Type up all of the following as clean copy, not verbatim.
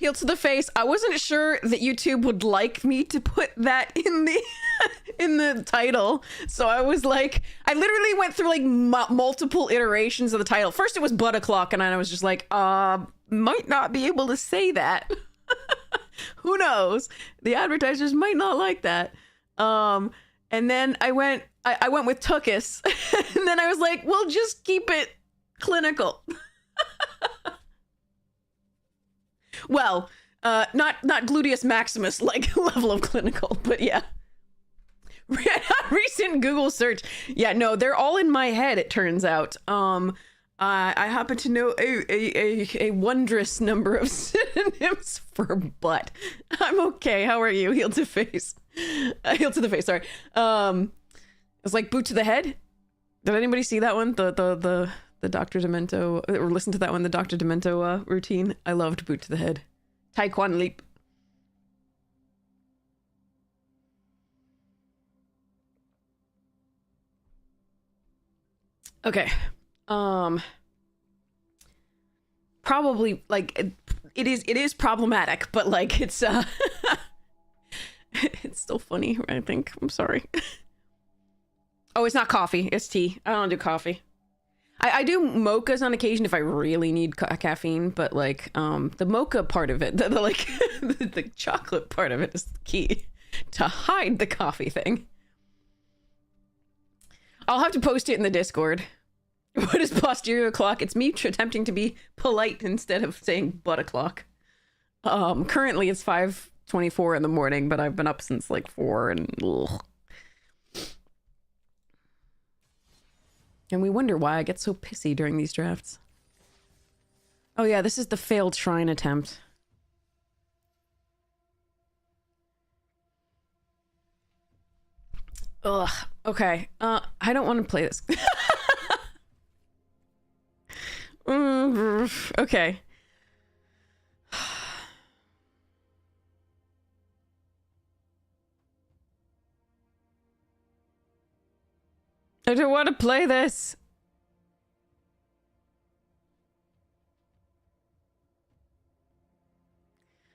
Heel to the face. I wasn't sure that YouTube would like me to put that in the in the title, so I was like, I literally went through like multiple iterations of the title. First it was butt o'clock, and I was just like, might not be able to say that. Who knows? The advertisers might not like that. And then I went with Tuckus, and then I was like, we'll just keep it clinical. Well, not gluteus maximus like level of clinical, but yeah. Recent Google search. Yeah, no, they're all in my head, it turns out. I happen to know a wondrous number of synonyms for butt. I'm okay. How are you? Heel to face. Heel to the face, sorry. It's like boot to the head. Did anybody see that one? The Dr. Demento, or listen to that one, the Dr. Demento routine. I loved boot to the head. Taekwondo leap. Okay. Probably like it is problematic, but like it's it's still funny, I think. I'm sorry. Oh, it's not coffee, it's tea. I don't do coffee. I do mochas on occasion if I really need caffeine, but like the mocha part of it, like the chocolate part of it is the key to hide the coffee thing. I'll have to post it in the Discord. What is posterior clock? It's me attempting to be polite instead of saying butt o'clock. Currently it's 5:24 in the morning, but I've been up since like 4 and ugh. And we wonder why I get so pissy during these drafts. Oh yeah, this is the failed shrine attempt. Ugh, okay. I don't want to play this. Okay. I don't want to play this.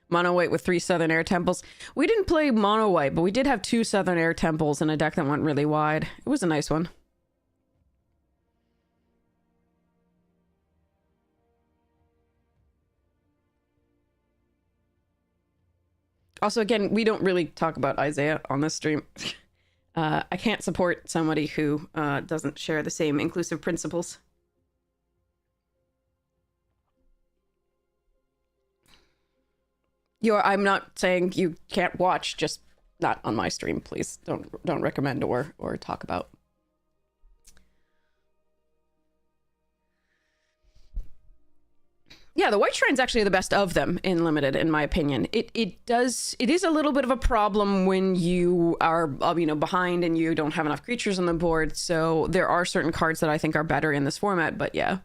Mono white with 3 Southern Air Temples. We didn't play mono white, but we did have 2 Southern Air Temples in a deck that went really wide. It was a nice one. Also, again, we don't really talk about Isaiah on this stream. I can't support somebody who doesn't share the same inclusive principles. I'm not saying you can't watch, just not on my stream, please. Don't recommend or talk about. Yeah, the White Shrine's actually the best of them in Limited, in my opinion. It is a little bit of a problem when you are behind and you don't have enough creatures on the board. So there are certain cards that I think are better in this format. But yeah,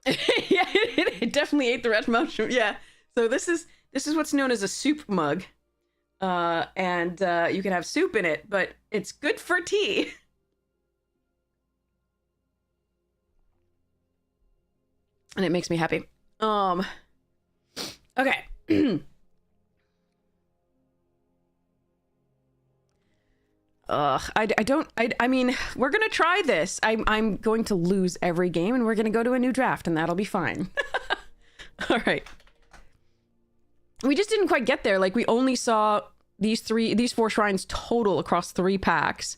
yeah, it definitely ate the red mushroom. Yeah. So this is what's known as a soup mug, and you can have soup in it, but it's good for tea. And it makes me happy. Okay. I mean, we're gonna try this. I'm going to lose every game and we're gonna go to a new draft and that'll be fine. All right. We just didn't quite get there. Like, we only saw these 4 shrines total across 3 packs.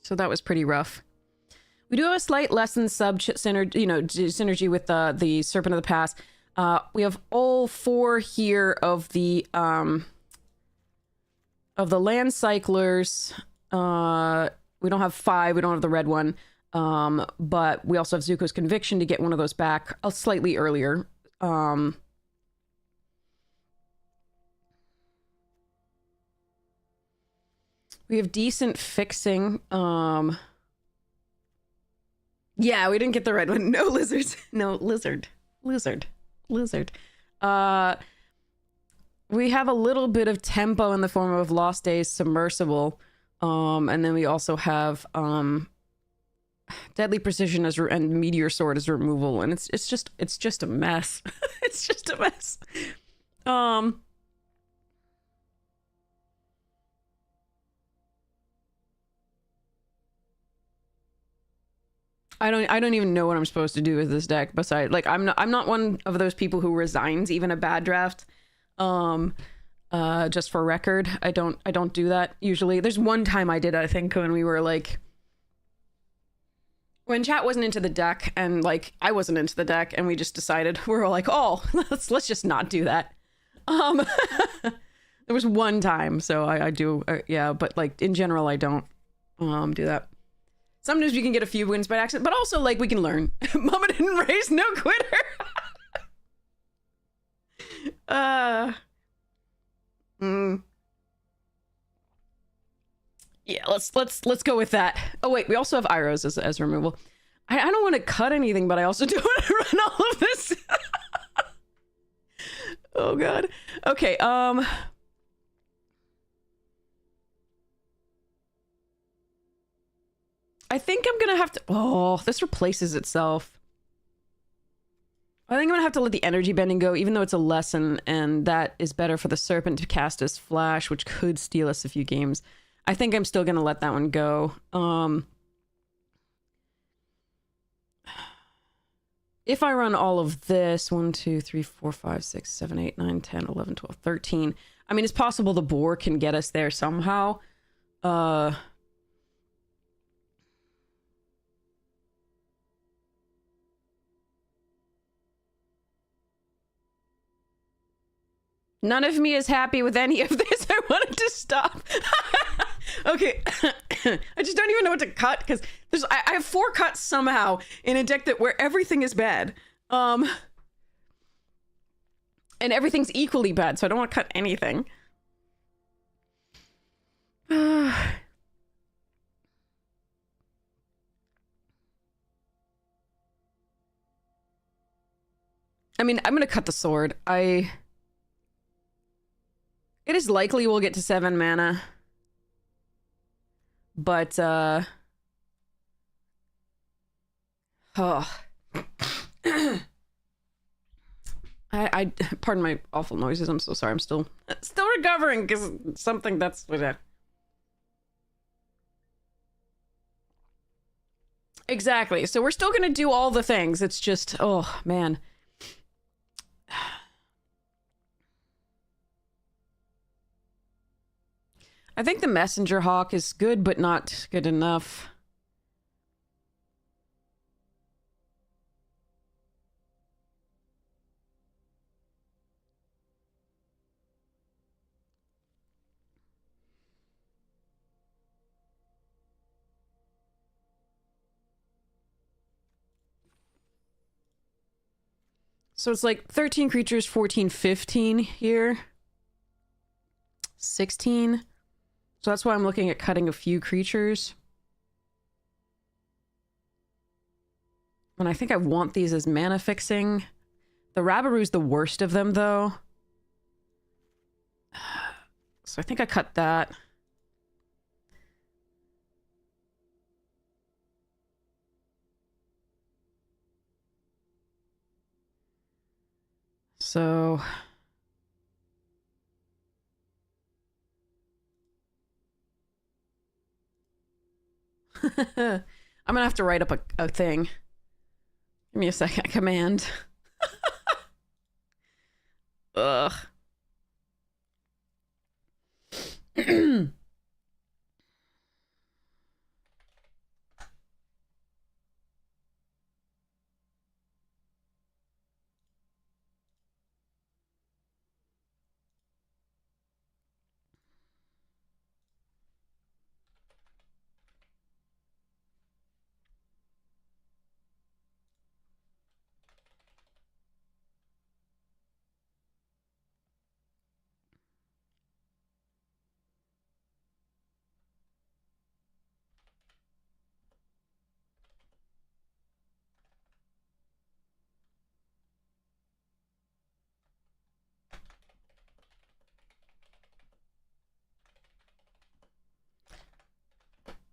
So that was pretty rough. We do have a slight lesson synergy with the Serpent of the Past. We have all 4 here of the land cyclers. We don't have 5. We don't have the red one. But we also have Zuko's Conviction to get one of those back slightly earlier. We have decent fixing. Yeah, we didn't get the red one. No lizards. No, lizard. We have a little bit of tempo in the form of Lost Days Submersible. And then we also have Deadly Precision as and Meteor Sword as removal, and it's just a mess. It's just a mess. I don't even know what I'm supposed to do with this deck. Besides, like, I'm not one of those people who resigns even a bad draft. Just for record, I don't do that usually. There's one time I did, I think, when we were like, when chat wasn't into the deck and like I wasn't into the deck, and we just decided, we were like, oh, let's just not do that. There was one time, so I do, yeah, but like in general, I don't do that. Sometimes we can get a few wins by accident, but also like we can learn. Mama didn't raise, no quitter. Yeah, let's go with that. Oh wait, we also have Iros as removal. I don't want to cut anything, but I also do want to run all of this. Oh god. Okay, I think I'm gonna have to... Oh, this replaces itself. I think I'm gonna have to let the energy bending go, even though it's a lesson, and that is better for the Serpent to cast as Flash, which could steal us a few games. I think I'm still gonna let that one go. If I run all of this, 1, 2, 3, 4, 5, 6, 7, 8, 9, 10, 11, 12, 13. I mean, it's possible the boar can get us there somehow. None of me is happy with any of this. I wanted to stop. Okay. I just don't even know what to cut, because I have 4 cuts somehow in a deck where everything is bad. And everything's equally bad, so I don't want to cut anything. I mean, I'm gonna cut the sword. It is likely we'll get to 7 mana. But, oh. I pardon my awful noises. I'm so sorry. I'm still recovering because something that's... Exactly. So we're still gonna do all the things. It's just, oh, man. I think the Messenger Hawk is good, but not good enough. So it's like 13 creatures, 14, 15 here. 16. So that's why I'm looking at cutting a few creatures. And I think I want these as mana fixing. The Rabaroo's the worst of them, though. So I think I cut that. So... I'm gonna have to write up a thing. Give me a second. Command. Ugh.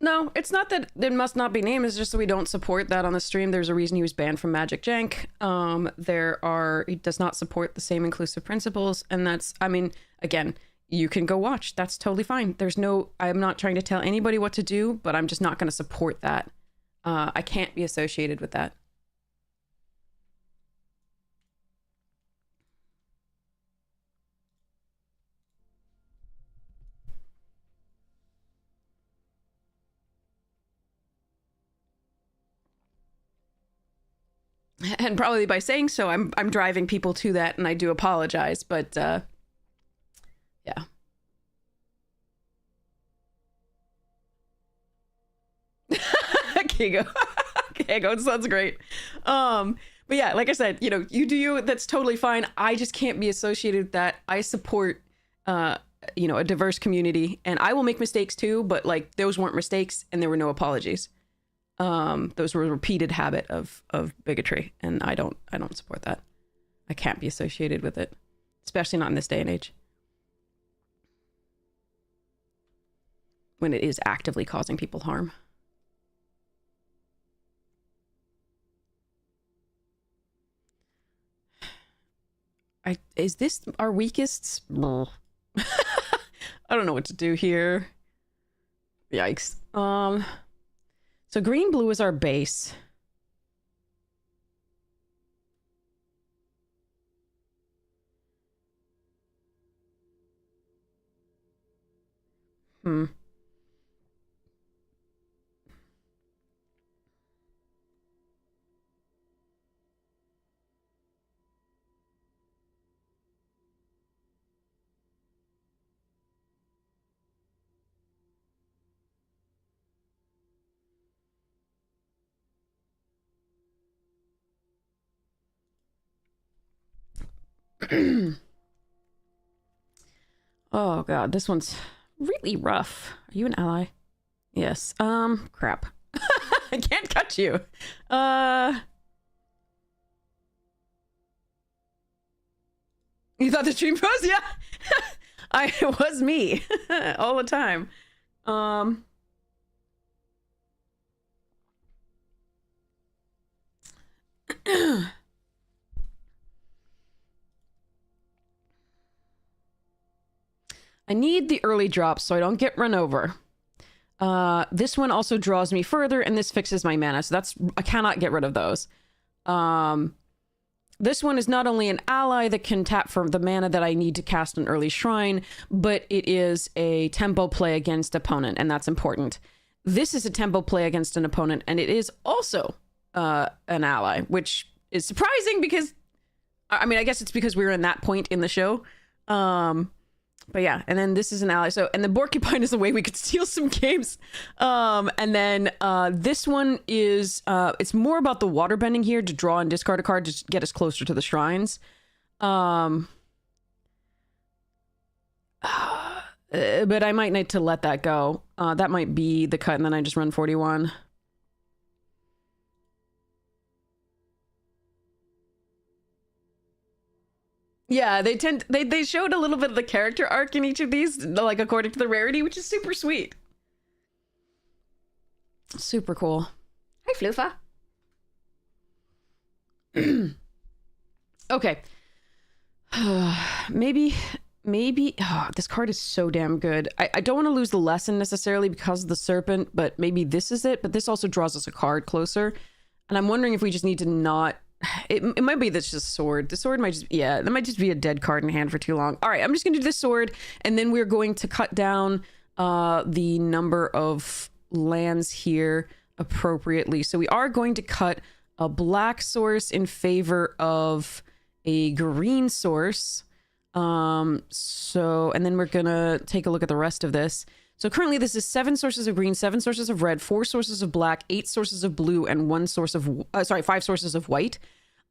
No, it's not that it must not be named. It's just that we don't support that on the stream. There's a reason he was banned from Magic Jank. He does not support the same inclusive principles. And that's, I mean, again, you can go watch. That's totally fine. I'm not trying to tell anybody what to do, but I'm just not going to support that. I can't be associated with that. And probably by saying so, I'm driving people to that, and I do apologize, but yeah. Kigo. Kigo sounds great. But yeah, like I said, you know, you do you, that's totally fine. I just can't be associated with that. I support you know, a diverse community, and I will make mistakes too, but like those weren't mistakes and there were no apologies. Those were a repeated habit of bigotry, and I don't support that. I can't be associated with it, especially not in this day and age when it is actively causing people harm. Is this our weakest? I don't know what to do here. Yikes. So green blue is our base. Oh god, this one's really rough. Are you an ally? Yes. Crap. I can't cut you. You thought the stream froze? Yeah. It was me all the time. I need the early drops so I don't get run over. This one also draws me further, and this fixes my mana, so I cannot get rid of those. This one is not only an ally that can tap for the mana that I need to cast an early shrine, but it is a tempo play against opponent, and that's important. This is a tempo play against an opponent, and it is also an ally, which is surprising because, I mean, I guess it's because we were in that point in the show. But yeah, and then this is an ally. So, and the Porcupine is a way we could steal some games. And then this one is, it's more about the water bending here to draw and discard a card to get us closer to the shrines. But I might need to let that go. That might be the cut, and then I just run 41. Yeah, they showed a little bit of the character arc in each of these, like according to the rarity, which is super sweet. Super cool. Hi, Floofa. Okay. maybe this card is so damn good. I don't want to lose the lesson necessarily because of the serpent, but maybe this is it. But this also draws us a card closer. And I'm wondering if we just need to not... It might be this just sword. The sword might just... Yeah, that might just be a dead card in hand for too long. All right, I'm just going to do this sword, and then we're going to cut down the number of lands here appropriately. So we are going to cut a black source in favor of a green source. And then we're going to take a look at the rest of this. So currently this is 7 sources of green, 7 sources of red, 4 sources of black, 8 sources of blue, and 5 sources of white.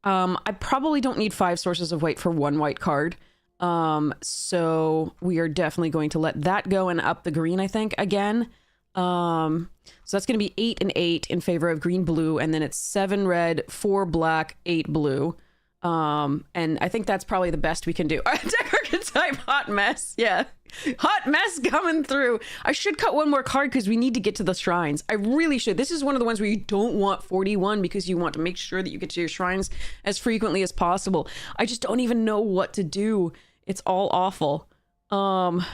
I probably don't need 5 sources of white for 1 white card. So we are definitely going to let that go and up the green, I think, again. So that's going to be 8 and 8 in favor of green, blue, and then it's 7 red, 4 black, 8 blue. And I think that's probably the best we can do. Deck archetype, hot mess. Yeah, Hot mess coming through. I should cut one more card because we need to get to the shrines. I really should. This is one of the ones where you don't want 41 because you want to make sure that you get to your shrines as frequently as possible. I just don't even know what to do. It's all awful. I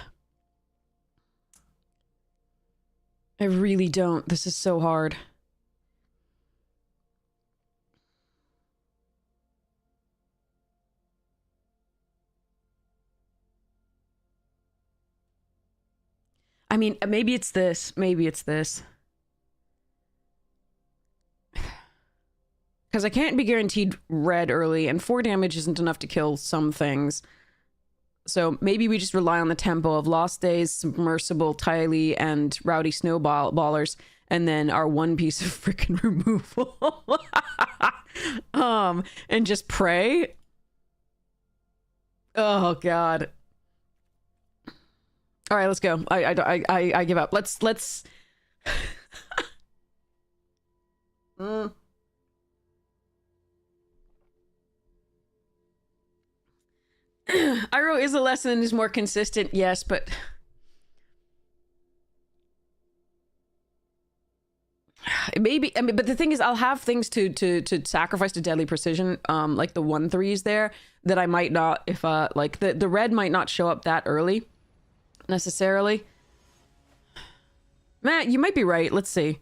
really don't. This is so hard. I mean, maybe it's this. Maybe it's this. Because I can't be guaranteed red early, and 4 damage isn't enough to kill some things. So maybe we just rely on the tempo of Lost Days, Submersible, Tylee, and Rowdy Snowballers, and then our one piece of freaking removal. And just pray. Oh, God. All right, let's go. I give up. Let's. Iroh is a lesson and is more consistent, yes, but maybe. I mean, but the thing is, I'll have things to sacrifice to deadly precision, like the 1/3s there that I might not, if like the red might not show up that early. Necessarily. Matt, you might be right. Let's see.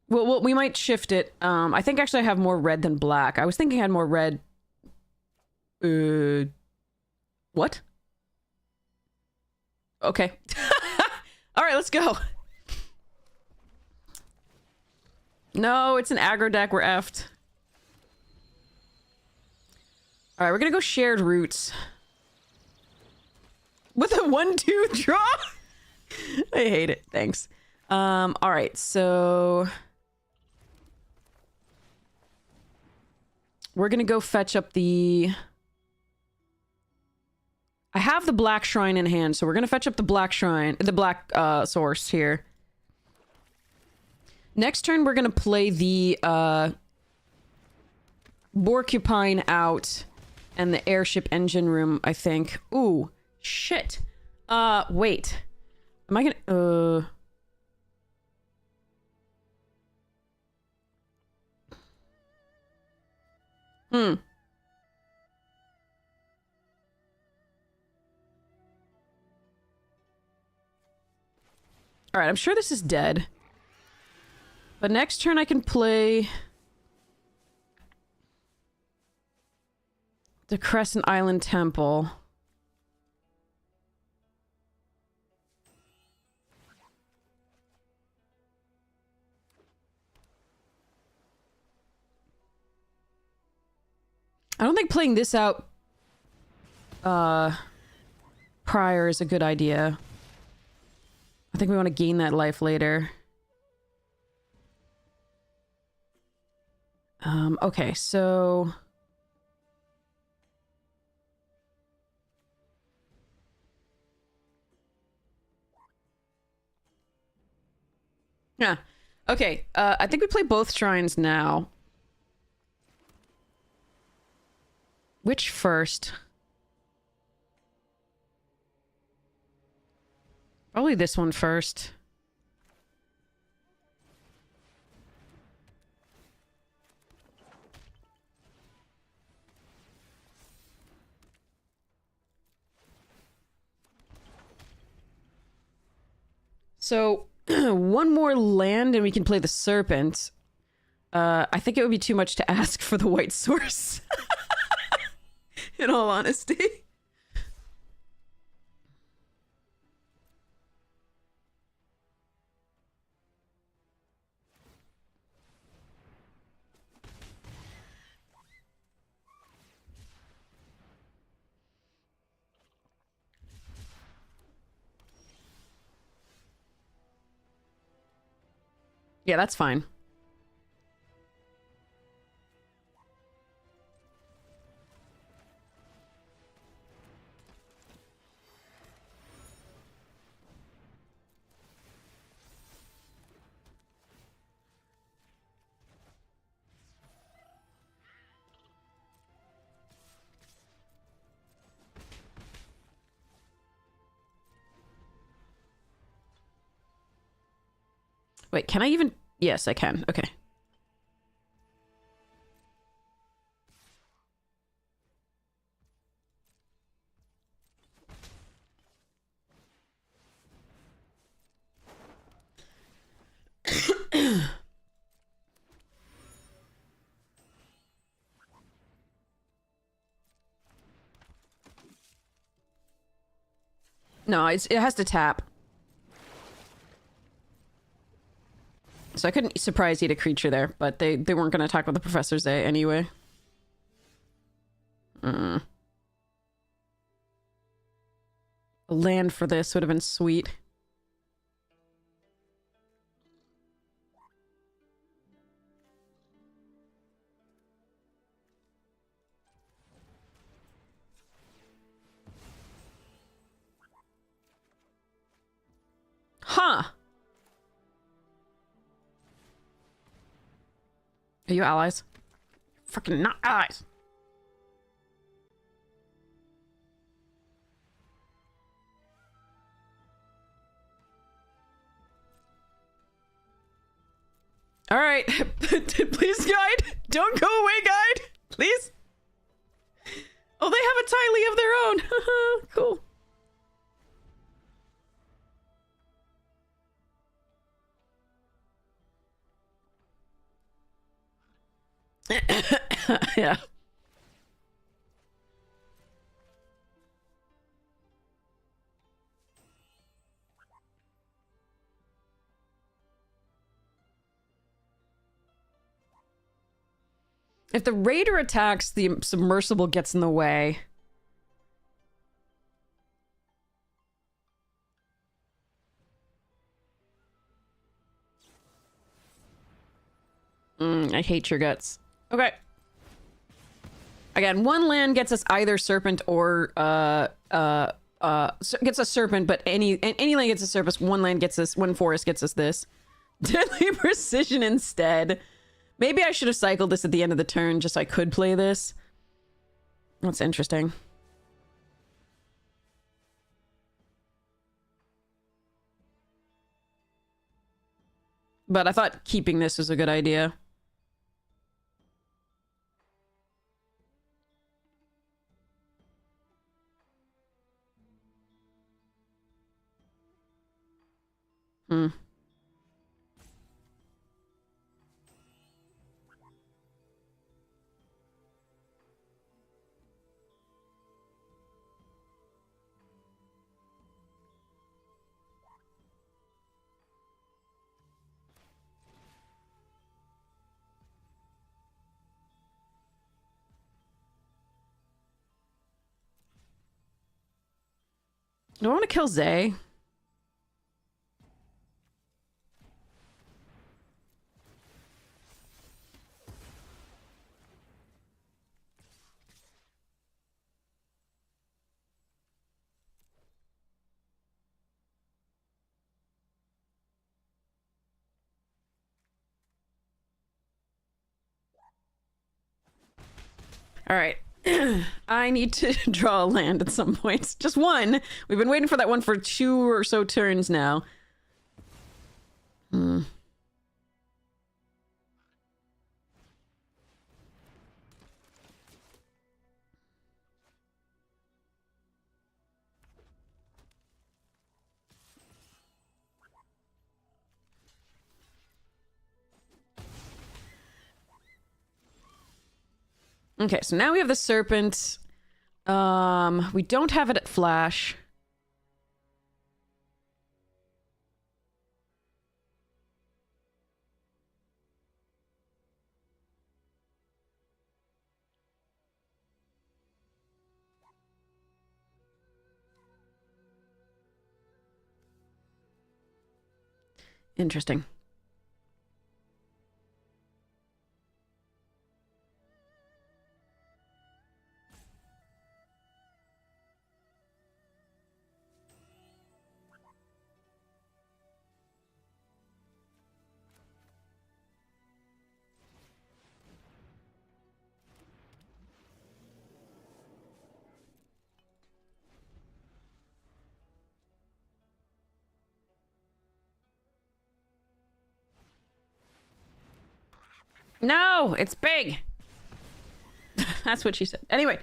Well, we might shift it. I think actually I have more red than black. I was thinking I had more red. What? Okay. All right, let's go. No, it's an aggro deck. We're effed. All right, we're gonna go shared roots. With a 1-2 draw? I hate it. Thanks. All right, so we're gonna go fetch up the... I have the black shrine in hand, so we're gonna fetch up the black shrine, the black source here. Next turn, we're gonna play the Borcupine out and the airship engine room, I think. Ooh. Shit. Wait. Am I gonna, Alright, I'm sure this is dead. But next turn I can play... the Crescent Island Temple. I don't think playing this out prior is a good idea. I think we want to gain that life later. Okay, so... yeah. Okay, I think we play both shrines now. Which first? Probably this one first. So, one more land and we can play the Serpent. I think it would be too much to ask for the white source. In all honesty. Yeah, that's fine. Wait, can I even... Yes, I can. Okay. No, it has to tap. So I couldn't surprise eat a creature there, but they weren't going to attack with the Professor's Day anyway. A land for this would have been sweet. Huh. Are you allies? Fucking not allies. All right. Please, guide. Don't go away, guide. Please. Oh, they have a Tylee of their own. Cool. Yeah. If the raider attacks, the submersible gets in the way. I hate your guts. Okay. Again, one land gets us either serpent or gets us serpent, but any land gets us serpent. One land gets us, one forest gets us this. Deadly precision instead. Maybe I should have cycled this at the end of the turn just so I could play this. That's interesting. But I thought keeping this was a good idea. Hmm. Do I want to kill Zay? All right. I need to draw a land at some point. Just one. We've been waiting for that one for 2 or so turns now. Okay, so now we have the serpent. We don't have it at flash. Interesting. No, it's big. That's what she said. Anyway.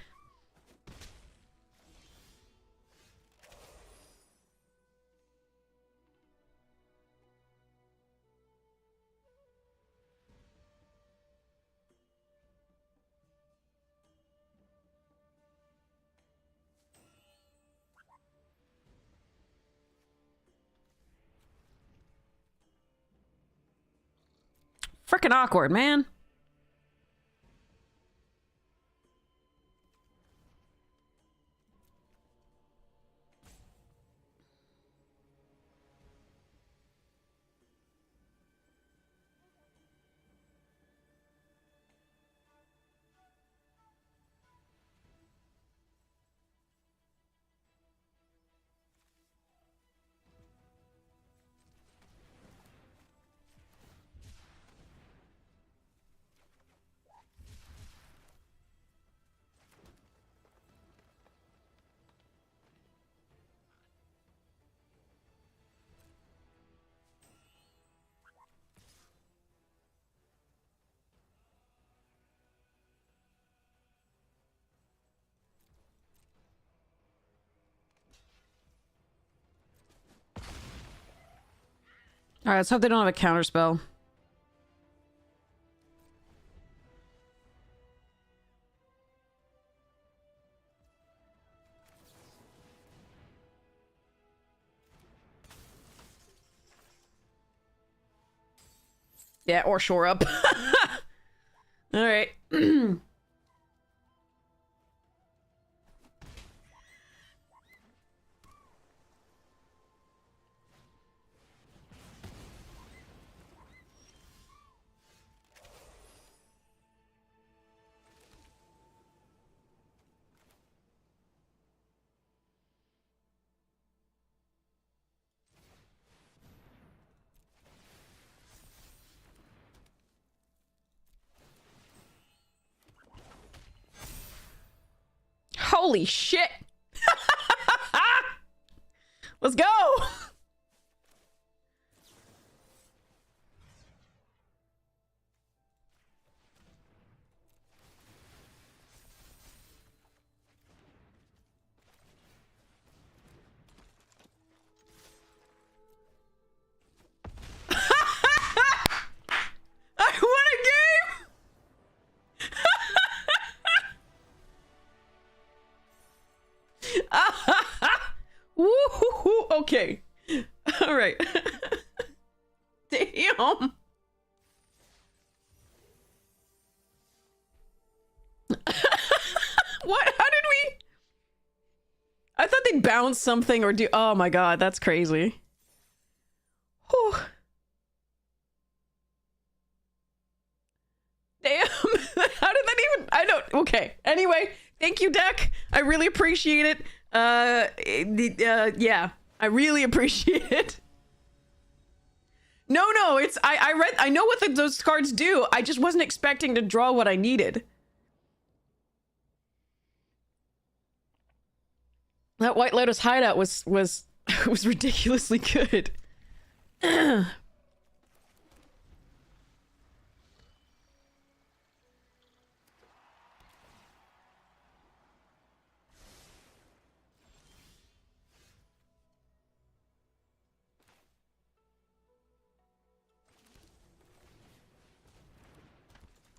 Freaking awkward, man. All right, let's hope they don't have a counterspell. Yeah, or shore up. All right. Holy shit. Let's go. I won a game. Woo-hoo-hoo. Okay. All right. Damn. What? How did we? I thought they'd bounce something or do. Oh my god, that's crazy. Whew. Damn. How did that even? I don't. Okay. Anyway, thank you, deck. I really appreciate it. Yeah, I really appreciate it. No, it's I know what those cards do. I just wasn't expecting to draw what I needed. That White Lotus hideout was was ridiculously good.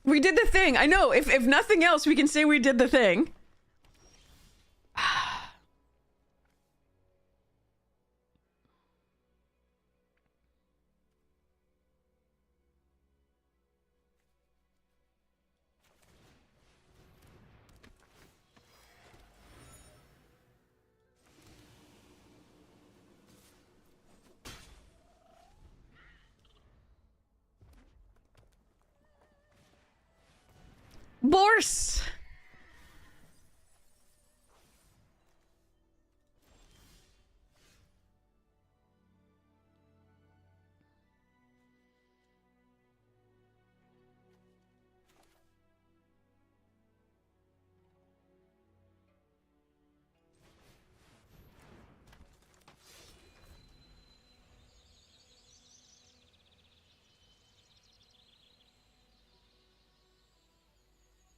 We did the thing. I know. If nothing else, we can say we did the thing. Borse.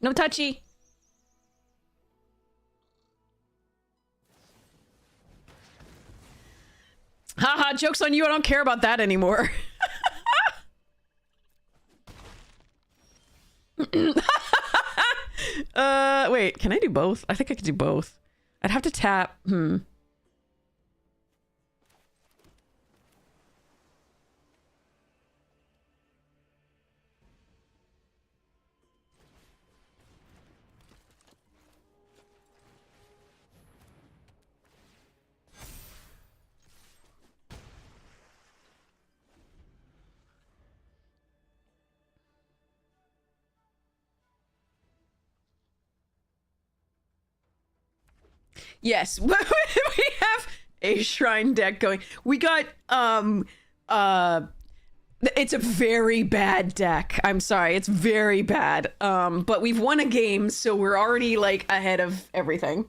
No touchy. Haha, joke's on you. I don't care about that anymore. Wait, can I do both? I think I could do both. I'd have to tap. Yes, we have a shrine deck going. We got it's a very bad deck. I'm sorry, it's very bad. But we've won a game, so we're already like ahead of everything.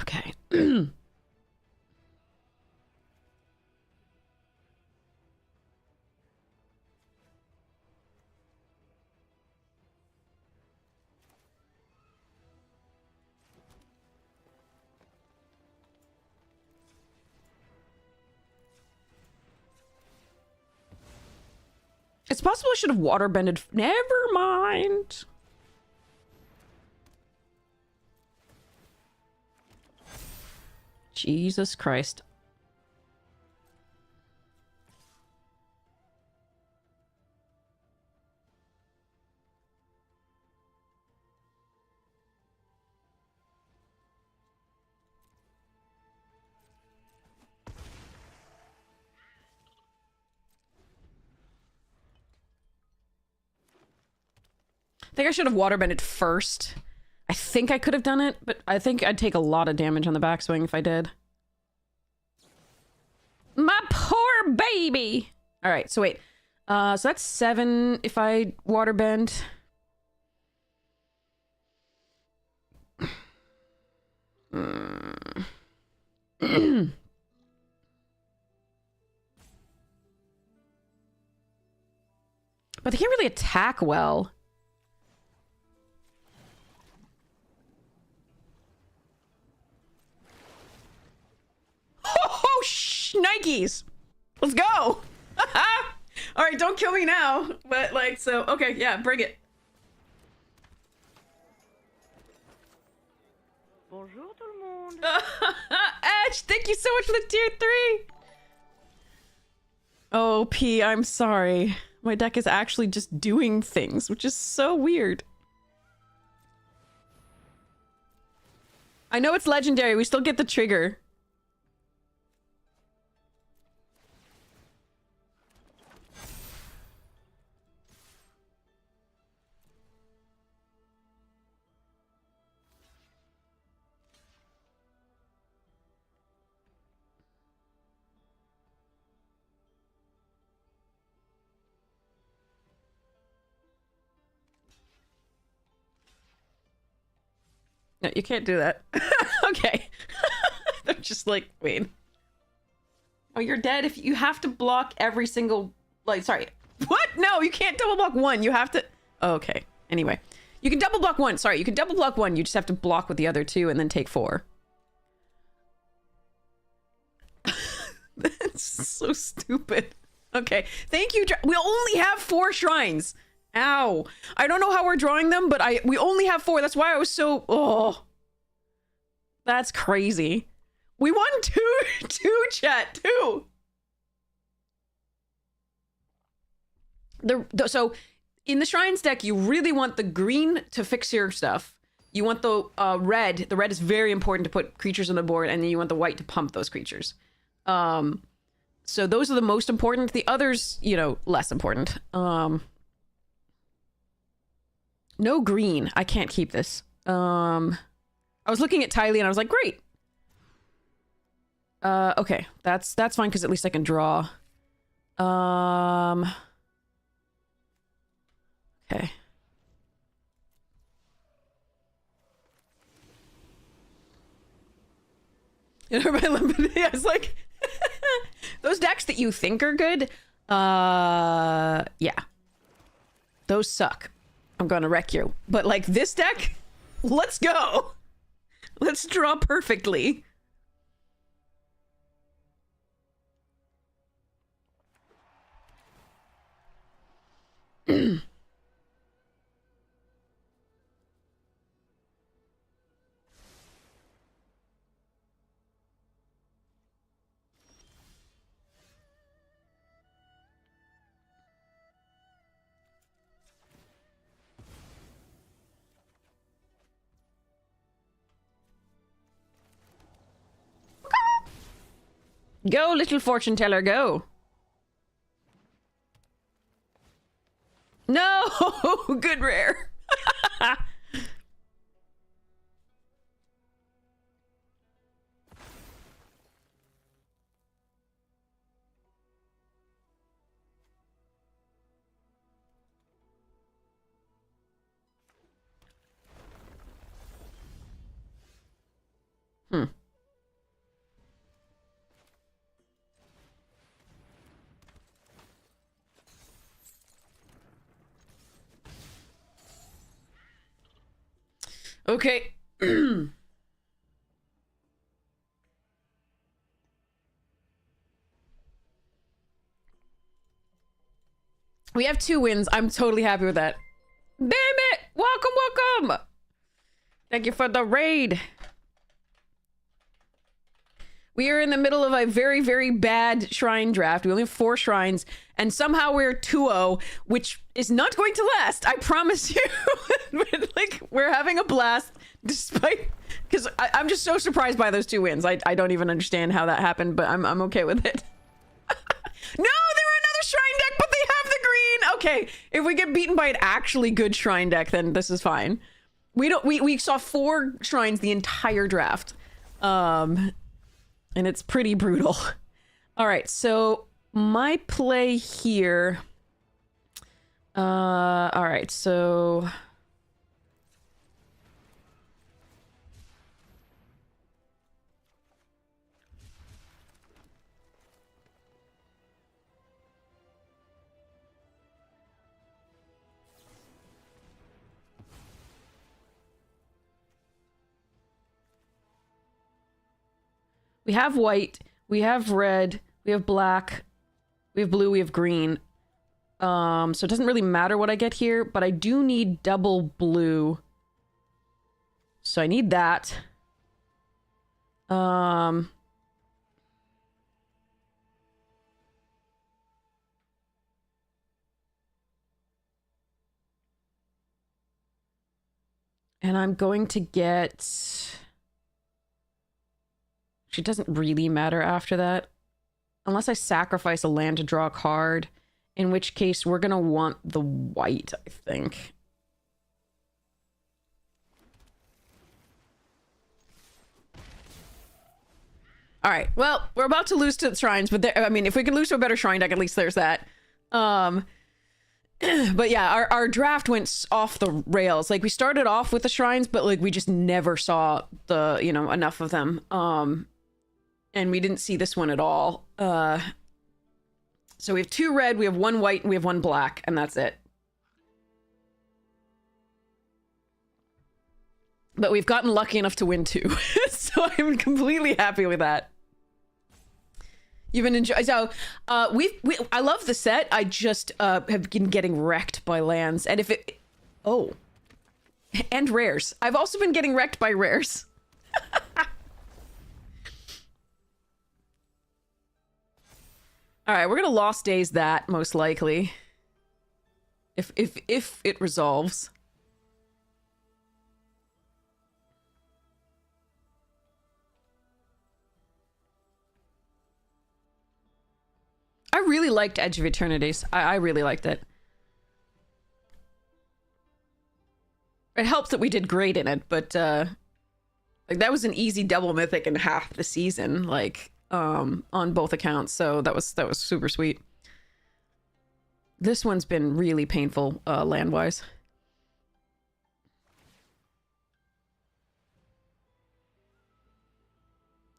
Okay. It's possible I should have waterbended. Never mind. Jesus Christ. I think I should have waterbended first. I think I could have done it, but I think I'd take a lot of damage on the backswing if I did. My poor baby! Alright, so wait. So that's 7 if I waterbend. But they can't really attack well. Oh, Nikes! Let's go! All right, don't kill me now. But like, so okay, yeah, bring it. Bonjour tout le monde. Ash, thank you so much for the tier 3. Oh, P, I'm sorry. My deck is actually just doing things, which is so weird. I know it's legendary. We still get the trigger. No, you can't do that. Okay. They're just like, wait. Oh, you're dead if you have to block every single, like, sorry. What? No, you can't double block one. You have to, oh, okay. Anyway, you can double block one. Sorry, you can double block one. You just have to block with the other 2 and then take 4. That's so stupid. Okay, thank you. We only have 4 shrines. Ow. I don't know how we're drawing them, but we only have 4. That's why I was so... Oh. That's crazy. We won 2 chat, 2. So, in the Shrines deck, you really want the green to fix your stuff. You want the red. The red is very important to put creatures on the board, and then you want the white to pump those creatures. So those are the most important. The others, you know, less important. No green. I can't keep this. I was looking at Tylee and I was like, great. Okay. That's fine because at least I can draw. Okay. You know, I was like, those decks that you think are good, Yeah. Those suck. I'm gonna wreck you. But like this deck, let's go. Let's draw perfectly. Go, little fortune teller, go. No! Good rare. Hmm. Okay. We have 2 wins. I'm totally happy with that. Damn it! Welcome, welcome! Thank you for the raid. We are in the middle of a very, very bad shrine draft. We only have 4 shrines, and somehow we're 2-0, which is not going to last. I promise you. But, like, we're having a blast, despite... Because I'm just so surprised by those 2 wins. I don't even understand how that happened, but I'm okay with it. No, they're another shrine deck, but they have the green. Okay, if we get beaten by an actually good shrine deck, then this is fine. We saw 4 shrines the entire draft. And it's pretty brutal. All right, so my play here. All right, so we have white, we have red, we have black, we have blue, we have green. So it doesn't really matter what I get here, but I do need double blue. So I need that. And I'm going to get... It doesn't really matter after that. Unless I sacrifice a land to draw a card. In which case, we're going to want the white, I think. Alright, well, we're about to lose to the shrines, but I mean, if we can lose to a better shrine deck, at least there's that. But yeah, our draft went off the rails. Like, we started off with the shrines, but like, we just never saw the, you know, enough of them. And we didn't see this one at all. So we have 2 red, we have 1 white, and we have 1 black, and that's it. But we've gotten lucky enough to win 2. So I'm completely happy with that. You've been enjoying... So, I love the set. I just have been getting wrecked by lands. And if it... Oh. And rares. I've also been getting wrecked by rares. Alright, we're gonna Lost Days that, most likely. If it resolves. I really liked Edge of Eternities. I really liked it. It helps that we did great in it, but like that was an easy double mythic in half the season, like on both accounts. So that was super sweet. This one's been really painful land-wise.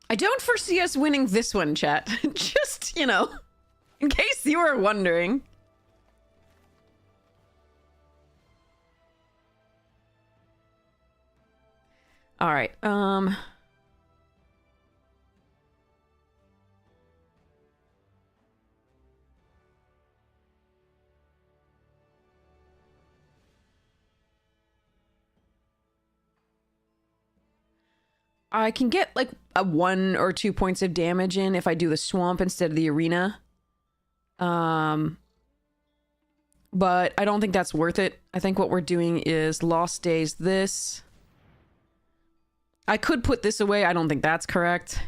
I don't foresee us winning this one, chat. Just, you know. In case you were wondering. All right. I can get like a 1 or 2 points of damage in if I do the swamp instead of the arena. But I don't think that's worth it. I think what we're doing is Lost Days this. I could put this away. I don't think that's correct.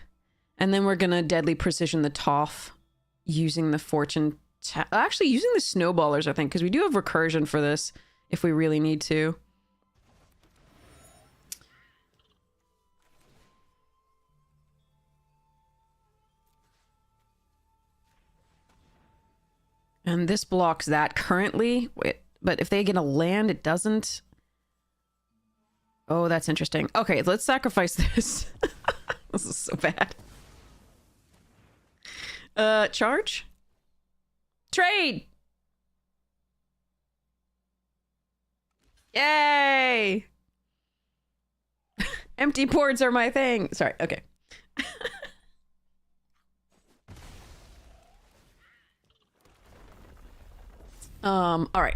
And then we're gonna Deadly Precision the Toff using the Fortune... Actually, using the Snowballers, I think, because we do have recursion for this if we really need to. And this blocks that currently. Wait, but if they get a land, it doesn't. Oh, that's interesting. Okay, let's sacrifice this. This is so bad. Charge? Trade! Yay! Empty ports are my thing. Sorry, okay. All right.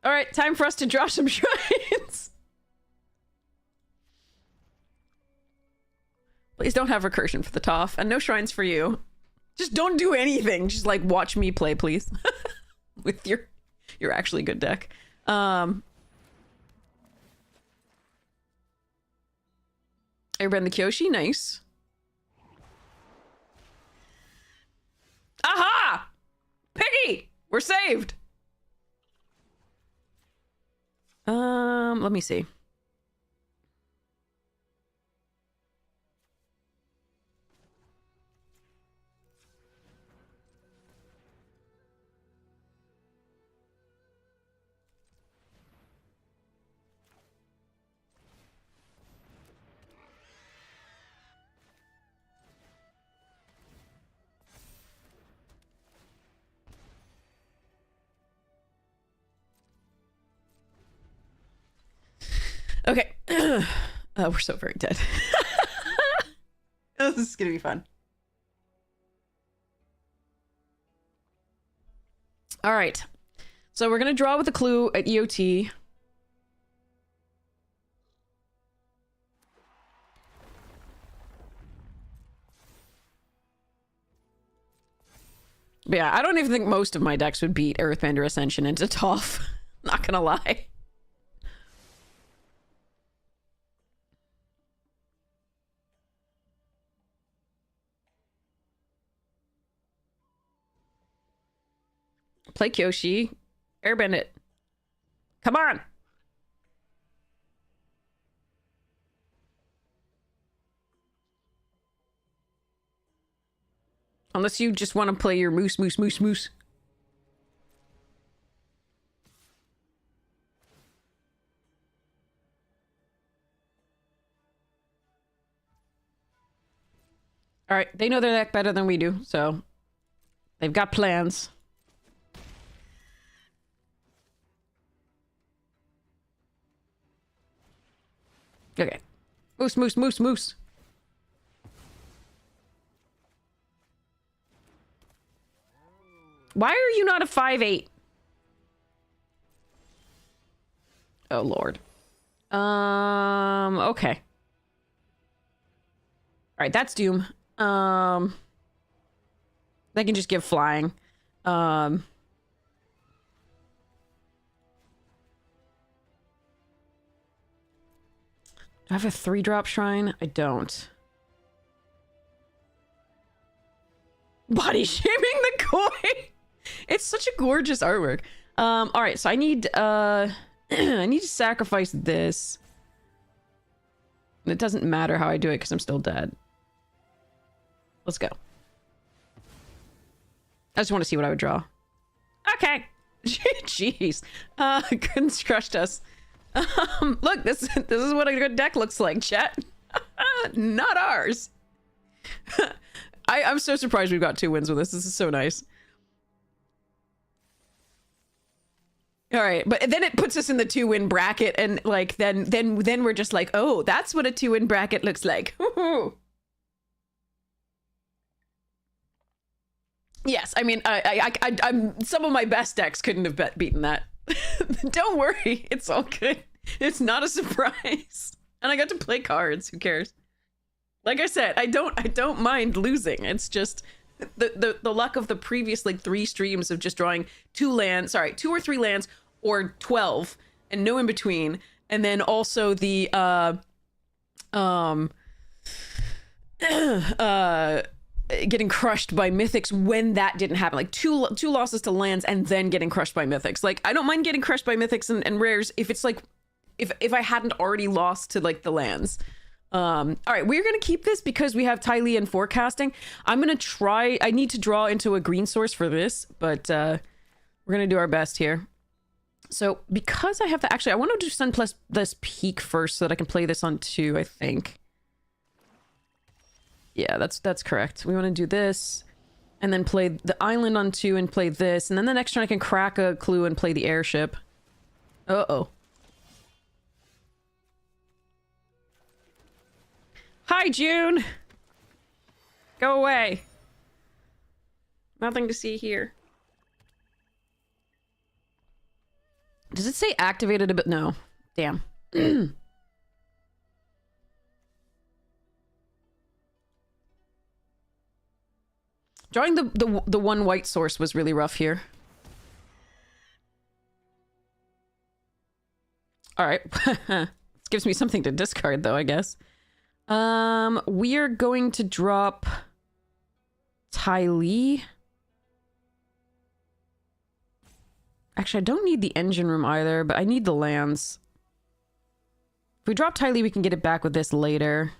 All right, time for us to draw some shrines. Please don't have recursion for the Toph, and no shrines for you. Just don't do anything. Just like watch me play, please. With your actually good deck. Airbend the Kyoshi, nice. Aha! Piggy! We're saved! Let me see. Okay. We're so very dead. This is gonna be fun. All right. So we're gonna draw with a clue at EOT. But yeah, I don't even think most of my decks would beat Earthbender Ascension into Toph. Not gonna lie. Play Kyoshi. Airbend it. Come on! Unless you just want to play your moose. Alright, they know their deck better than we do, so... They've got plans. Okay. Moose. Why are you not a 5/8? Oh, Lord. Okay. All right, that's Doom. They can just give flying. Do I have a 3-drop shrine? I don't. Body shaming the koi. It's such a gorgeous artwork. All right, so I need I need to sacrifice this. And it doesn't matter how I do it because I'm still dead. Let's go. I just want to see what I would draw. Okay. Jeez. Goodness crushed us. Look, this is what a good deck looks like, chat. Not ours. I'm so surprised we've got 2 wins with this. This is so nice. All right, but then it puts us in the 2-win bracket, and like then we're just like, oh, that's what a 2-win bracket looks like. Yes, I mean, I'm some of my best decks couldn't have beaten that. Don't worry, it's all good. It's not a surprise, and I got to play cards. Who cares? Like I said, I don't mind losing. It's just the luck of the previous like 3 streams of just drawing 2 or 3 lands or 12 and no in between, and then also the getting crushed by mythics when that didn't happen, like two losses to lands and then getting crushed by mythics. Like, I don't mind getting crushed by mythics and rares if it's like if I hadn't already lost to like the lands. All right, we're gonna keep this because we have Ty Lee and forecasting. I'm gonna try. I need to draw into a green source for this, but we're gonna do our best here. So because I have to, actually I want to do Sun plus this Peak first so that I can play this on 2, I think. Yeah, that's correct. We want to do this and then play the island on 2 and play this, and then the next turn I can crack a clue and play the airship. Uh-oh. Hi, June! Go away. Nothing to see here. Does it say activated a bit? No. Damn. Drawing the one white source was really rough here. Alright. This gives me something to discard though, I guess. We are going to drop Ty Lee. Actually, I don't need the engine room either, but I need the lands. If we drop Ty Lee, we can get it back with this later.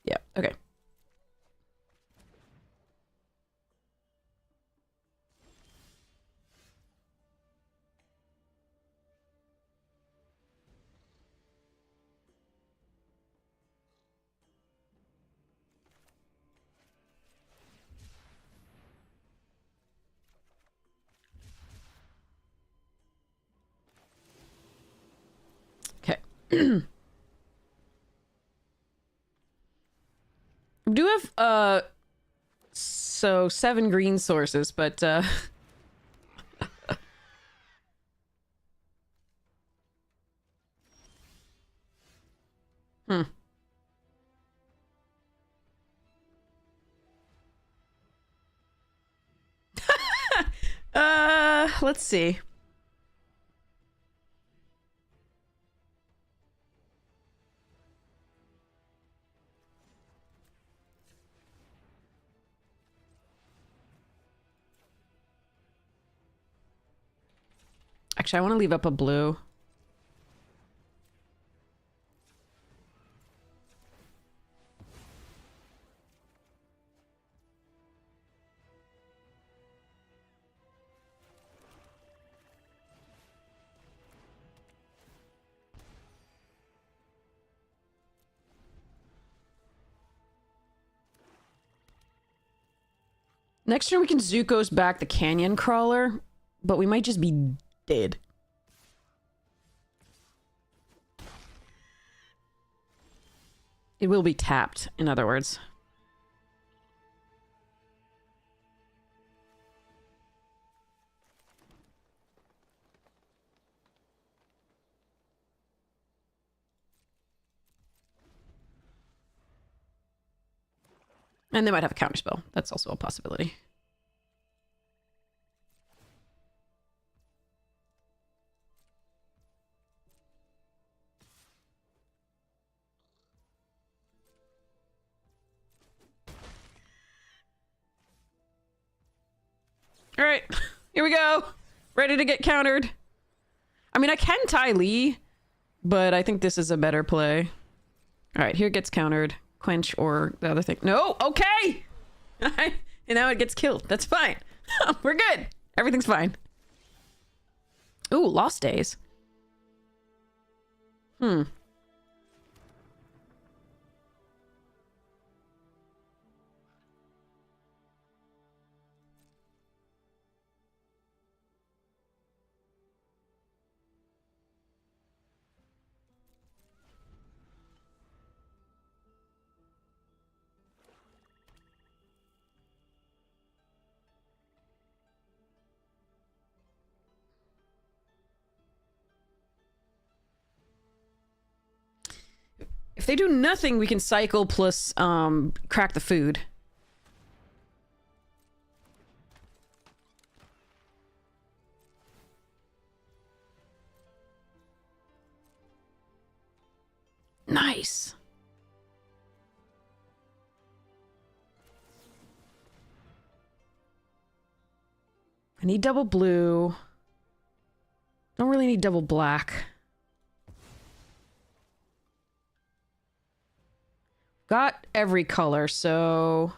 Yeah, okay. Okay. We do have, so 7 green sources, but, let's see. Actually, I want to leave up a blue. Next turn we can Zuko's back the Canyon Crawler, but we might just be dead. It will be tapped, in other words. And they might have a counterspell. That's also a possibility. All right, here we go. Ready to get countered. I mean, I can Ty Lee, but I think this is a better play. All right, here gets countered. Quench or the other thing. No, okay! And now it gets killed. That's fine. We're good. Everything's fine. Ooh, Lost Days. Hmm. If they do nothing, we can cycle plus crack the food. Nice. I need double blue. Don't really need double black. Got every color, so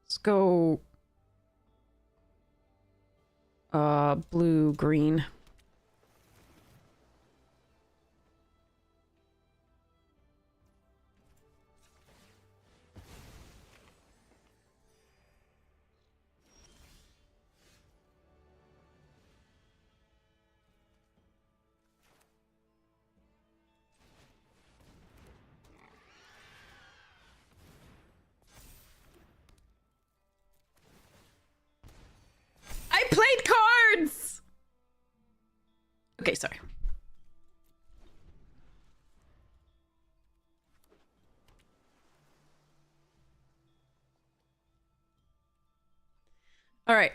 let's go blue, green. I played cards! Okay, sorry. All right.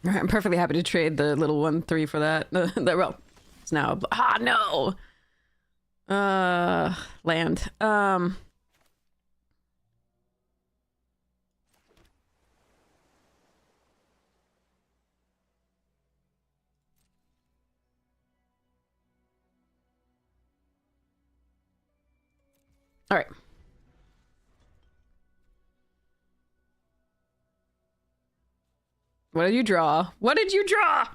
All right, I'm perfectly happy to trade the little 1/3 for that. Well, it's now no. Land. All right. What did you draw? What did you draw?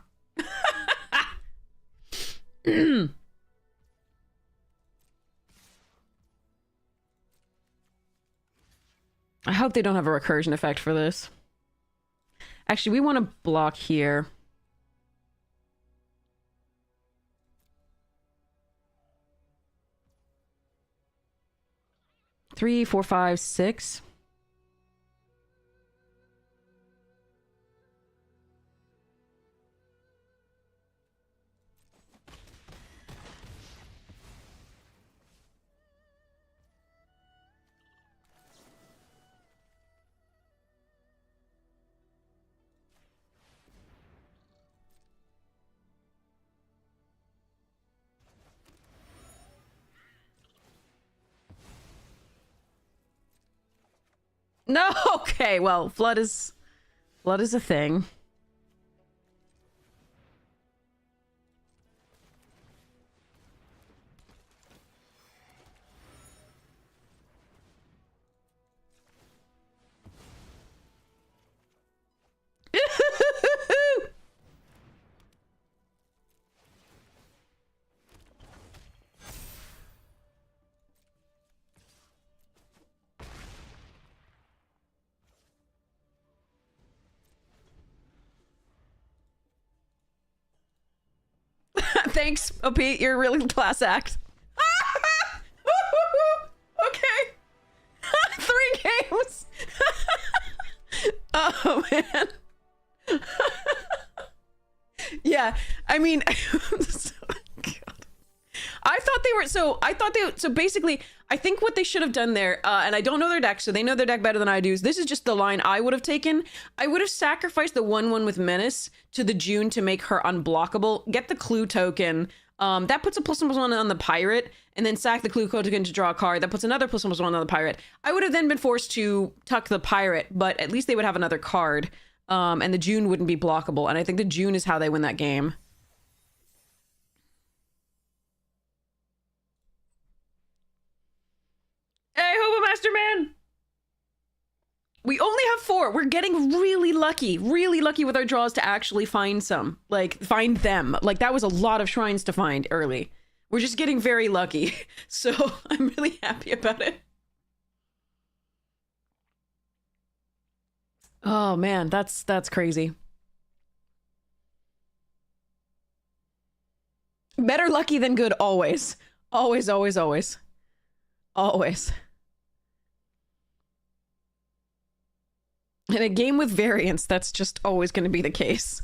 I hope they don't have a recursion effect for this. Actually, we want to block here. Three, four, five, six. No, okay, well, flood is a thing. Thanks, OP. You're a really class act. Okay. 3 games. Oh, man. Yeah, I mean... God. I thought they were... So basically, I think what they should have done there, and I don't know their deck, so they know their deck better than I do, is this is just the line I would have taken. I would have sacrificed the 1/1 with Menace to the June to make her unblockable, get the Clue token, that puts a +1/+1 on the Pirate, and then sack the Clue token to draw a card. That puts another +1/+1 on the Pirate. I would have then been forced to tuck the Pirate, but at least they would have another card, and the June wouldn't be blockable, and I think the June is how they win that game. Hey, Hobo Master Man! We only have 4. We're getting really lucky with our draws to actually find some. Like, find them. Like, that was a lot of shrines to find early. We're just getting very lucky. So, I'm really happy about it. Oh, man, that's crazy. Better lucky than good, always. Always, always, always. Always. In a game with variance, that's just always going to be the case.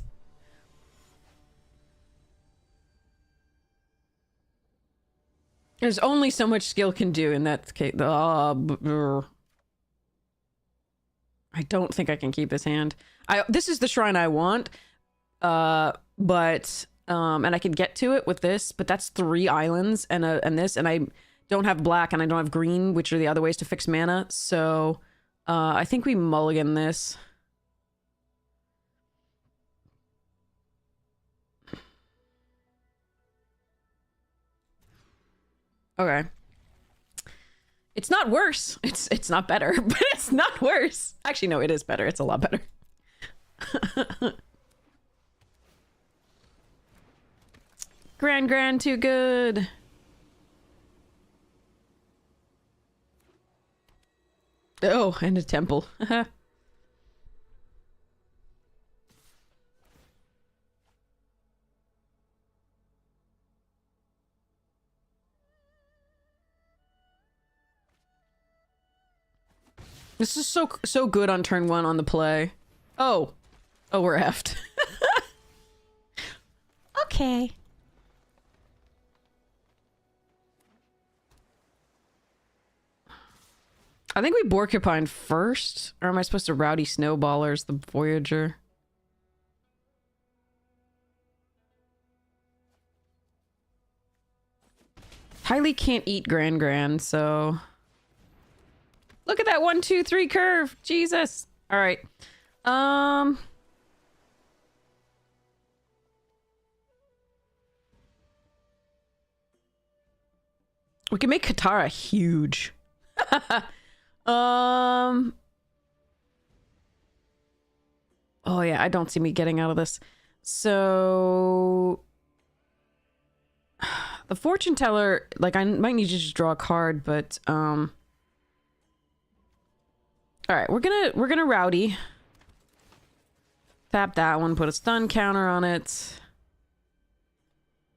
There's only so much skill can do in that case. I don't think I can keep this hand. This is the shrine I want, and I can get to it with this, but that's 3 islands and this, and I don't have black and I don't have green, which are the other ways to fix mana, so... I think we mulligan this. Okay. It's not worse. It's not better, but it's not worse. Actually, no, it is better. It's a lot better. Grand, too good. Oh, and a temple. This is so good on turn 1 on the play. Oh, we're effed. Okay. I think we Borcupine first, or am I supposed to Rowdy Snowballers the Voyager? Hylie can't eat Grand, so... Look at that 1, 2, 3 curve! Jesus! Alright. We can make Katara huge. Oh yeah, I don't see me getting out of this. So the fortune teller, like, I might need to just draw a card, but all right, we're gonna Rowdy. Tap that one, put a stun counter on it.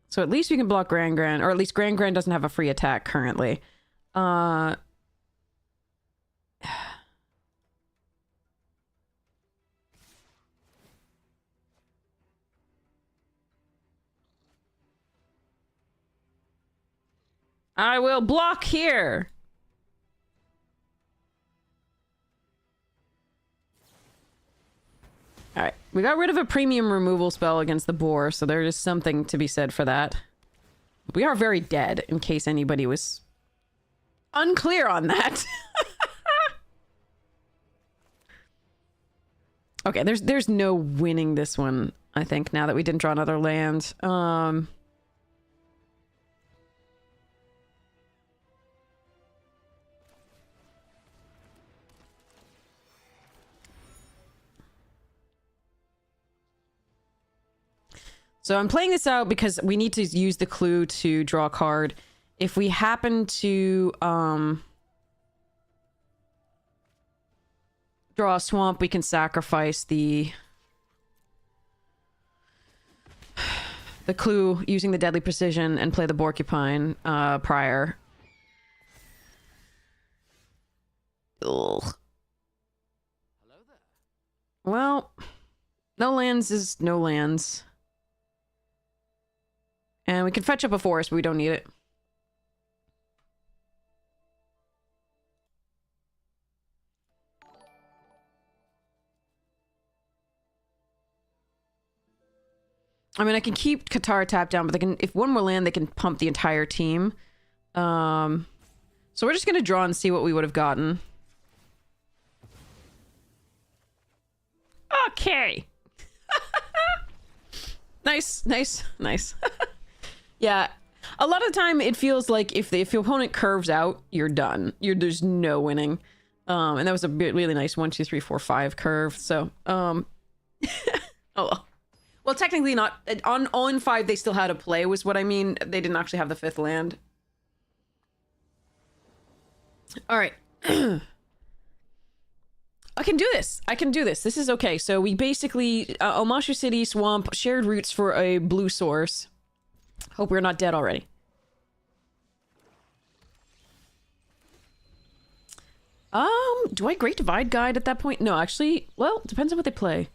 So at least we can block Grand, or at least Grand doesn't have a free attack currently. I will block here. Alright, we got rid of a premium removal spell against the boar, so there is something to be said for that. We are very dead, in case anybody was unclear on that. Okay, there's no winning this one, I think, now that we didn't draw another land. So I'm playing this out because we need to use the clue to draw a card. If we happen to draw a swamp, we can sacrifice the clue using the deadly precision and play the Borcupine prior. Ugh. Hello there. Well, no lands is no lands. And we can fetch up a forest, but we don't need it. I mean, I can keep Qatar tapped down, but they can, if one more land, they can pump the entire team. So we're just gonna draw and see what we would have gotten. Okay. Nice, nice, nice. Yeah. A lot of the time, it feels like if your opponent curves out, you're done. There's no winning. And that was a really nice 1, 2, 3, 4, 5 curve. So, oh well. Well, technically not. On 5, they still had a play, was what I mean. They didn't actually have the 5th land. All right. I can do this. I can do this. This is okay. So we basically, Omashu City, Swamp, shared roots for a blue source. Hope we're not dead already. Do I Great Divide Guide at that point? No, actually, well, depends on what they play.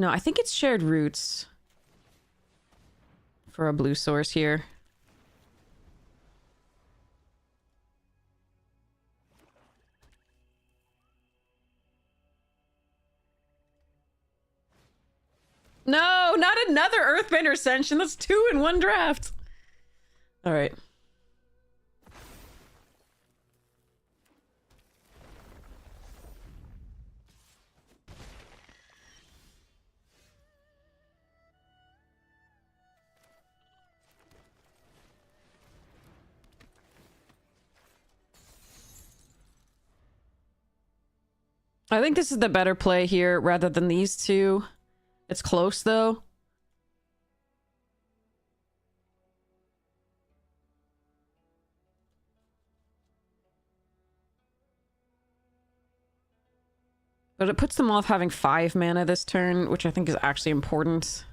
No, I think it's shared roots for a blue source here. No, not another Earthbender Ascension. That's 2 in 1 draft. All right. I think this is the better play here rather than these two. It's close, though. But it puts them off having 5 mana this turn, which I think is actually important.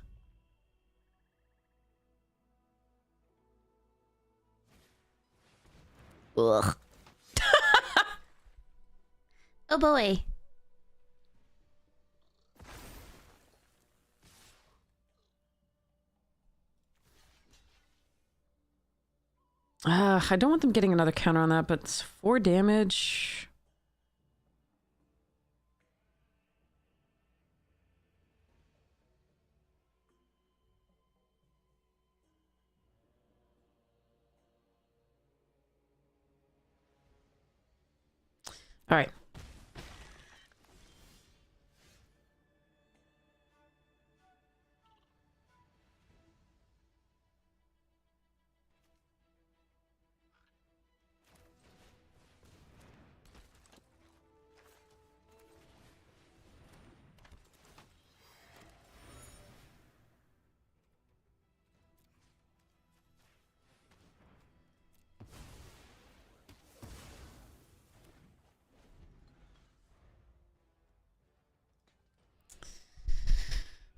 Ugh. Oh boy. I don't want them getting another counter on that, but it's 4 damage. All right.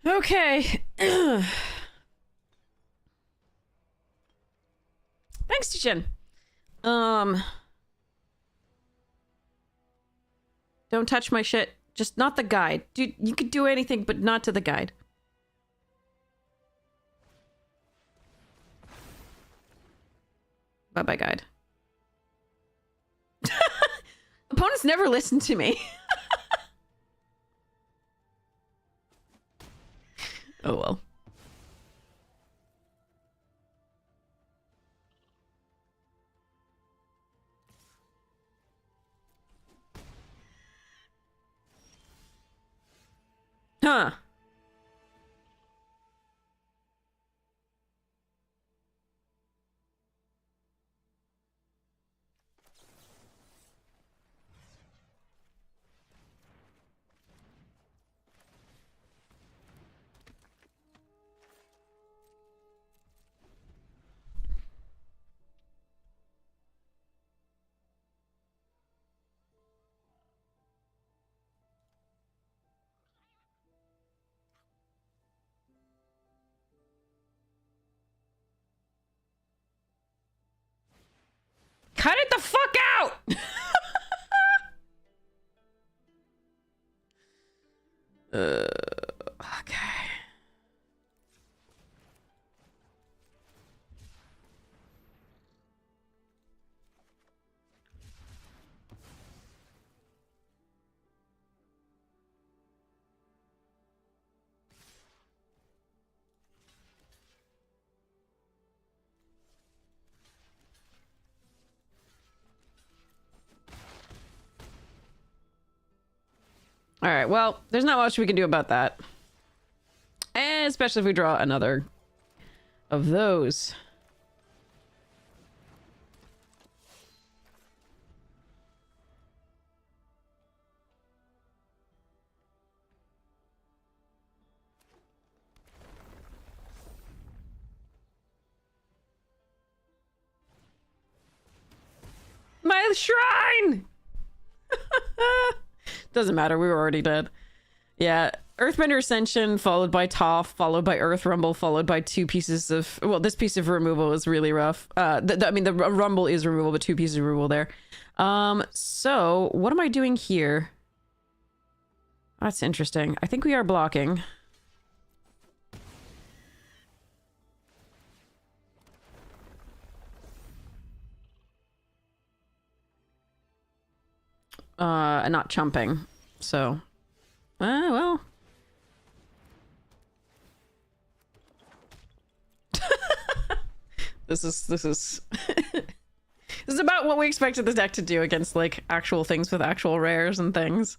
Okay. Thanks, Jin. Don't touch my shit. Just not the guide. Dude, you could do anything, but not to the guide. Bye-bye, guide. Opponents never listen to me. Oh well. Huh. Cut it the fuck out! Okay. All right, well, there's not much we can do about that. And especially if we draw another of those. My shrine! Doesn't matter, we were already dead. Yeah, Earthbender Ascension, followed by Toph, followed by Earth Rumble, followed by 2 pieces of... Well, this piece of removal is really rough. I mean, the Rumble is removal, but 2 pieces of removal there. So, what am I doing here? That's interesting. I think we are blocking. And not chumping. So, well. This is this is about what we expected the deck to do against like actual things with actual rares and things.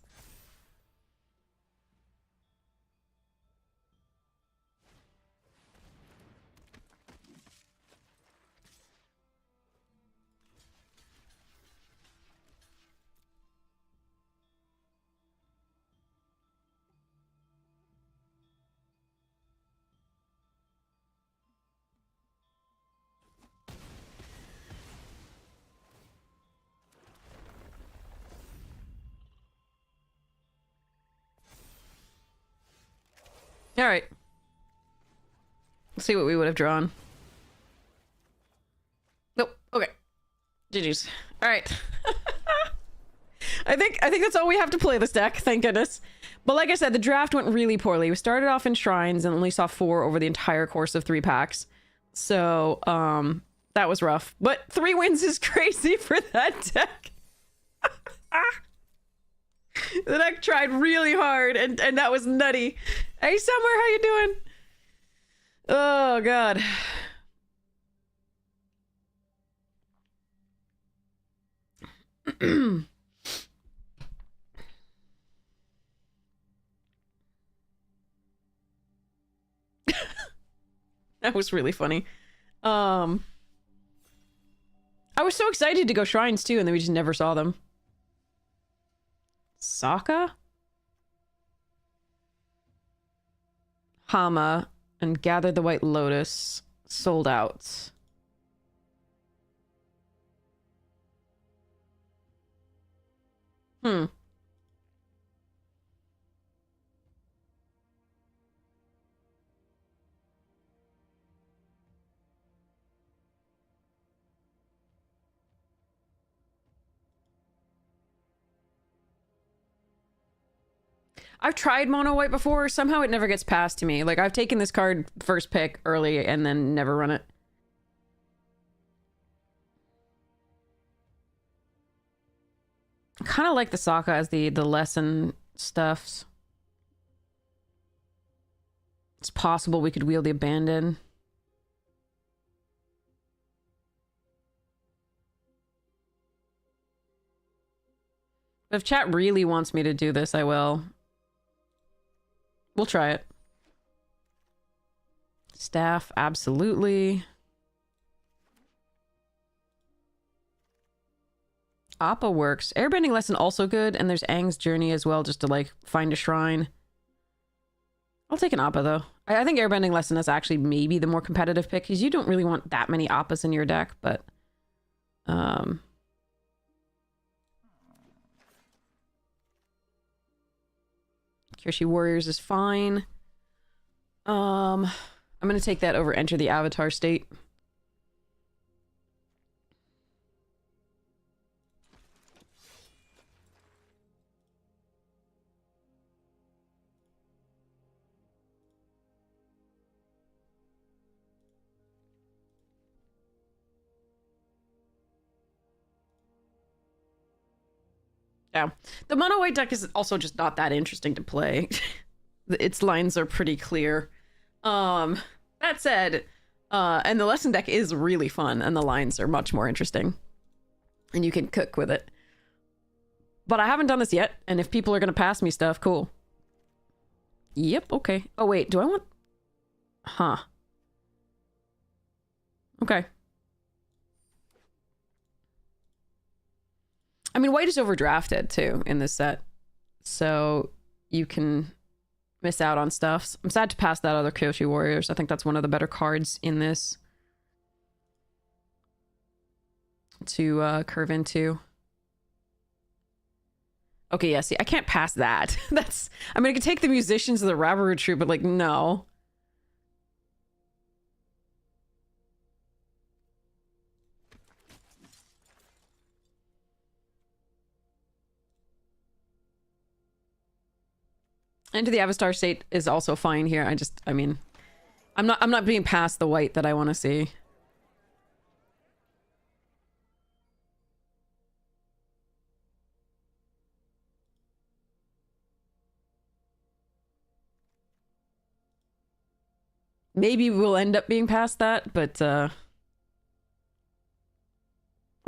All right. Let's see what we would have drawn. Nope. Okay. GG's. All right. I think that's all we have to play this deck. Thank goodness. But like I said, the draft went really poorly. We started off in shrines and only saw 4 over the entire course of 3 packs. So, that was rough. But 3 wins is crazy for that deck. The deck tried really hard, and that was nutty. Hey, Summer, how you doing? Oh, God. That was really funny. I was so excited to go shrines, too, and then we just never saw them. Sokka? Hama and Gather the White Lotus sold out. I've tried mono white before. Somehow it never gets passed to me. Like, I've taken this card first pick early and then never run it. I kind of like the Sokka as the lesson stuffs. It's possible we could wield the Abandon. If chat really wants me to do this, I will. We'll try it. Staff, absolutely. Appa works. Airbending Lesson also good, and there's Aang's Journey as well, just to like find a shrine. I'll take an Appa though. I think Airbending Lesson is actually maybe the more competitive pick, because you don't really want that many Appas in your deck, but Kyoshi Warriors is fine. I'm gonna take that over Enter the Avatar State. Yeah, the mono white deck is also just not that interesting to play. Its lines are pretty clear. That said, and the lesson deck is really fun, and the lines are much more interesting, and you can cook with it. But I haven't done this yet, and if people are gonna pass me stuff, cool. Yep, okay. Oh wait, do I want... Huh. Okay. I mean, white is overdrafted, too, in this set. So, you can miss out on stuff. I'm sad to pass that other Kyoshi Warriors. I think that's one of the better cards in this to curve into. Okay, yeah, see, I can't pass that. That's... I mean, I could take the musicians of the Rabaru Troupe, but, like, no. Into the Avastar State is also fine here. I mean, I'm not being past the white that I want to see. Maybe we'll end up being past that, but I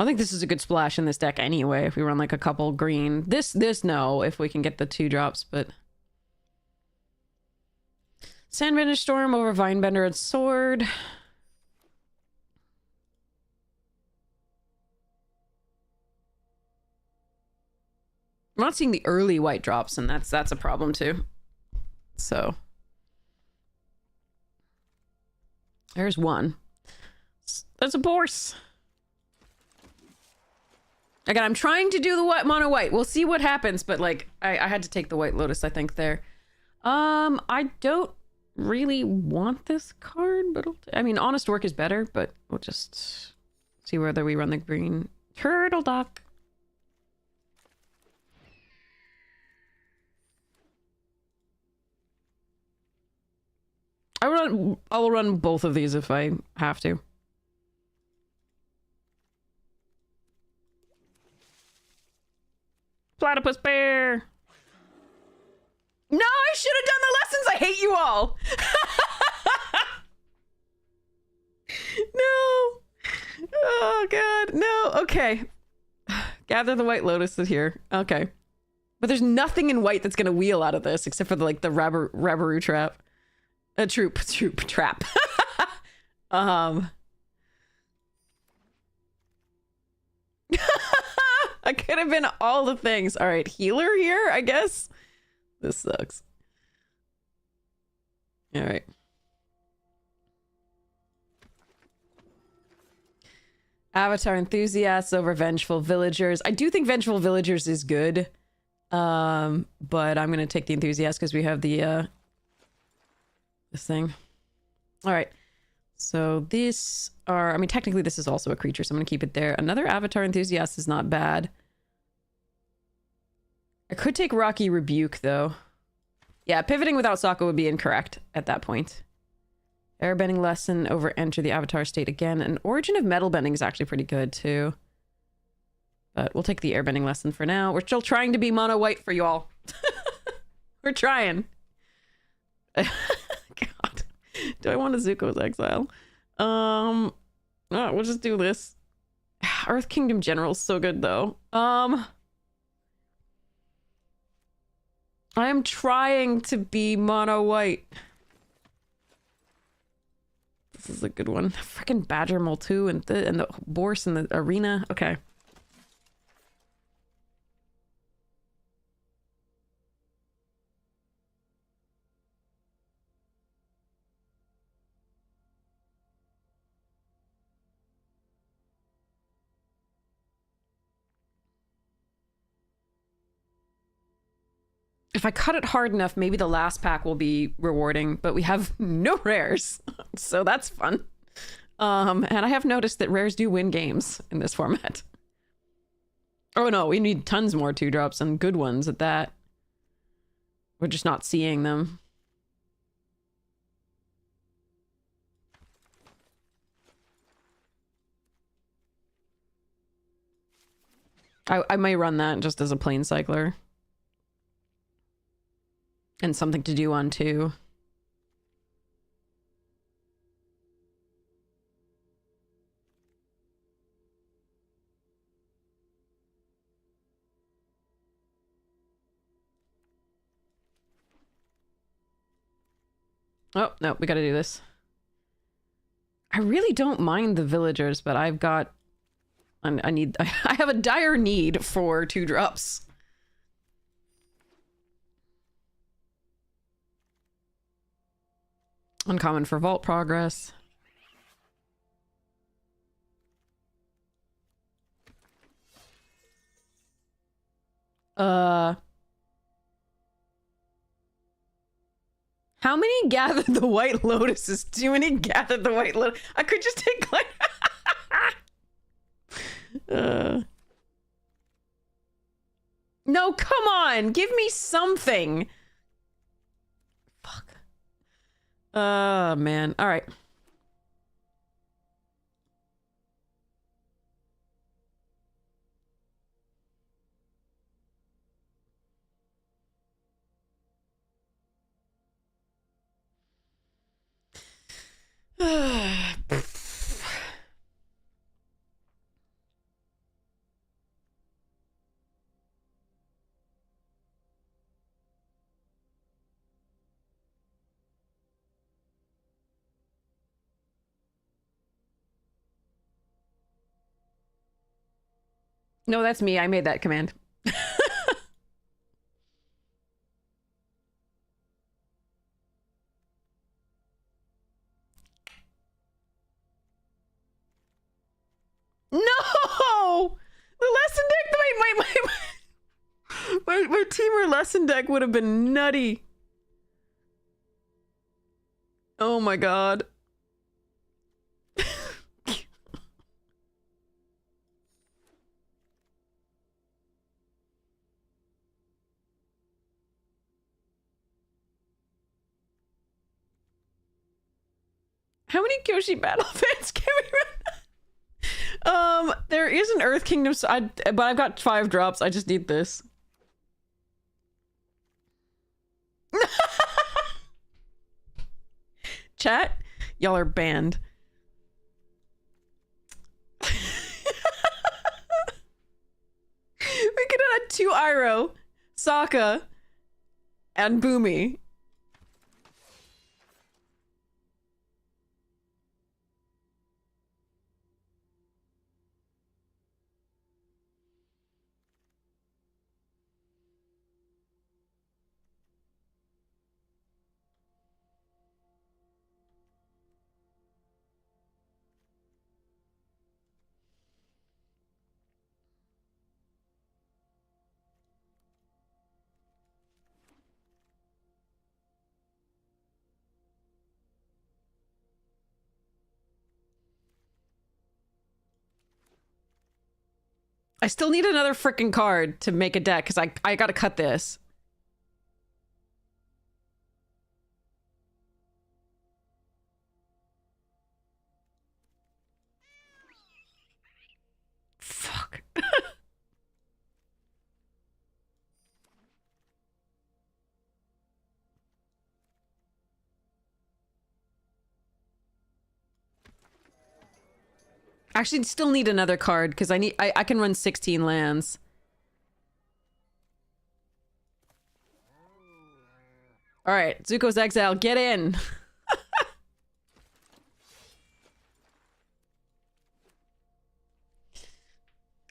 think this is a good splash in this deck anyway, if we run like a couple green. This no, if we can get the 2 drops, but... Sandbender Storm over Vinebender and Sword. I'm not seeing the early white drops, and that's a problem too. So... There's one. There's a Bourse. Again, I'm trying to do the white mono white. We'll see what happens, but like I had to take the White Lotus, I think, there. I don't really want this card, but I mean, Honest Work is better, but we'll just see whether we run the green. Turtle Duck. I'll run both of these if I have to. Platypus Bear! No, I should have done the lessons! I hate you all! No! Oh, God. No. Okay. Gather the White Lotus is here. Okay. But there's nothing in white that's gonna wheel out of this except for the, like, the Rabaru trap. A troop trap. I could have been all the things. All right, healer here, I guess. This sucks. All right. Avatar Enthusiasts over Vengeful Villagers. I do think Vengeful Villagers is good. But I'm gonna take the Enthusiast because we have the this thing. All right. So these are, I mean, technically this is also a creature, so I'm going to keep it there. Another Avatar Enthusiast is not bad. I could take Rocky Rebuke, though. Yeah, pivoting without Sokka would be incorrect at that point. Airbending Lesson over Enter the Avatar State again. And Origin of Metal Bending is actually pretty good, too. But we'll take the Airbending Lesson for now. We're still trying to be mono white for you all. We're trying. God. Do I want a Zuko's Exile? Oh, we'll just do this. Earth Kingdom General's so good, though. I am trying to be mono white. This is a good one. Freaking Badger Mole 2 and the Bourse in the arena. Okay. If I cut it hard enough, maybe the last pack will be rewarding, but we have no rares, so that's fun. And I have noticed that rares do win games in this format. Oh no, we need tons more 2-drops and good ones at that. We're just not seeing them. I may run that just as a plain cycler. And something to do on 2. Oh, no, we gotta do this. I really don't mind the villagers, but I've got... I have a dire need for 2 drops. Uncommon for vault progress. How many gathered the white lotuses? Too many gathered the white lotus. I could just take like... No, come on! Give me something! Fuck. Man. Alright. No, that's me. I made that command. No! The lesson deck, my teamer lesson deck would have been nutty. Oh my god. How many Kyoshi battle fans can we run? There is an Earth Kingdom, so but I've got 5 drops. I just need this. Chat, y'all are banned. We could add 2 Iroh, Sokka, and Boomy. I still need another freaking card to make a deck, because I gotta cut this. Fuck. Actually, still need another card because I can run 16 lands. All right, Zuko's Exile, get in.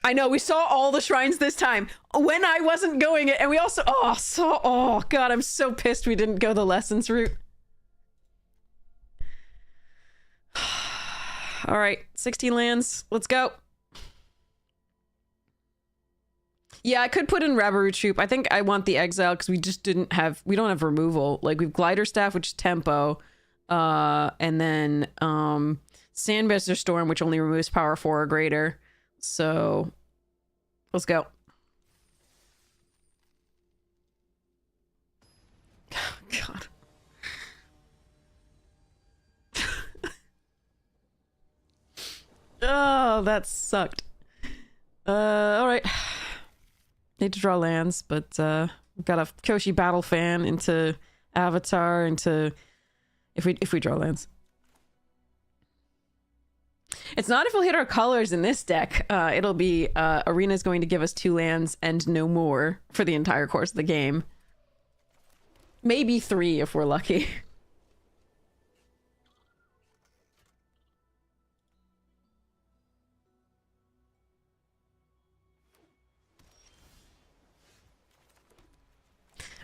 I know, we saw all the shrines this time when I wasn't going it, and we also oh god, I'm so pissed we didn't go the lessons route. All right, 16 lands. Let's go. Yeah, I could put in Rabaru Troop. I think I want the Exile because we don't have removal. Like, we've Glider Staff, which is tempo. And then Sandbester Storm, which only removes power 4 or greater. So, let's go. God. Oh, that sucked. All right. Need to draw lands, but we've got a Kyoshi Battle Fan into Avatar into if we draw lands. It's not if we'll hit our colors in this deck. It'll be Arena's going to give us 2 lands and no more for the entire course of the game. Maybe 3 if we're lucky.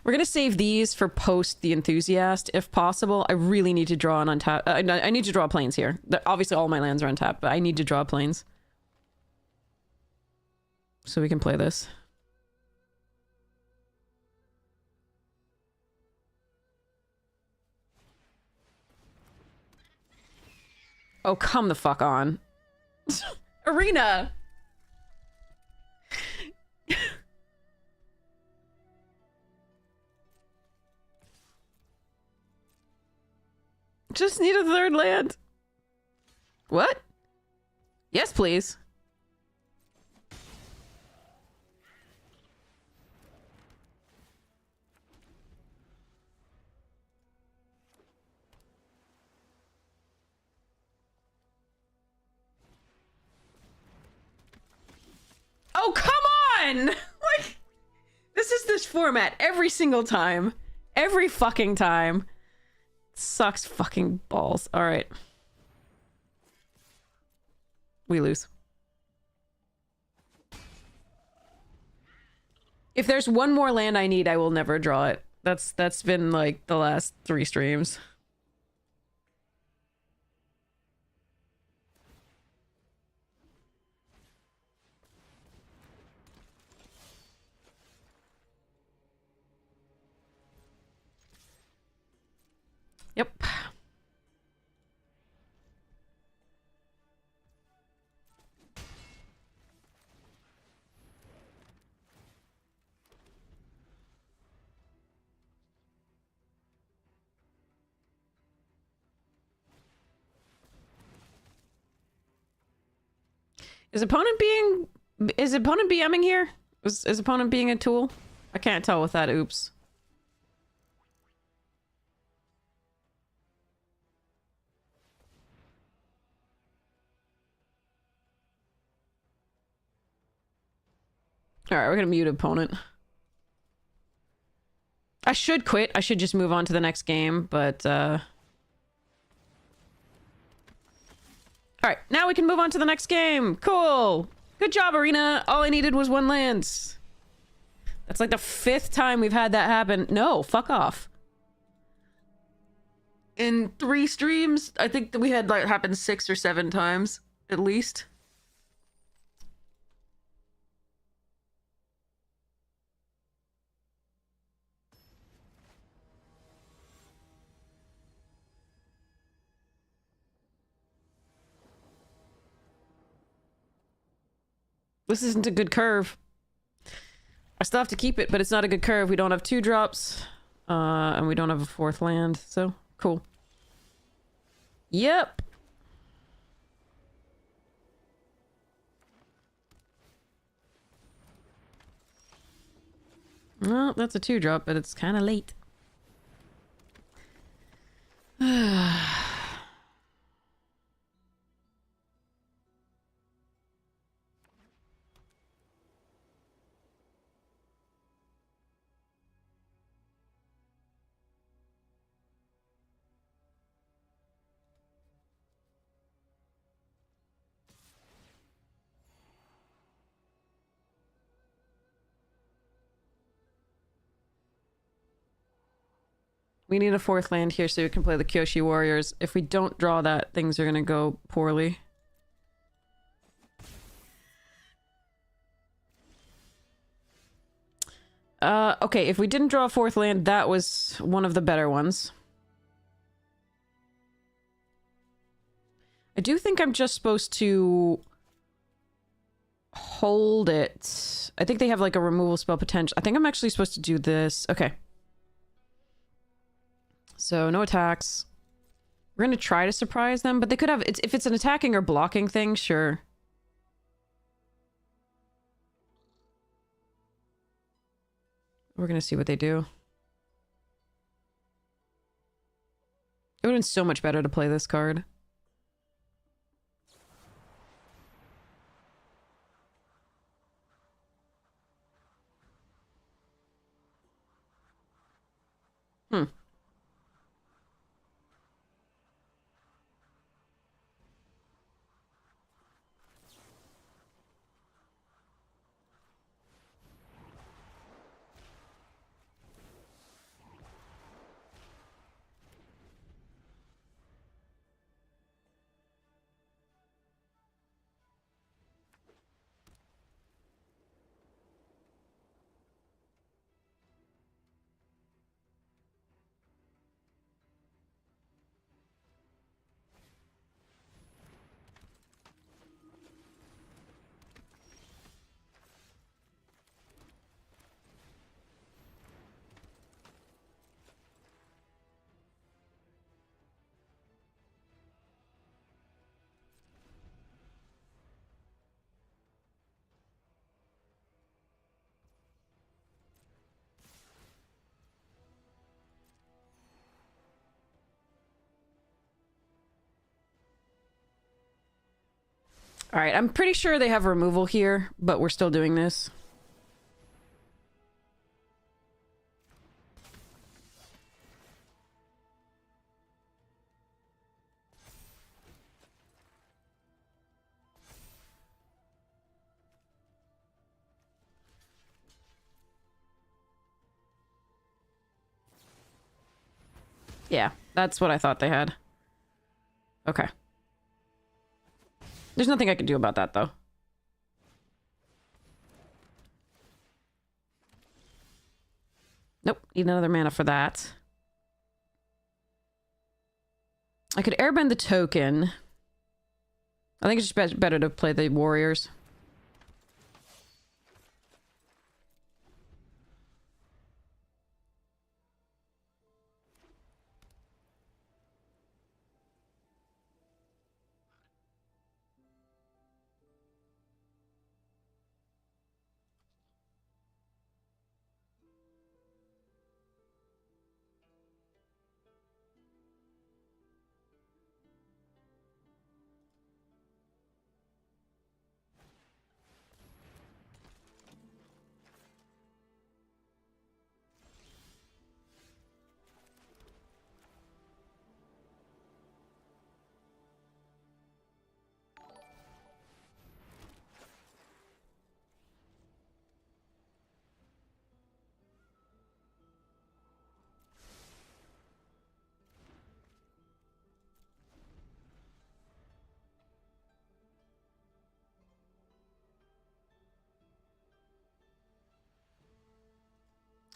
We're gonna save these for post the enthusiast if possible. I really need to draw an untap. I need to draw planes here. Obviously, all my lands are untapped, but I need to draw planes so we can play this. Oh, come the fuck on. Arena! Just need a third land. What? Yes, please. Oh, come on! Like, this is this format every single time. Every fucking time. Sucks fucking balls. Alright. We lose. If there's one more land I need, I will never draw it. That's been like the last 3 streams. Yep. Is opponent BMing here? Is opponent being a tool? I can't tell with that. Oops. Alright, we're gonna mute opponent. I should quit. I should just move on to the next game, but alright, now we can move on to the next game. Cool. Good job, Arena. All I needed was 1 land. That's like the 5th time we've had that happen. No, fuck off. In 3 streams, I think that we had like happen 6 or 7 times, at least. This isn't a good curve. I still have to keep it, but it's not a good curve. We don't have 2 drops, and we don't have a 4th land, so cool. Yep. Well, that's a 2 drop, but it's kind of late. We need a 4th land here so we can play the Kyoshi Warriors. If we don't draw that, things are gonna go poorly. Okay, if we didn't draw a 4th land, that was one of the better ones. I do think I'm just supposed to hold it. I think they have like a removal spell potential. I think I'm actually supposed to do this. Okay. So no attacks. We're gonna try to surprise them, but they could have... if it's an attacking or blocking thing, sure. We're gonna see what they do. It would have been so much better to play this card. Hmm. Alright, I'm pretty sure they have removal here, but we're still doing this. Yeah, that's what I thought they had. Okay. There's nothing I can do about that, though. Nope, need another mana for that. I could airbend the token. I think it's just better to play the warriors.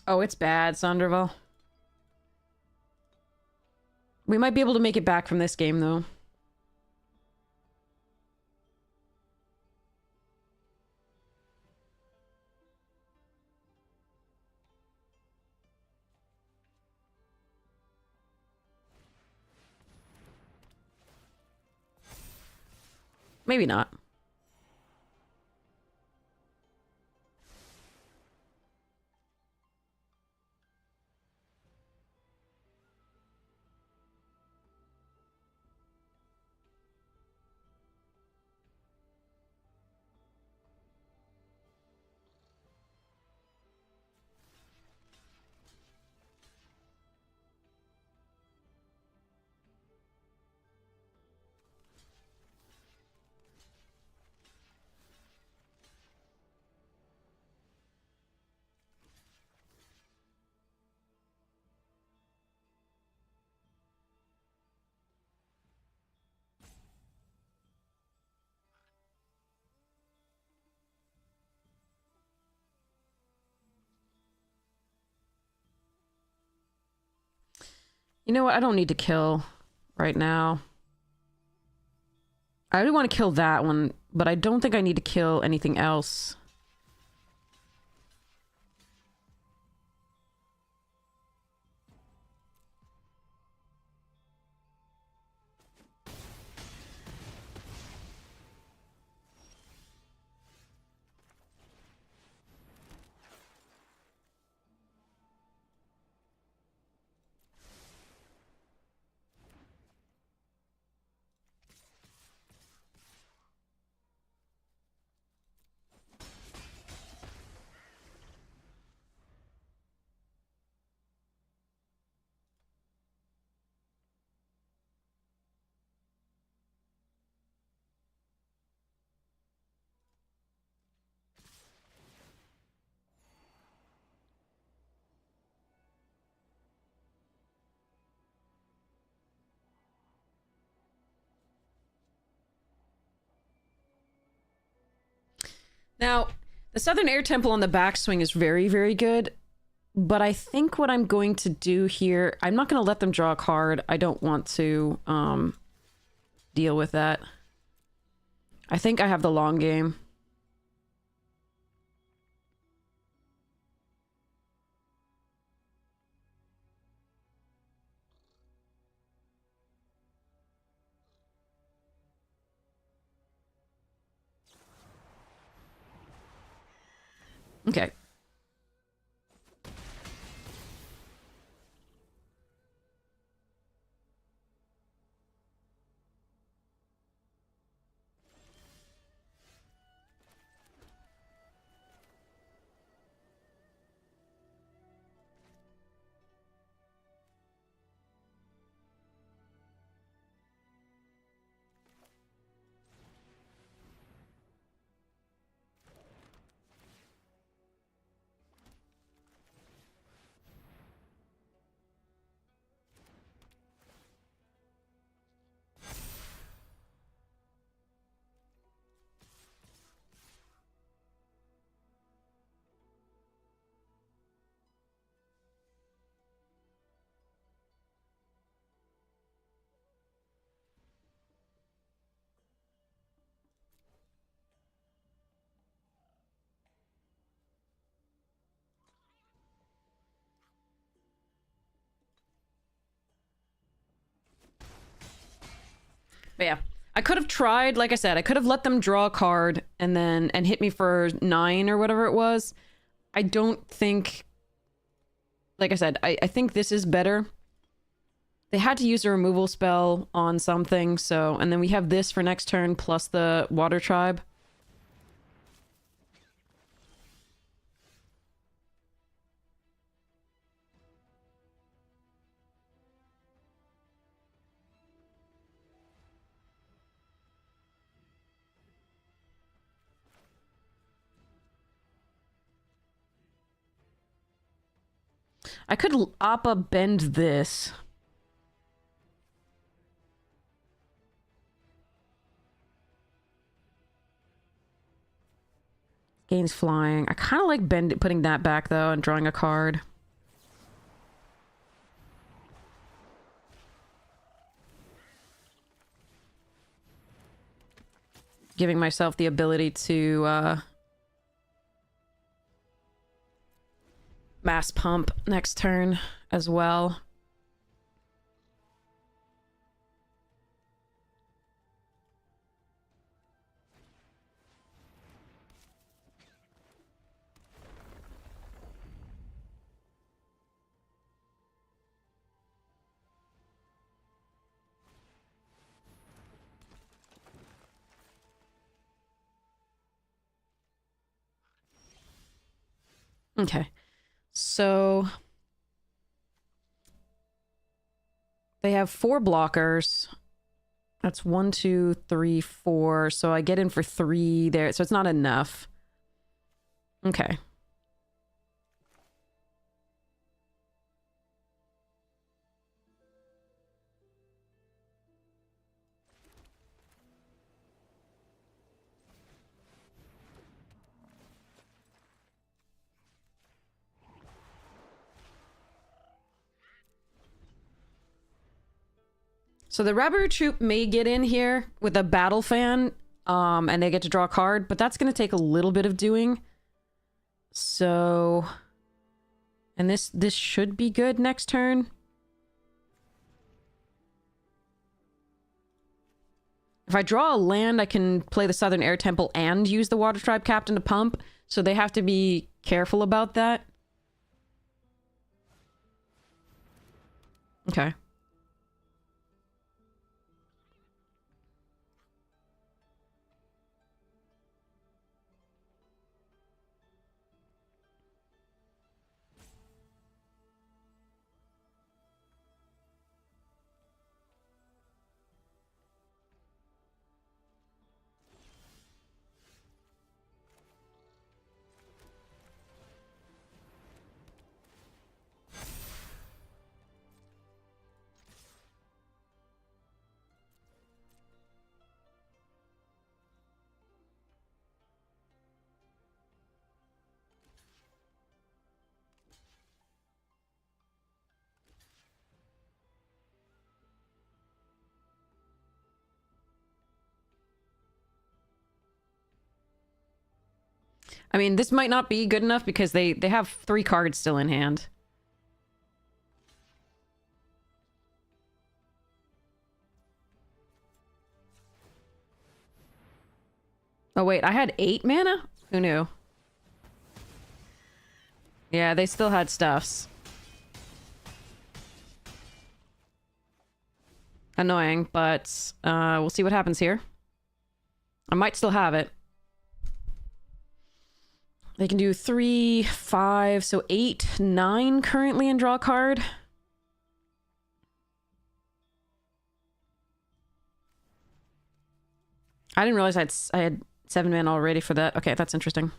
Oh, it's bad, Sanderville. We might be able to make it back from this game, though. Maybe not. You know what? I don't need to kill right now. I do want to kill that one, but I don't think I need to kill anything else. Now, the Southern Air Temple on the backswing is very, very good. But I think what I'm going to do here... I'm not going to let them draw a card. I don't want to deal with that. I think I have the long game. Okay. But yeah, I could have tried, like I said, I could have let them draw a card and hit me for 9 or whatever it was. I don't think, like I said, I think this is better. They had to use a removal spell on something, so, and then we have this for next turn plus the Water Tribe. I could Appa bend this. Gains flying. I kind of like putting that back though and drawing a card. Giving myself the ability to mass pump next turn as well. Okay, so they have 4 blockers. That's 1, 2, 3, 4. So I get in for 3 there. So it's not enough. Okay. So the Rabbit Troop may get in here with a Battle Fan, and they get to draw a card, but that's going to take a little bit of doing. So, and this should be good next turn. If I draw a land, I can play the Southern Air Temple and use the Water Tribe Captain to pump, so they have to be careful about that. Okay. I mean, this might not be good enough because they have 3 cards still in hand. Oh wait, I had 8 mana? Who knew? Yeah, they still had stuffs. Annoying, but we'll see what happens here. I might still have it. They can do 3, 5, so 8, 9 currently and draw a card. I didn't realize I had 7 mana already for that. Okay, that's interesting.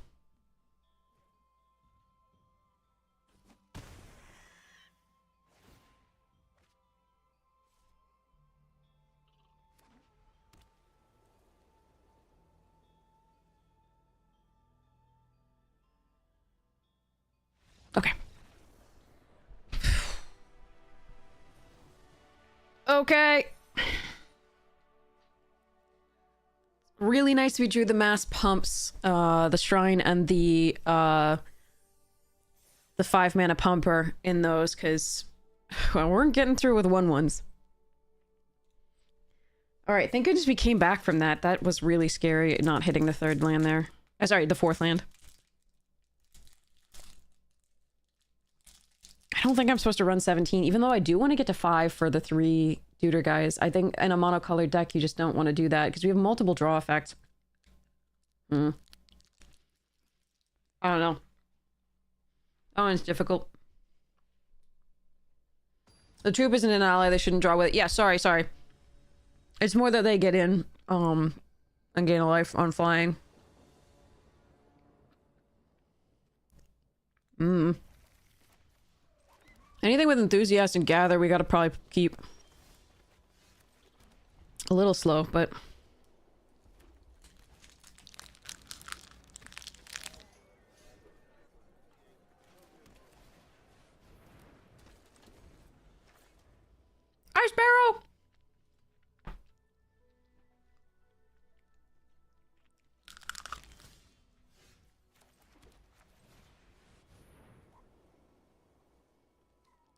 Okay. Okay. Really nice we drew the mass pumps, the shrine and the 5 mana pumper in those, because well, we're getting through with 1/1s. All right, thank goodness we came back from that. That was really scary, not hitting the third land there. Sorry, the fourth land. I don't think I'm supposed to run 17, even though I do want to get to 5 for the 3 Deuter guys. I think in a monocolored deck, you just don't want to do that, because we have multiple draw effects. I don't know. That one's difficult. The troop isn't an ally, they shouldn't draw with it. Yeah, sorry. It's more that they get in, and gain a life on flying. Anything with enthusiast and gather, we gotta probably keep. A little slow, but... Ice Sparrow!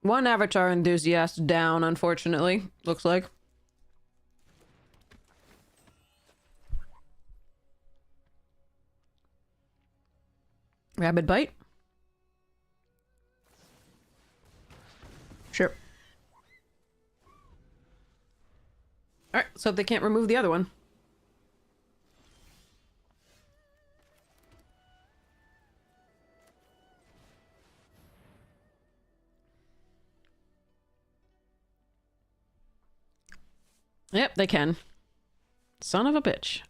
One Avatar enthusiast down, unfortunately. Looks like. Rabid bite? Sure. Alright, so they can't remove the other one. Yep, they can. Son of a bitch.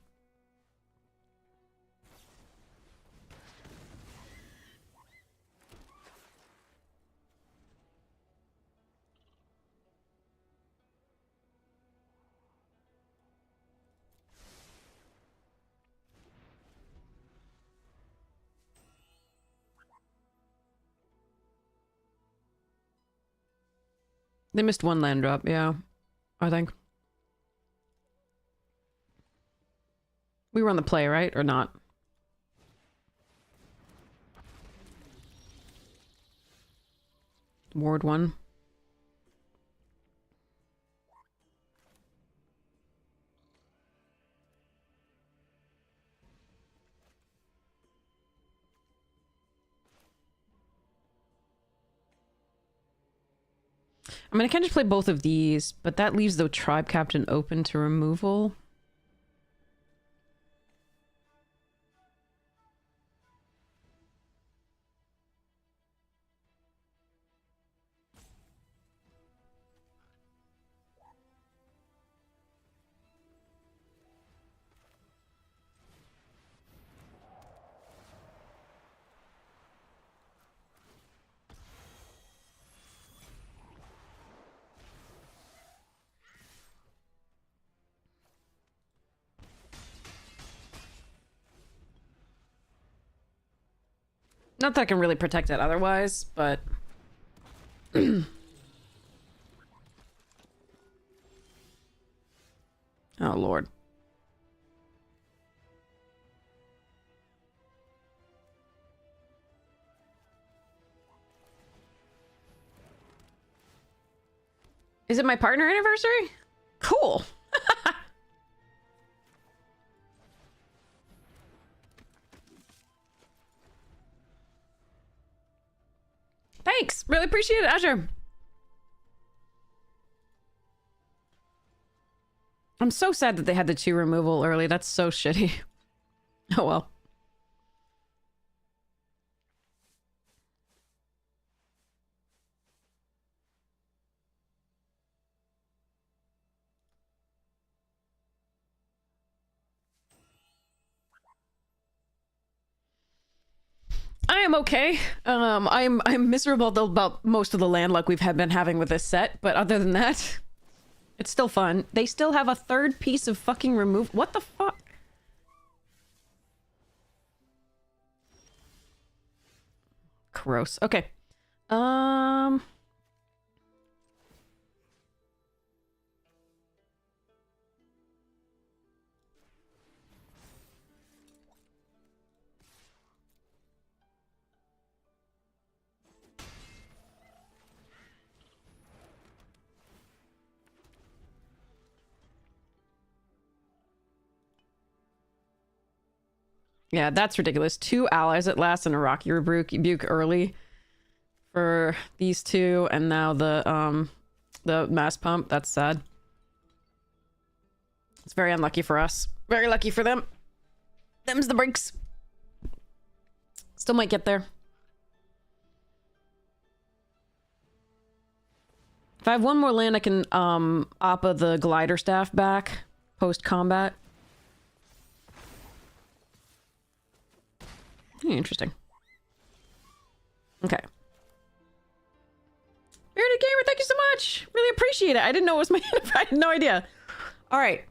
They missed one land drop, yeah. I think. We were on the play, right? Or not? Ward 1. I mean, I can just play both of these, but that leaves the tribe captain open to removal. Not that I can really protect it otherwise, but... Oh, Lord. Is it my partner anniversary? Cool. Thanks. Really appreciate it, Azure. I'm so sad that they had the 2 removal early. That's so shitty. Oh well. I am okay. I'm miserable about most of the land luck we've been having with this set, but other than that, it's still fun. They still have a 3rd piece of fucking remove. What the fuck? Gross. Okay. Yeah, that's ridiculous. 2 allies at last and a rocky rebuke early for these two, and now the mass pump. That's sad. It's very unlucky for us. Very lucky for them. Them's the breaks. Still might get there. If I have one more land, I can Appa the glider staff back post-combat. Interesting. Okay. Bearded Gamer, thank you so much. Really appreciate it. I didn't know it was my I had no idea. All right.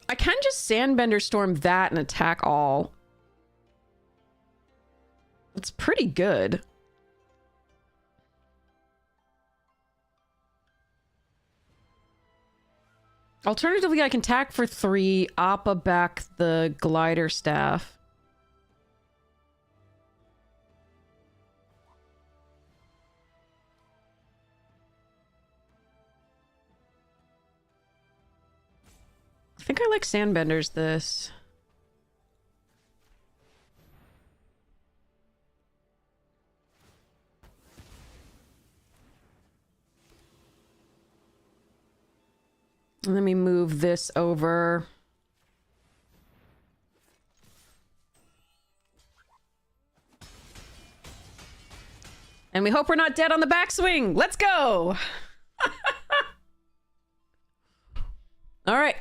I can just Sandbender Storm that and attack all. It's pretty good. Alternatively, I can attack for 3, Appa back the glider staff. I think I like Sandbenders this. And let me move this over. And we hope we're not dead on the backswing. Let's go. All right.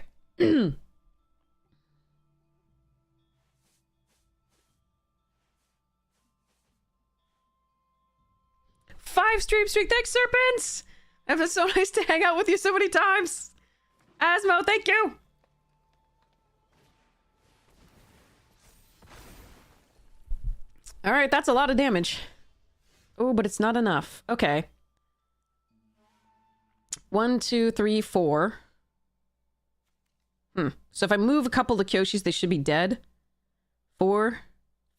5 stream streak. Thanks, Serpents. It was so nice to hang out with you so many times. Asmo, thank you. All right, that's a lot of damage. Oh, but it's not enough. Okay. 1, 2, 3, 4. So if I move a couple of Kyoshis, they should be dead. 4,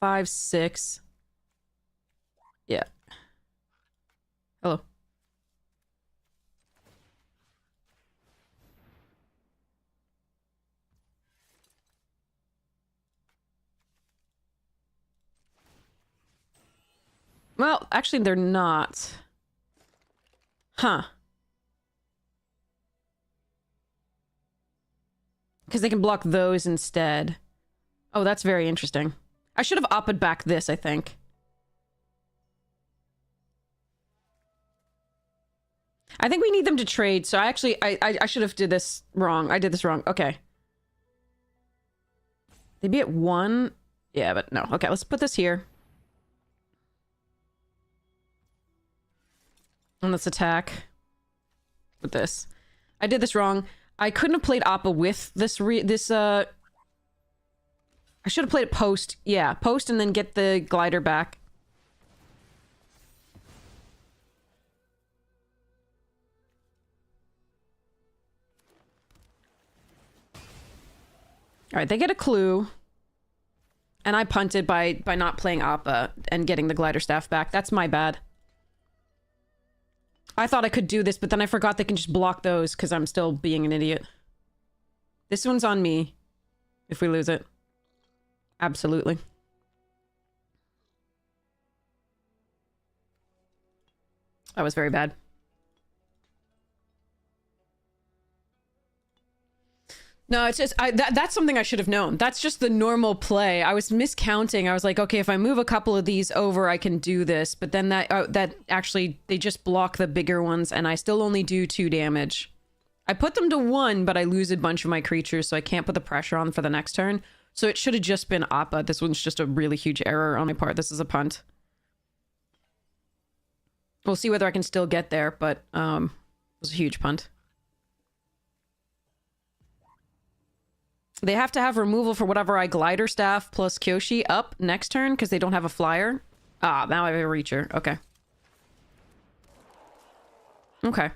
5, 6. Yeah. Hello. Well, actually, they're not. Huh. Because they can block those instead. Oh, that's very interesting. I should have opted back this, I think. I think we need them to trade, so I should have did this wrong. I did this wrong. Okay. They'd be at 1. Yeah, but no. Okay, let's put this here. And let's attack with this. I did this wrong. I couldn't have played Appa with this I should have played it post. Yeah, post and then get the glider back. All right, they get a clue. And I punted by not playing Appa and getting the glider staff back. That's my bad. I thought I could do this, but then I forgot they can just block those because I'm still being an idiot. This one's on me if we lose it. Absolutely. That was very bad. No, it's just that's something I should have known. That's just the normal play. I was miscounting. I was like, okay, if I move a couple of these over, I can do this. But then that actually they just block the bigger ones, and I still only do 2 damage. I put them to 1, but I lose a bunch of my creatures, so I can't put the pressure on for the next turn. So it should have just been Appa. This one's just a really huge error on my part. This is a punt. We'll see whether I can still get there, but it was a huge punt. They have to have removal for whatever I glider staff plus Kyoshi up next turn because they don't have a flyer. Ah, now I have a reacher. Okay. Okay.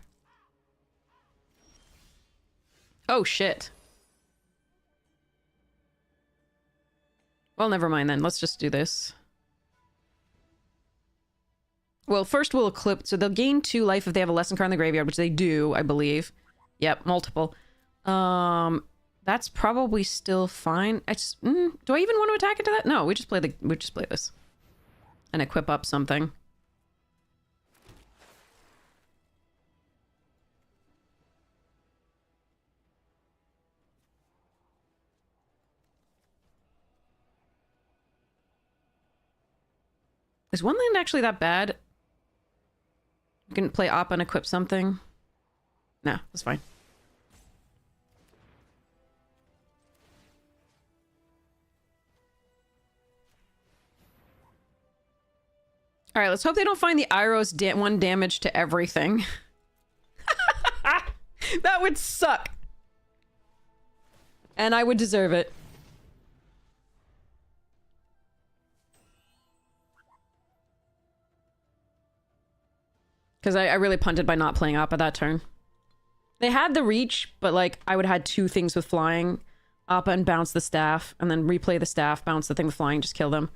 Oh, shit. Well, never mind then. Let's just do this. Well, first we'll Eclipse. So they'll gain 2 life if they have a lesson card in the graveyard, which they do, I believe. Yep, multiple. That's probably still fine. Do I even want to attack into that? No, we just play this. And equip up something. Is one land actually that bad? You can play op and equip something? No, that's fine. Alright, let's hope they don't find the Iros 1 damage to everything. That would suck. And I would deserve it. Because I really punted by not playing Appa that turn. They had the reach, but like I would have had 2 things with flying. Appa and bounce the staff, and then replay the staff, bounce the thing with flying, just kill them.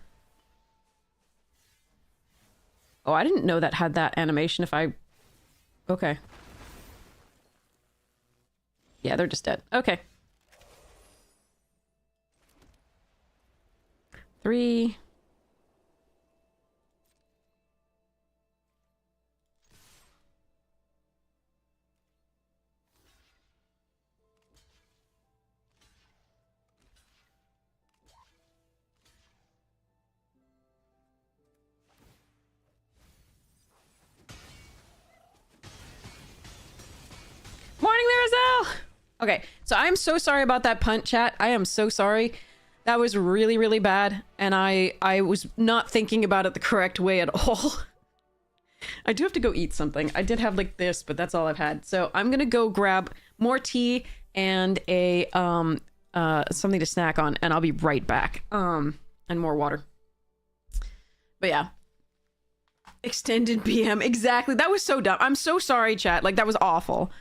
Oh, I didn't know that had that animation if I... Okay. Yeah, they're just dead. Okay. 3... Morning there, Azelle! Okay, so I'm so sorry about that punt, chat. I am so sorry. That was really, really bad, and I was not thinking about it the correct way at all. I do have to go eat something. I did have like this, but that's all I've had. So I'm gonna go grab more tea and a something to snack on, and I'll be right back. And more water. But yeah. Extended PM, exactly. That was so dumb. I'm so sorry, chat. Like, that was awful.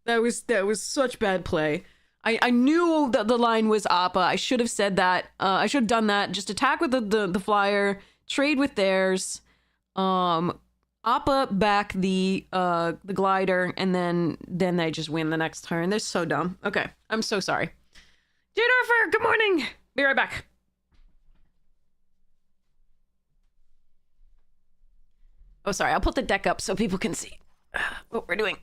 That was such bad play. I knew that the line was Appa. I should have said that. I should have done that. Just attack with the flyer, trade with theirs. Appa back the glider, and then they just win the next turn. They're so dumb. Okay, I'm so sorry. Jennifer, good morning. Be right back. Oh, sorry. I'll put the deck up so people can see what we're doing.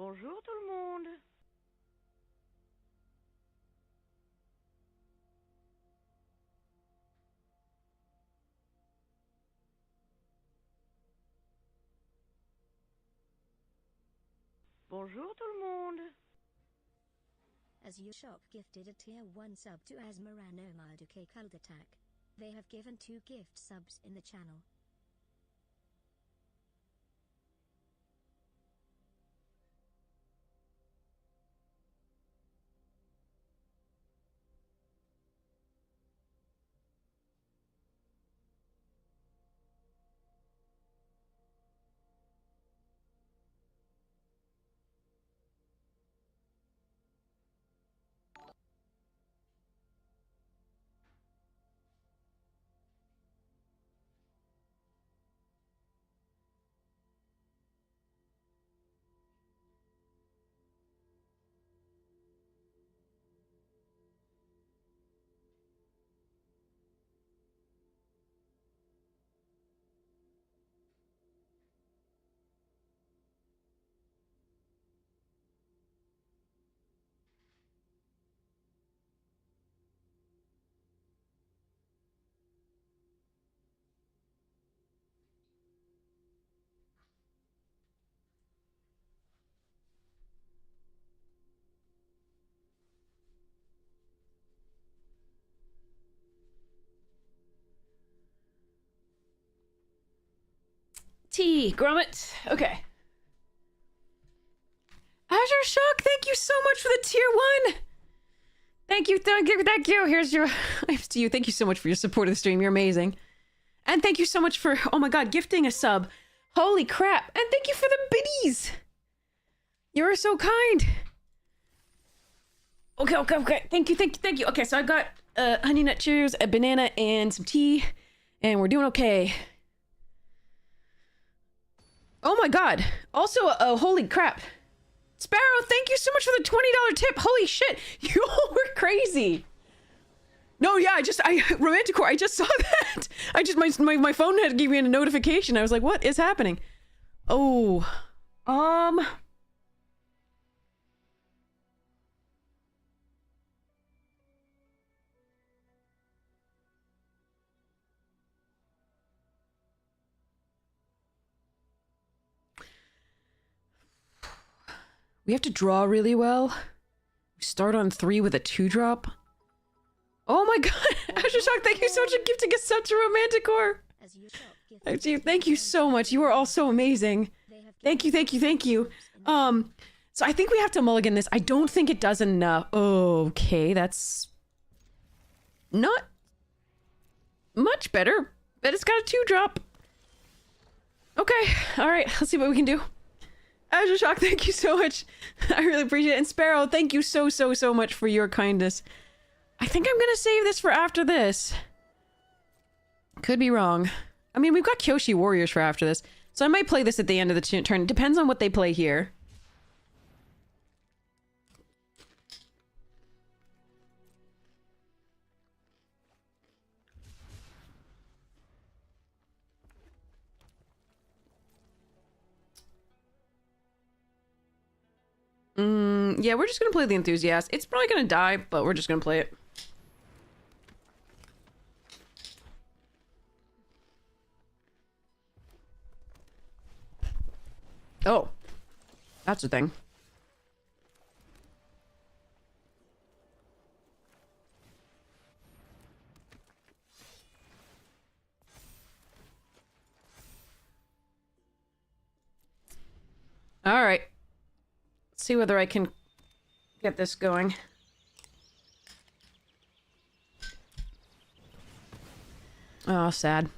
Bonjour tout le monde. Bonjour tout le monde. As you shop gifted a tier 1 sub to Asmarano Malduke Kuldatak. They have given 2 gift subs in the channel. T. Grommet. Okay. Azure Shock, thank you so much for the tier 1. Thank you, thank you. Here's your life to you. Thank you so much for your support of the stream. You're amazing. And thank you so much for, oh my god, gifting a sub. Holy crap. And thank you for the biddies. You're so kind. Okay. Thank you. Okay, so I got Honey Nut Cheerios, a banana, and some tea. And we're doing okay. Oh my god. Also, holy crap. Sparrow, thank you so much for the $20 tip. Holy shit. You all were crazy. No, yeah, Romanticore, I just saw that. My phone had given me a notification. I was like, what is happening? Oh, we have to draw really well. We start on 3 with a 2-drop. Oh my god! Azure Shock, thank you so much for gifting a sub to Romanticore! Thank you so much. You are all so amazing. Thank you. So I think we have to mulligan this. I don't think it does enough. Okay, that's not much better, but it's got a 2-drop. Okay, alright, let's see what we can do. Azure Shock, thank you so much. I really appreciate it. And Sparrow, thank you so much for your kindness. I think I'm gonna save this for after this. Could be wrong. I mean, we've got Kyoshi Warriors for after this. So I might play this at the end of the turn. It depends on what they play here. Yeah, we're just gonna play the Enthusiast. It's probably gonna die, but we're just gonna play it. Oh. That's a thing. Alright. Let's see whether I can get this going. Oh, sad.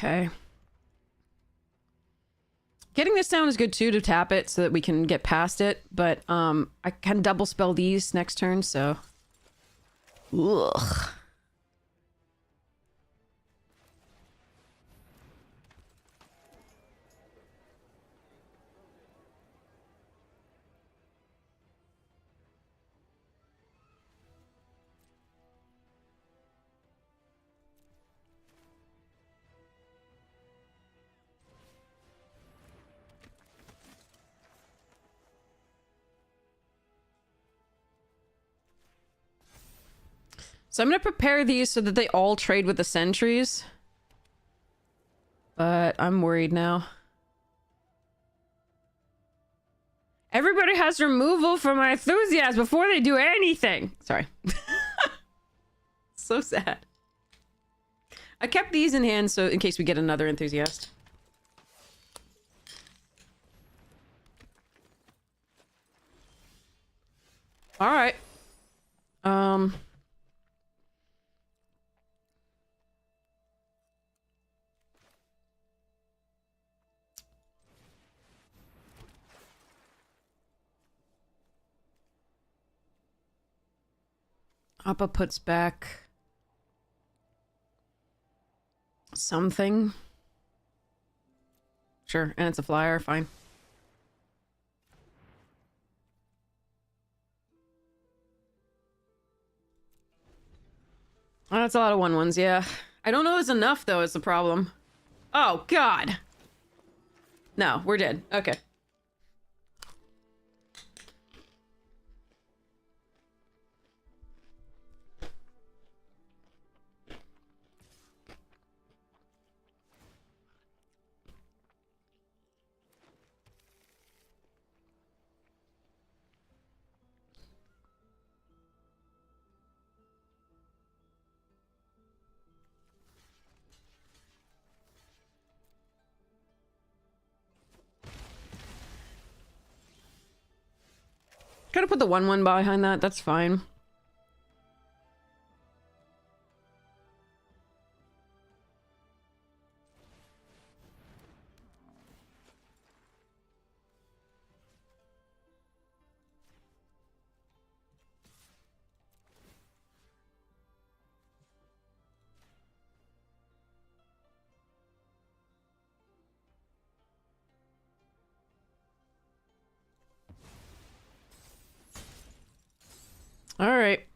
Okay. Getting this down is good too, to tap it so that we can get past it, but I can double spell these next turn, so ugh. So I'm gonna prepare these so that they all trade with the sentries. But I'm worried now. Everybody has removal from my enthusiast before they do anything. Sorry. So sad. I kept these in hand so in case we get another enthusiast. All right. Appa puts back something. Sure, and it's a flyer, fine. Oh, that's a lot of 1/1s, yeah. I don't know if it's enough, though, is the problem. Oh, God! No, we're dead. Okay. Gotta put the 1/1 behind that, that's fine. All right.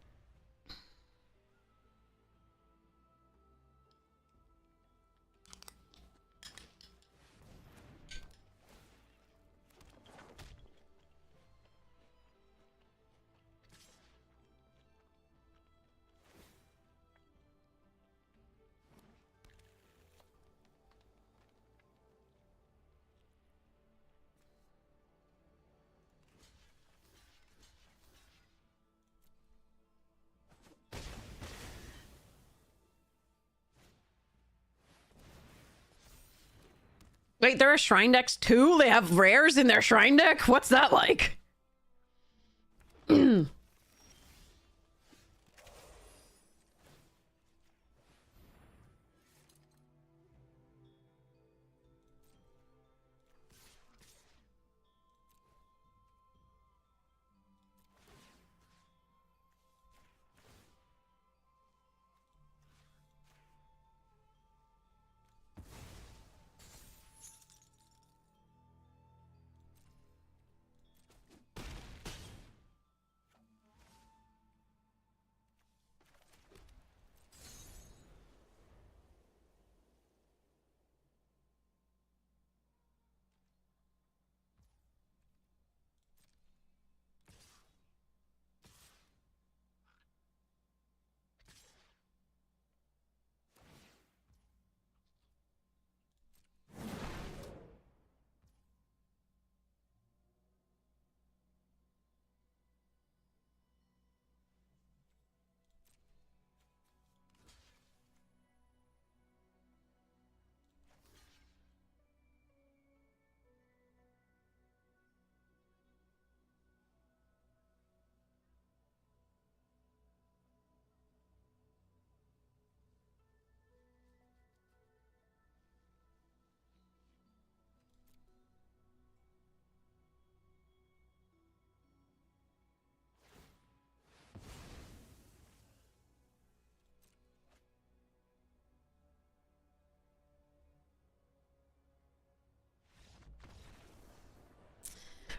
Wait, there are shrine decks too? They have rares in their shrine deck? What's that like?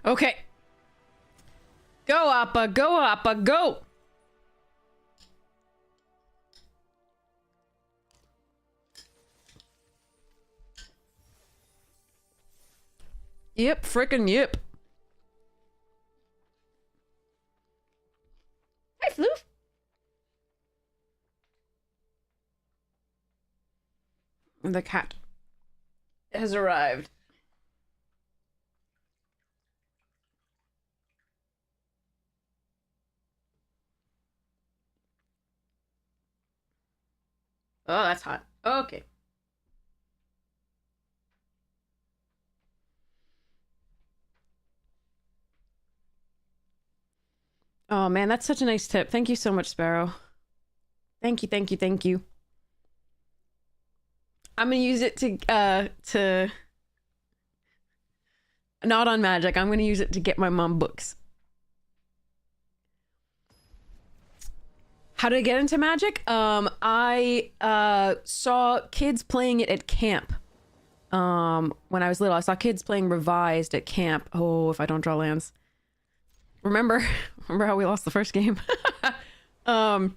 Okay. Go, Appa, go, Appa, go! Yep, frickin' yep. Hi, Floof. The cat has arrived. Oh, that's hot. Okay. Oh man, that's such a nice tip. Thank you so much, Sparrow. Thank you, thank you, thank you. I'm gonna use it to not on Magic. I'm gonna use it to get my mom books. How did I get into Magic? I saw kids playing it at camp. When I was little, I saw kids playing Revised at camp. Oh, if I don't draw lands. Remember how we lost the first game? Okay,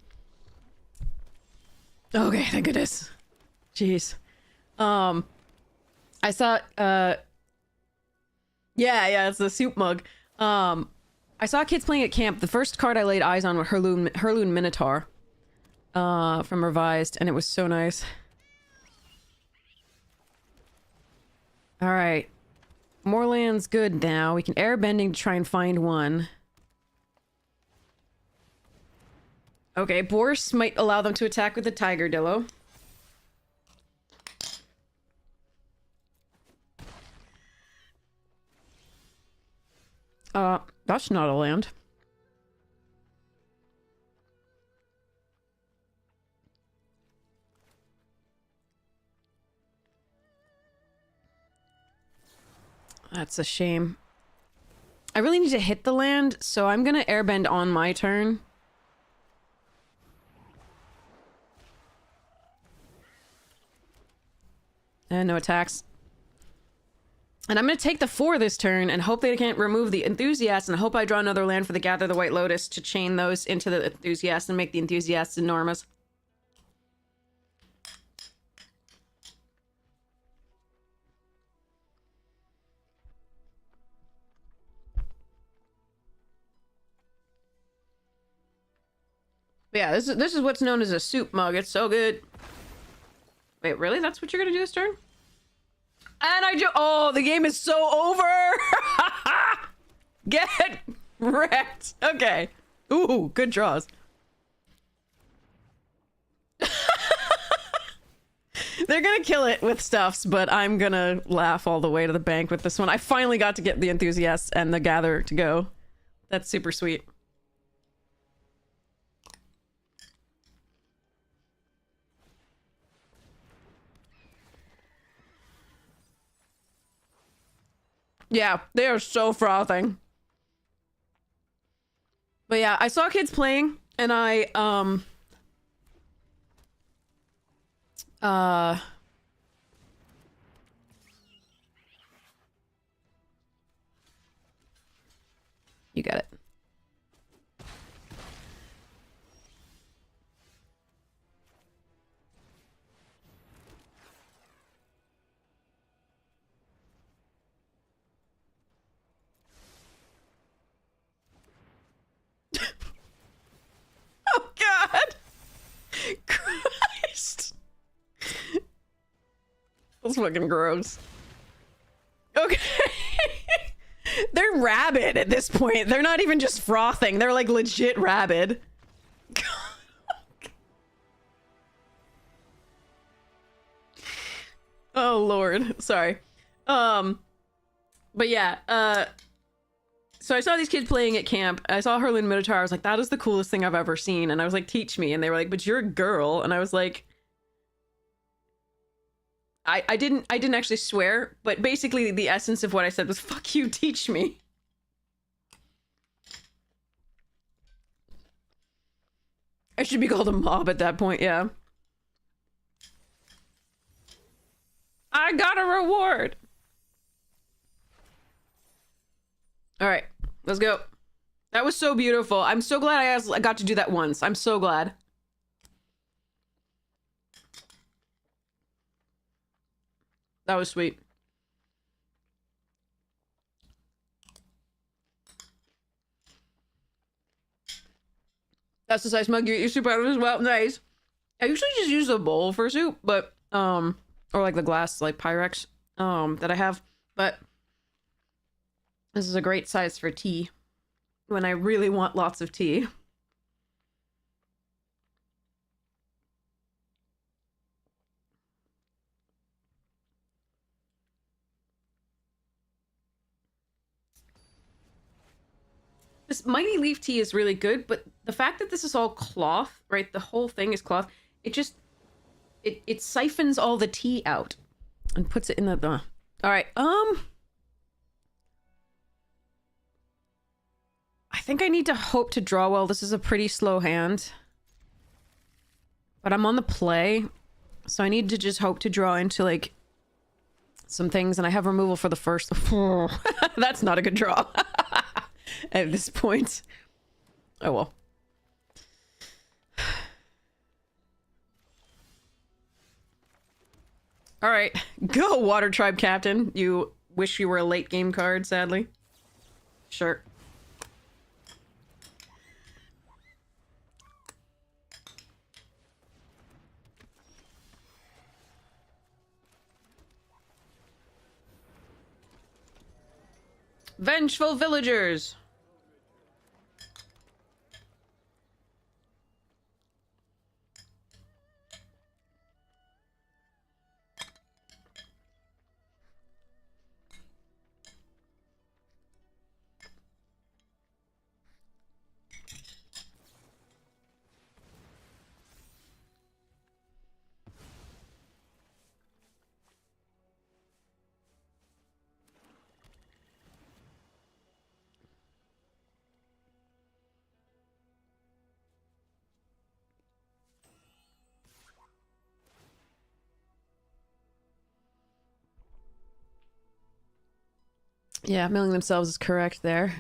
thank goodness. Jeez. I saw yeah, it's the soup mug. I saw kids playing at camp. The first card I laid eyes on was Herloon Minotaur from Revised, and it was so nice. All right. More land's good now. We can airbending to try and find one. Okay, Boris might allow them to attack with the Tiger Dillo. That's not a land. That's a shame. I really need to hit the land, so I'm gonna airbend on my turn. And no attacks. And I'm going to take the 4 this turn and hope they can't remove the Enthusiast, and I hope I draw another land for the Gather the White Lotus to chain those into the Enthusiast and make the Enthusiast enormous. But yeah, this is what's known as a soup mug. It's so good. Wait, really? That's what you're going to do this turn? And oh, the game is so over! Get wrecked. Okay. Ooh, good draws. They're gonna kill it with stuffs, but I'm gonna laugh all the way to the bank with this one. I finally got to get the Enthusiasts and the Gather to go. That's super sweet. Yeah, they are so frothing. But yeah, I saw kids playing, and I, you got it. Oh God! Christ! That's fucking gross. Okay. They're rabid at this point. They're not even just frothing. They're like legit rabid. Oh Lord. Sorry. But yeah, so I saw these kids playing at camp. I saw Herlin Minotaur. I was like, that is the coolest thing I've ever seen. And I was like, teach me. And they were like, but you're a girl. And I was like, I didn't actually swear, but basically the essence of what I said was, fuck you, teach me. I should be called a mob at that point, yeah. I got a reward. All right, let's go. That was so beautiful. I'm so glad I got to do that once. I'm so glad. That was sweet. That's the size mug you eat your soup out of as well. Nice. I usually just use a bowl for soup, but or like the glass like Pyrex that I have. But this is a great size for tea when I really want lots of tea. This Mighty Leaf tea is really good, but the fact that this is all cloth, right? The whole thing is cloth. It just it siphons all the tea out and puts it in the all right. I think I need to hope to draw well. This is a pretty slow hand. But I'm on the play, so I need to just hope to draw into like some things, and I have removal for the first. That's not a good draw at this point. Oh well. All right, go Water Tribe Captain. You wish you were a late game card, sadly. Sure. Vengeful villagers. Yeah, milling themselves is correct there.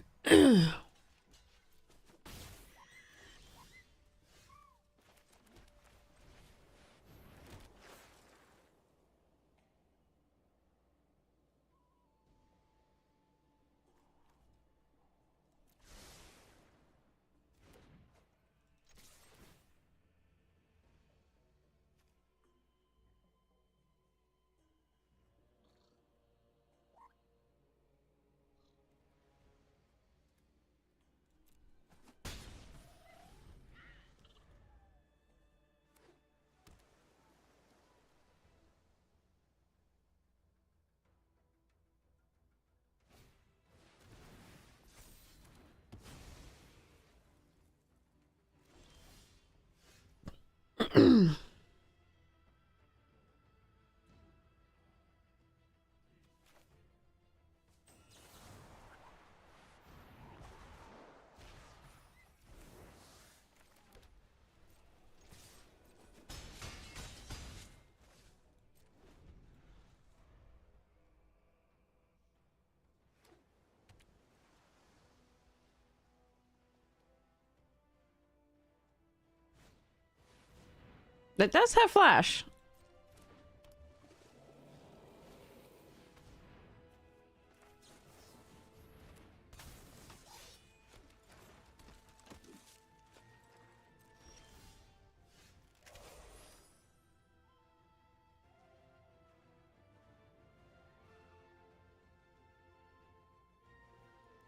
That does have flash.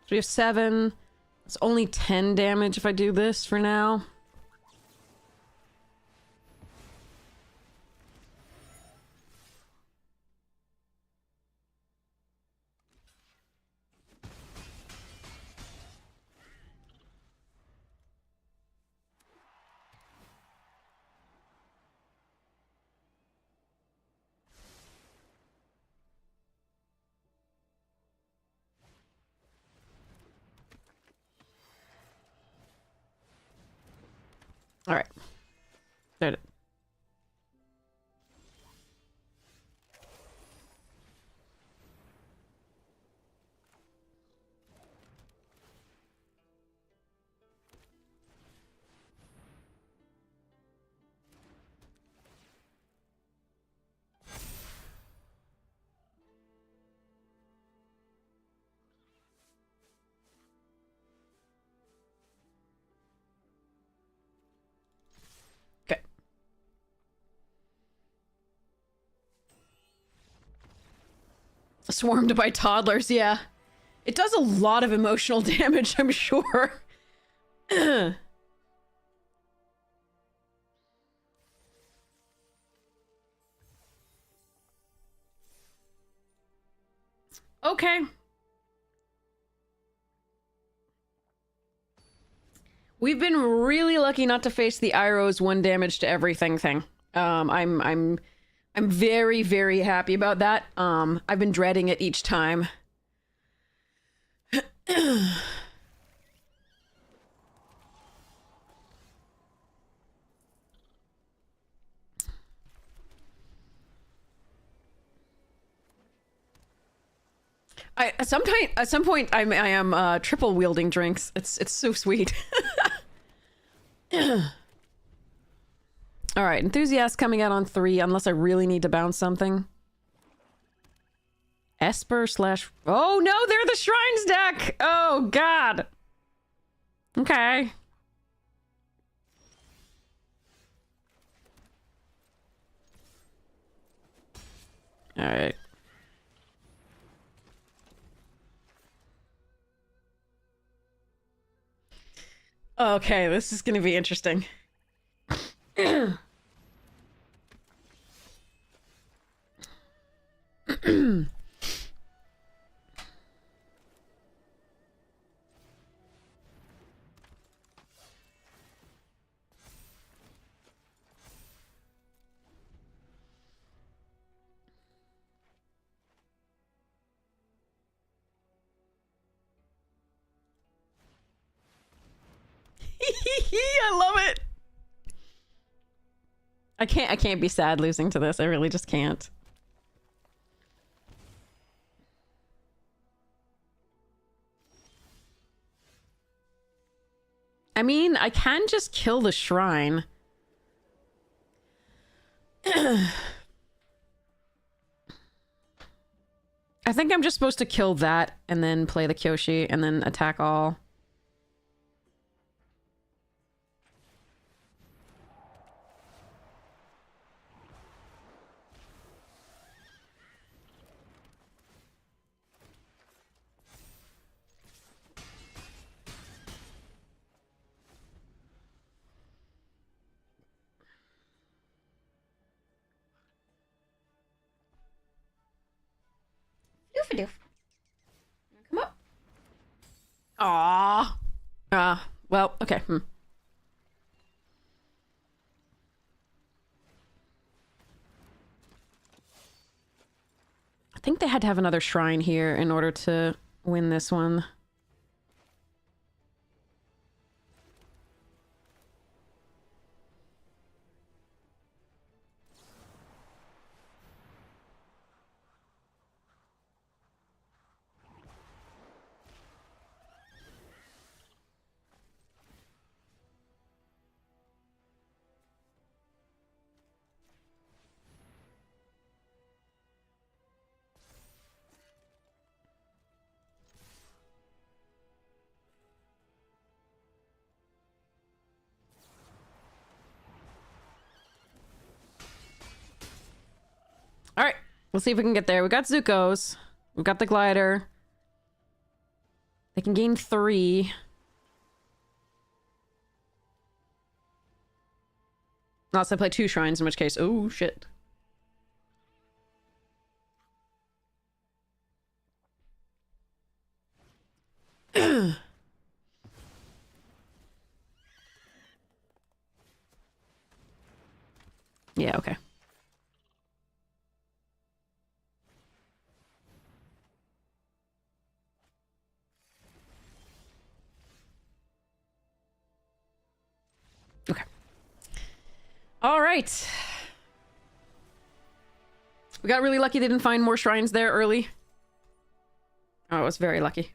So we have 7. It's only 10 damage if I do this for now. All right. There it is. Swarmed by toddlers, yeah. It does a lot of emotional damage, I'm sure. Okay. We've been really lucky not to face the Iroh's 1 damage to everything thing. I'm very, very happy about that. I've been dreading it each time. At some point, I am triple wielding drinks. It's so sweet. All right, enthusiast coming out on 3, unless I really need to bounce something. Esper slash. Oh no, they're the shrines deck. Oh god. Okay. All right. Okay, this is going to be interesting. I love it. I can't be sad losing to this. I really just can't. I mean, I can just kill the shrine. I think I'm just supposed to kill that and then play the Kyoshi and then attack all. Doof-a-doof. Come up. Aww. Well, okay. I think they had to have another shrine here in order to win this one. All right, let's see if we can get there. We got Zuko's. We've got the glider. They can gain 3. Unless I play 2 shrines, in which case, oh shit. Yeah, okay. Okay. All right. We got really lucky they didn't find more shrines there early. Oh, I was very lucky.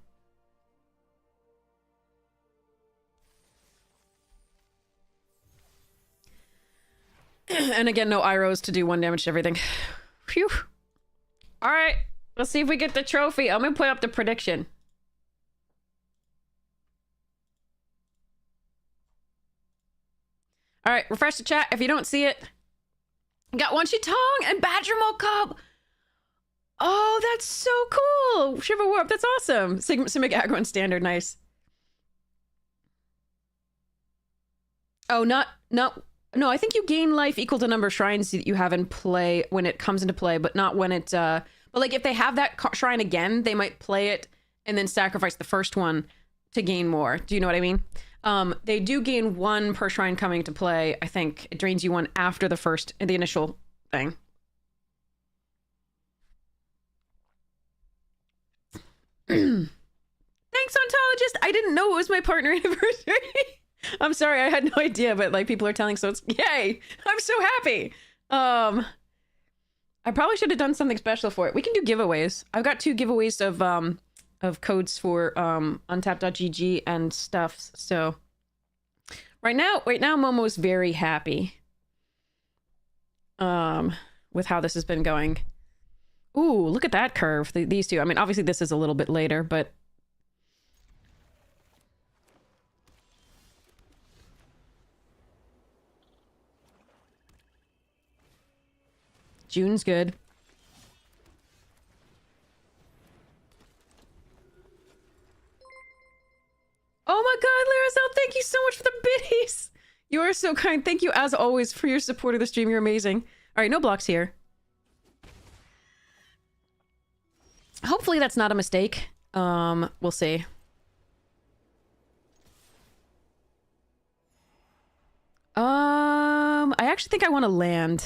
And again, no Irohs to do 1 damage to everything. Phew. All right. Let's see if we get the trophy. I'm going to put up the prediction. All right. Refresh the chat if you don't see it. Got One Shi Tong and Badger Cub. Oh, that's so cool. Shiva Warp, that's awesome. Simic aggro and standard, nice. Oh, no, I think you gain life equal to number of shrines that you have in play when it comes into play, but not when it, but like if they have that shrine again, they might play it and then sacrifice the first one to gain more. Do you know what I mean? They do gain one per shrine coming to play. I think it drains you one after the initial thing. Thanks, ontologist. I didn't know it was my partner anniversary. I'm sorry, I had no idea, but like people are telling, so it's yay! I'm so happy. I probably should have done something special for it. We can do giveaways. I've got 2 giveaways of codes for untap.gg and stuff. So right now Momo's very happy with how this has been going. Ooh, look at that curve. These two. I mean, obviously this is a little bit later, but June's good. Oh my god, Laracel, thank you so much for the biddies. You are so kind. Thank you, as always, for your support of the stream. You're amazing. All right, no blocks here. Hopefully that's not a mistake. We'll see. I actually think I want to land.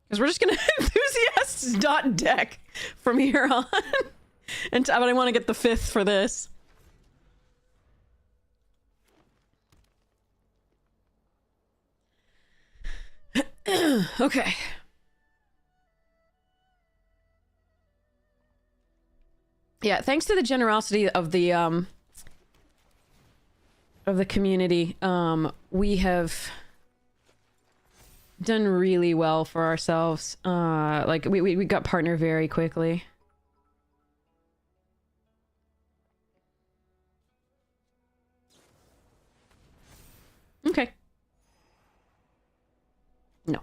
Because we're just gonna enthusiasts.deck from here on. But I want to get the 5th for this. Okay. Yeah, thanks to the generosity of the community, we have done really well for ourselves. Like we got partner very quickly. Okay. No.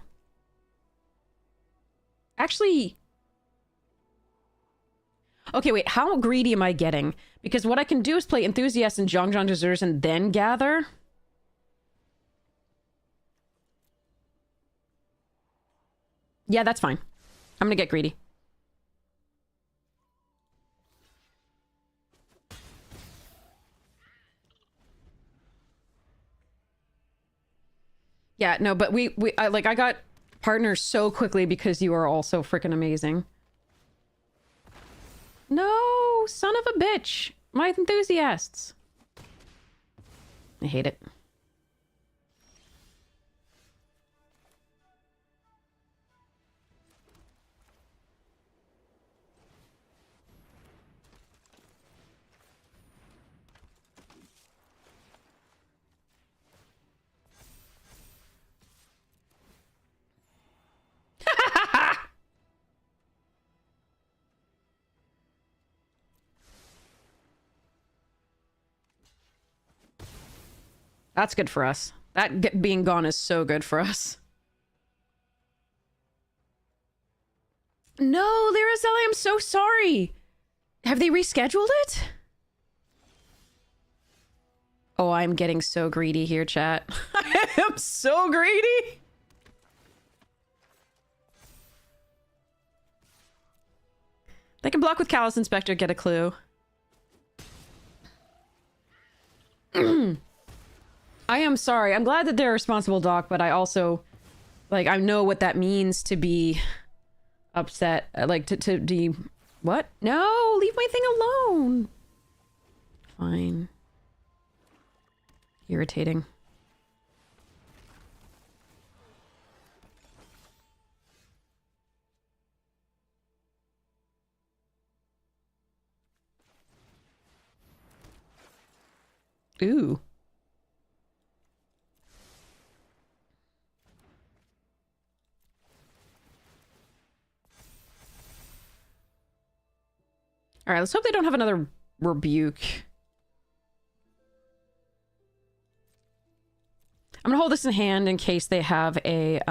Actually... Okay, wait, how greedy am I getting? Because what I can do is play Enthusiast and Zhangzhang Deserters and then gather. Yeah, that's fine. I'm gonna get greedy. Yeah, no, but I got partners so quickly because you are all so freaking amazing. No, son of a bitch. My enthusiasts. I hate it. That's good for us. That being gone is so good for us. No, Liracel, I am so sorry. Have they rescheduled it? Oh, I'm getting so greedy here, chat. I am so greedy. They can block with Callous Inspector, get a clue. I am sorry. I'm glad that they're a responsible doc, but I also, like, I know what that means to be upset. Like, to be... What? No! Leave my thing alone! Fine. Irritating. Ooh. Alright, let's hope they don't have another rebuke. I'm gonna hold this in hand in case they have a,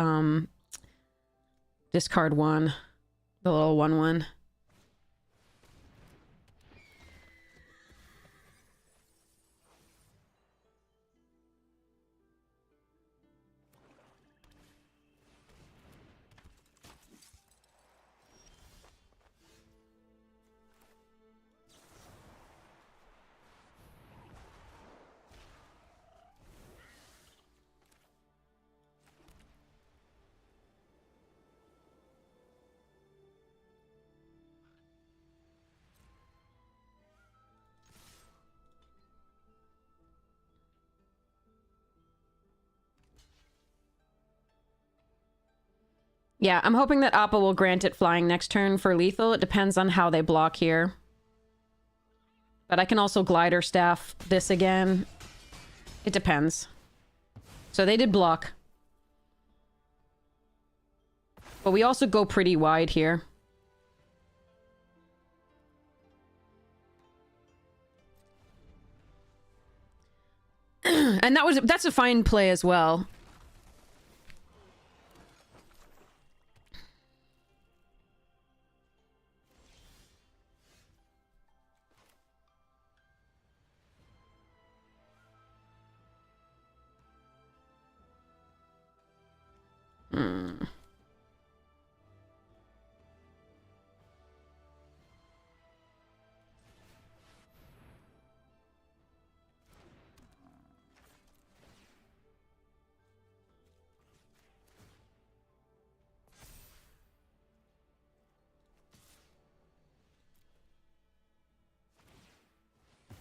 discard one. The little 1/1. Yeah, I'm hoping that Appa will grant it flying next turn for lethal. It depends on how they block here. But I can also glider staff this again. It depends. So they did block. But we also go pretty wide here. And that's a fine play as well.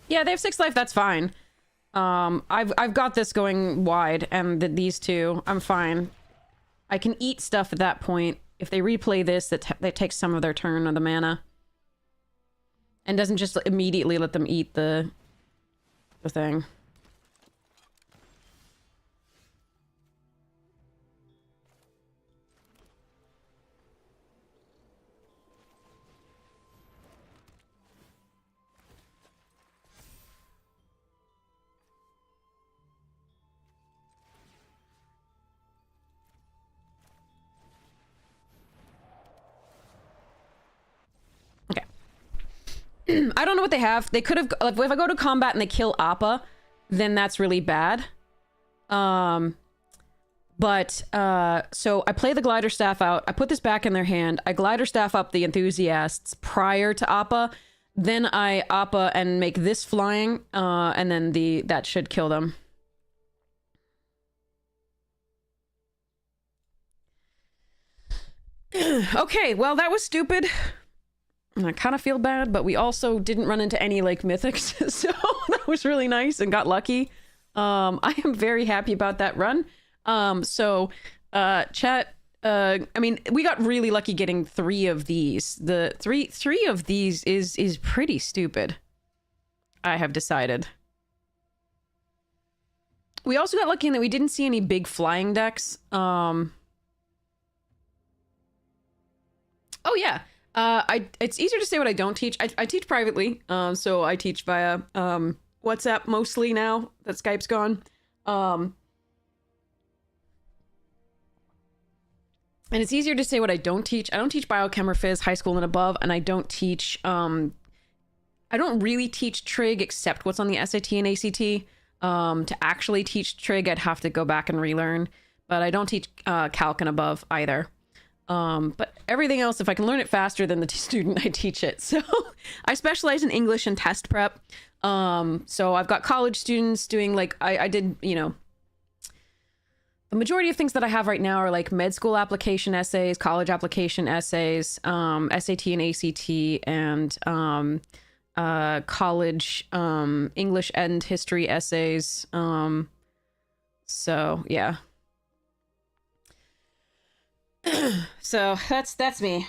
Yeah, they have 6 life, that's fine. I've got this going wide, and these two, I'm fine. I can eat stuff at that point. If they replay this, that takes some of their turn of the mana. And doesn't just immediately let them eat the thing. I don't know what they have. They could have... Like, if I go to combat and they kill Appa, then that's really bad. So I play the Glider Staff out. I put this back in their hand. I Glider Staff up the Enthusiasts prior to Appa. Then I Appa and make this flying. And then that should kill them. Okay, well, that was stupid. And I kind of feel bad, but we also didn't run into any, like, mythics, so that was really nice and got lucky. I am very happy about that run. Chat, I mean, we got really lucky getting 3 of these. The three of these is pretty stupid, I have decided. We also got lucky in that we didn't see any big flying decks. Oh, yeah. It's easier to say what I don't teach. I teach privately, so I teach via WhatsApp mostly now that Skype's gone. And it's easier to say what I don't teach. I don't teach biochem or phys, high school and above, and I don't teach, I don't really teach trig except what's on the SAT and ACT. To actually teach trig, I'd have to go back and relearn, but I don't teach calc and above either. But everything else, if I can learn it faster than the student, I teach it. So I specialize in English and test prep. So I've got college students doing, like, I did, you know, the majority of things that I have right now are like med school application essays, college application essays, SAT and ACT, and college English and history essays. So yeah. So that's me.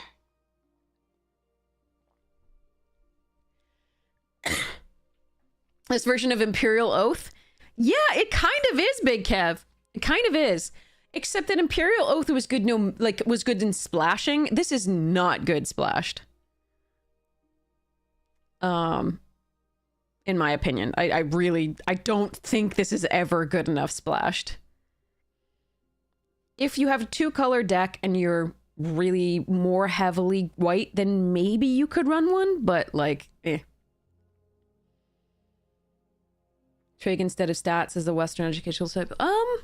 This version of Imperial Oath, yeah, it kind of is, Big Kev. It kind of is, except that Imperial Oath was good. No, like, was good in splashing. This is not good splashed. In my opinion, I don't think this is ever good enough splashed. If you have a 2-color deck and you're really more heavily white, then maybe you could run one, but like, eh. Trig instead of stats is the Western educational type. I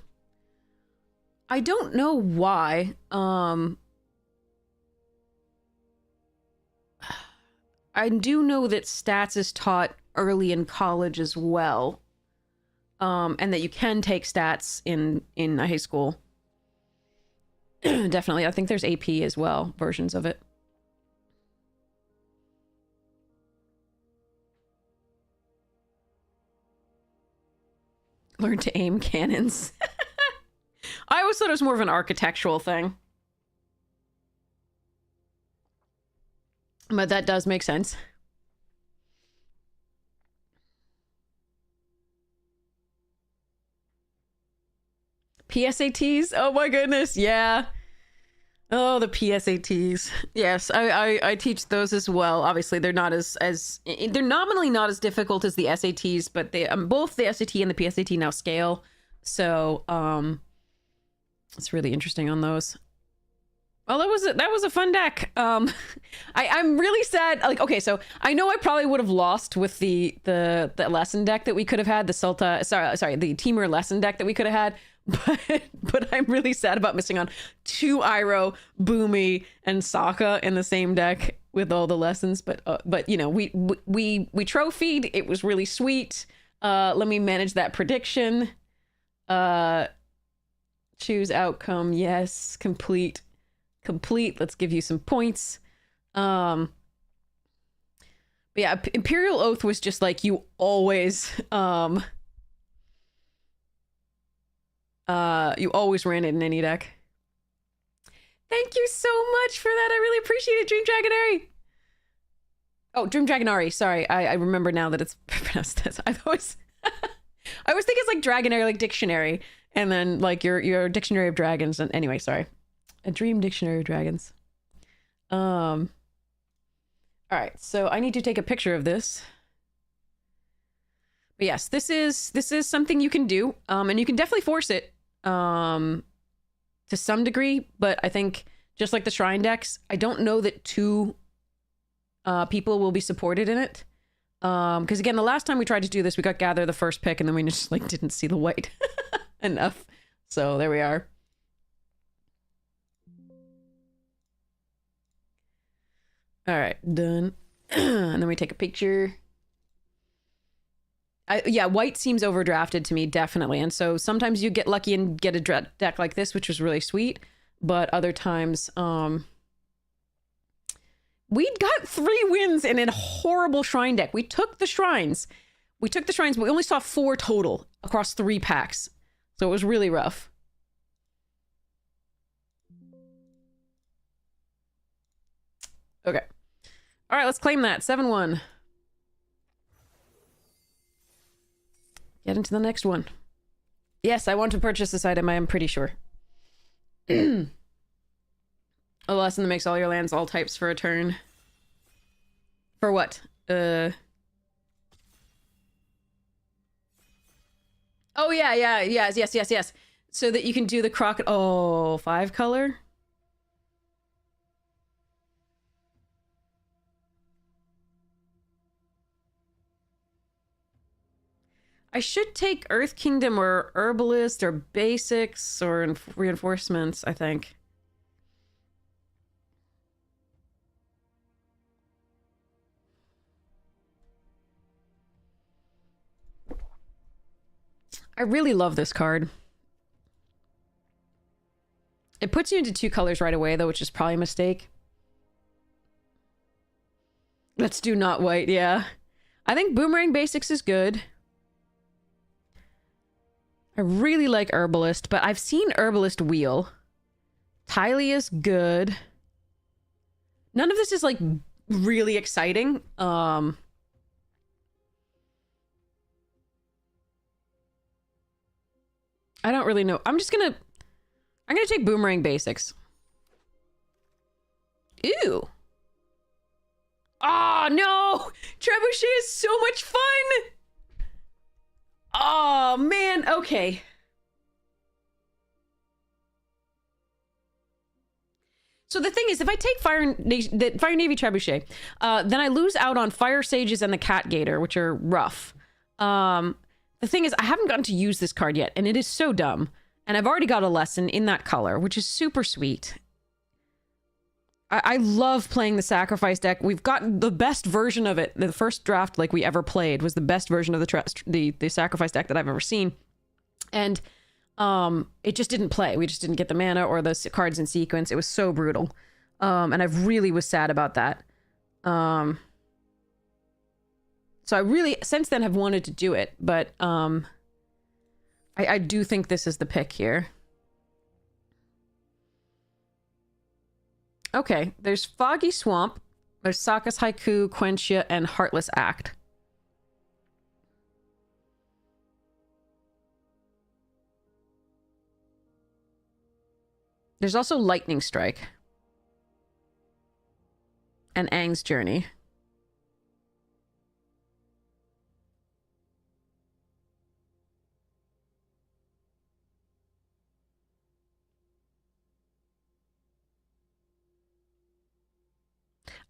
don't know why. I do know that stats is taught early in college as well. And that you can take stats in high school. Definitely. I think there's AP as well, versions of it. Learn to aim cannons. I always thought it was more of an architectural thing. But that does make sense. PSATs? Oh my goodness, yeah. Oh, the PSATs. Yes, I teach those as well. Obviously, they're not as they're nominally not as difficult as the SATs, but they both the SAT and the PSAT now scale. So, it's really interesting on those. Well, that was a fun deck. I'm really sad. Like, okay, so I know I probably would have lost with the lesson deck that we could have had, the the Teamer lesson deck that we could have had. But I'm really sad about missing on 2 Iroh, Boomy, and Sokka in the same deck with all the lessons. But you know, we trophied. It was really sweet. Let me manage that prediction. Choose outcome. Yes, complete. Let's give you some points. But yeah, Imperial Oath was just like you always you always ran it in any deck. Thank you so much for that. I really appreciate it, Dream Dragonary. Oh, Dream Dragonari. Sorry, I remember now that it's pronounced this. I always think it's like Dragonary, like dictionary, and then like your dictionary of dragons. And anyway, sorry, a Dream Dictionary of Dragons. All right, so I need to take a picture of this. But yes, this is something you can do, and you can definitely force it. To some degree, but I think just like the shrine decks, I don't know that 2 people will be supported in it. Because again, the last time we tried to do this, we got Gather the first pick, and then we just like didn't see the white enough. So there we are. All right, done. And then we take a picture. Yeah, white seems overdrafted to me, definitely. And so sometimes you get lucky and get a deck like this, which was really sweet. But other times, we got 3 wins in a horrible shrine deck. We took the shrines, but we only saw 4 total across 3 packs. So it was really rough. Okay. All right, let's claim that. 7-1. Get into the next one. Yes, I want to purchase this item, I am pretty sure. A lesson that makes all your lands all types for a turn. For what? Oh yeah, yes. So that you can do the crocodile. Oh, 5 color? I should take Earth Kingdom or Herbalist or Basics or Reinforcements, I think. I really love this card. It puts you into 2 colors right away, though, which is probably a mistake. Let's do not white, yeah. I think Boomerang Basics is good. I really like Herbalist, but I've seen Herbalist wheel. Tylee is good. None of this is, like, really exciting. I don't really know. I'm gonna take Boomerang Basics. Ew. Oh, no! Trebuchet is so much fun! Oh, man. Okay. So the thing is, if I take the Fire Navy Trebuchet, then I lose out on Fire Sages and the Cat Gator, which are rough. The thing is, I haven't gotten to use this card yet, and it is so dumb. And I've already got a lesson in that color, which is super sweet. I love playing the Sacrifice deck. We've got the best version of it. The first draft like we ever played was the best version of the Sacrifice deck that I've ever seen. And it just didn't play. We just didn't get the mana or the cards in sequence. It was so brutal. And I really was sad about that. So I really, since then, have wanted to do it. But I do think this is the pick here. Okay, there's Foggy Swamp, there's Sokka's Haiku, Quenchia, and Heartless Act. There's also Lightning Strike. And Aang's Journey.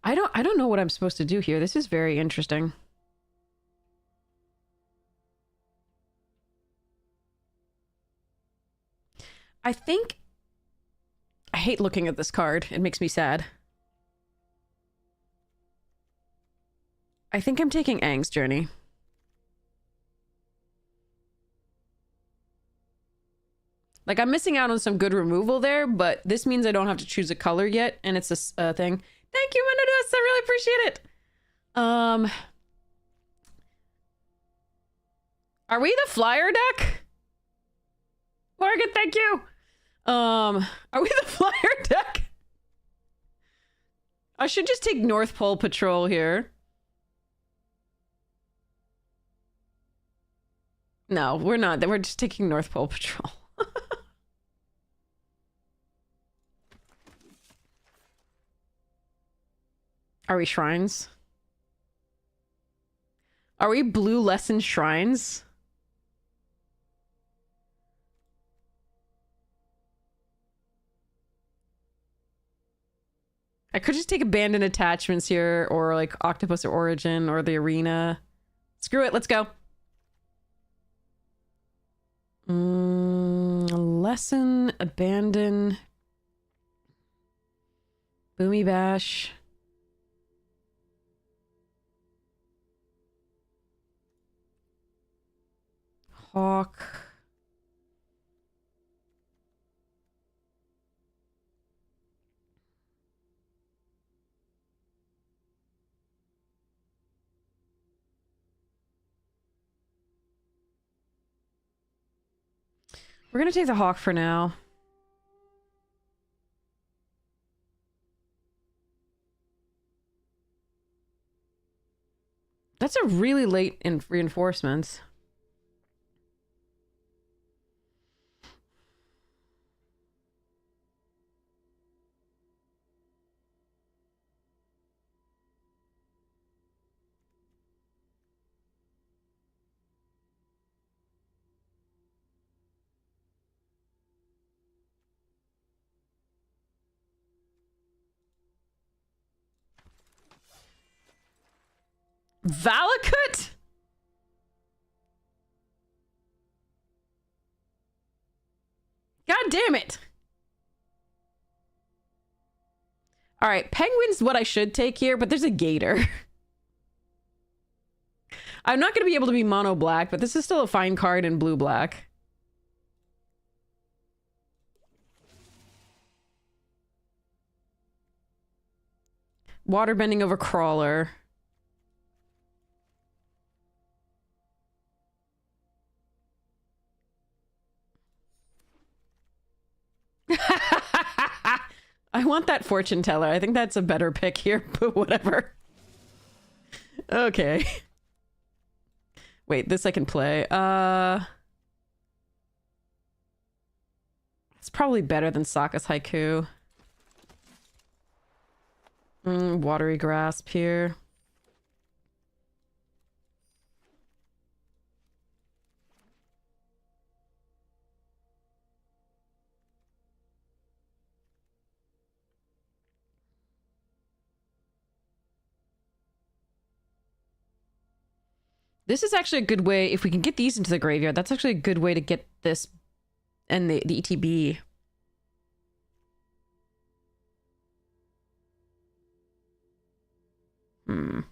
I don't know what I'm supposed to do here. This is very interesting. I think I hate looking at this card. It makes me sad. I think I'm taking Aang's Journey. Like, I'm missing out on some good removal there, but this means I don't have to choose a color yet, and it's a thing. Thank you, Menodus. I really appreciate it. Are we the flyer deck? Morgan, thank you. Are we the flyer deck? I should just take North Pole Patrol here. No, we're not. We're just taking North Pole Patrol. Are we shrines? Are we blue lesson shrines? I could just take abandoned attachments here, or like Octopus or Origin, or the Arena. Screw it, let's go. Lesson, abandon, Boomy Bash. Hawk. We're gonna take the Hawk for now. That's a really late in reinforcements. Valakut? God damn it. All right, Penguin's what I should take here, but there's a Gator. I'm not going to be able to be mono black, but this is still a fine card in blue black. Waterbending over Crawler. I want that fortune teller. I think that's a better pick here, but whatever. Okay. Wait, this I can play. It's probably better than Sokka's Haiku. Watery Grasp here. This is actually a good way, if we can get these into the graveyard, that's actually a good way to get this and the ETB. We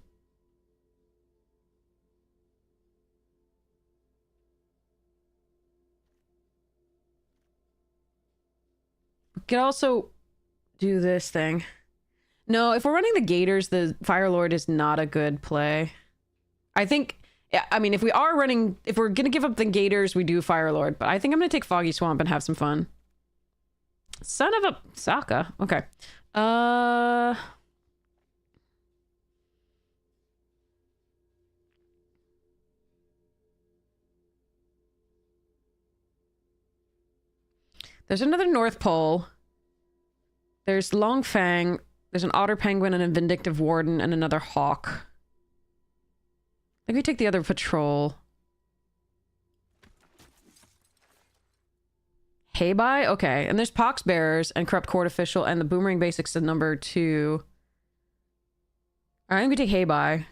could also do this thing. No, if we're running the Gators, the Fire Lord is not a good play. I think, I mean, if we're gonna give up the Gators, we do Fire Lord, but I think I'm gonna take Foggy Swamp and have some fun. Son of a Saka. Okay. There's another North Pole. There's Long Fang. There's an Otter Penguin and a Vindictive Warden and another Hawk. I think we take the other patrol. Hayby? Okay. And there's Pox Bearers and Corrupt Court Official and the Boomerang Basics to number 2. Alright, I'm gonna take Hayby.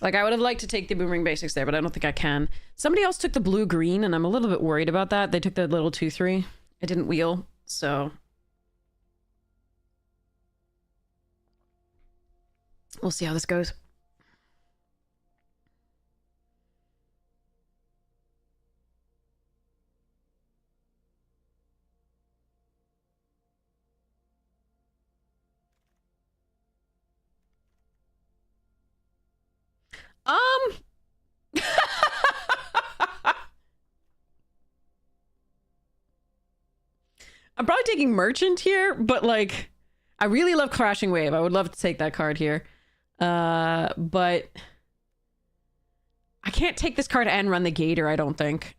Like, I would have liked to take the Boomerang Basics there, but I don't think I can. Somebody else took the blue-green, and I'm a little bit worried about that. They took the little 2-3. It didn't wheel, so... we'll see how this goes. I'm probably taking Merchant here, but like, I really love Crashing Wave. I would love to take that card here. But I can't take this card and run the Gator, I don't think.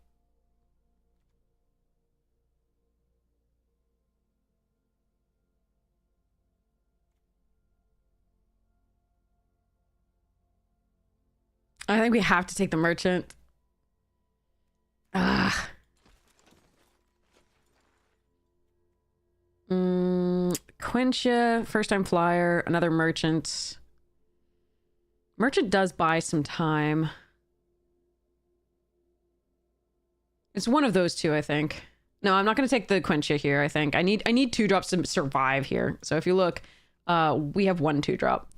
I think we have to take the Merchant. Ah. Quincia, first time flyer, another Merchant. Merchant does buy some time. It's one of those two, I think. No, I'm not going to take the Quincia here, I think. I need 2 drops to survive here. So if you look, we have 1 2-drop.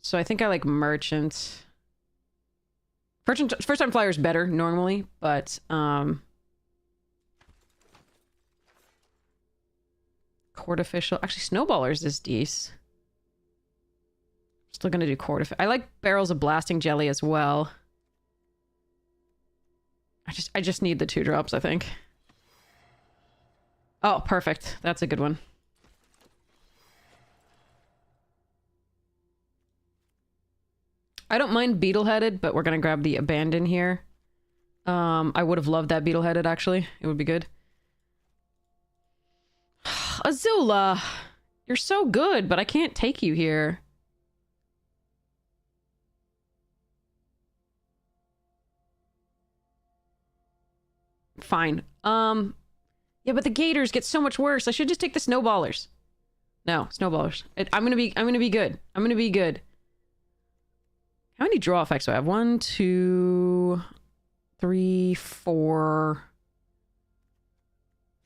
So I think I like Merchant. First time flyer is better normally, but Court Official. Actually, Snowballers is decent. Still gonna do Court Official. I like Barrels of Blasting Jelly as well. I just need the 2 drops, I think. Oh, perfect. That's a good one. I don't mind Beetle-headed, but we're gonna grab the Abandon here. I would have loved that Beetle-headed, actually. It would be good. Azula! You're so good, but I can't take you here. Fine. Yeah, but the Gators get so much worse. I should just take the Snowballers. No, Snowballers. I'm gonna be good. I'm gonna be good. How many draw effects do I have? 1, 2, 3, 4,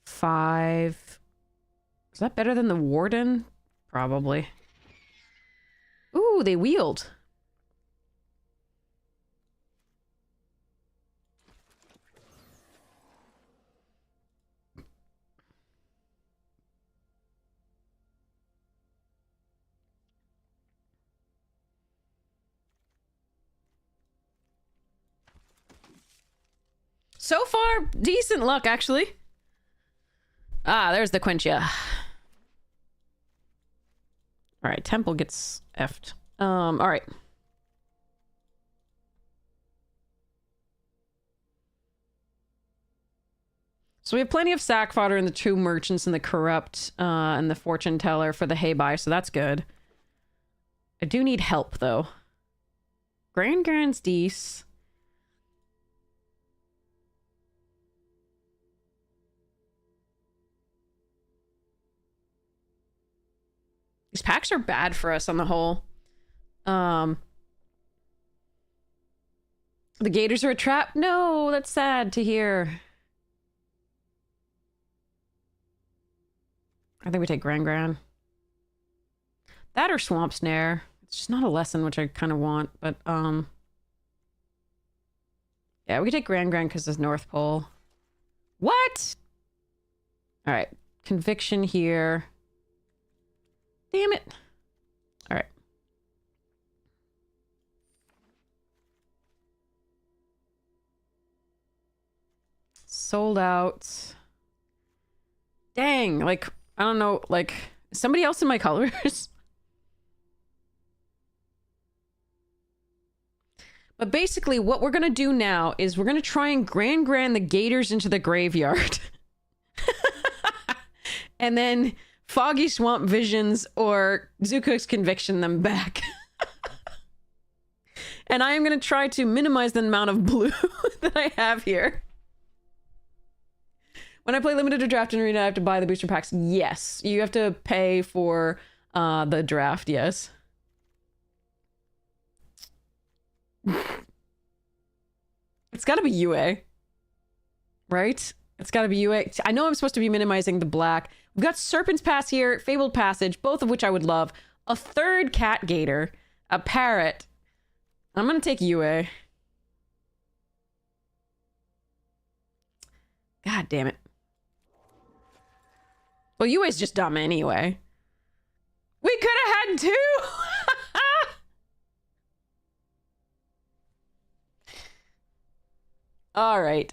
5. Is that better than the Warden? Probably. Ooh, they wheeled. So far, decent luck, actually. Ah, there's the Quincia. Alright, Temple gets effed. Alright. So So we have plenty of sack fodder and the two merchants and the corrupt and the fortune teller for the hay buy, so that's good. I do need help, though. Grand's Dees. These packs are bad for us on the whole. The gators are a trap? No, that's sad to hear. I think we take Gran. That or Swamp Snare. It's just not a lesson, which I kind of want, but, yeah, we could take Gran because it's North Pole. What? All right. Conviction here. Damn it. All right. Sold out. Dang, like, I don't know, like, somebody else in my colors? But basically, what we're gonna do now is we're gonna try and Gran the gators into the graveyard. And then Foggy Swamp Visions or Zuko's Conviction them back. And I am gonna try to minimize the amount of blue that I have here. When I play limited or draft in arena, I have to buy the booster packs. Yes, you have to pay for the draft. Yes. It's got to be UA, right? It's got to be UA. I know I'm supposed to be minimizing the black. We've got Serpent's Pass here, Fabled Passage, both of which I would love. A third Cat Gator, a Parrot. I'm gonna take UA. God damn it. Well, UA's just dumb anyway. We could have had two! All right.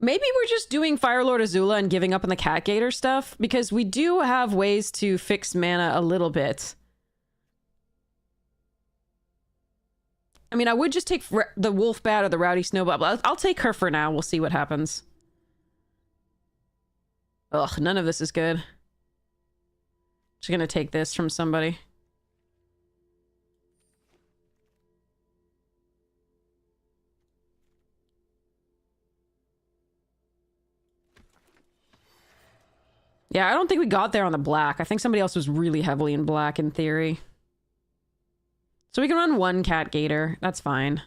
Maybe we're just doing Fire Lord Azula and giving up on the Cat Gator stuff, because we do have ways to fix mana a little bit. I mean, I would just take the Wolf Bat or the Rowdy Snowball, but I'll take her for now. We'll see what happens. Ugh, none of this is good. Just gonna take this from somebody. Yeah, I don't think we got there on the black. I think somebody else was really heavily in black in theory. So we can run one Cat Gator. That's fine.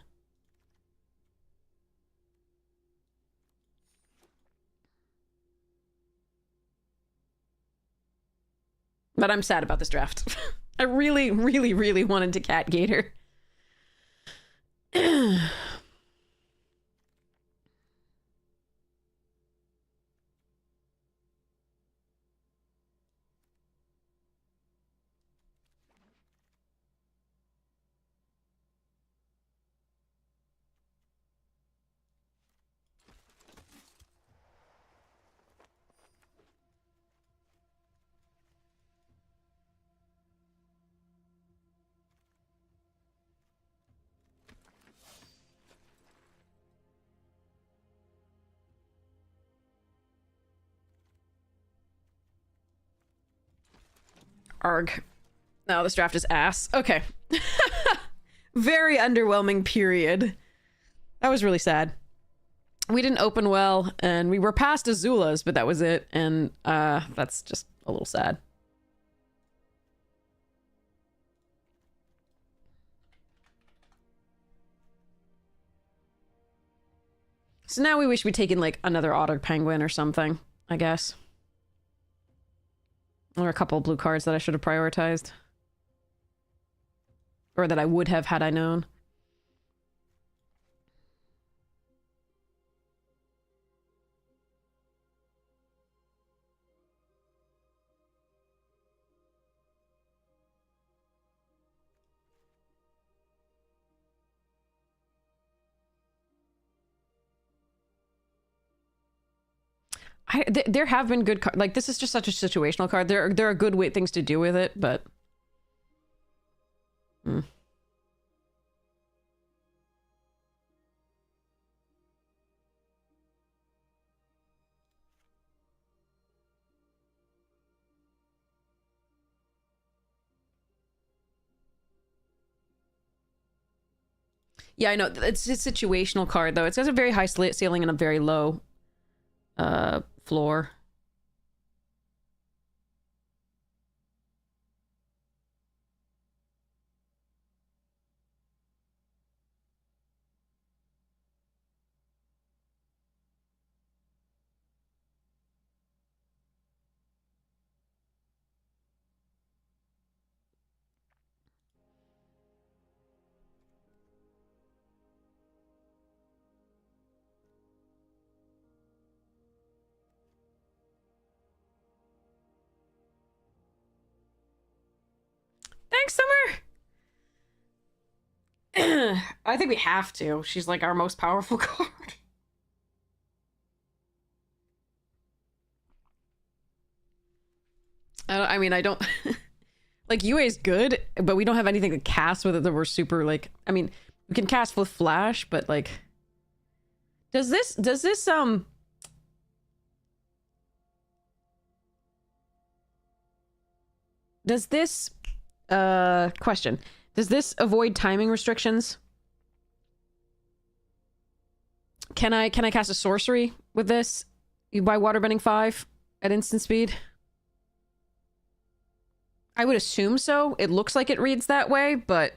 But I'm sad about this draft. I really, really, really wanted to Cat Gator. Arg. No, this draft is ass. Okay. Very underwhelming period. That was really sad. We didn't open well, and we were past Azula's, but that was it, and that's just a little sad. So now we wish we'd taken, like, another Otter Penguin or something, I guess. Or a couple of blue cards that I should have prioritized. Or that I would have had I known. There have been good cards. Like, this is just such a situational card. There are good things to do with it, but... Yeah, I know. It's a situational card, though. It has a very high ceiling and a very low floor. Thanks, Summer! I think we have to. She's like our most powerful card. I mean, I don't... like, UA is good, but we don't have anything to cast with it that we're super, like... I mean, we can cast with Flash, but, like... Does this, Does this question. Does this avoid timing restrictions? Can I cast a sorcery with this? You buy Waterbending 5 at instant speed? I would assume so. It looks like it reads that way, but...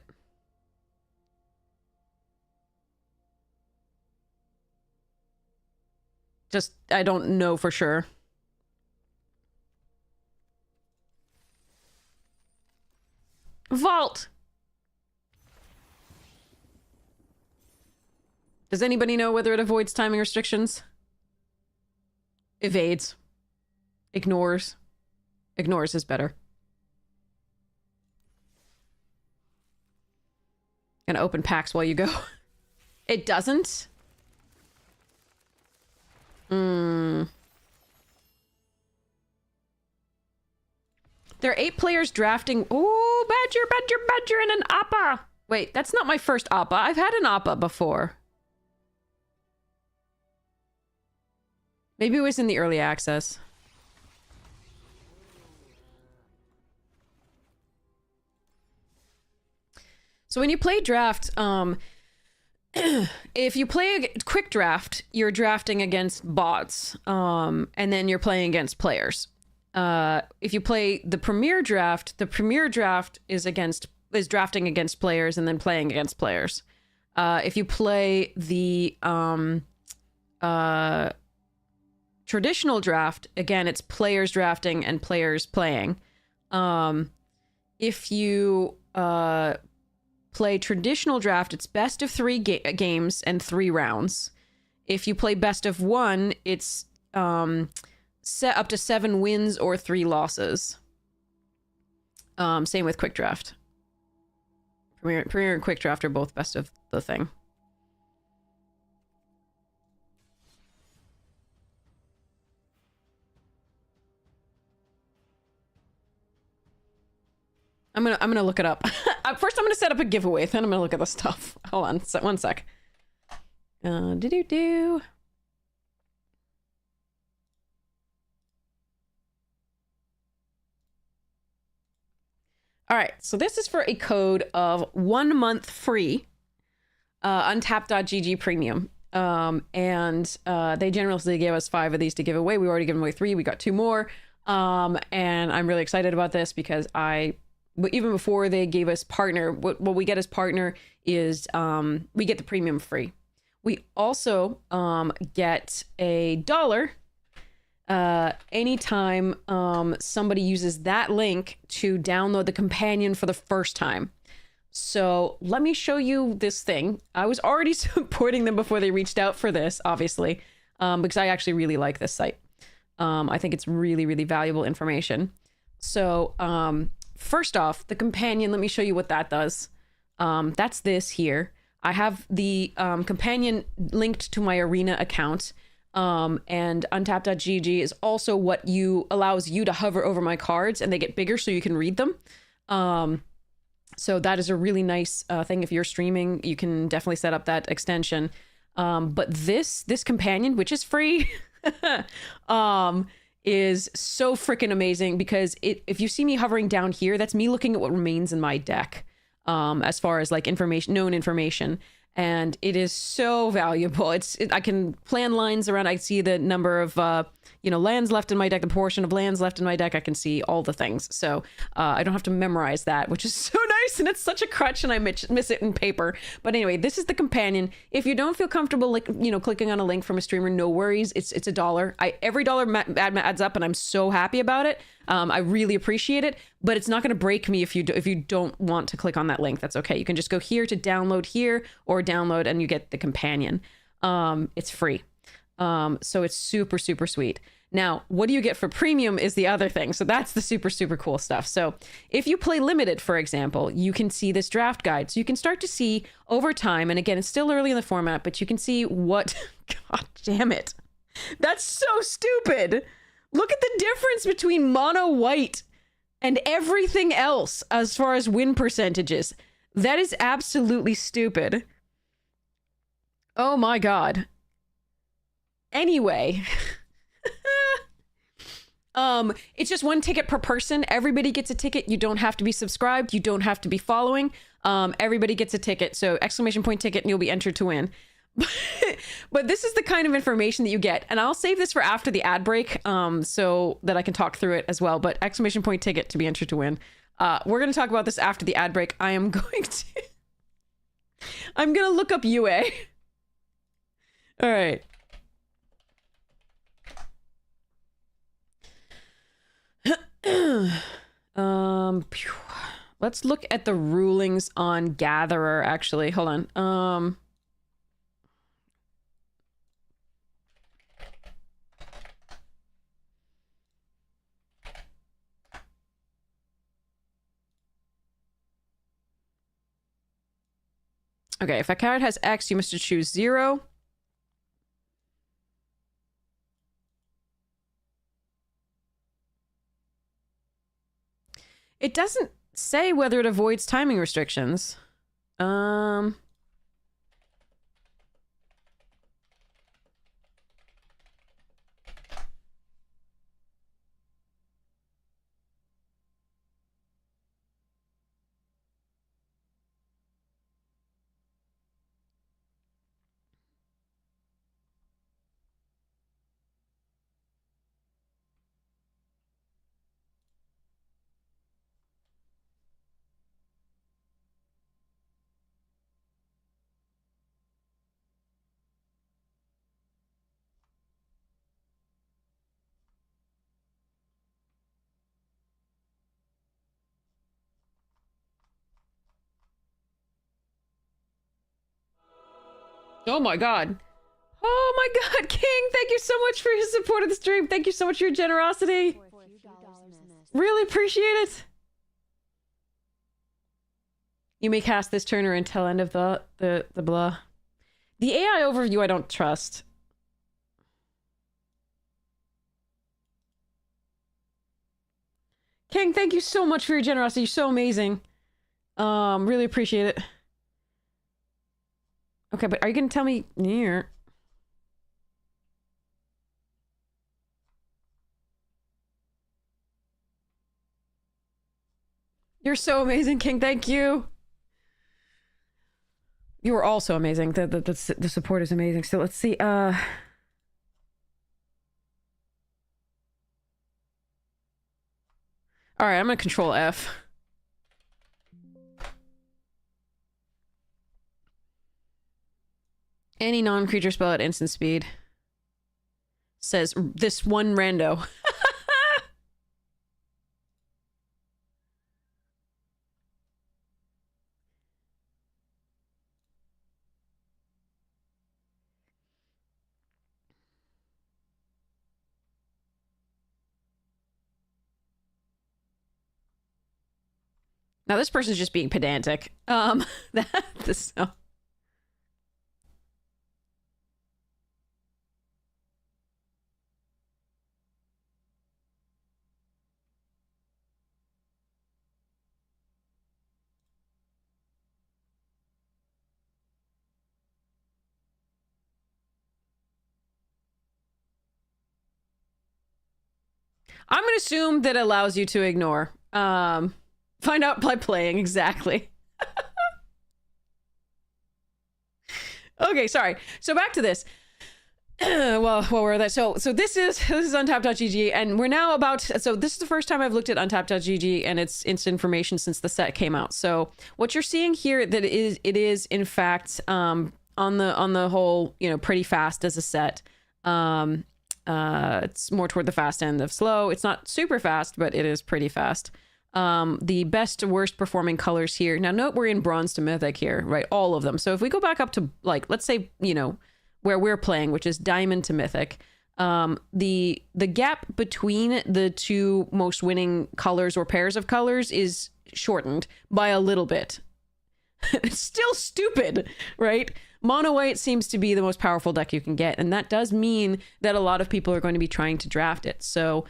just, I don't know for sure. Vault! Does anybody know whether it avoids timing restrictions? Evades. Ignores. Ignores is better. Gonna open packs while you go. It doesn't? There are 8 players drafting. Ooh, Badger, and an Appa. Wait, that's not my first Appa. I've had an Appa before. Maybe it was in the early access. So when you play draft, if you play a quick draft, you're drafting against bots, and then you're playing against players. If you play the premier draft is drafting against players and then playing against players. If you play the traditional draft, again, it's players drafting and players playing. If you play traditional draft, it's best of 3 games and 3 rounds. If you play best of 1, it's set up to 7 wins or 3 losses. Same with quick draft. Premier and quick draft are both best of the thing. I'm gonna look it up. First, I'm gonna set up a giveaway. Then I'm gonna look at the stuff. Hold on, one sec. All right, so this is for a code of 1 month free, untap.gg premium. And they generously gave us 5 of these to give away. We already given away 3. We got 2 more. And I'm really excited about this because but even before they gave us partner, what we get as partner is we get the premium free. We also get $1 anytime somebody uses that link to download the companion for the first time. So let me show you this thing. I was already supporting them before they reached out for this, obviously, because I actually really like this site. I think it's really, really valuable information. So first off, the companion, let me show you what that does. That's this here. I have the companion linked to my Arena account. And untap.gg is also what allows you to hover over my cards and they get bigger so you can read them. So that is a really nice thing. If you're streaming, you can definitely set up that extension. But this companion, which is free, is so freaking amazing because if you see me hovering down here, that's me looking at what remains in my deck, as far as like known information. and it is so valuable. I can plan lines around. I see the number of lands left in my deck, the portion of lands left in my deck. I can see all the things, so I don't have to memorize that, which is so nice. And it's such a crutch, and I miss it in paper. But anyway, this is the companion. If you don't feel comfortable, like clicking on a link from a streamer, no worries. It's $1. Every dollar adds up, and I'm so happy about it. I really appreciate it, but it's not going to break me if you don't want to click on that link. That's okay. You can just go here to download here, or download, and you get the companion. It's free. So it's super, super sweet. Now, what do you get for premium is the other thing. So that's the super, super cool stuff. So if you play limited, for example, you can see this draft guide. So you can start to see over time, and again, it's still early in the format, but you can see what, God damn it. That's so stupid. Look at the difference between mono white and everything else as far as win percentages. That is absolutely stupid. Oh my God. Anyway, it's just 1 ticket per person. Everybody gets a ticket. You don't have to be subscribed. You don't have to be following. Everybody gets a ticket. So ! ticket, and you'll be entered to win. But this is the kind of information that you get, and I'll save this for after the ad break, so that I can talk through it as well. But ! ticket to be entered to win. We're going to talk about this after the ad break. I'm going to look up UA. All right. Let's look at the rulings on Gatherer, actually. Hold on. Okay, if a card has X, you must choose 0. It doesn't say whether it avoids timing restrictions. Oh my God. Oh my God, King, thank you so much for your support of the stream. Thank you so much for your generosity. Really appreciate it. You may cast this turn or until end of the blah. The AI overview I don't trust. King, thank you so much for your generosity. You're so amazing. Really appreciate it. Okay, but are you gonna tell me here? You're so amazing, King. Thank you. You are also amazing. The support is amazing. So let's see. All right, I'm gonna control F. Any non-creature spell at instant speed. Says this one rando. Now this person's just being pedantic. So. I'm gonna assume that allows you to ignore. Find out by playing, exactly. Okay, sorry. So back to this. Well, what were that? So this is untapped.gg, and we're now about. So this is the first time I've looked at untapped.gg and its instant information since the set came out. So what you're seeing here, that it is in fact on the whole, pretty fast as a set. It's more toward the fast end of slow. It's not super fast, but it is pretty fast. The best to worst performing colors here. Now note we're in bronze to mythic here, right? All of them. So if we go back up to, like, let's say, where we're playing, which is diamond to mythic, the gap between the two most winning colors or pairs of colors is shortened by a little bit. It's still stupid, right? Mono white seems to be the most powerful deck you can get, and that does mean that a lot of people are going to be trying to draft it. So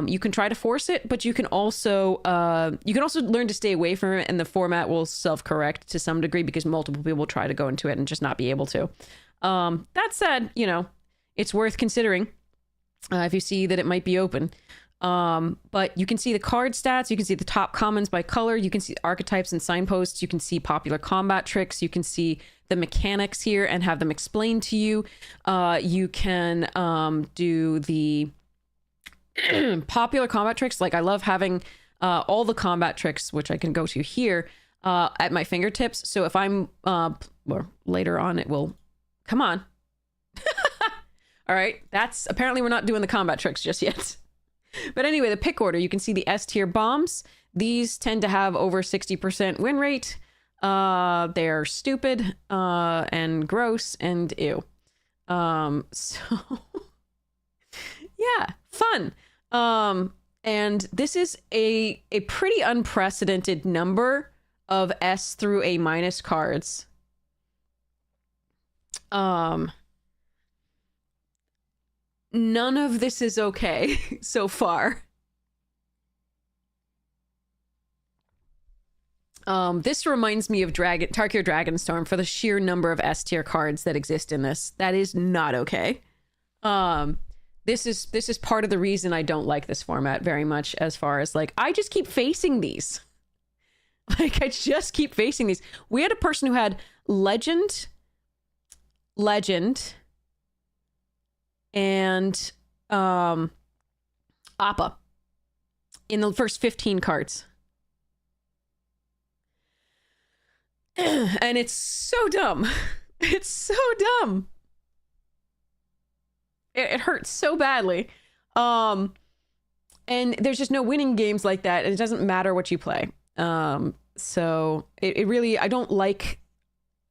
you can try to force it, but you can also learn to stay away from it, and the format will self-correct to some degree because multiple people will try to go into it and just not be able to. That said, it's worth considering if you see that it might be open. But you can see the card stats, you can see the top commons by color, you can see archetypes and signposts, you can see popular combat tricks, you can see the mechanics here and have them explained to you. You can do the popular combat tricks. Like, I love having all the combat tricks, which I can go to here, at my fingertips. So if I'm or later on, it will come on. All right, that's apparently we're not doing the combat tricks just yet. But anyway, the pick order, you can see the S tier bombs. These tend to have over 60% win rate. They're stupid and gross and ew. So yeah, fun. And this is a pretty unprecedented number of S through A minus cards. None of this is okay so far. This reminds me of Tarkir Dragonstorm for the sheer number of S tier cards that exist in this. That is not okay. This is part of the reason I don't like this format very much, as far as, like, I just keep facing these. Like, I just keep facing these. We had a person who had Legend, and Appa in the first 15 cards. And it's so dumb. It's so dumb. It hurts so badly. And there's just no winning games like that, and it doesn't matter what you play. So it really, I don't like,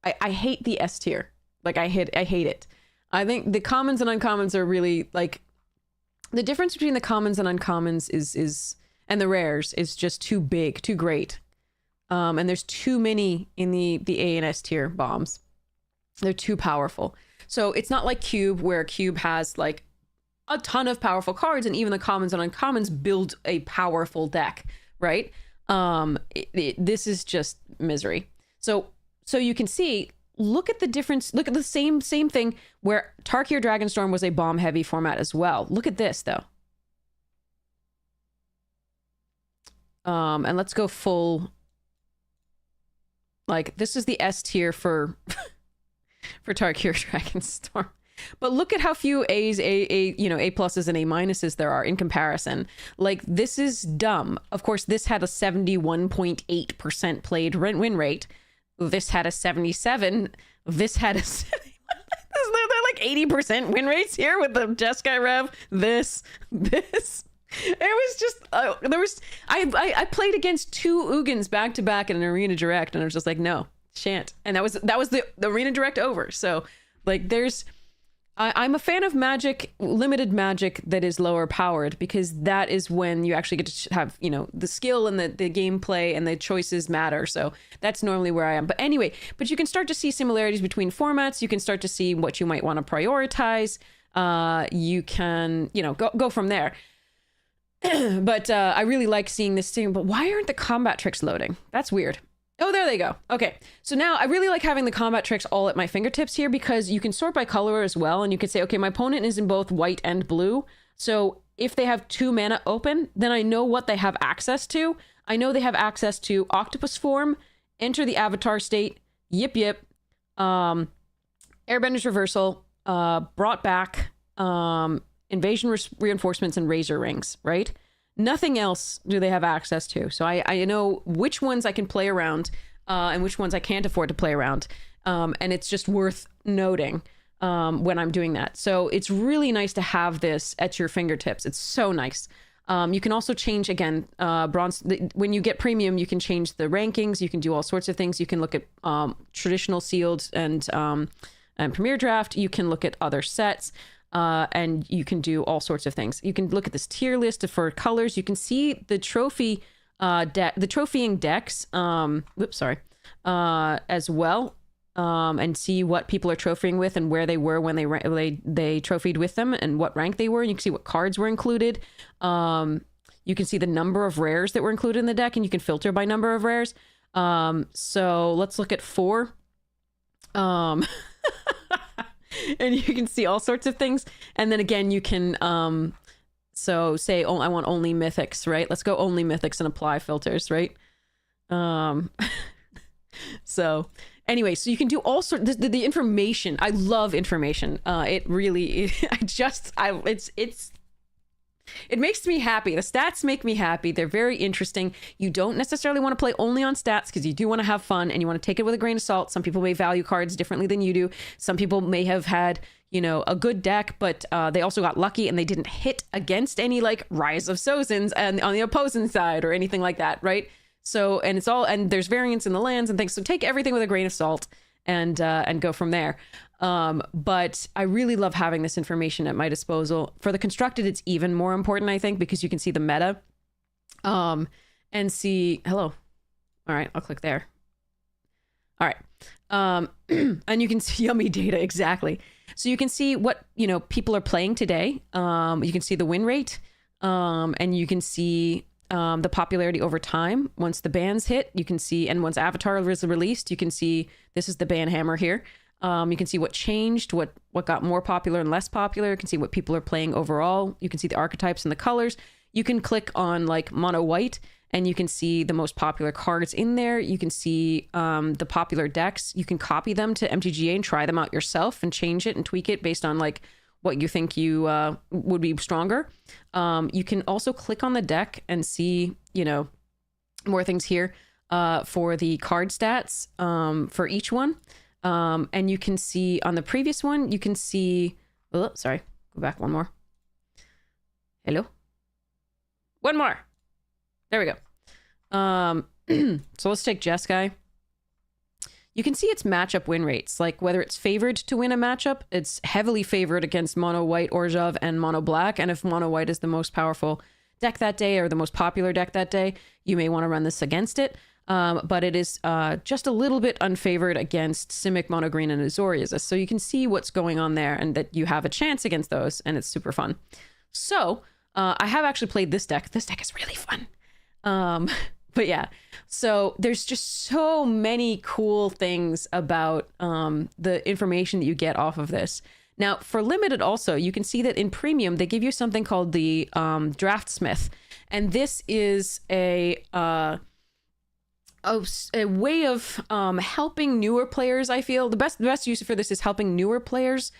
I hate the S tier. Like, I hate it. I think the commons and uncommons are really, like, the difference between the commons and uncommons is and the rares is just too big, too great. And there's too many in the A and S tier bombs. They're too powerful. So it's not like Cube, where Cube has, like, a ton of powerful cards, and even the commons and uncommons build a powerful deck, right? This is just misery. So you can see, look at the difference. Look at the same thing where Tarkir Dragonstorm was a bomb heavy format as well. Look at this though. And let's go full. Like, this is the S tier for Tarkir Dragonstorm. But look at how few A's, A pluses and A minuses there are in comparison. Like, this is dumb. Of course, this had a 71.8% played win rate. This had a 77. This had a 71. They're like 80% win rates here with the Jeskai Rev. This. It was just, I played against two Ugins back to back in an Arena Direct, and I was just like, no, shan't. And that was the Arena Direct over. So, like, I'm a fan of Magic, limited Magic that is lower powered, because that is when you actually get to have, the skill and the gameplay and the choices matter. So that's normally where I am. But anyway, you can start to see similarities between formats. You can start to see what you might want to prioritize. You can, go from there. But I really like seeing this thing. But why aren't the combat tricks loading? That's weird. Oh, there they go. Okay, so now I really like having the combat tricks all at my fingertips here, because you can sort by color as well, and you can say, okay, my opponent is in both white and blue, so if they have 2 mana open, then I know what they have access to. I know they have access to Octopus form, enter the avatar state, yip, Airbenders Reversal brought back Invasion Reinforcements and Razor Rings, right? Nothing else do they have access to. So I know which ones I can play around and which ones I can't afford to play around. And it's just worth noting when I'm doing that. So it's really nice to have this at your fingertips. It's so nice. You can also change, again, bronze. When you get premium, you can change the rankings. You can do all sorts of things. You can look at traditional, sealed, and premier draft. You can look at other sets. And you can do all sorts of things. You can look at this tier list for colors. You can see the trophy the trophying decks. As well. And see what people are trophying with and where they were when they trophied with them and what rank they were. And you can see what cards were included. You can see the number of rares that were included in the deck, and you can filter by number of rares. So let's look at 4. And you can see all sorts of things. And then again, you can, so say, oh, I want only mythics, right? Let's go only mythics and apply filters, right? So anyway, so you can do all sorts, the information. I love information. It really, it makes me happy. The stats make me happy. They're very interesting. You don't necessarily want to play only on stats because you do want to have fun and you want to take it with a grain of salt. Some people may value cards differently than you do. Some people may have had, a good deck, but they also got lucky and they didn't hit against any like Rise of Sozins and on the opposing side or anything like that, right? So, and there's variance in the lands and things. So take everything with a grain of salt and go from there. But I really love having this information at my disposal. For the constructed, it's even more important, I think, because you can see the meta, and see, hello. All right, I'll click there. All right. And you can see yummy data. Exactly. So you can see what, people are playing today. You can see the win rate, and you can see, the popularity over time. Once the bans hit, you can see, and once Avatar is released, you can see, this is the ban hammer here. You can see what changed, what got more popular and less popular. You can see what people are playing overall. You can see the archetypes and the colors. You can click on like mono white and you can see the most popular cards in there. You can see the popular decks. You can copy them to MTGA and try them out yourself and change it and tweak it based on like what you think you would be stronger. You can also click on the deck and see, more things here for the card stats for each one. And you can see on the previous one, you can see, oh, sorry, go back one more. Hello? One more. There we go. So let's take Jeskai. You can see its matchup win rates, like whether it's favored to win a matchup, it's heavily favored against mono white, Orzhov, and mono black. And if mono white is the most powerful deck that day or the most popular deck that day, you may want to run this against it. But it is just a little bit unfavored against Simic, Mono Green, and Azorius. So you can see what's going on there and that you have a chance against those, and it's super fun. So I have actually played this deck. This deck is really fun. But yeah, so there's just so many cool things about the information that you get off of this. Now, for limited also, you can see that in premium, they give you something called the Draftsmith. And this is a way of helping newer players, I feel. The best use for this is helping newer players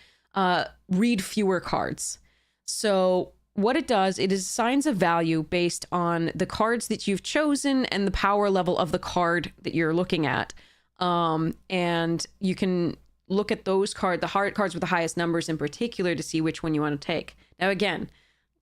read fewer cards. So what it does, it assigns a value based on the cards that you've chosen and the power level of the card that you're looking at. And you can look at those the hard cards with the highest numbers in particular to see which one you want to take. Now, again,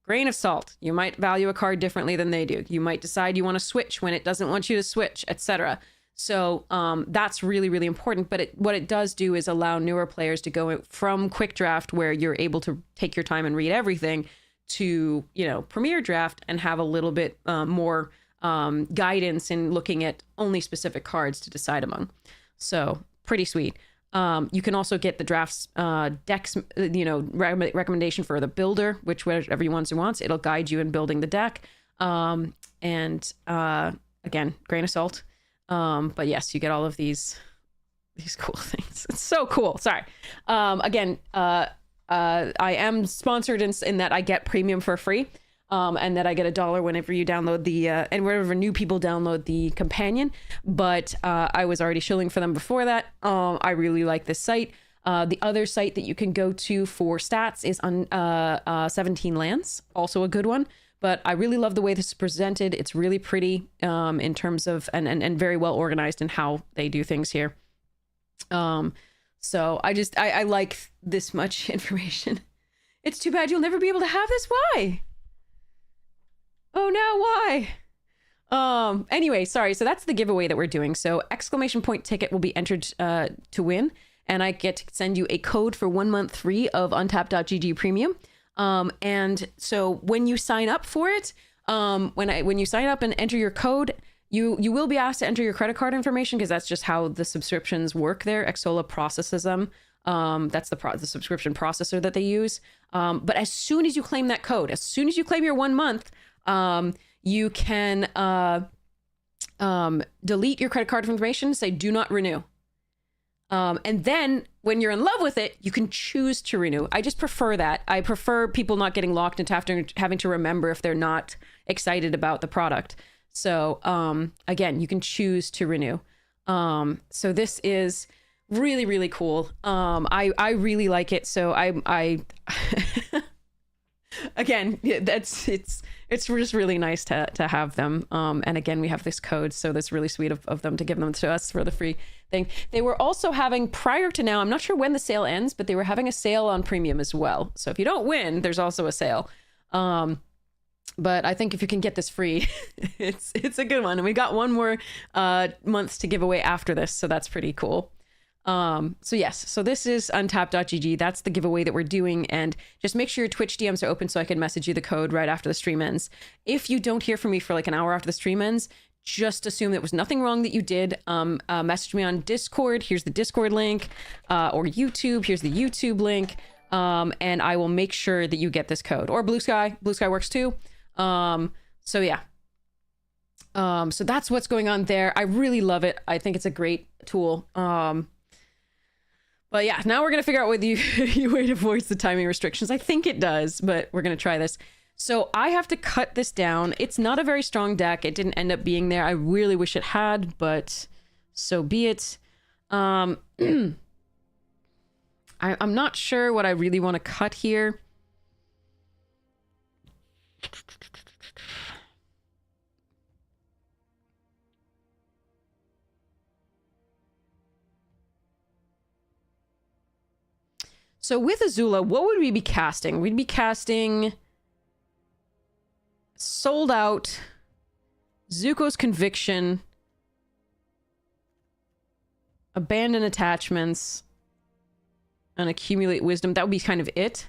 grain of salt. You might value a card differently than they do. You might decide you want to switch when it doesn't want you to switch, etc. So that's really, really important. But what it does do is allow newer players to go from quick draft, where you're able to take your time and read everything, to, premier draft and have a little bit more guidance in looking at only specific cards to decide among. So pretty sweet. You can also get the drafts decks, recommendation for the builder, which whatever you wants. It'll guide you in building the deck. And again, grain of salt. But yes, you get all of these cool things. It's so cool. Sorry. Again, I am sponsored in that I get premium for free. And that I get $1 whenever you download the, and whenever new people download the companion. But I was already shilling for them before that. I really like this site. The other site that you can go to for stats is on 17 Lands, also a good one. But I really love the way this is presented. It's really pretty in terms of, and very well organized in how they do things here. So I like this much information. It's too bad you'll never be able to have this. Why? Oh no, why? Anyway, sorry. So that's the giveaway that we're doing. So exclamation point ticket will be entered to win. And I get to send you a code for 1 month free of Untapped.gg Premium. And so when you sign up for it, when you sign up and enter your code, you will be asked to enter your credit card information because that's just how the subscriptions work there. Xsola processes them. That's the subscription processor that they use. But as soon as you claim that code, as soon as you claim your 1 month, you can delete your credit card information, say do not renew. And then when you're in love with it, you can choose to renew. I just prefer that. I prefer people not getting locked into having to remember if they're not excited about the product. So, again, you can choose to renew. So this is really, really cool. I really like it. So I again, it's just really nice to have them. And again, we have this code, so that's really sweet of them to give them to us for the free thing. They were also having, prior to now, I'm not sure when the sale ends, but they were having a sale on premium as well. So if you don't win, there's also a sale. But I think if you can get this free, it's a good one. And we got 1 more month to give away after this, so that's pretty cool. So yes, so this is untapped.gg. That's the giveaway that we're doing. And just make sure your Twitch DMs are open so I can message you the code right after the stream ends. If you don't hear from me for like an hour after the stream ends, just assume there was nothing wrong that you did. Message me on Discord. Here's the Discord link, or YouTube. Here's the YouTube link. And I will make sure that you get this code, or Blue Sky. Blue Sky works too. So yeah. So that's what's going on there. I really love it. I think it's a great tool. But yeah, now we're going to figure out whether you way it avoids the timing restrictions. I think it does, but we're going to try this. So I have to cut this down. It's not a very strong deck. It didn't end up being there. I really wish it had, but so be it. I'm not sure what I really want to cut here. So with Azula, what would we be casting? We'd be casting Sold Out, Zuko's Conviction, Abandon Attachments, and Accumulate Wisdom. That would be kind of it.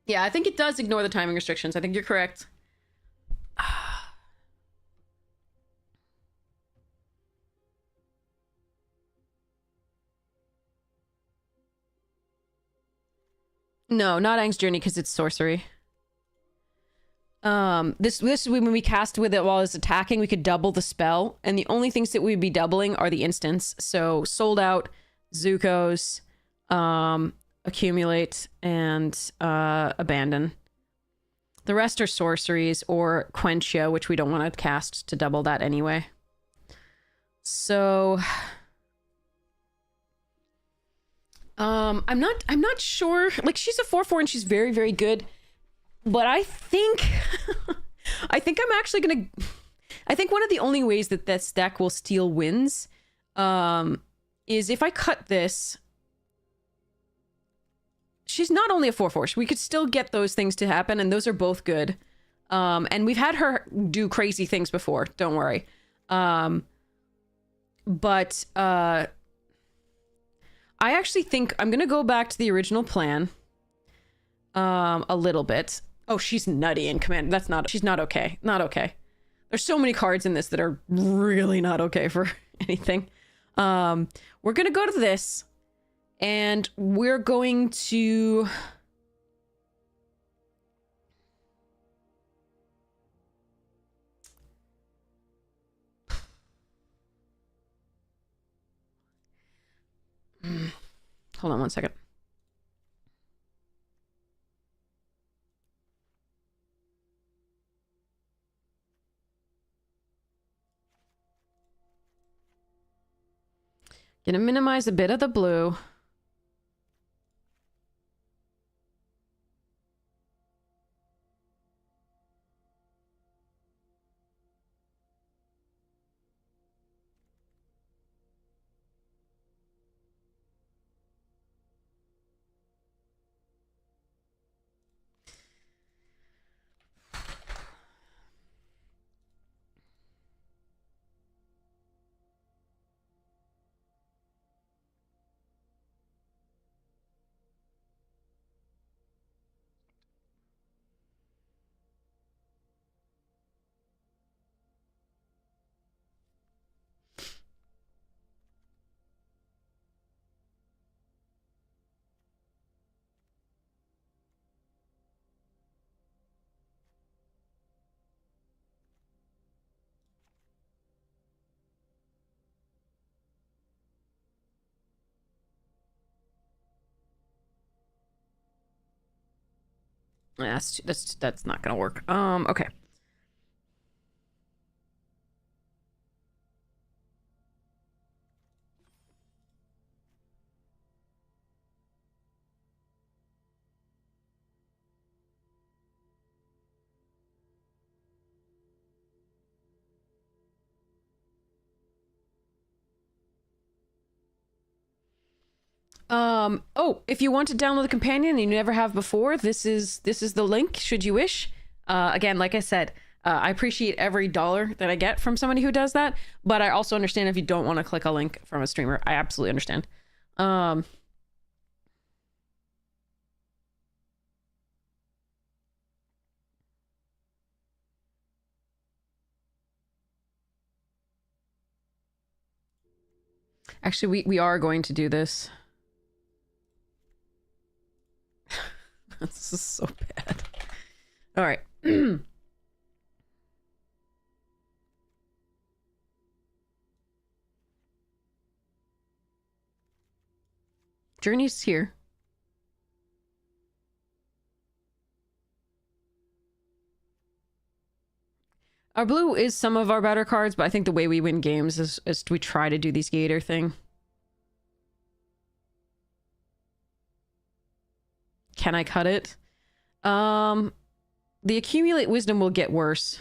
Yeah, I think it does ignore the timing restrictions. I think you're correct. No, not Aang's Journey because it's sorcery. This when we cast with it while it's attacking, we could double the spell, and the only things that we'd be doubling are the instants. So Sold Out, Zuko's, Accumulate, and Abandon. The rest are sorceries or Quenchia, which we don't want to cast to double that anyway. So I'm not sure. Like, she's a 4/4 and she's very, very good. But I think I think I'm actually gonna I think one of the only ways that this deck will steal wins is if I cut this. She's not only a 4/4. We could still get those things to happen, and those are both good. And we've had her do crazy things before, don't worry. But I actually think I'm gonna go back to the original plan a little bit. Oh, she's nutty in command. She's not okay. Not okay. There's so many cards in this that are really not okay for anything. We're gonna go to this, and we're going to hold on one second. Gonna minimize a bit of the blue. That's not gonna work. Okay. Oh, if you want to download the companion and you never have before, this is the link, should you wish. Again, like I said, I appreciate every dollar that I get from somebody who does that, but I also understand if you don't want to click a link from a streamer. I absolutely understand. Actually, we are going to do this. This is so bad. All right. Journey's here. Our blue is some of our better cards, but I think the way we win games is we try to do these gator thing. Can I cut it? The accumulate wisdom will get worse.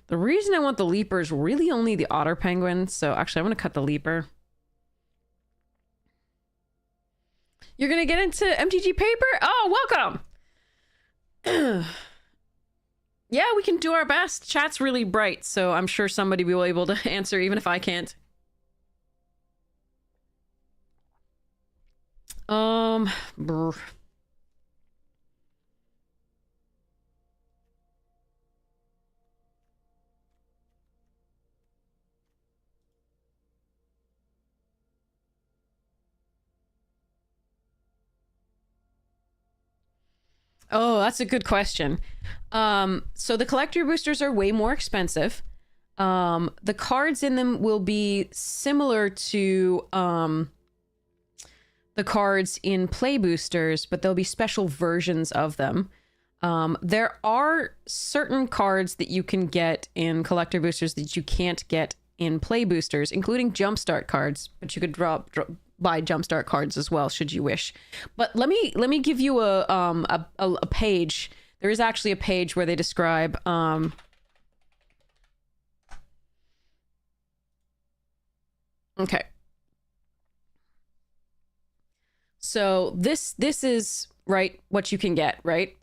The reason I want the leaper is really only the otter penguin. So actually, I'm going to cut the leaper. You're going to get into MTG paper? Oh, welcome. Yeah, we can do our best. Chat's really bright, so I'm sure somebody will be able to answer even if I can't. Brr. Oh, that's a good question. So the collector boosters are way more expensive. The cards in them will be similar to the cards in play boosters, but there'll be special versions of them. There are certain cards that you can get in collector boosters that you can't get in play boosters, including jumpstart cards, but you could buy jumpstart cards as well should you wish. But let me give you a page. There is actually a page where they describe okay. So this is right what you can get, right?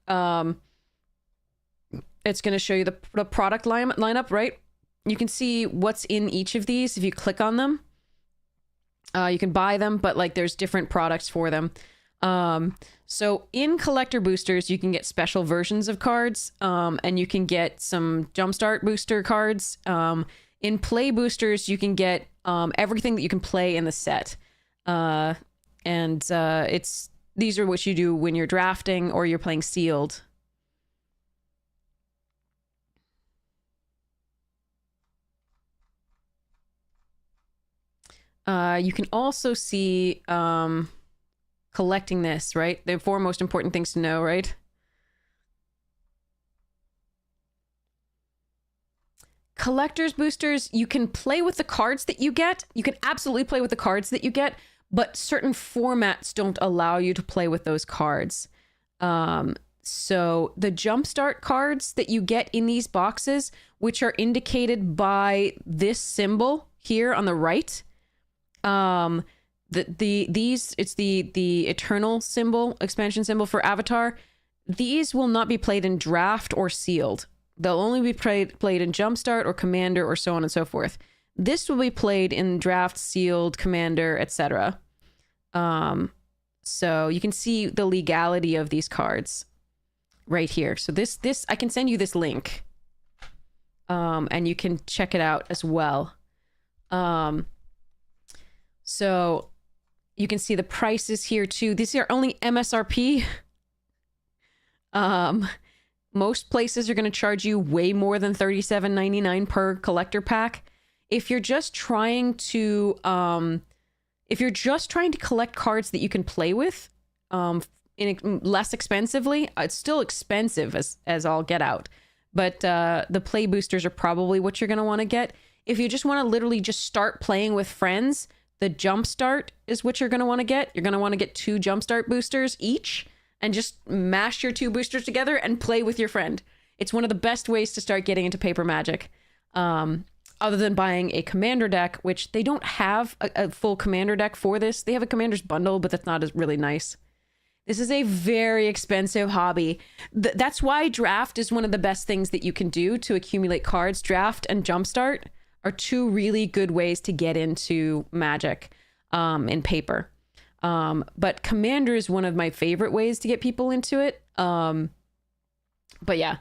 It's going to show you the product lineup, right? You can see what's in each of these if you click on them. You can buy them, but like there's different products for them. So in collector boosters, you can get special versions of cards, and you can get some jumpstart booster cards. In play boosters, you can get everything that you can play in the set. These are what you do when you're drafting or you're playing sealed. You can also see collecting this, right? The 4 most important things to know, right? Collector's boosters, you can play with the cards that you get. You can absolutely play with the cards that you get, but certain formats don't allow you to play with those cards. So the jumpstart cards that you get in these boxes, which are indicated by this symbol here on the right, it's the eternal symbol, expansion symbol for Avatar. These will not be played in draft or sealed. They'll only be played in Jumpstart or Commander or so on and so forth. This will be played in draft, sealed, Commander, etc. So you can see the legality of these cards right here. So this I can send you this link, and you can check it out as well. So you can see the prices here too. These are only MSRP. Most places are going to charge you way more than $37.99 per collector pack. If you're just trying to collect cards that you can play with, less expensively, it's still expensive as all get out. But the play boosters are probably what you're going to want to get. If you just want to literally just start playing with friends, the Jumpstart is what you're going to want to get. You're going to want to get 2 Jumpstart boosters each, and just mash your 2 boosters together and play with your friend. It's one of the best ways to start getting into paper Magic. Other than buying a commander deck, which they don't have a full commander deck for this. They have a commander's bundle, but that's not as really nice. This is a very expensive hobby. That's why draft is one of the best things that you can do to accumulate cards. Draft and Jumpstart are 2 really good ways to get into Magic in paper. But Commander is one of my favorite ways to get people into it. But yeah.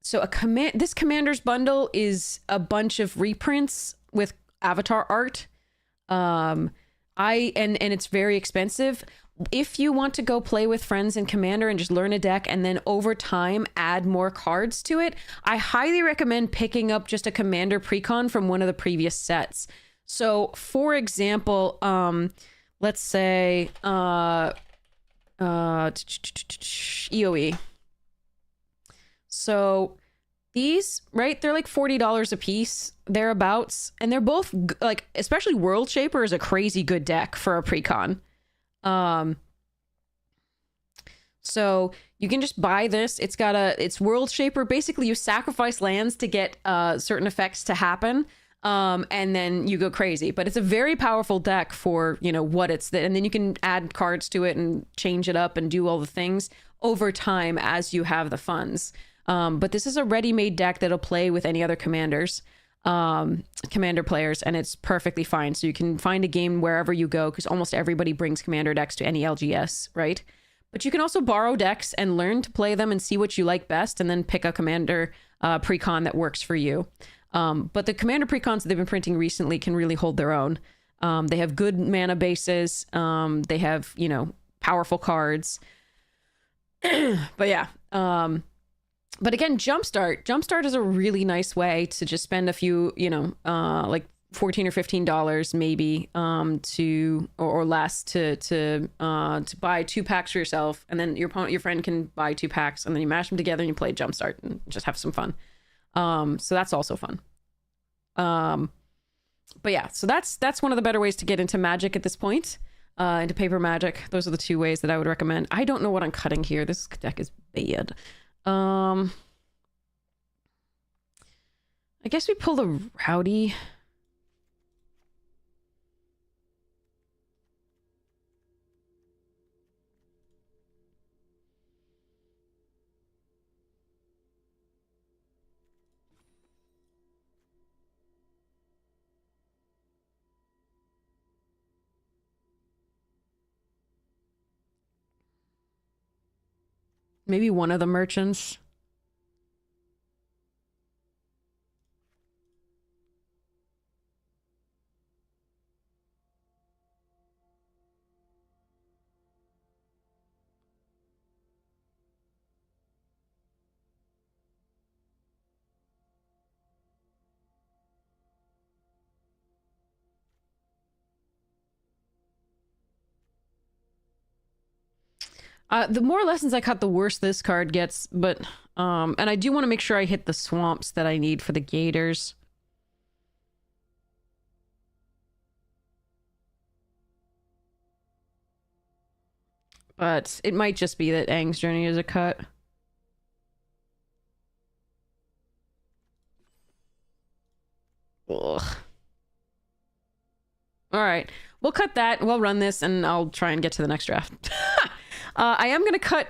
So this Commander's bundle is a bunch of reprints with Avatar art. And it's very expensive. If you want to go play with friends in Commander and just learn a deck and then over time add more cards to it, I highly recommend picking up just a Commander precon from one of the previous sets. So, for example, let's say EOE. So these, right, they're like $40 a piece, thereabouts, and they're both like, especially World Shaper is a crazy good deck for a precon. So you can just buy this. It's World Shaper. Basically, you sacrifice lands to get certain effects to happen. And then you go crazy, but it's a very powerful deck for, what and then you can add cards to it and change it up and do all the things over time as you have the funds. But this is a ready-made deck that'll play with any other commander players, and it's perfectly fine. So you can find a game wherever you go, because almost everybody brings commander decks to any LGS, right? But you can also borrow decks and learn to play them and see what you like best, and then pick a commander precon that works for you. But the commander precons that they've been printing recently can really hold their own. They have good mana bases. They have, powerful cards. But yeah. But again, Jumpstart is a really nice way to just spend a few, like $14 or $15 maybe, or less to buy 2 packs for yourself, and then your friend can buy 2 packs, and then you mash them together and you play Jumpstart and just have some fun. So that's also fun. But yeah, so that's one of the better ways to get into Magic at this point, into paper Magic. Those are the 2 ways that I would recommend. I don't know what I'm cutting here. This deck is bad. I guess we pull the Rowdy. Maybe one of the merchants. The more lessons I cut, the worse this card gets, but, and I do want to make sure I hit the swamps that I need for the gators. But it might just be that Aang's Journey is a cut. Ugh. Alright, we'll cut that, we'll run this, and I'll try and get to the next draft. I am gonna cut...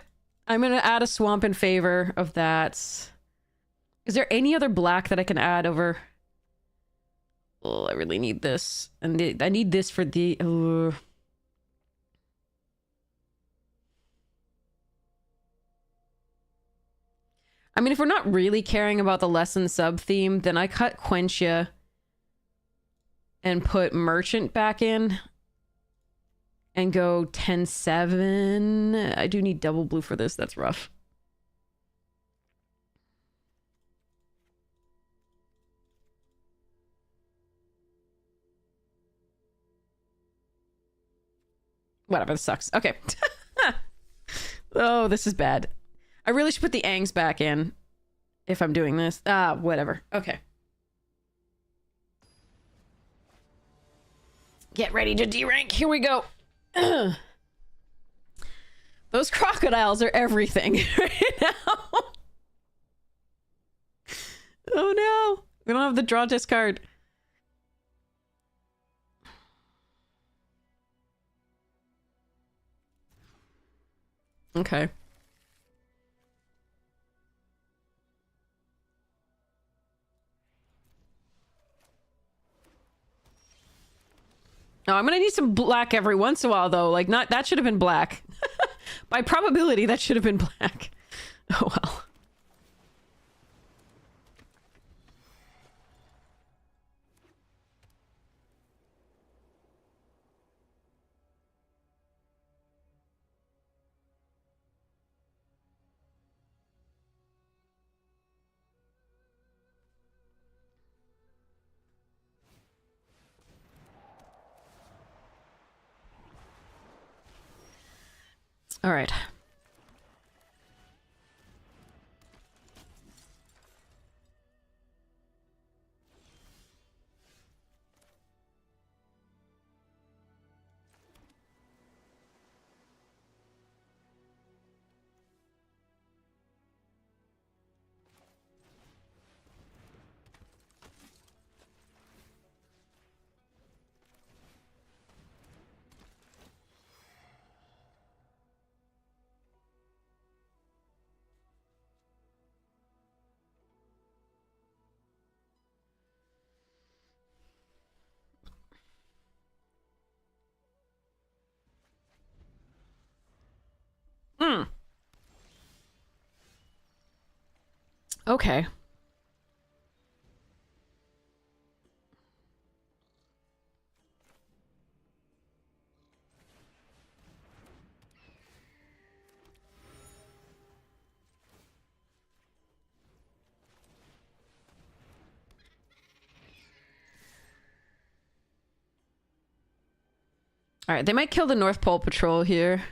I'm gonna add a swamp in favor of that. Is there any other black that I can add over... Oh, I really need this. And I need this for the... I mean, if we're not really caring about the lesson sub-theme, then I cut Quentia and put Merchant back in and go 10-7. I do need double blue for this. That's rough. Whatever, this sucks. Okay. Oh, this is bad. I really should put the Aangs back in if I'm doing this. Whatever. Okay. Get ready to D-rank. Here we go. Those crocodiles are everything right now. Oh no. We don't have the draw discard. Okay. No, I'm gonna need some black every once in a while, though. Like, not that should have been black. By probability, that should have been black. Oh well. All right. Hmm. Okay. All right, they might kill the North Pole Patrol here.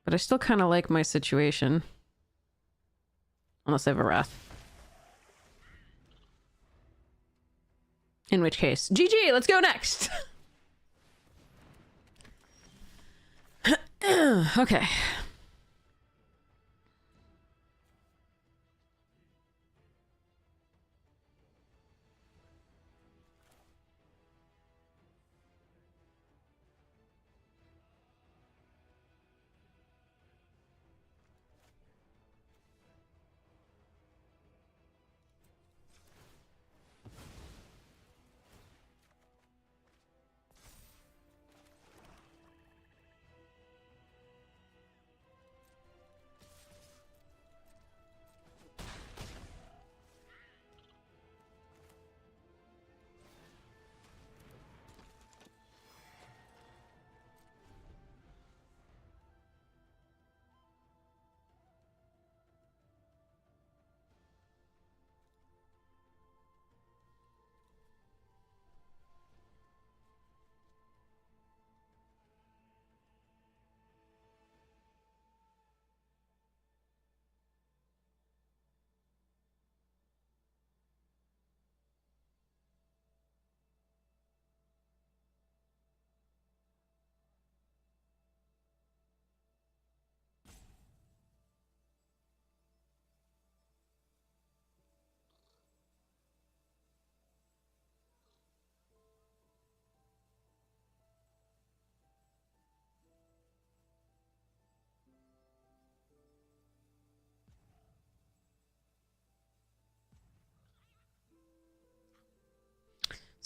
But I still kind of like my situation. Unless I have a Wrath. In which case, GG, let's go next. Okay.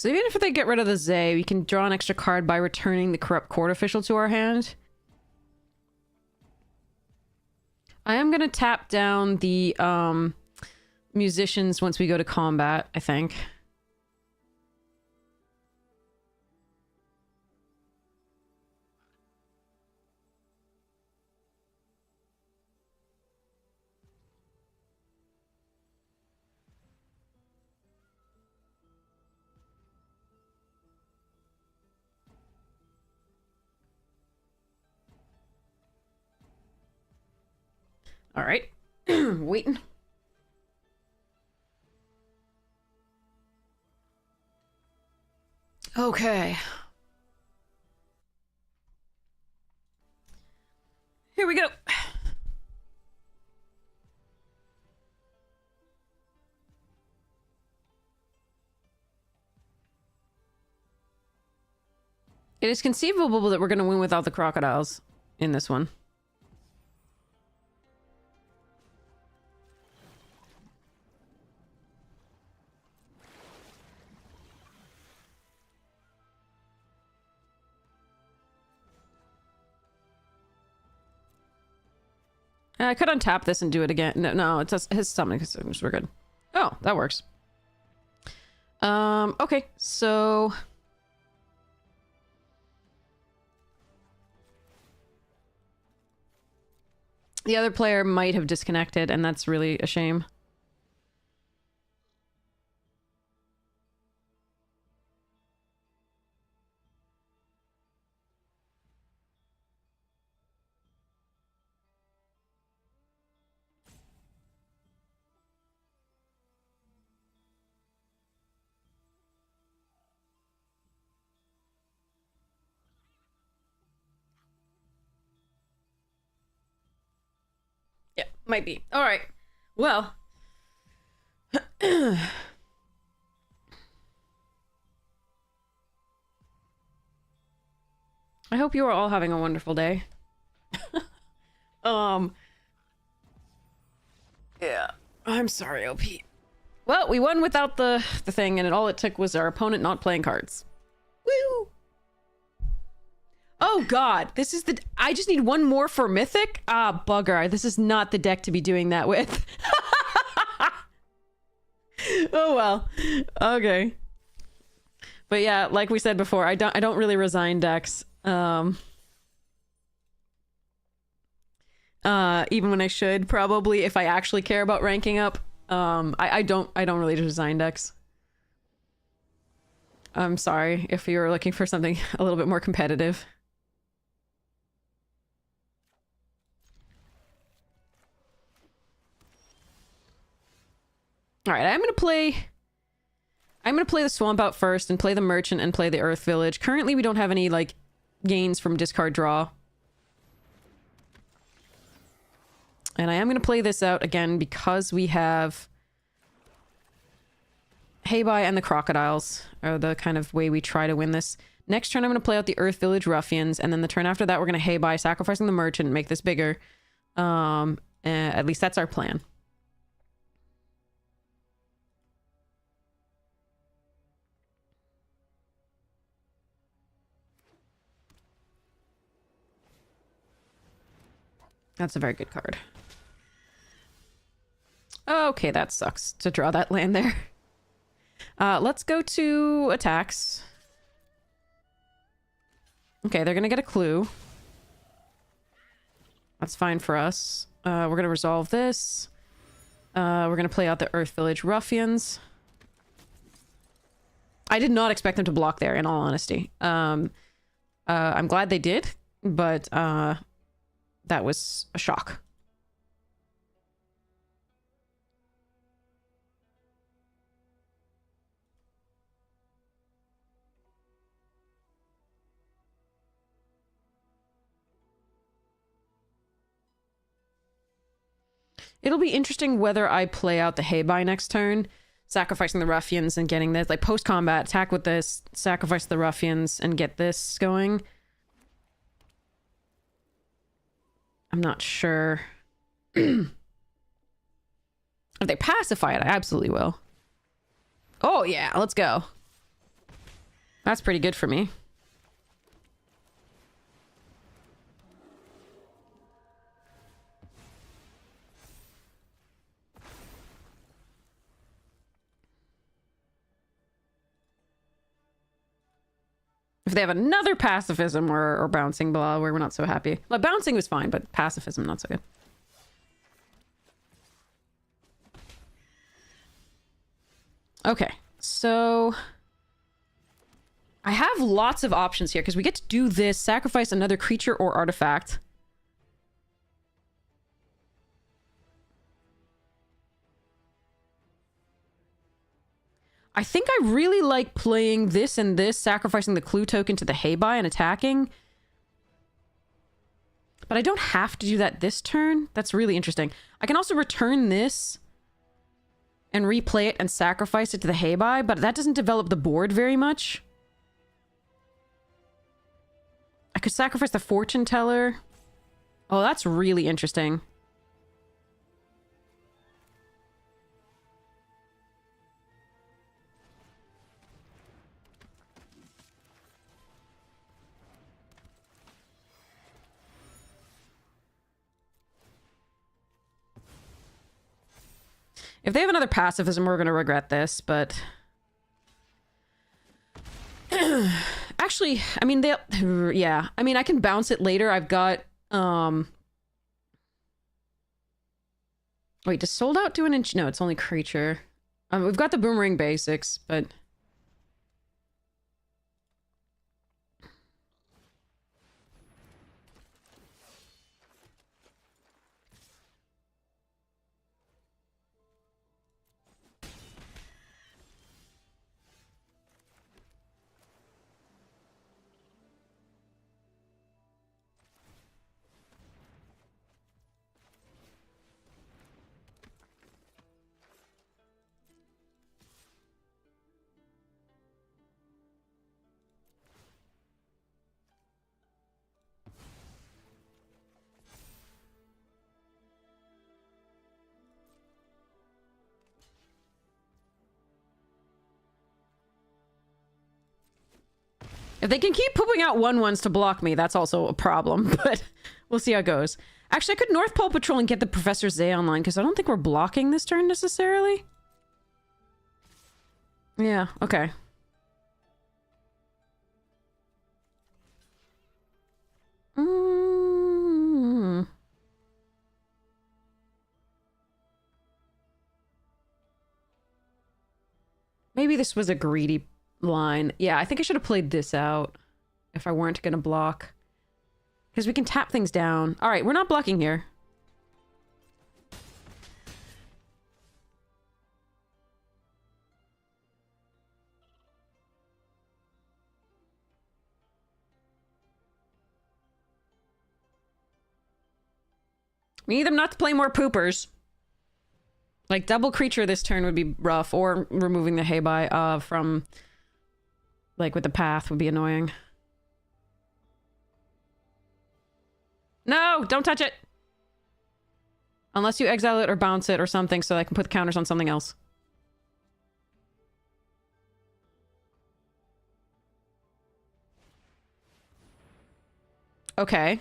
So even if they get rid of the Zay, we can draw an extra card by returning the Corrupt Court Official to our hand. I am going to tap down the musicians once we go to combat, I think. All right. Waiting. Okay. Here we go. It is conceivable that we're going to win without the crocodiles in this one. I could untap this and do it again. No, it's just his stomach. We're good. Oh, that works. Okay, so... the other player might have disconnected, and that's really a shame. Yeah, might be. All right. Well. I hope you are all having a wonderful day. Yeah. I'm sorry, OP. Well, we won without the thing, and all it took was our opponent not playing cards. Woo! Oh god, this is the... I just need one more for Mythic? Ah, bugger. This is not the deck to be doing that with. Oh well. Okay. But yeah, like we said before, I don't really resign decks. Even when I should, probably, if I actually care about ranking up. I don't really resign decks. I'm sorry if you're looking for something a little bit more competitive. All right, I'm gonna play the Swamp out first and play the Merchant and play the Earth Village. Currently, we don't have any, like, gains from discard draw. And I am gonna play this out again because we have Heibai and the Crocodiles are the kind of way we try to win this. Next turn, I'm gonna play out the Earth Village Ruffians, and then the turn after that, we're gonna Heibai, sacrificing the Merchant, and make this bigger. At least that's our plan. That's a very good card. Okay, that sucks to draw that land there. Let's go to attacks. Okay, they're gonna get a clue. That's fine for us. We're gonna resolve this. We're gonna play out the Earth Village Ruffians. I did not expect them to block there, in all honesty. I'm glad they did, but that was a shock. It'll be interesting whether I play out the Heibai next turn, sacrificing the Ruffians and getting this, like, post-combat, attack with this, sacrifice the Ruffians and get this going. I'm not sure. If they pacify it, I absolutely will. Oh yeah, let's go. That's pretty good for me. If they have another pacifism or bouncing blah, where we're not so happy. Like, bouncing was fine, but pacifism, not so good. Okay, so... I have lots of options here, because we get to do this, sacrifice another creature or artifact. I think I really like playing this and this, sacrificing the clue token to the Heibai and attacking. But I don't have to do that this turn. That's really interesting. I can also return this and replay it and sacrifice it to the Heibai, but that doesn't develop the board very much. I could sacrifice the Fortune Teller. Oh, that's really interesting. If they have another pacifism, we're going to regret this, but... Actually, I mean, they'll... Yeah. I mean, I can bounce it later. I've got, Wait, does Sold Out do an inch? No, it's only creature. We've got the Boomerang basics, but... If they can keep pooping out 1/1s to block me, that's also a problem, but we'll see how it goes. Actually, I could North Pole Patrol and get the Professor Zay online, because I don't think we're blocking this turn necessarily. Yeah, okay. Maybe this was a greedy line. Yeah, I think I should have played this out if I weren't going to block. Because we can tap things down. All right, we're not blocking here. We need them not to play more poopers. Like, double creature this turn would be rough, or removing the Heibai from, like, with the path would be annoying. No! Don't touch it! Unless you exile it or bounce it or something so I can put the counters on something else. Okay.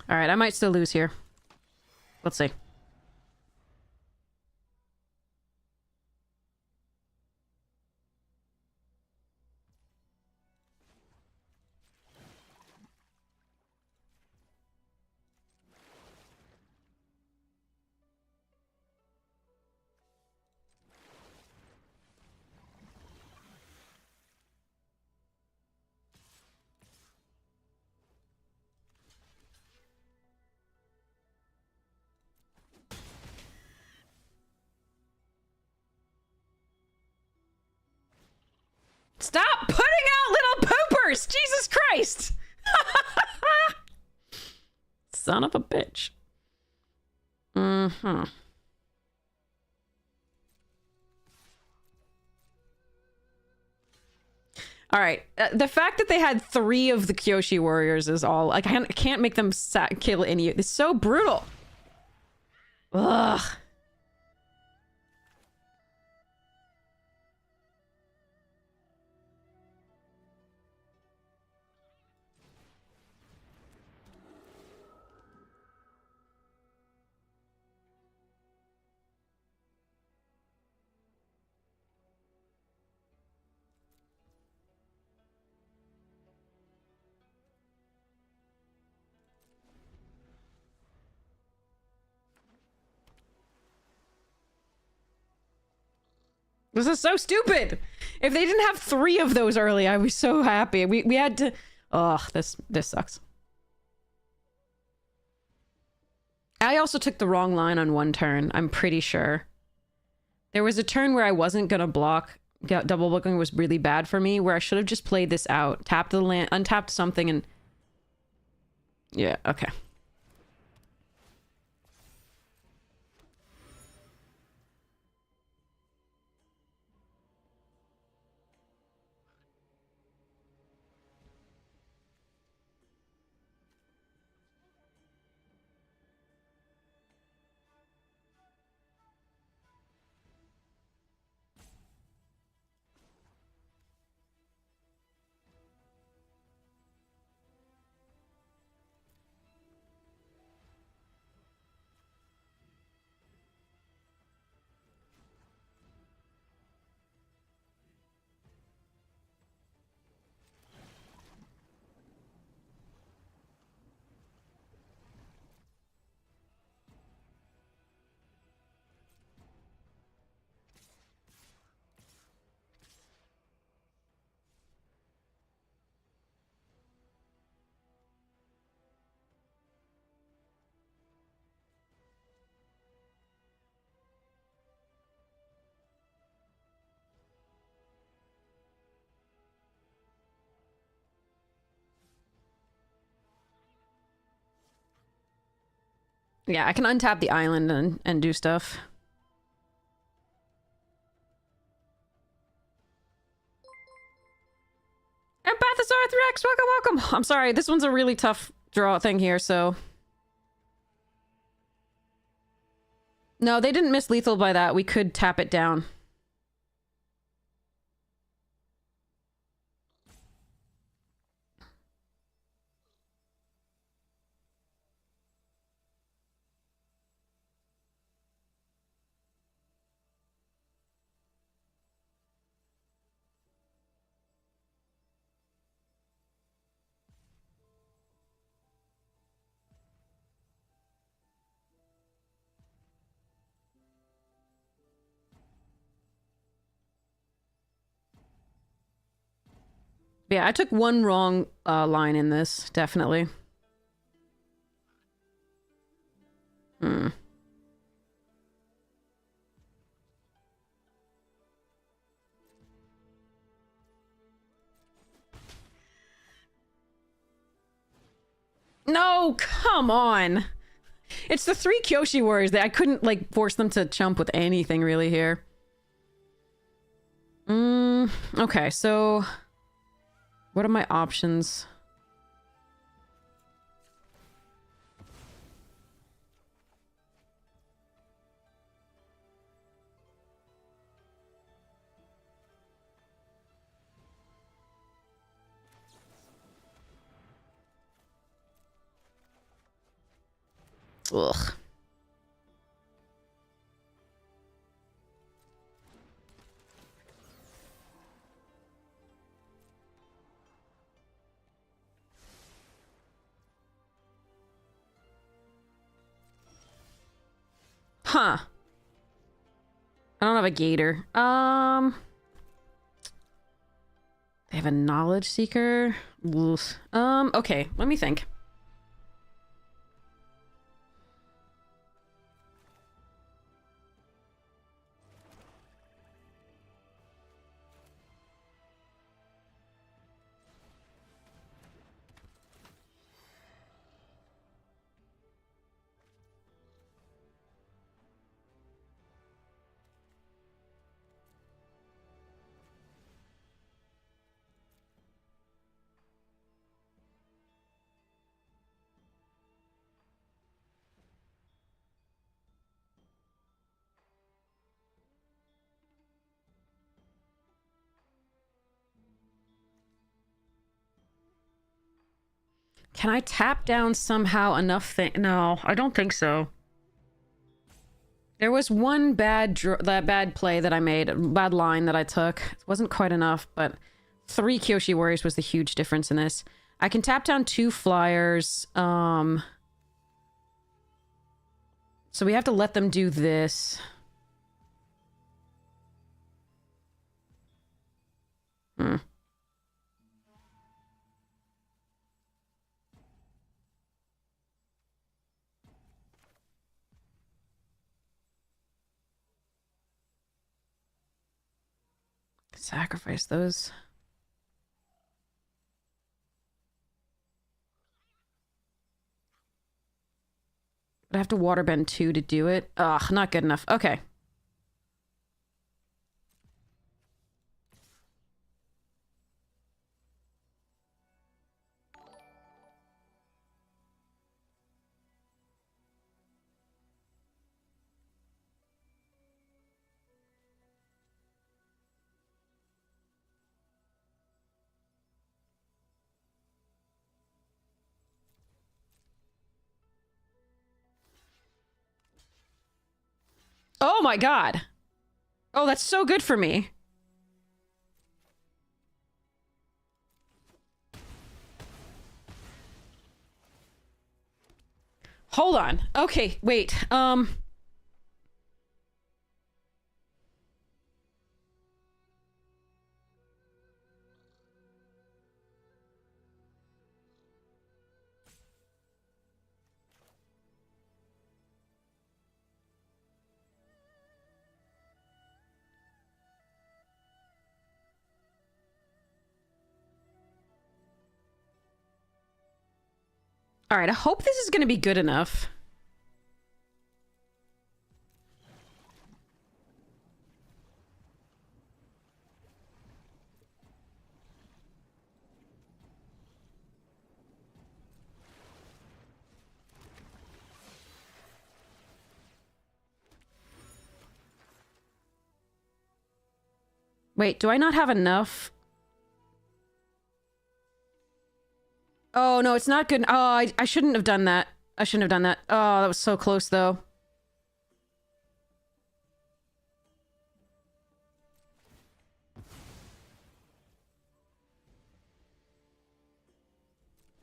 All right, I might still lose here. Let's see. Stop putting out little poopers! Jesus Christ! Son of a bitch. Mm-hmm. All right. The fact that they had 3 of the Kyoshi warriors is all. Like, I can't make them kill any. It's so brutal. Ugh. This is so stupid. If they didn't have 3 of those early, I'd be so happy. We had to. Ugh, this sucks. I also took the wrong line on one turn. I'm pretty sure. There was a turn where I wasn't gonna block. Double booking was really bad for me, where I should have just played this out, tapped the land, untapped something, and yeah, okay. Yeah, I can untap the island and do stuff. And Balthazar Threx, welcome, welcome. I'm sorry, this one's a really tough draw thing here, so. No, they didn't miss lethal by that. We could tap it down. Yeah, I took one wrong line in this, definitely. Hmm. No, come on. It's the 3 Kyoshi warriors that I couldn't, like, force them to chump with anything really here. Okay, so what are my options? Ugh. Huh. I don't have a gator. They have a knowledge seeker. Oof. Okay, let me think. Can I tap down somehow enough thing? No, I don't think so. There was one bad play that I made, a bad line that I took. It wasn't quite enough, but 3 Kyoshi Warriors was the huge difference in this. I can tap down 2 flyers. So we have to let them do this. Sacrifice those. But I have to waterbend 2 to do it. Ugh, not good enough. Okay. Oh my god. Oh, that's so good for me. Hold on. Okay, wait. All right, I hope this is going to be good enough. Wait, do I not have enough? Oh, no, it's not good. Oh, I shouldn't have done that. I shouldn't have done that. Oh, that was so close, though.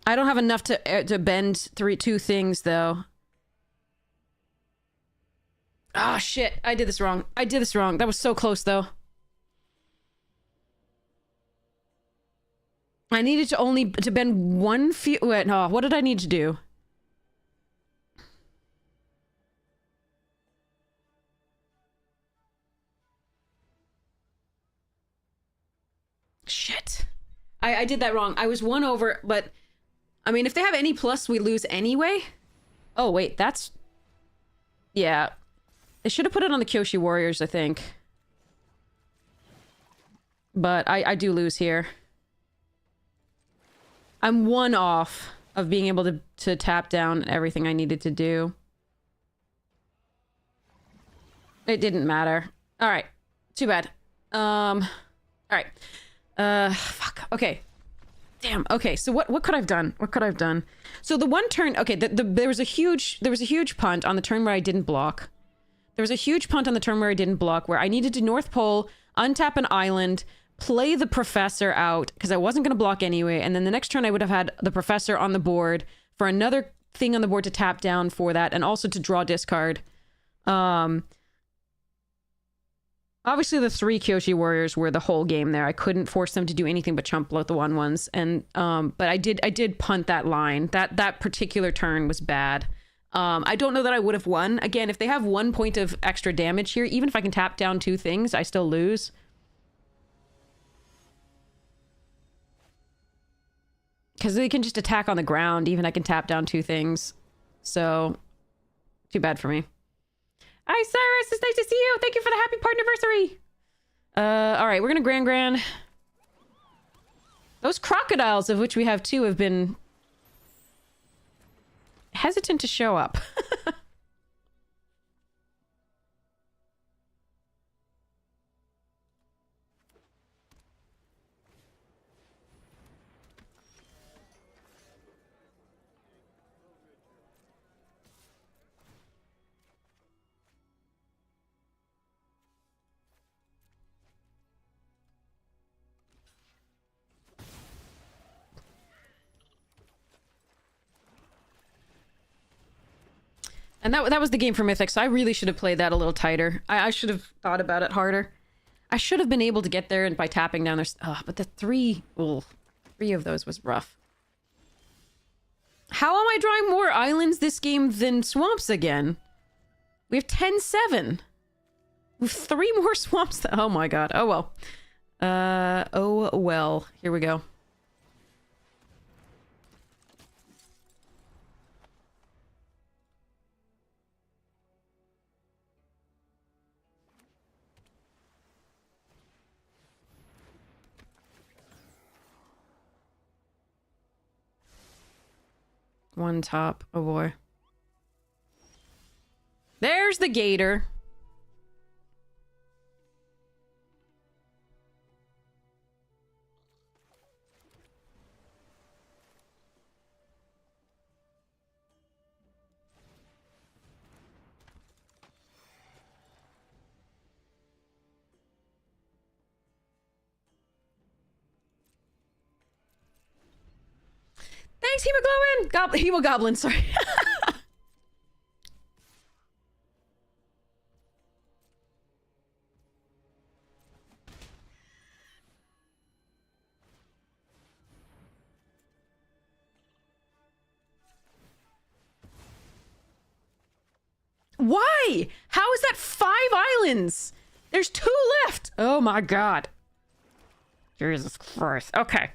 I don't have enough to bend 2 things, though. Ah, shit. I did this wrong. I did this wrong. That was so close, though. I needed to bend 1 few. Wait, no. What did I need to do? Shit. I did that wrong. I was 1 over, but I mean, if they have any plus, we lose anyway. Oh, wait, that's... Yeah. They should have put it on the Kyoshi Warriors, I think. But I do lose here. I'm 1 off of being able to tap down everything I needed to do. It didn't matter. Alright. Too bad. Alright. Fuck. Okay. Damn. Okay, so what could I have done? What could I have done? So the one turn... Okay, there was a huge punt on the turn where I didn't block. There was a huge punt on the turn where I didn't block, where I needed to North Pole, untap an island, play the Professor out, because I wasn't going to block anyway, and then the next turn I would have had the Professor on the board for another thing on the board to tap down for that, and also to draw discard. Um, obviously, the 3 Kyoshi warriors were the whole game there. I couldn't force them to do anything but chump bloat the 1/1s, and but I did punt that line. That particular turn was bad. I don't know that I would have won. Again, if they have 1 point of extra damage here, even if I can tap down 2 things, I still lose. Because they can just attack on the ground, even I can tap down 2 things. So, too bad for me. Hi, Cyrus! It's nice to see you! Thank you for the happy partnerversary! Alright, we're gonna Gran. Those crocodiles, of which we have 2, have been hesitant to show up. And that was the game for Mythic, so I really should have played that a little tighter. I should have thought about it harder. I should have been able to get there and by tapping down their... but the 3 of those was rough. How am I drawing more islands this game than swamps again? We have 10-7. We have 3 more swamps. Oh my god. Oh well. Oh well. Here we go. One top. Oh boy. There's the gator. Thanks, Hemoglobin! Hemogoblin, sorry. Why? How is that 5 islands? There's 2 left. Oh my god. Jesus Christ. Okay.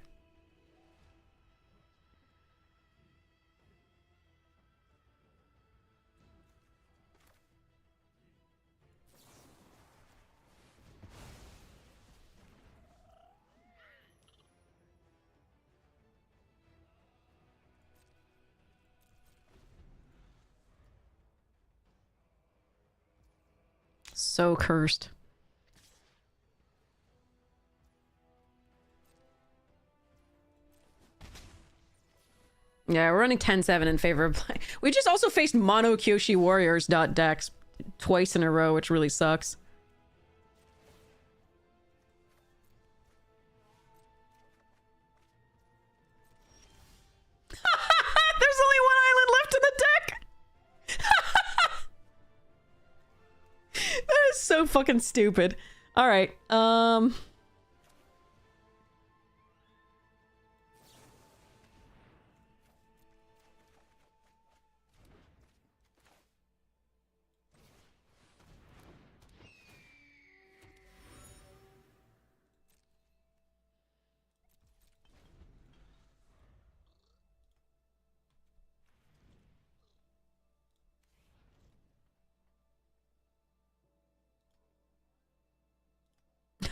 So cursed. Yeah, we're running 10-7 in favor of play. We just also faced mono Kyoshi Warriors .dex twice in a row, which really sucks. There's only 1 island left in the deck! That is so fucking stupid. Alright,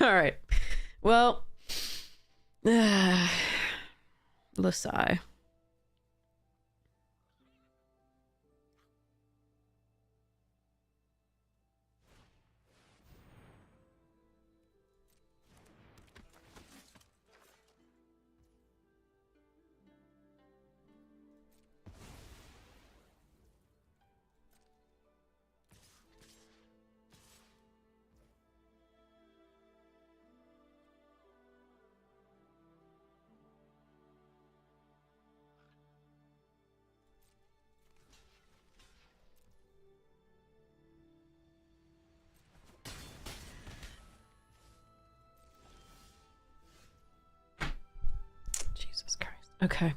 alright. Well... Lasai. Okay.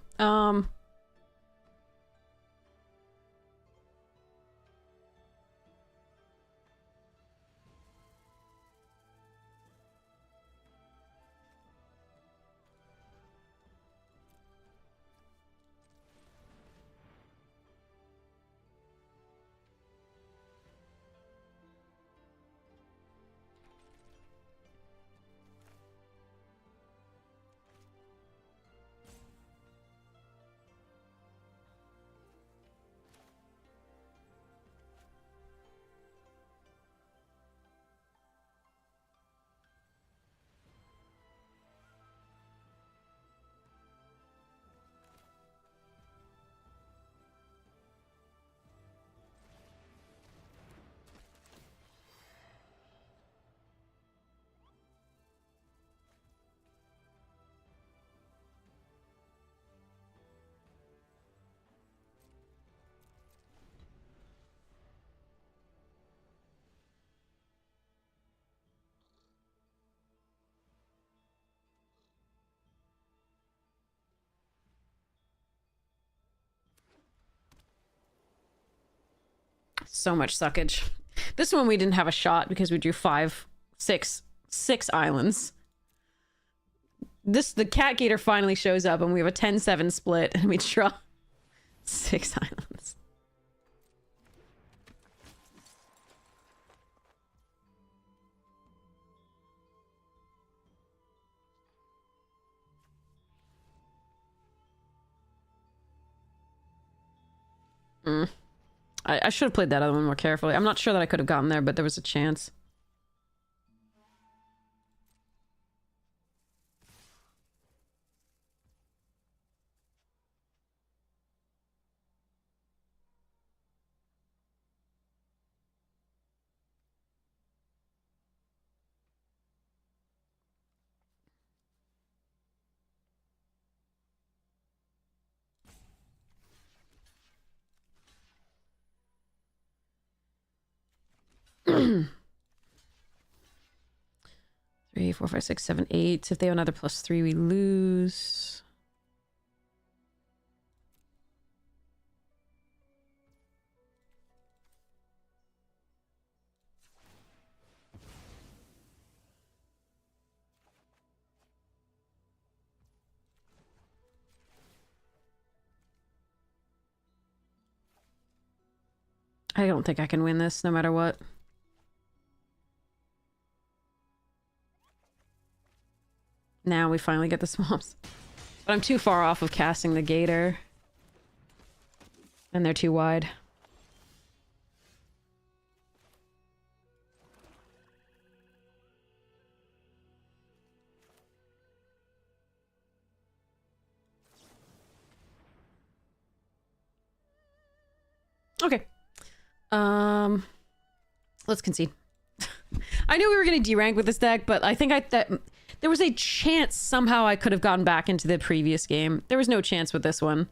So much suckage. This one we didn't have a shot because we drew six islands. The cat gator finally shows up and we have a 10-7 split and we draw 6 islands. I should have played that other one more carefully. I'm not sure that I could have gotten there, but there was a chance. Three, 4, 5, 6, 7, 8. If they have another +3, we lose. I don't think I can win this, no matter what. Now we finally get the swamps. But I'm too far off of casting the gator. And they're too wide. Okay. Let's concede. I knew we were going to derank with this deck, but I think there was a chance somehow I could have gone back into the previous game. There was no chance with this one.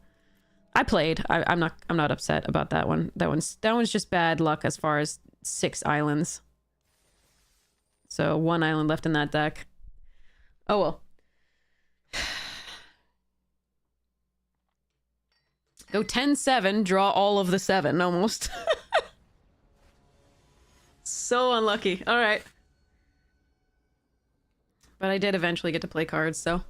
I played. I'm not upset about that one. That one's just bad luck as far as 6 islands. So 1 island left in that deck. Oh well. Go 10-7, draw all of the 7 almost. So unlucky. All right. But I did eventually get to play cards, so.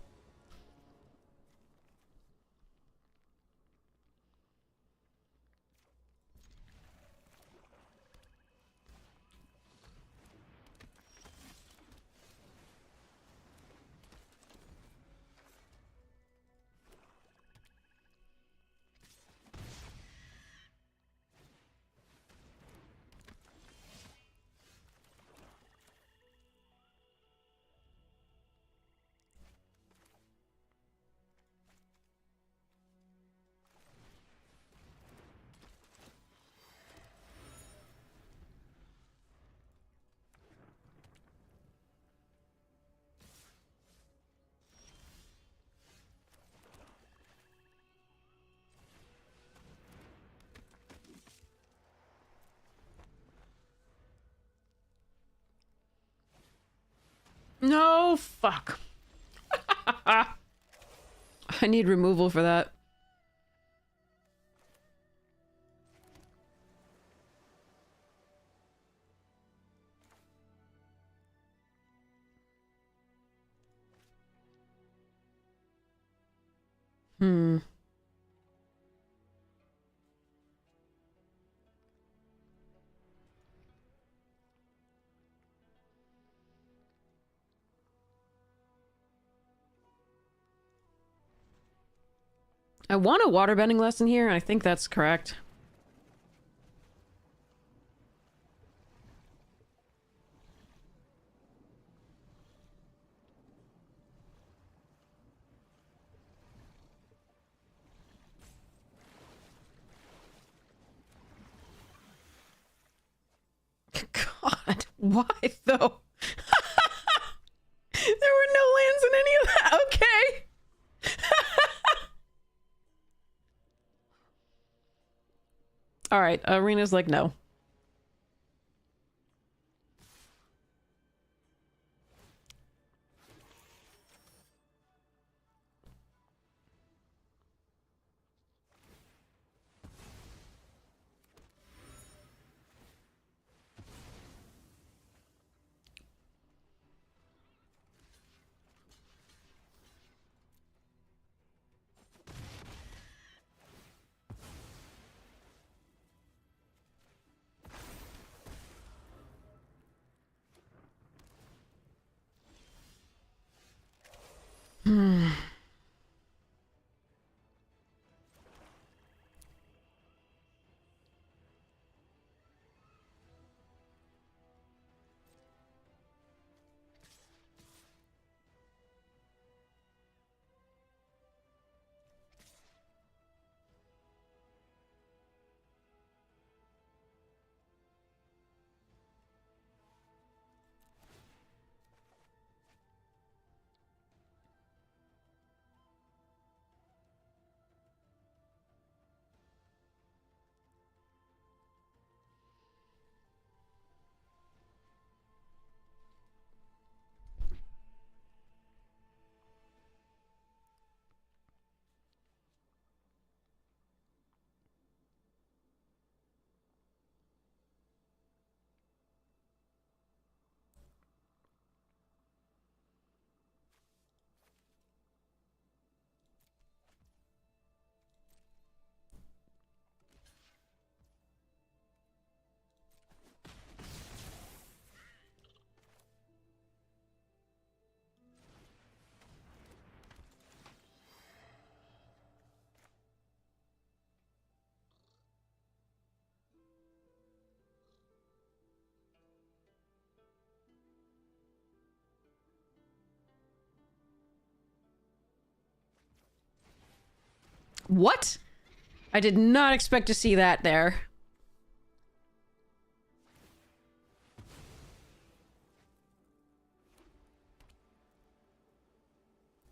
No, fuck. I need removal for that. Hmm. I want a waterbending lesson here, and I think that's correct. God, why though? There were no lands in any of that. Okay. All right, Arena's like, no. Hmm. What? I did not expect to see that there.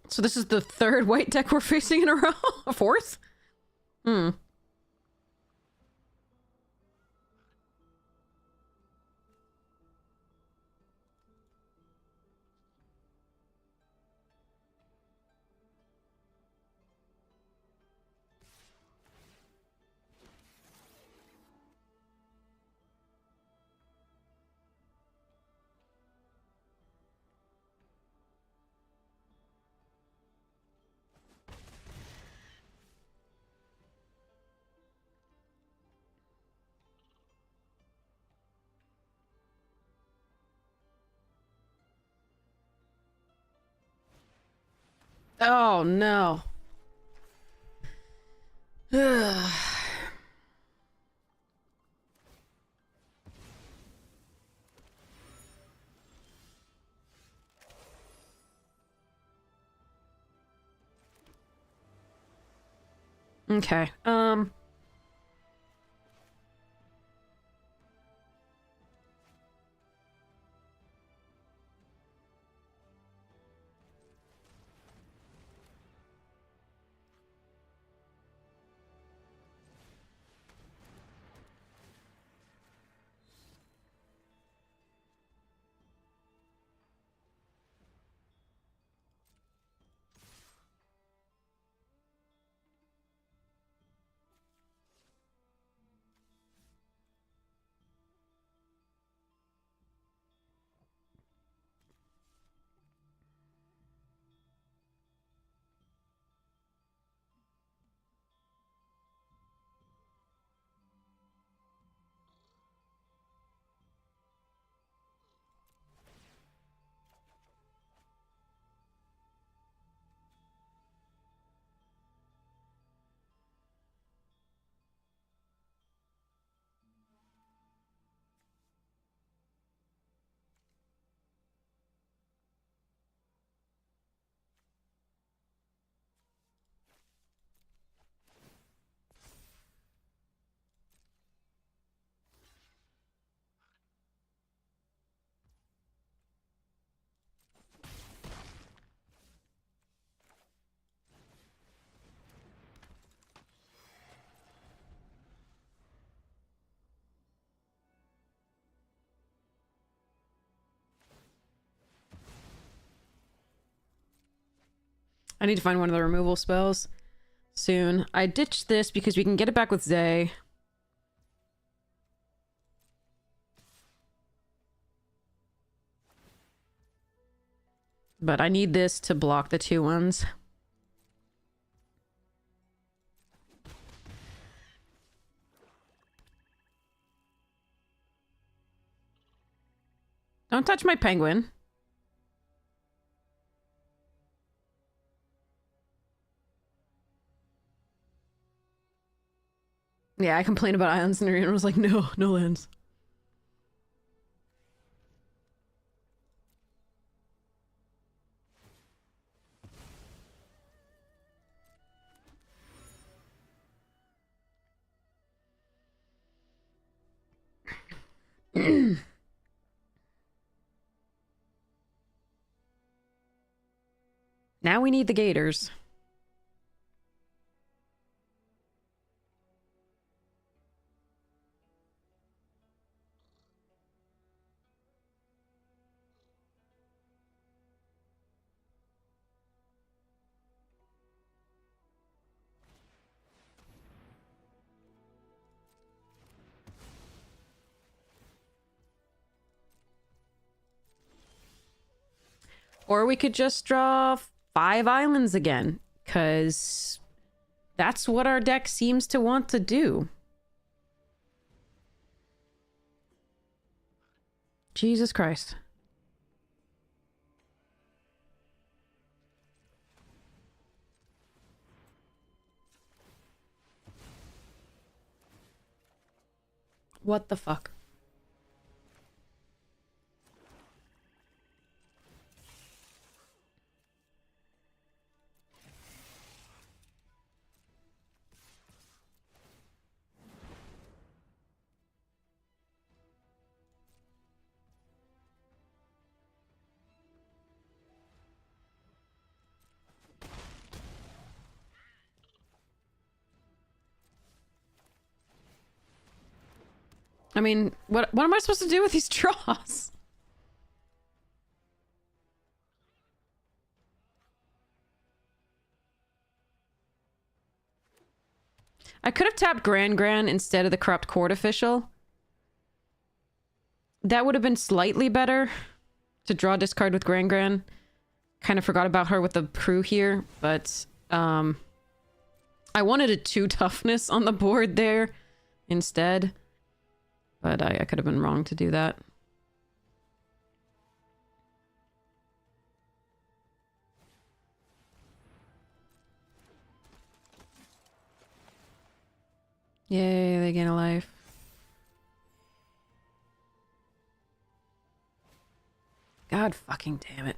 So this is the third white deck we're facing in a row? A fourth? Hmm. Oh, no. Okay, I need to find one of the removal spells soon. I ditched this because we can get it back with Zay. But I need this to block the 2/1s. Don't touch my penguin. Yeah, I complained about islands and Arena was like, no, no lands. Now we need the gators. Or we could just draw 5 islands again, because that's what our deck seems to want to do. Jesus Christ. What the fuck? I mean, what am I supposed to do with these draws? I could have tapped Gran instead of the Corrupt Court Official. That would have been slightly better to draw discard with Gran. Kind of forgot about her with the crew here, but I wanted a 2 toughness on the board there instead. But I could have been wrong to do that. Yay, they gain a life. God fucking damn it.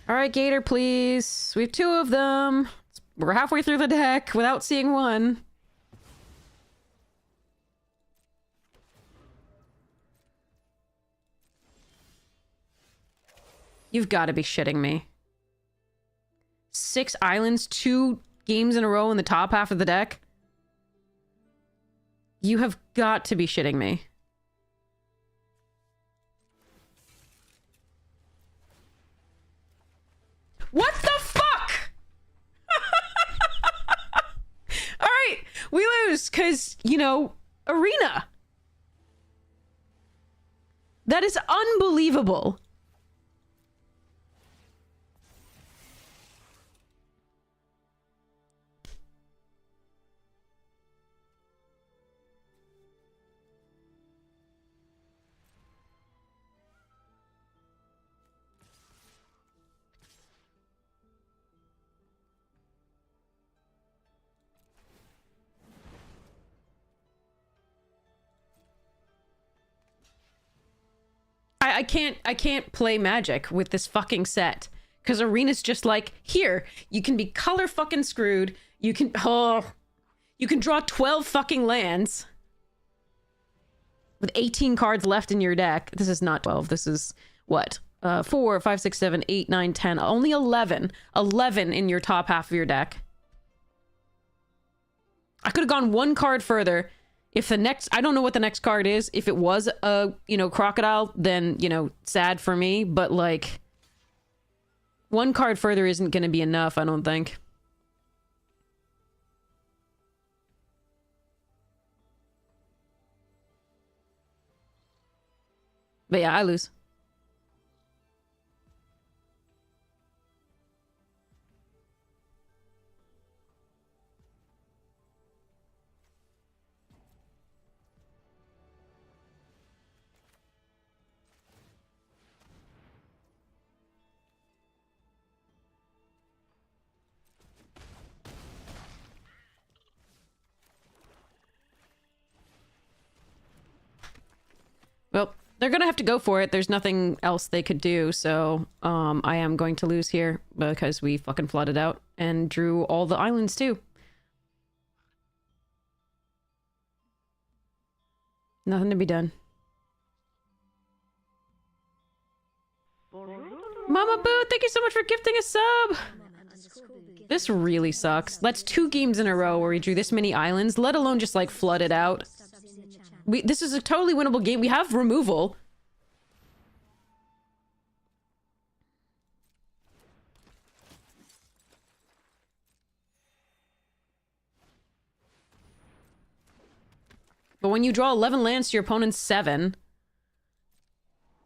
All right, Gator, please. We have 2 of them. We're halfway through the deck without seeing one. You've got to be shitting me. 6 islands, 2 games in a row in the top half of the deck? You have got to be shitting me. What the fuck? All right, we lose because, you know, Arena. That is unbelievable. I can't play Magic with this fucking set because Arena's just like, here, you can be color fucking screwed. You can draw 12 fucking lands with 18 cards left in your deck. This is not 12. This is what? 4, 5, 6, 7, 8, 9, 10. Only 11. 11 in your top half of your deck. I could have gone one card further. If the next, I don't know what the next card is. If it was a, you know, crocodile, then, you know, sad for me. But, like, one card further isn't going to be enough, I don't think. But yeah, I lose. Well, they're gonna have to go for it. There's nothing else they could do, so I am going to lose here because we fucking flooded out and drew all the islands too. Nothing to be done. Mama Boo, thank you so much for gifting a sub! This really sucks. That's 2 games in a row where we drew this many islands, let alone just like flood it out. This is a totally winnable game. We have removal. But when you draw 11 lands to your opponent's 7,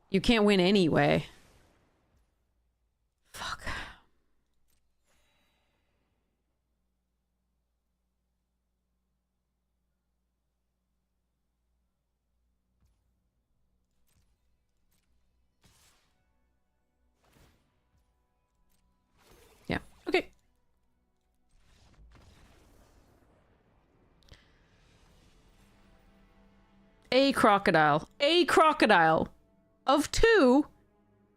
you can't win anyway. Fuck. Yeah. Okay. A crocodile. A crocodile. Of 2.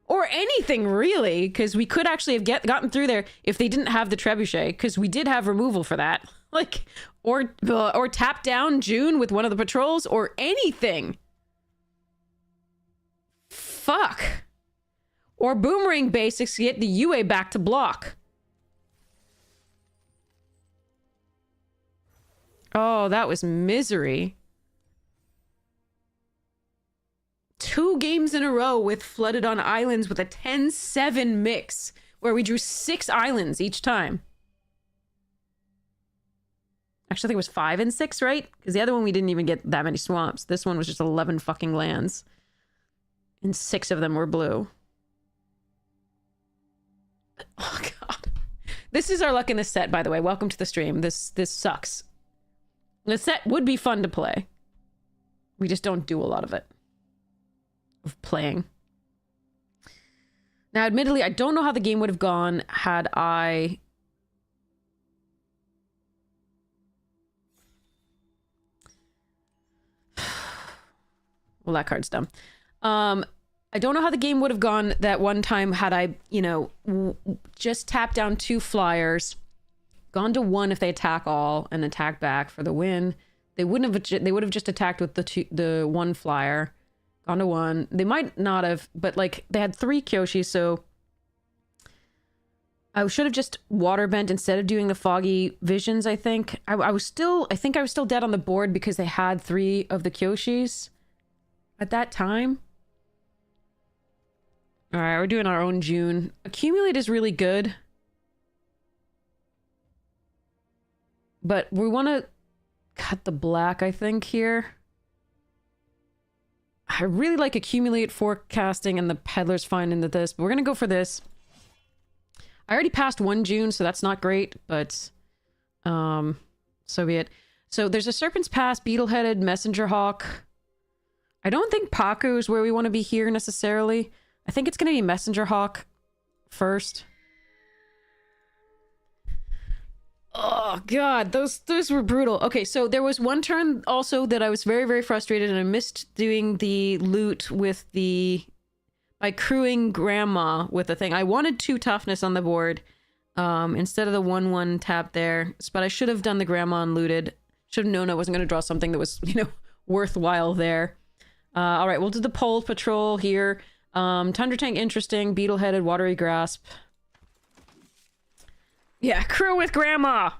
Or anything, really. Because we could actually have gotten through there if they didn't have the trebuchet. Because we did have removal for that. Like, or tap down June with one of the patrols. Or anything. Fuck. Or boomerang basics to get the UA back to block. Oh, that was misery. 2 games in a row with flooded on islands with a 10-7 mix, where we drew 6 islands each time. Actually, I think it was 5 and 6, right? Because the other one we didn't even get that many swamps. This one was just 11 fucking lands. And 6 of them were blue. Oh, God. This is our luck in this set, by the way. Welcome to the stream. This sucks. The set would be fun to play. We just don't do a lot of it. Of playing. Now, admittedly, I don't know how the game would have gone had I... Well, that card's dumb. I don't know how the game would have gone that one time had I, you know, just tapped down 2 flyers, gone to 1 if they attack all, and attack back for the win. They wouldn't have. They would have just attacked with the 1 flyer, gone to 1. They might not have, but like they had 3 Kyoshi, so I should have just water bent instead of doing the foggy visions. I think I was still dead on the board because they had 3 of the Kyoshis at that time. All right, we're doing our own June. Accumulate is really good. But we want to cut the black, I think, here. I really like Accumulate, Forecasting, and the Peddler's fine into this, but we're going to go for this. I already passed 1 June, so that's not great, but so be it. So there's a Serpent's Pass, Beetle-headed, Messenger Hawk. I don't think Paku is where we want to be here necessarily. I think it's going to be Messenger Hawk first. Oh, God. Those were brutal. Okay, so there was one turn also that I was very, very frustrated, and I missed doing the loot with the... by crewing Grandma with the thing. I wanted 2 toughness on the board instead of the 1/1 tap there, but I should have done the Grandma and looted. Should have known I wasn't going to draw something that was, you know, worthwhile there. All right, we'll do the Pole Patrol here. Tundra Tank, interesting. Beetle-headed, Watery Grasp. Yeah, crew with Grandma!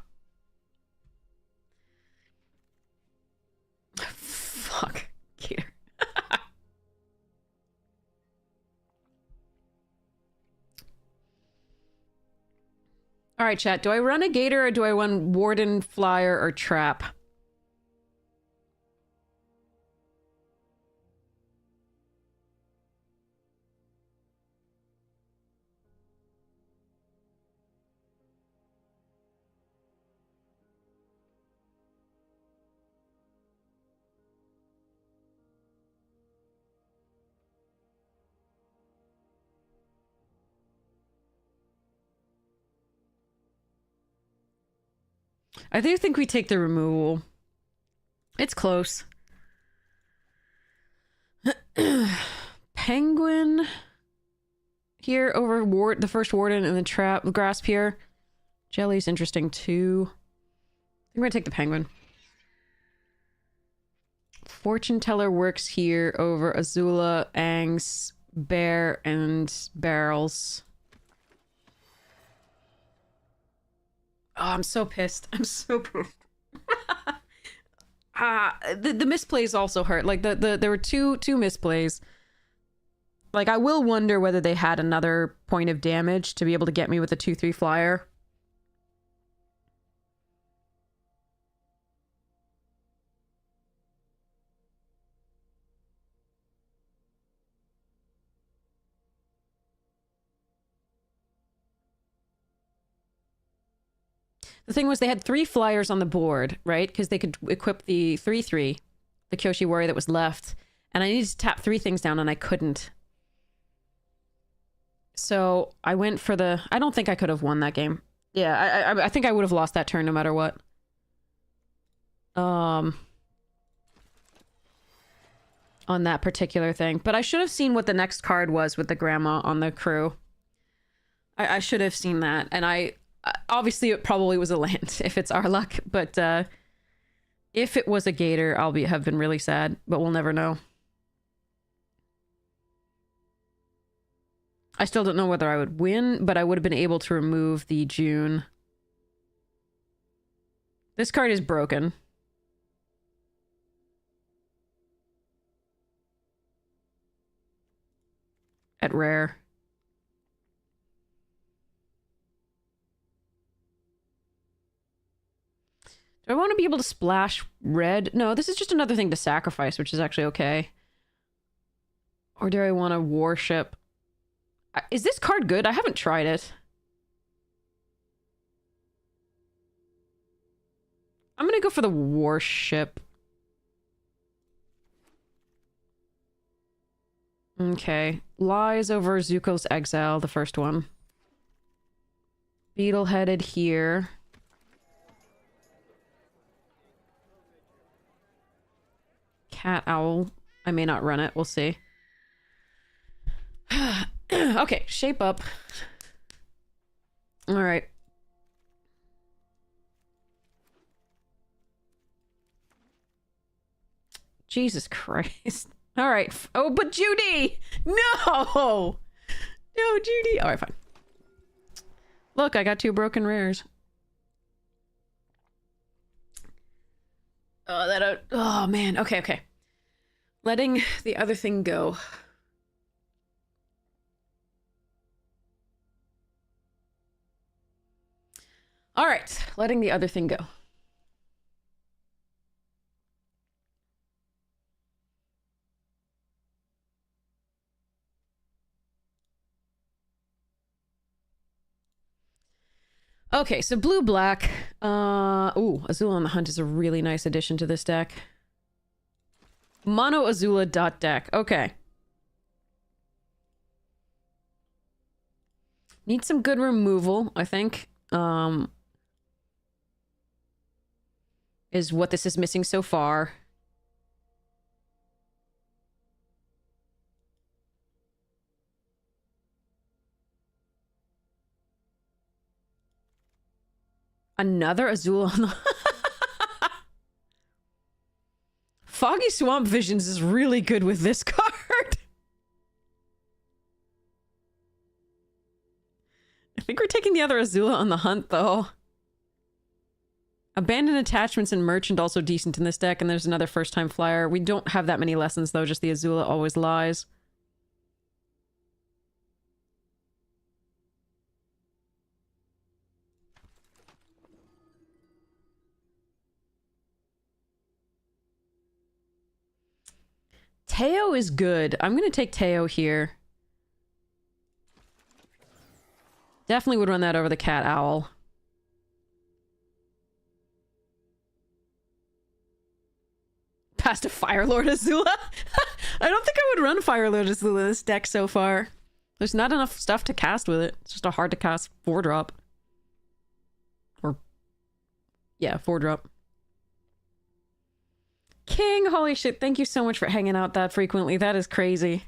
All right, chat. Do I run a Gator or do I run Warden, Flyer, or Trap? I do think we take the removal. It's close. Penguin here over the first Warden and the Trap Grasp here. Jelly's interesting too. I think we're gonna take the Penguin. Fortune Teller works here over Azula, Angs, Bear, and Barrels. Oh, I'm so pissed. I'm so pissed. The misplays also hurt. Like there were two misplays. Like I will wonder whether they had another point of damage to be able to get me with a 2/3 flyer. The thing was they had 3 flyers on the board, right? Because they could equip the 3/3, the Kyoshi warrior that was left. And I needed to tap 3 things down and I couldn't. So I went for the... I don't think I could have won that game. Yeah, I think I would have lost that turn no matter what. On that particular thing. But I should have seen what the next card was with the grandma on the crew. I should have seen that. And obviously, it probably was a land if it's our luck, but if it was a Gator, I'll have been really sad, but we'll never know. I still don't know whether I would win, but I would have been able to remove the June. This card is broken. At rare. Do I want to be able to splash red? No, this is just another thing to sacrifice, which is actually okay. Or do I want to warship? Is this card good? I haven't tried it. I'm going to go for the warship. Okay. Lies over Zuko's Exile, the first one. Beetle-headed here. Cat Owl. I may not run it. We'll see. Okay, shape up. All right. Jesus Christ. All right. Oh, but Judy! No! No, Judy. All right, fine. Look, I got 2 broken rares. Oh, man. Okay, okay. Letting the other thing go. All right, letting the other thing go. Okay, so blue-black. Ooh, Azula on the Hunt is a really nice addition to this deck. Mono Azula deck. Okay. Need some good removal, I think. Is what this is missing so far. Another Azula on the... Foggy Swamp Visions is really good with this card. I think we're taking the other Azula on the Hunt, though. Abandoned Attachments and Merchant also decent in this deck, and there's another first-time flyer. We don't have that many lessons, though, just the Azula always lies. Teo is good. I'm gonna take Teo here. Definitely would run that over the cat owl. Past a Firelord Azula? I don't think I would run Firelord Azula this deck so far. There's not enough stuff to cast with it. It's just a hard to cast 4-drop. Or, yeah, 4-drop. King, holy shit, thank you so much for hanging out that frequently. That is crazy.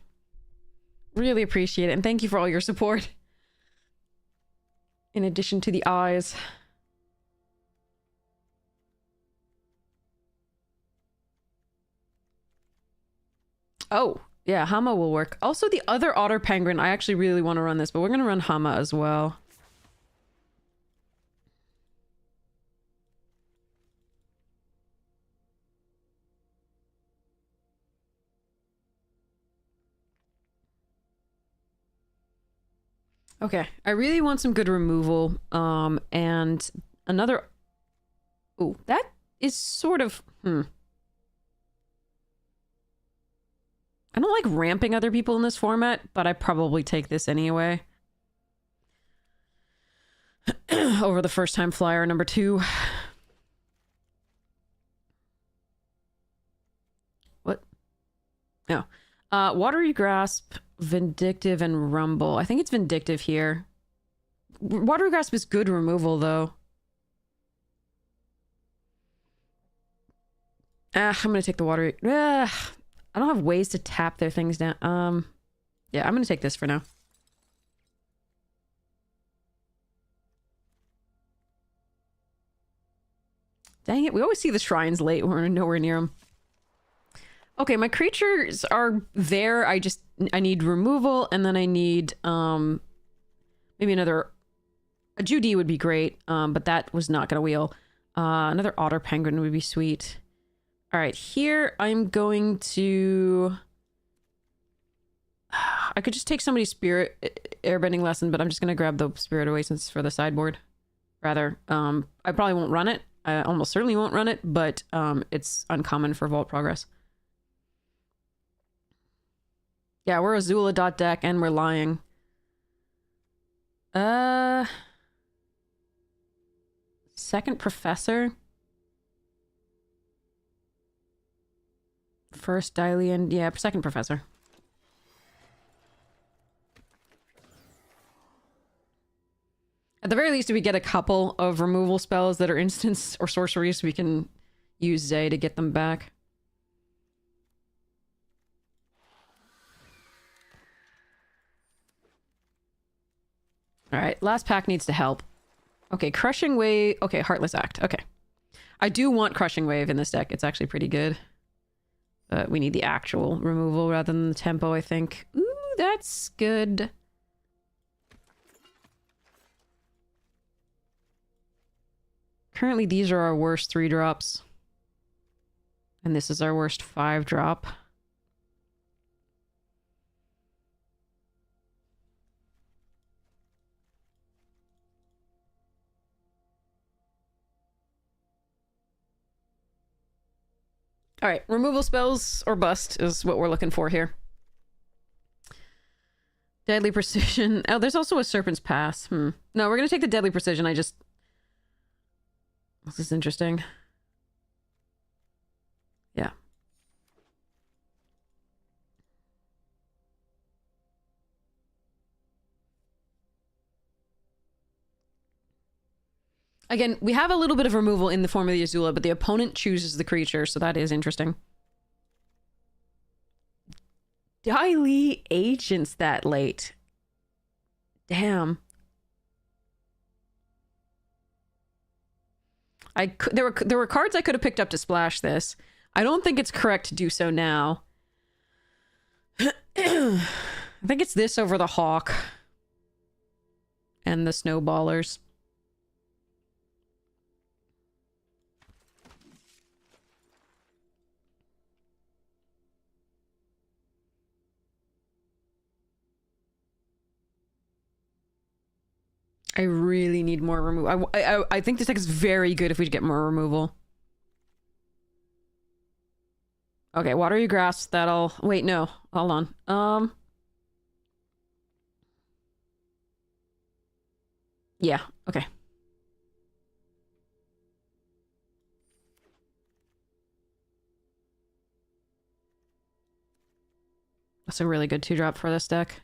Really appreciate it, and thank you for all your support. In addition to the eyes. Oh, yeah, Hama will work. Also, the other Otter Penguin, I actually really want to run this, but we're going to run Hama as well. Okay, I really want some good removal, and another... Ooh, that is sort of... I don't like ramping other people in this format, but I probably take this anyway. Over the first time flyer number 2. What? No. Watery Grasp, Vindictive, and Rumble. I think it's Vindictive here. Watery Grasp is good removal, though. I'm gonna take the Watery... I don't have ways to tap their things down. Yeah, I'm gonna take this for now. Dang it, we always see the shrines late when we're nowhere near them. Okay, my creatures are there. I need removal, and then I need, maybe another... A Judy would be great, but that was not gonna wheel. Another Otter Penguin would be sweet. Alright, here I'm going to... I could just take somebody's Spirit Airbending lesson, but I'm just gonna grab the Spirit Oasis for the sideboard. Rather, I probably won't run it. I almost certainly won't run it, but it's uncommon for Vault Progress. Yeah, we're Azula dot deck and we're lying. Second Professor. First Dylian. Yeah, second Professor. At the very least, if we get a couple of removal spells that are instants or sorceries, we can use Zay to get them back. Alright, last pack needs to help. Okay, Crushing Wave... Okay, Heartless Act. Okay. I do want Crushing Wave in this deck. It's actually pretty good. But we need the actual removal rather than the tempo, I think. Ooh, that's good. Currently, these are our worst 3-drops. And this is our worst 5-drop. Alright, removal spells or bust is what we're looking for here. Deadly Precision. Oh, there's also a Serpent's Pass. No, we're gonna take the Deadly Precision. This is interesting. Yeah. Again, we have a little bit of removal in the form of the Azula, but the opponent chooses the creature, so that is interesting. Dai Agents that late. Damn. There were cards I could have picked up to splash this. I don't think it's correct to do so now. I think it's this over the Hawk. And the Snowballers. I really need more removal. I think this deck is very good if we get more removal. Okay, watery grass, that'll... Wait, no. Hold on. Yeah, okay. That's a really good 2-drop for this deck.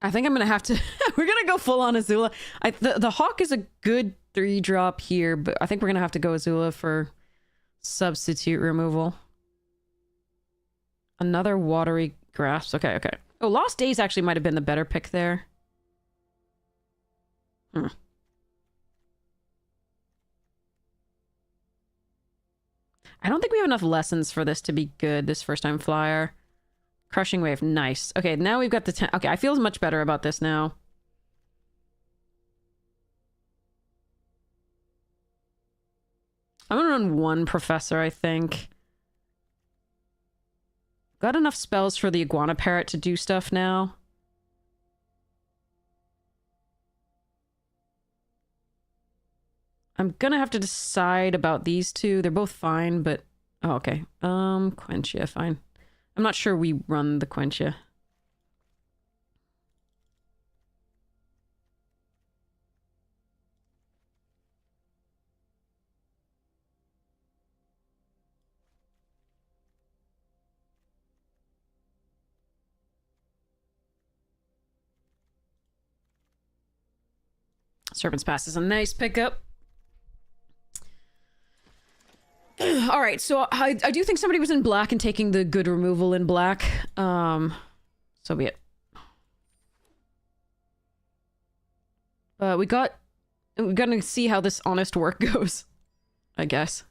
I think I'm gonna have to... We're gonna go full on Azula. The Hawk is a good 3-drop here, but I think we're gonna have to go Azula for substitute removal. Another watery grass. Okay, okay. Oh, Lost Days actually might have been the better pick there. I don't think we have enough lessons for this to be good, this first time flyer. Crushing Wave, nice. Okay, now we've got the 10. Okay, I feel much better about this now. I'm gonna run one Professor, I think. Got enough spells for the Iguana Parrot to do stuff now. I'm gonna have to decide about these two. They're both fine, but... Oh, okay. Quenchia, fine. I'm not sure we run the Quenchia. Serpent's Pass is a nice pickup. All right, so I do think somebody was in black and taking the good removal in black. So be it. We're gonna see how this honest work goes, I guess.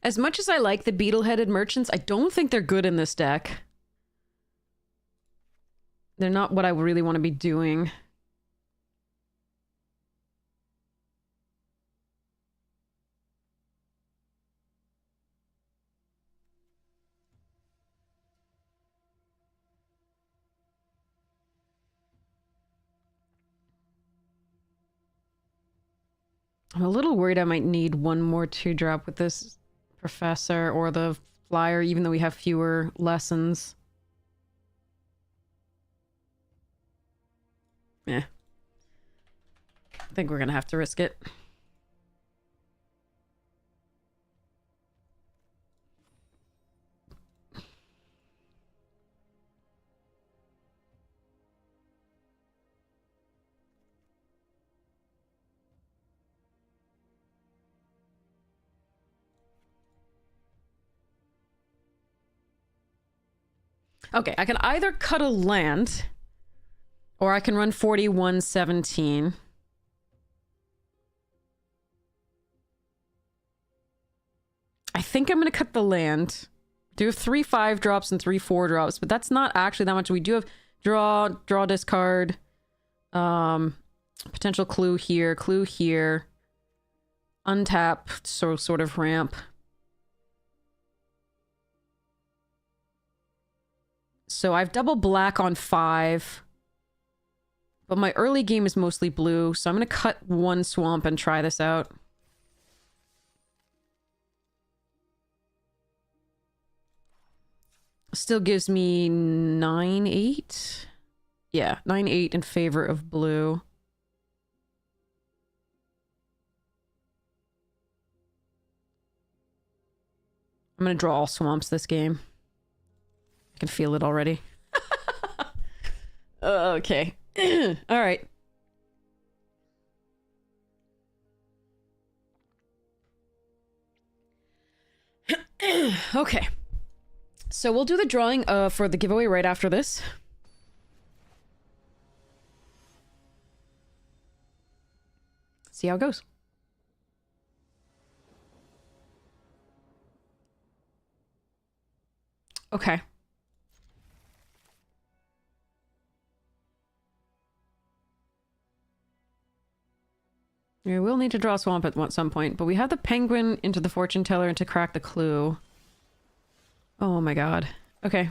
As much as I like the beetle-headed merchants, I don't think they're good in this deck. They're not what I really want to be doing. I'm a little worried I might need one more 2-drop with this Professor or the Flyer, even though we have fewer lessons. Yeah. I think we're gonna have to risk it. Okay, I can either cut a land, or I can run 4117. I think I'm going to cut the land. Do 3 5-drops and 3 4-drops, but that's not actually that much. We do have draw, discard, potential clue here, untap, so sort of ramp. So I've double black on 5. But my early game is mostly blue, so I'm going to cut 1 swamp and try this out. Still gives me 9-8. Yeah, 9-8 in favor of blue. I'm going to draw all swamps this game. I can feel it already. Okay. All right. Okay. So we'll do the drawing for the giveaway right after this. See how it goes. Okay. We will need to draw a swamp at some point, but we have the penguin into the fortune teller and to crack the clue. Oh my god. Okay.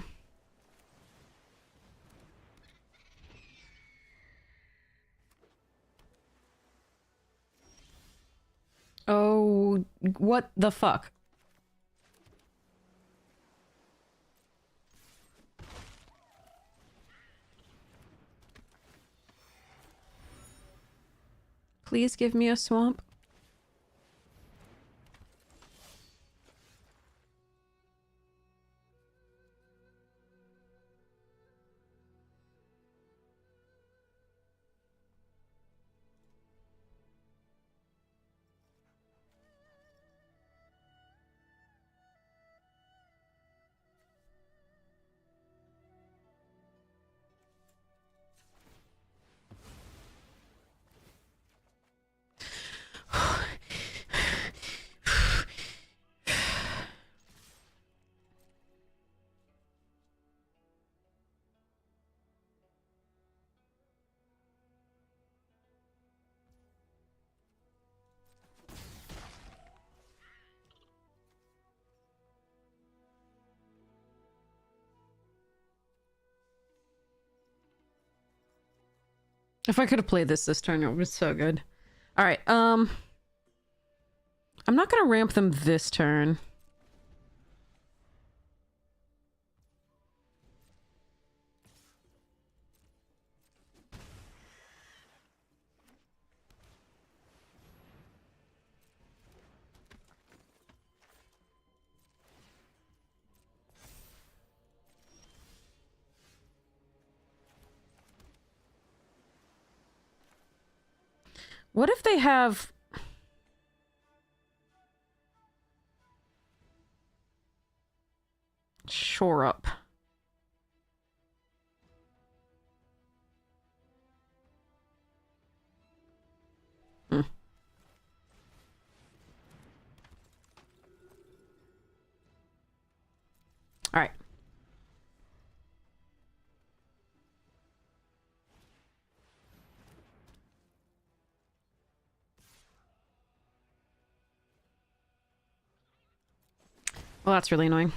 Oh, what the fuck? Please give me a swamp. If I could have played this turn, it was so good. All right, I'm not gonna ramp them this turn. What if they have... Shore up. Hmm. All right. Well, that's really annoying.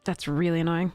That's really annoying.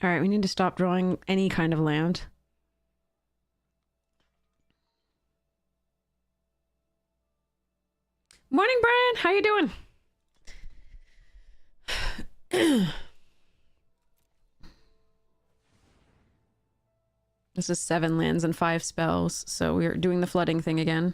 All right, we need to stop drawing any kind of land. Morning, Brian. How you doing? This is 7 lands and 5 spells, so we're doing the flooding thing again.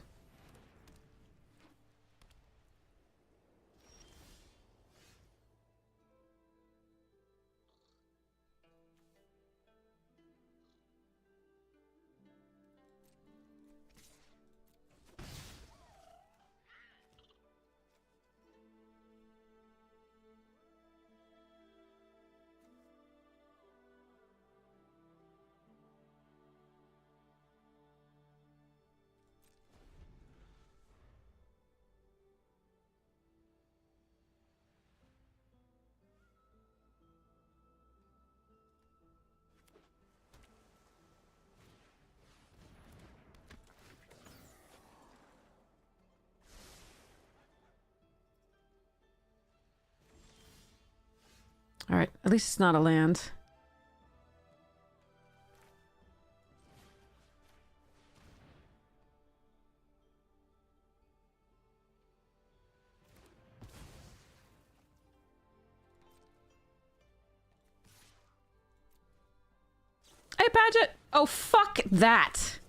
All right, at least it's not a land. Padgett? Oh, fuck that.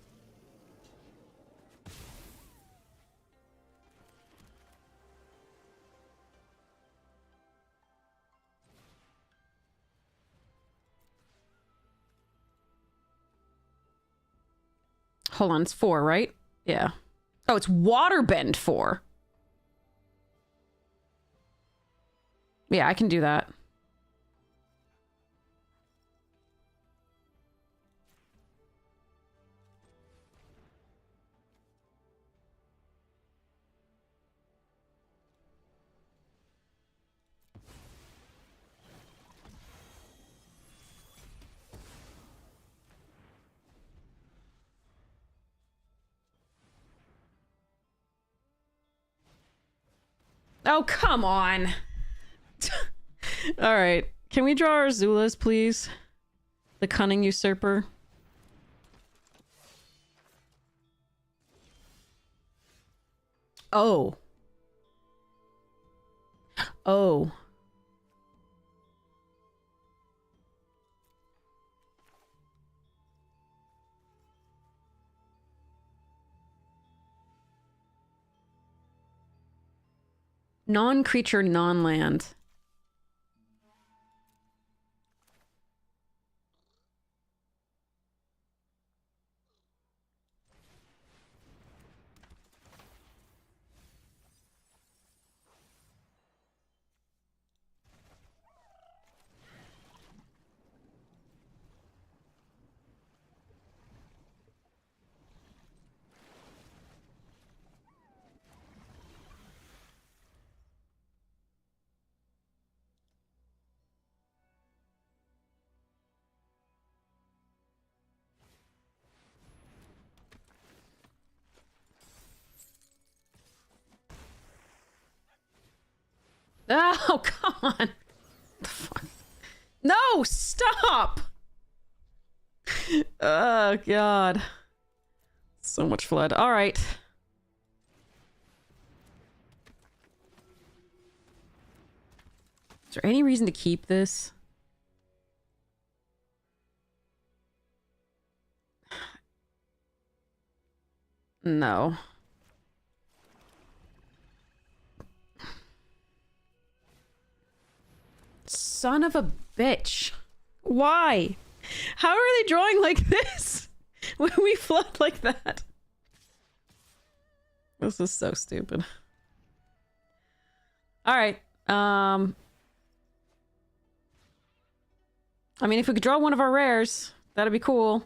Hold on, it's 4, right? Yeah. Oh, it's Waterbend 4. Yeah, I can do that. Oh, come on. All right. Can we draw our Zulas, please? The Cunning Usurper. Oh. Oh. Non-creature, non-land. Oh, come on. The fuck? No, stop. Oh, God. So much flood. All right. Is there any reason to keep this? No. Son of a bitch. Why? How are they drawing like this when we flood like that? This is so stupid. All right. I mean, if we could draw one of our rares, that'd be cool.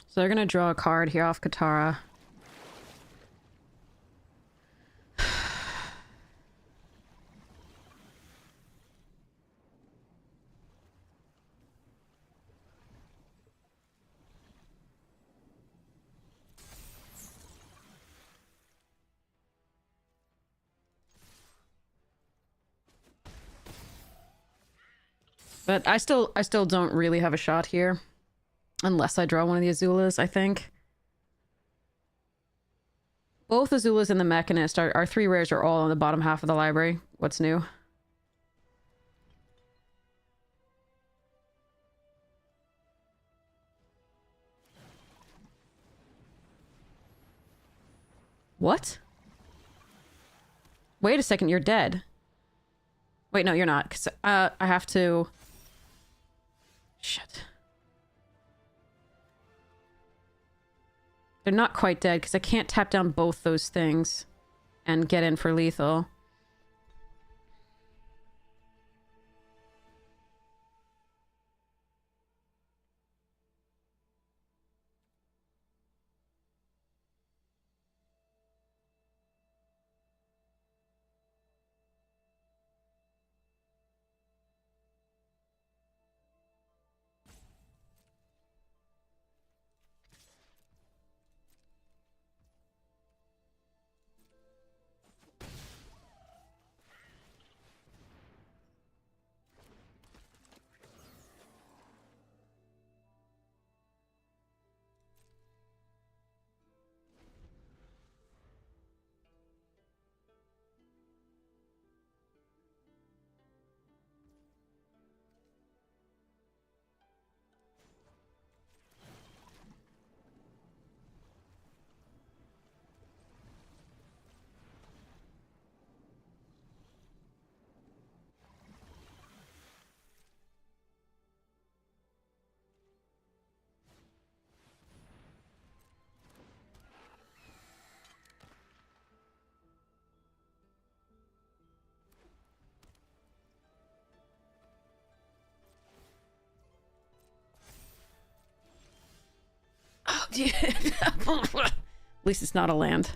So they're gonna draw a card here off Katara. But I still don't really have a shot here. Unless I draw one of the Azulas, I think. Both Azulas and the Mechanist, our 3 rares are all on the bottom half of the library. What's new? What? Wait a second, you're dead. Wait, no, you're not. 'Cause, I have to... Shit. They're not quite dead, because I can't tap down both those things and get in for lethal. Oh, dude. At least it's not a land.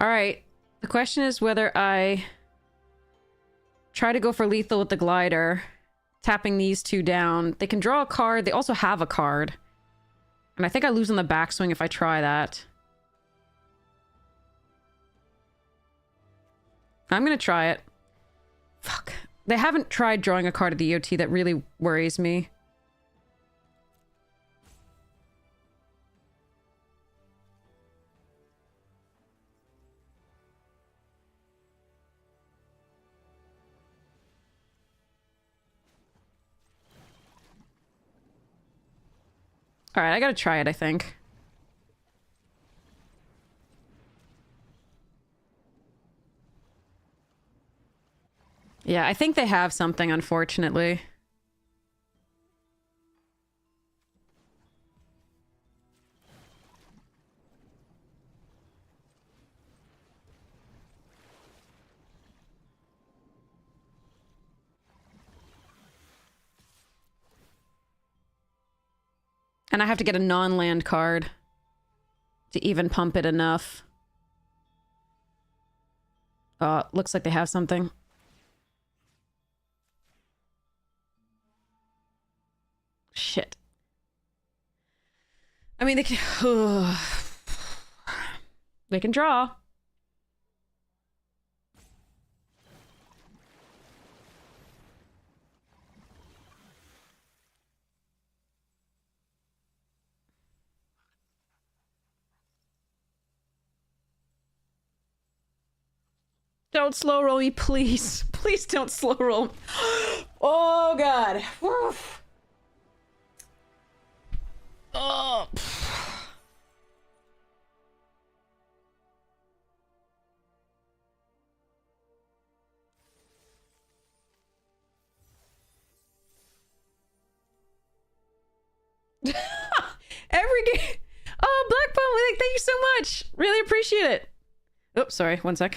All right. The question is whether I try to go for lethal with the glider, tapping these two down. They can draw a card. They also have a card. And I think I lose on the backswing if I try that. I'm going to try it. Fuck. They haven't tried drawing a card at the EOT. That really worries me. Alright, I gotta try it, I think. Yeah, I think they have something, unfortunately. And I have to get a non-land card to even pump it enough. Looks like they have something. Shit. I mean, they can... they can draw. Don't slow roll me, please. Please don't slow roll me. Oh, God. Woof. Oh. Every game. Oh, Black Bone, thank you so much. Really appreciate it. Oh, sorry. One sec.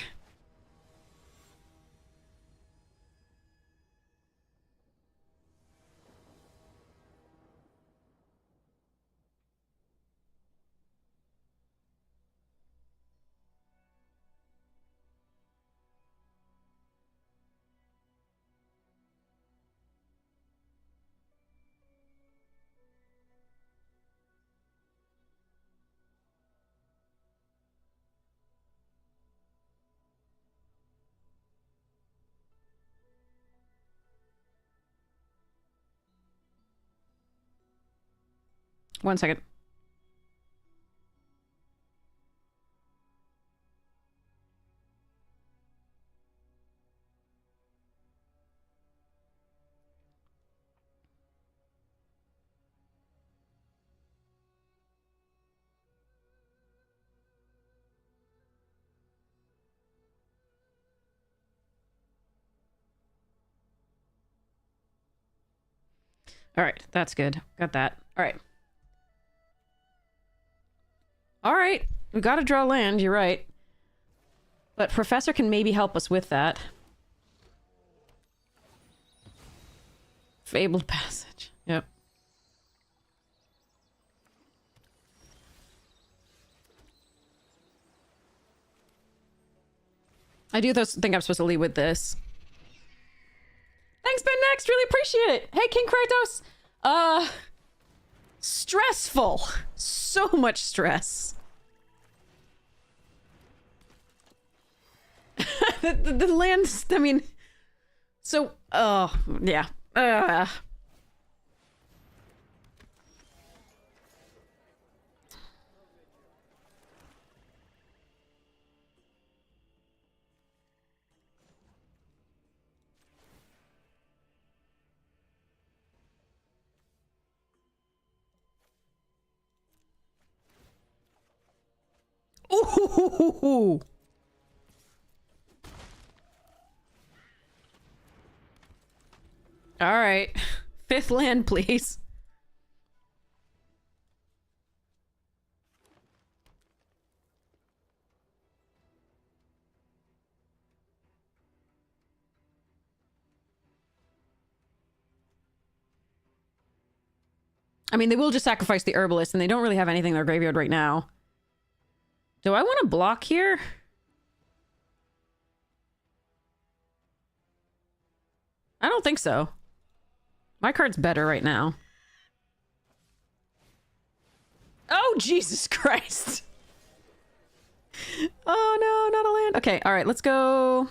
One second. All right, that's good. Got that. All right. All right, we gotta draw land, you're right. But Professor can maybe help us with that. Fabled Passage. Yep. I do think I'm supposed to lead with this. Thanks, Ben Next. Really appreciate it. Hey, King Kratos. Stressful. So much stress. the land, I mean, so, oh, yeah. Ooh. All right. Fifth land, please. I mean, they will just sacrifice the herbalist, and they don't really have anything in their graveyard right now. Do I want to block here? I don't think so. My card's better right now. Oh, Jesus Christ. Oh, no, not a land. Okay, all right, let's go.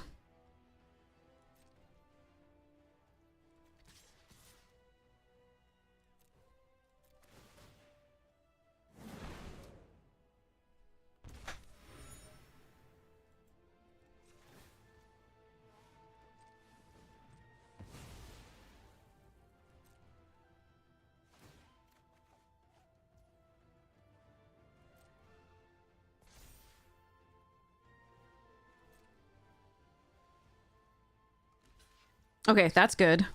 Okay, that's good.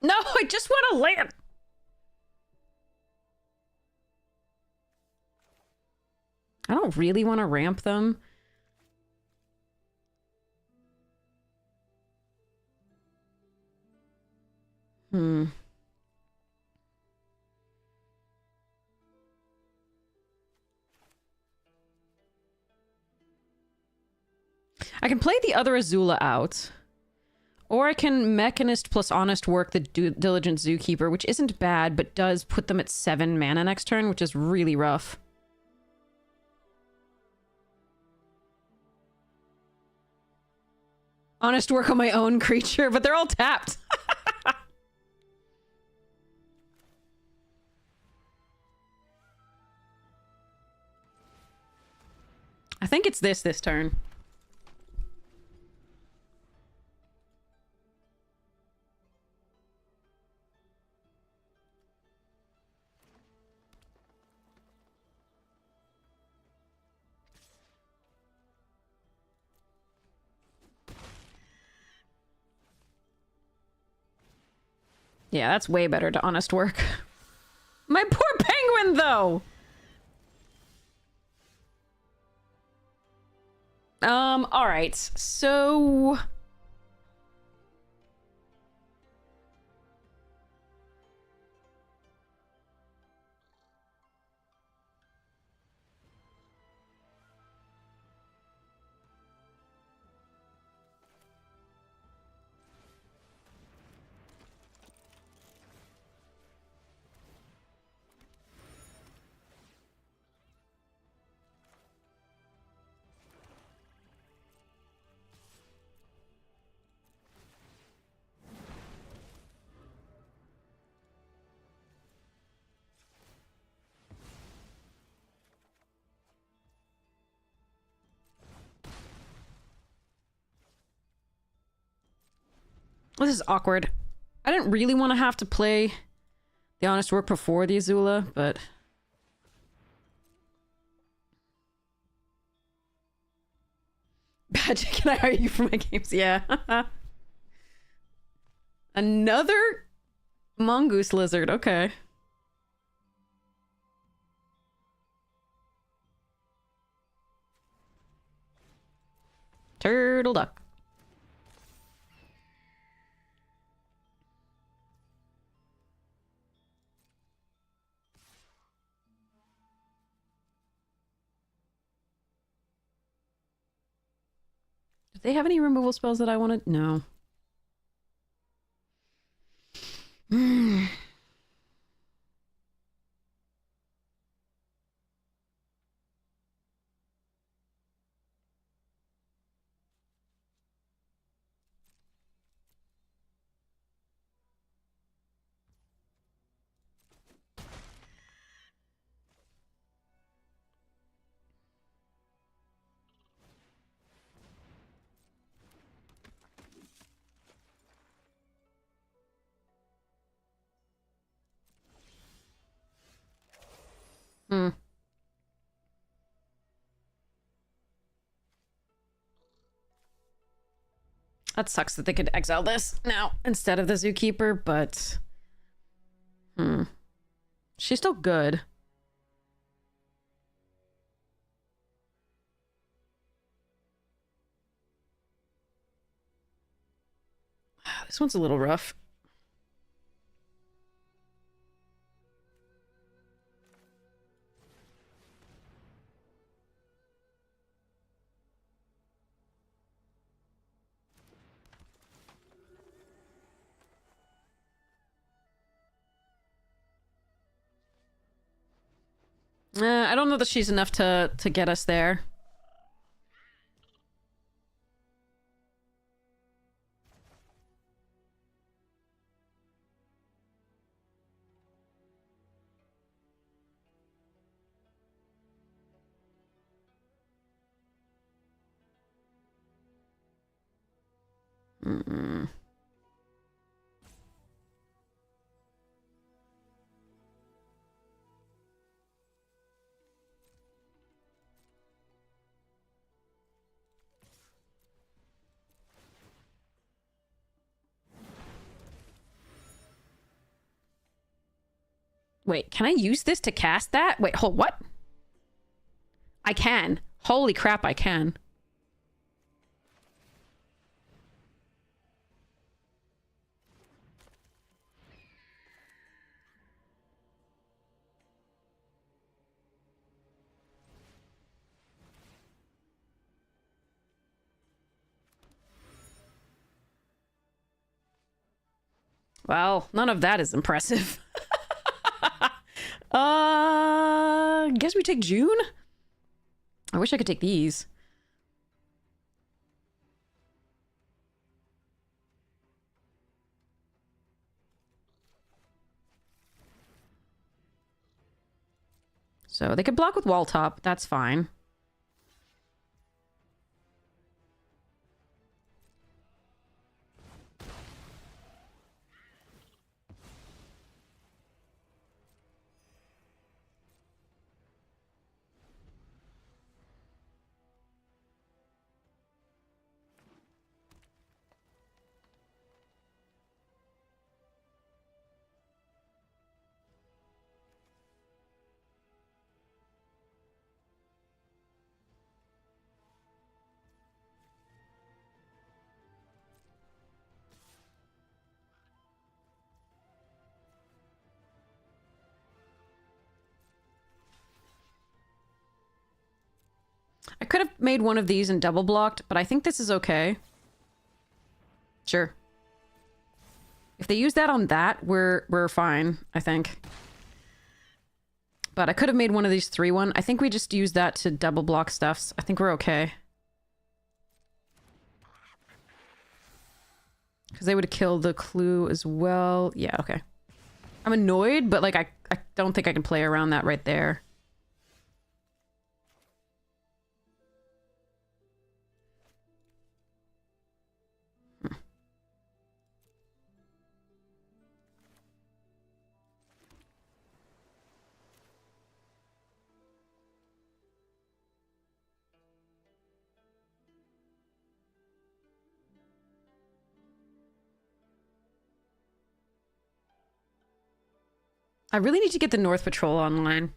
No, I just want to land. I don't really want to ramp them. I can play the other Azula out. Or I can Mechanist plus Honest Work the Diligent Zookeeper, which isn't bad, but does put them at 7 mana next turn, which is really rough. Honest Work on my own creature, but they're all tapped. I think it's this turn. Yeah, that's way better to Honest Work. My poor penguin, though! Alright, so... This is awkward. I didn't really want to have to play the Honest Work before the Azula, but... Badge, can I hire you for my games? Yeah. Another mongoose lizard. Okay. Turtle duck. Do they have any removal spells that I wanted? No. Hmm. That sucks that they could exile this now instead of the Zookeeper, but... She's still good. This one's a little rough. I don't know that she's enough to get us there. Wait, can I use this to cast that? Wait, hold, what? I can. Holy crap, I can. Well, none of that is impressive. Guess we take June? I wish I could take these. So they could block with wall top. That's fine. I could have made one of these and double blocked, but I think this is okay. Sure. If they use that on that, we're fine, I think. But I could have made one of these 3-1. I think we just use that to double block stuffs. I think we're okay. Because they would kill the clue as well. Yeah, okay. I'm annoyed, but like I don't think I can play around that right there. I really need to get the North Patrol online.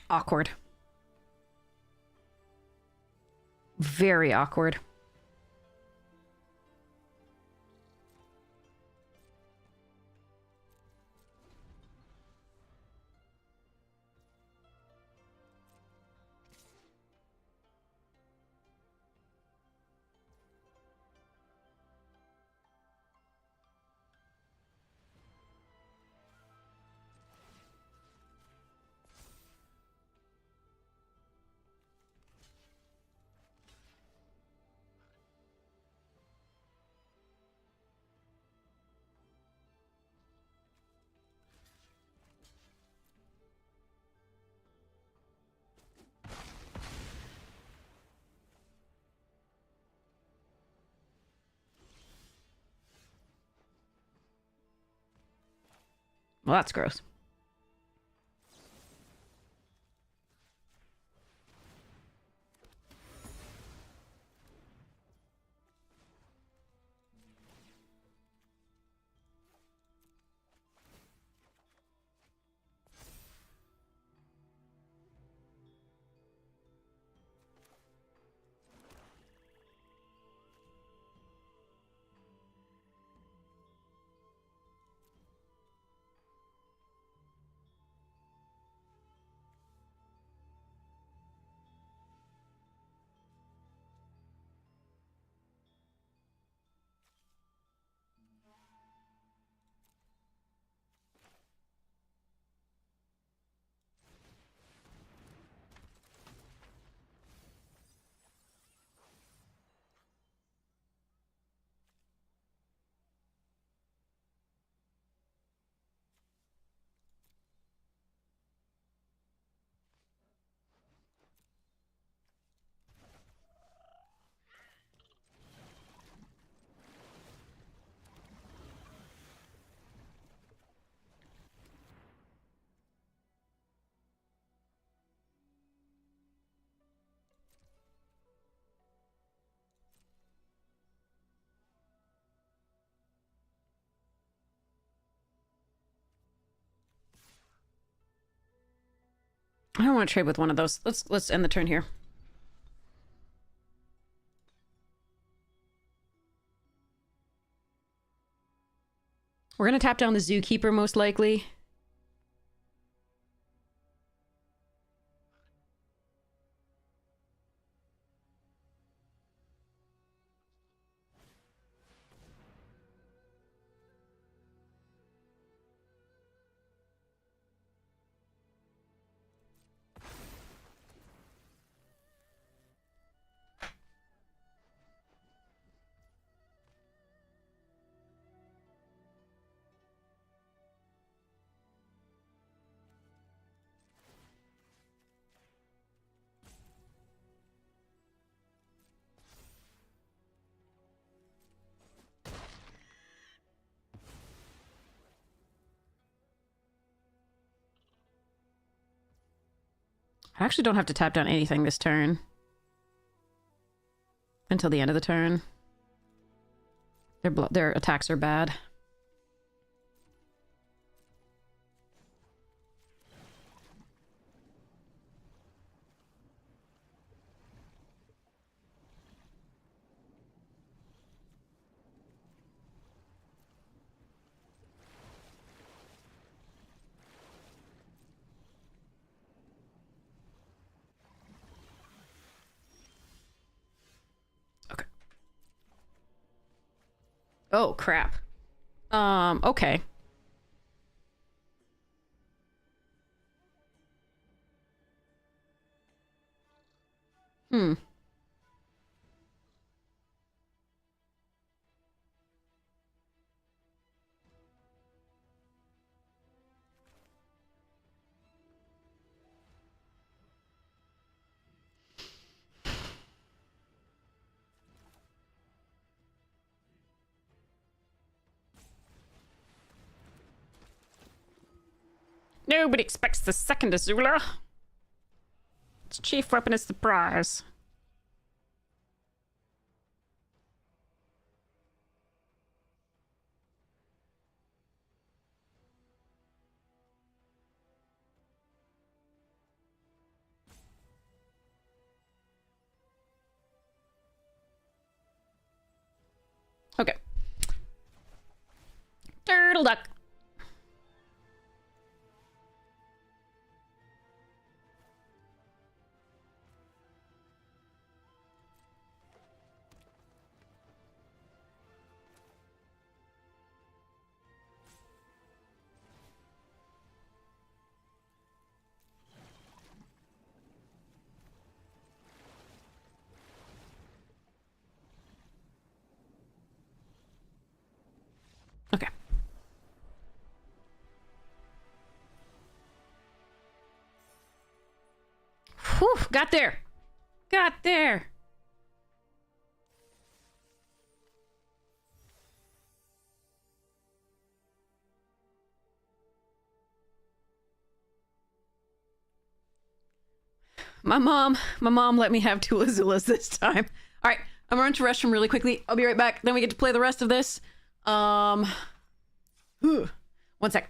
Awkward. Very awkward. Well, that's gross. I don't want to trade with one of those. Let's end the turn here. We're gonna tap down the Zookeeper most likely. I actually don't have to tap down anything this turn. Until the end of the turn. Their attacks are bad. Okay. Oh, crap. Okay. Hmm. Nobody expects the second Azula. Its chief weapon is surprise. Okay. Turtle duck. Okay. Whew, got there. Got there. My mom let me have 2 Azulas this time. All right, I'm going to restroom really quickly. I'll be right back. Then we get to play the rest of this. One sec.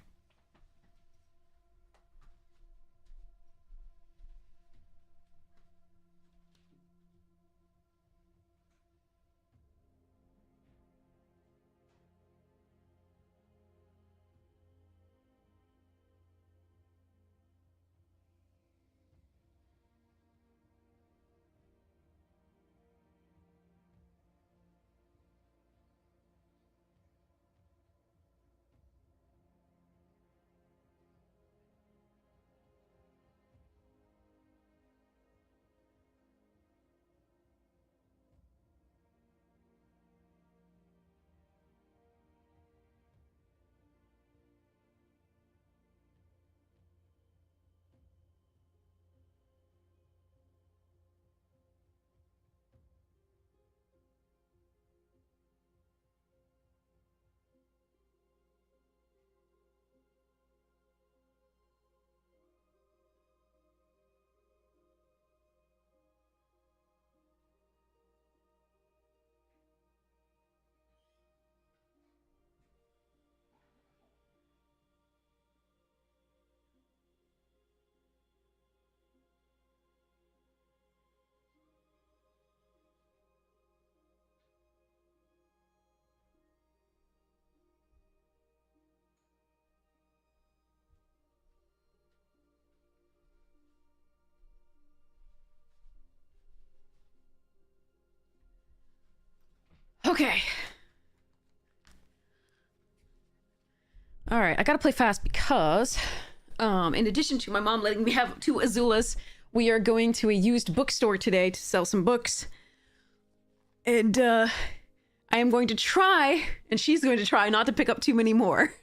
Okay. All right, I gotta play fast because, in addition to my mom letting me have 2 Azulas, we are going to a used bookstore today to sell some books. And, I am going to try, and she's going to try not to pick up too many more.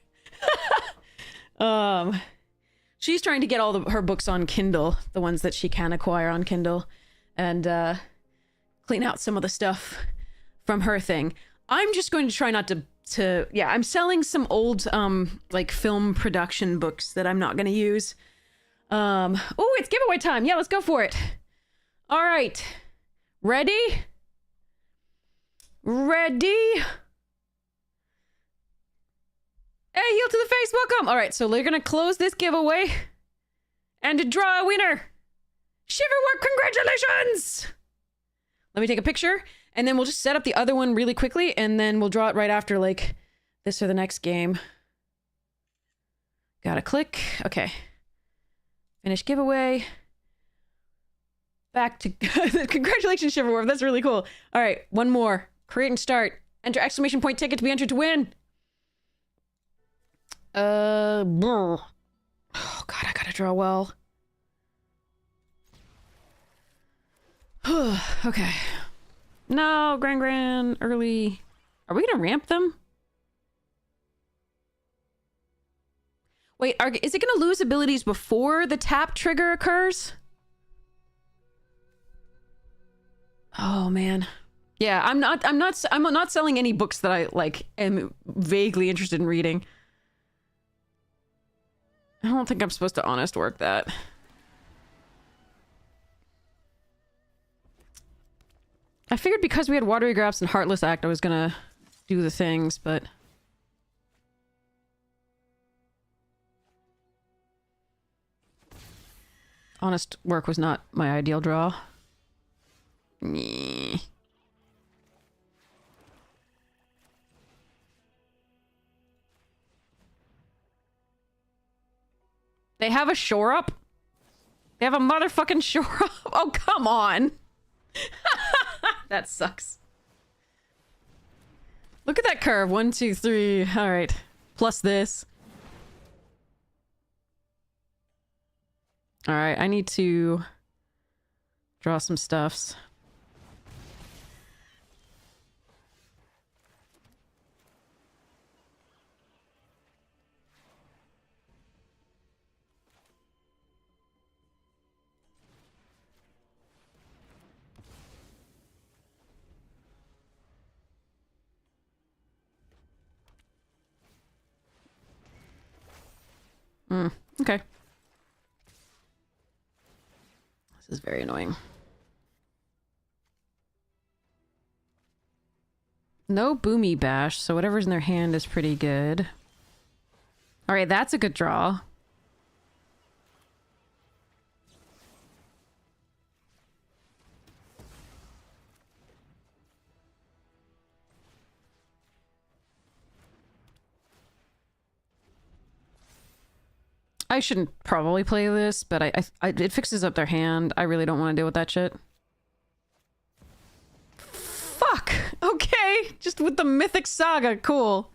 She's trying to get all her books on Kindle, the ones that she can acquire on Kindle, and, clean out some of the stuff from her thing. I'm just going to try not to yeah, I'm selling some old like film production books that I'm not going to use. Oh, it's giveaway time. Yeah, let's go for it. All right. Ready? Ready? Hey, heel to the face, welcome. All right, so we're going to close this giveaway and to draw a winner. Shiverwork, congratulations. Let me take a picture. And then we'll just set up the other one really quickly, and then we'll draw it right after, like, this or the next game. Gotta click. Okay. Finish giveaway. Back to... Congratulations, Shiverwolf. That's really cool. All right, one more. Create and start. Enter exclamation point ticket to be entered to win. Oh, God, I gotta draw well. Okay. No, Gran, early. Are we gonna ramp them? Wait, is it gonna lose abilities before the tap trigger occurs? Oh man. Yeah, I'm not selling any books that I like am vaguely interested in reading. I don't think I'm supposed to honest work that. I figured because we had Watery Grasp and Heartless Act, I was gonna do the things, but... Honest work was not my ideal draw. Nyeh. They have a shore up? They have a motherfucking shore up? Oh, come on. That sucks. Look at that curve. 1, 2, 3. All right. Plus this. All right. I need to draw some stuffs. Okay. This is very annoying. No Boomy Bash, so whatever's in their hand is pretty good. Alright, that's a good draw. I shouldn't probably play this, but it fixes up their hand. I really don't want to deal with that shit. Fuck! Okay! Just with the Mythic Saga, cool.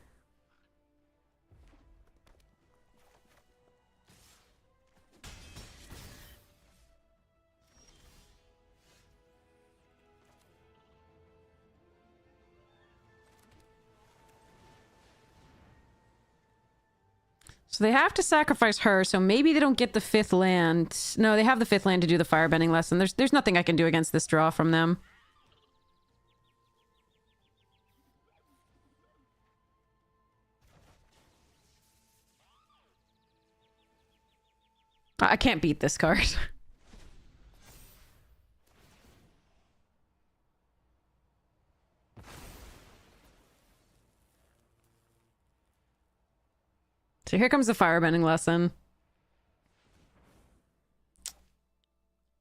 So they have to sacrifice her, so maybe they don't get the 5th land. No, they have the 5th land to do the firebending lesson. There's nothing I can do against this draw from them. I can't beat this card. So here comes the firebending lesson.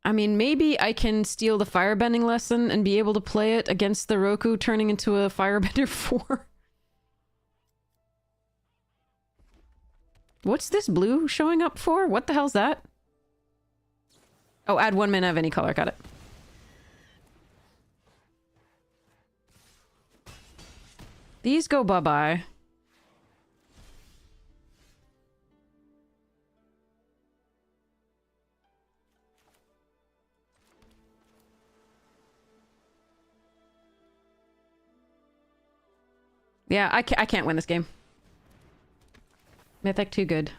I mean, maybe I can steal the firebending lesson and be able to play it against the Roku turning into a firebender 4. What's this blue showing up for? What the hell's that? Oh, add 1 mana of any color. Got it. These go bye-bye. Yeah, I can't win this game. Mythic too good.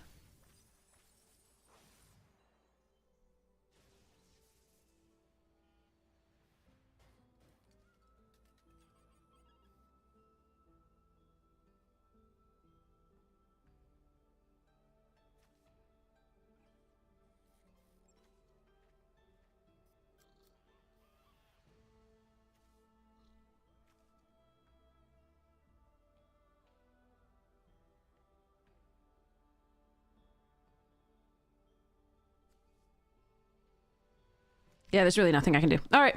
Yeah, there's really nothing I can do. All right.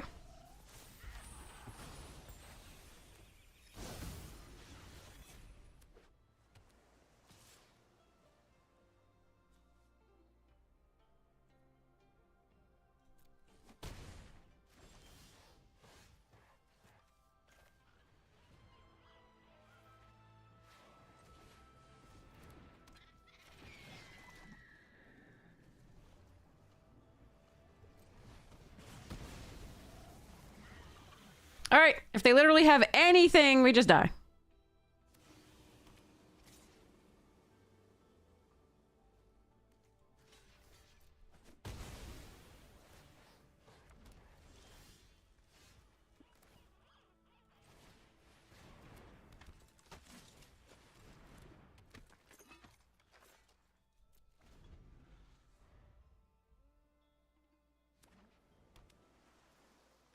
All right. If they literally have anything, we just die.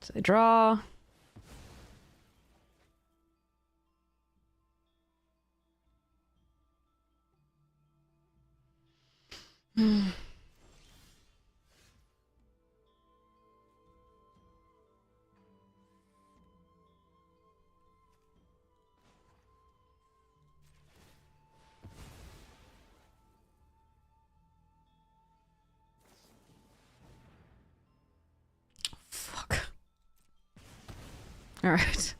So they draw. Fuck. All right.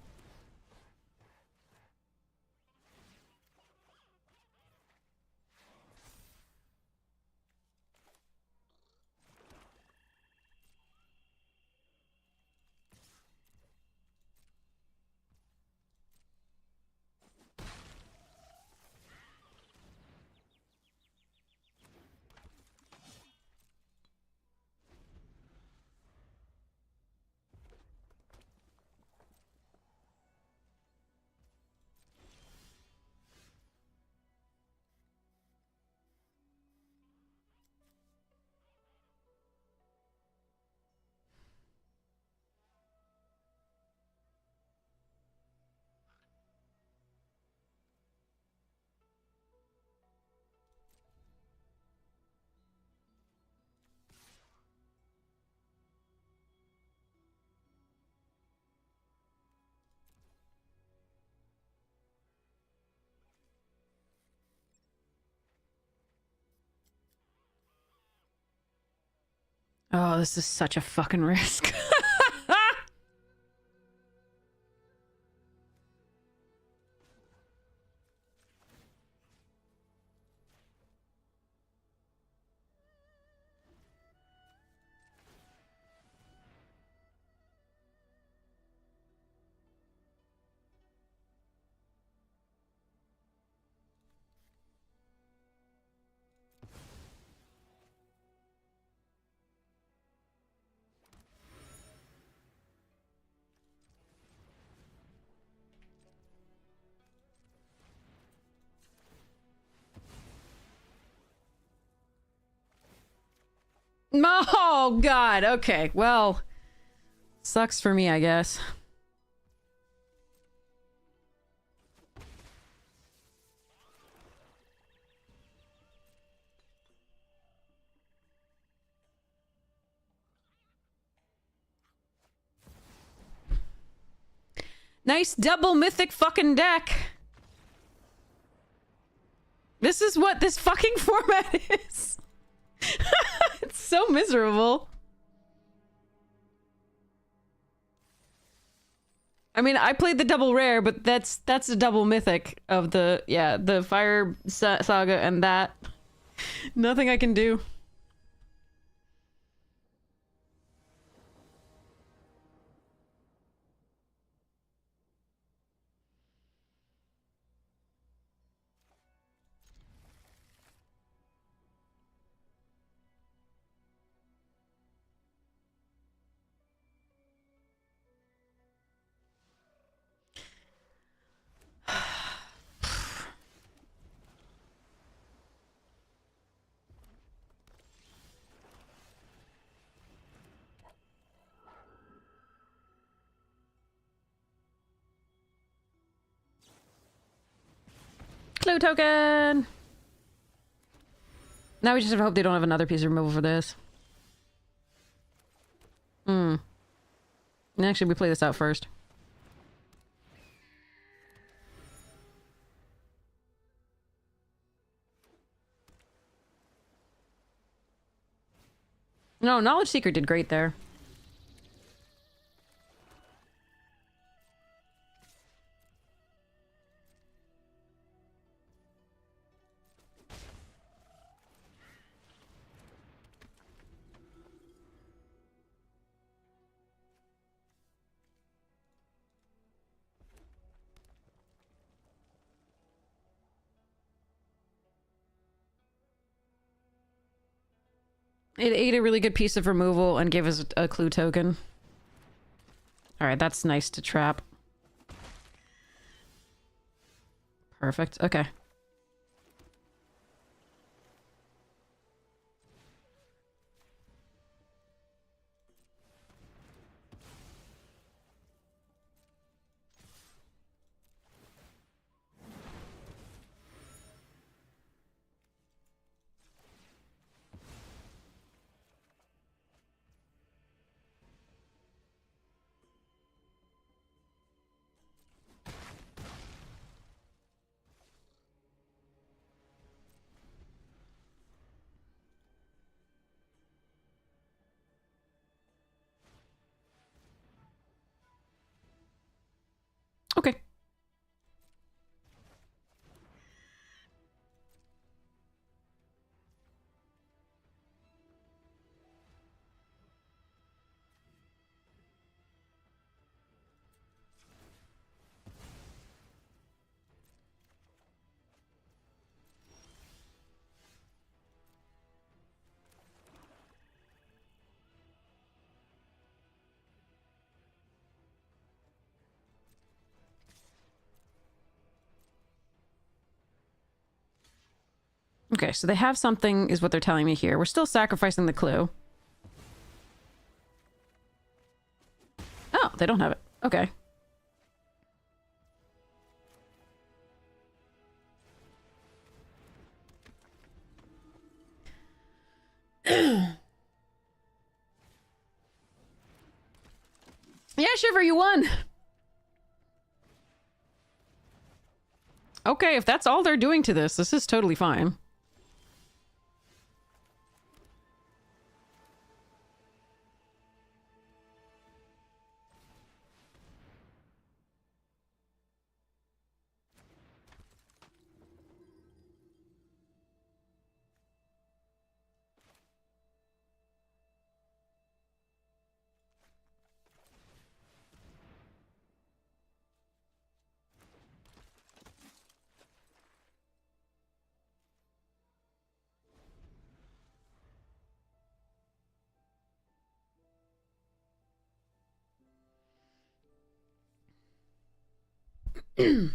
Oh, this is such a fucking risk. Oh, God. Okay. Well, sucks for me, I guess. Nice double mythic fucking deck. This is what this fucking format is. It's so miserable. I mean, I played the double rare, but that's the double mythic of the Fire Saga and that. Nothing I can do. Clue token! Now we just have to hope they don't have another piece of removal for this. Actually, we play this out first. No, Knowledge Seeker did great there. It ate a really good piece of removal and gave us a clue token. Alright, that's nice to trap. Perfect, okay. Okay. Okay, so they have something, is what they're telling me here. We're still sacrificing the clue. Oh, they don't have it. Okay. Yeah, Shiver, you won. Okay, if that's all they're doing to this is totally fine. I'm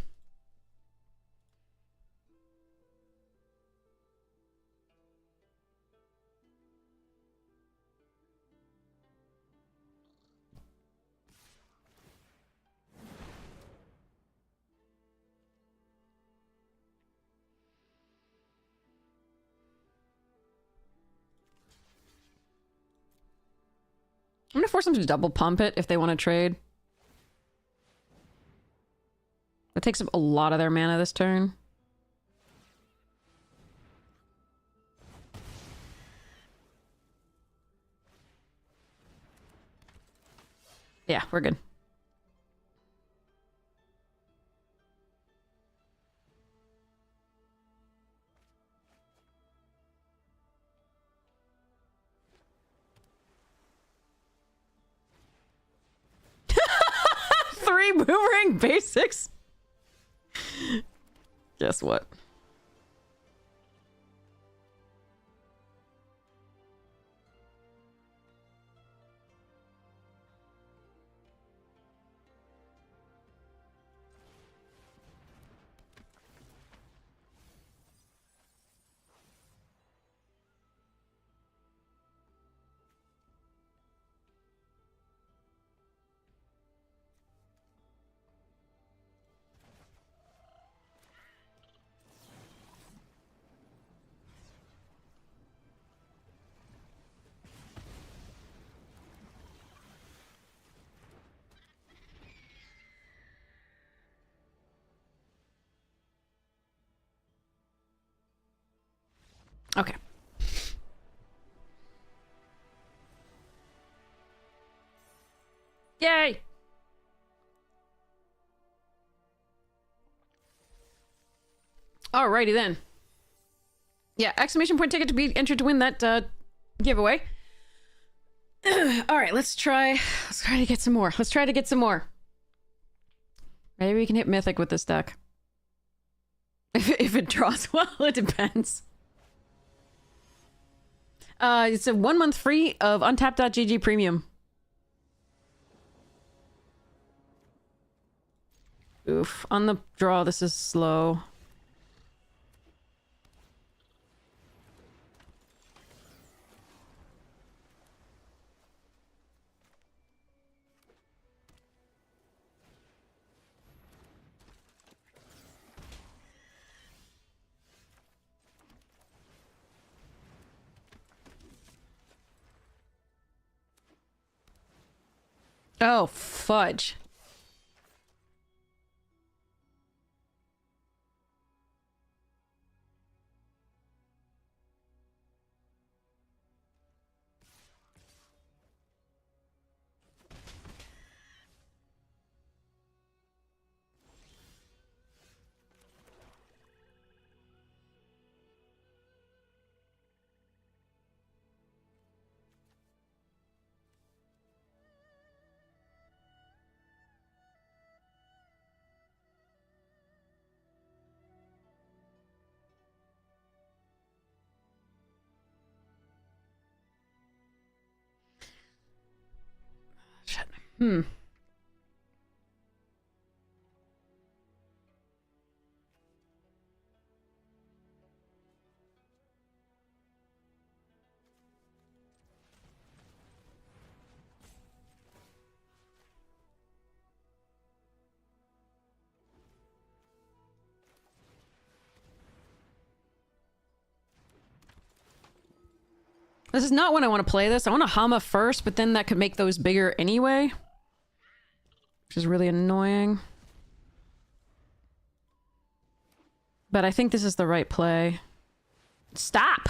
gonna force them to double pump it if they want to trade. That takes up a lot of their mana this turn. Yeah, we're good. Three boomerang basics. Guess what? Okay. Yay! Alrighty then. Yeah, exclamation point ticket to be entered to win that giveaway. Alright, let's try to get some more. Let's try to get some more. Maybe we can hit Mythic with this deck. If it draws well, it depends. It's a 1 month free of untapped.gg premium. Oof. On the draw, this is slow. Oh, fudge. This is not when I want to play this. I want to Hama first, but then that could make those bigger anyway. Which is really annoying. But I think this is the right play. Stop!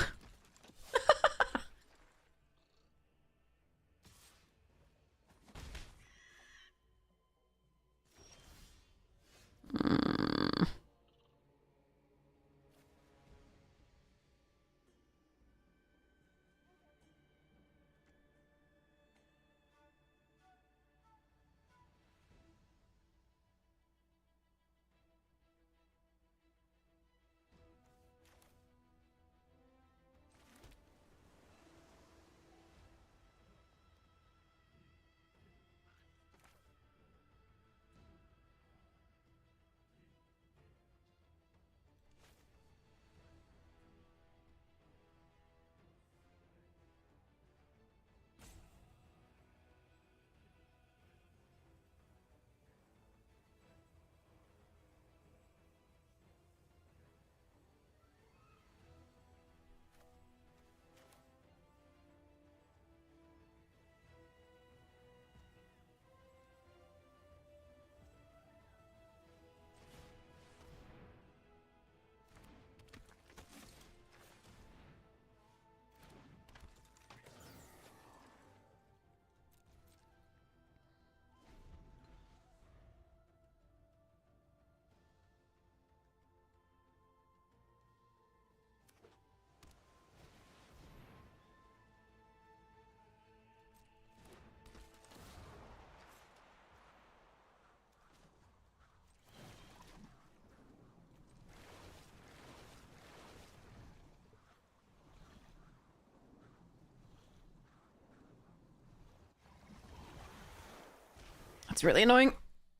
That's really annoying.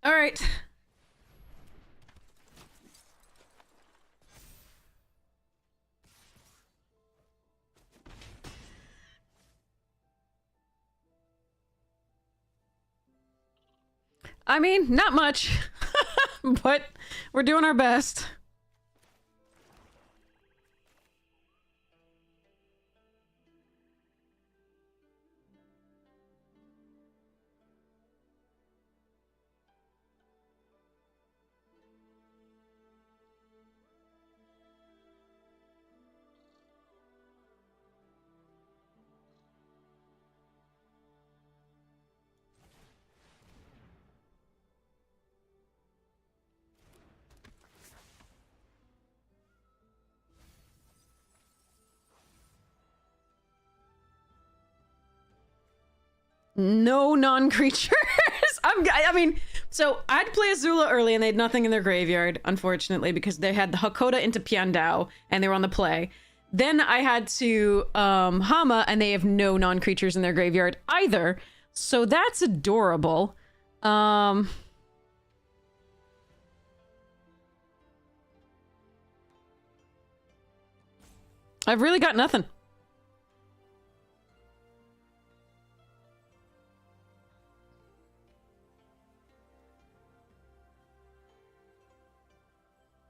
All right. I mean, not much, but we're doing our best. No non-creatures. I mean, so I'd play Azula early and they had nothing in their graveyard, unfortunately, because they had the Hakoda into Piandao and they were on the play. Then I had to Hama and they have no non-creatures in their graveyard either. So that's adorable. I've really got nothing.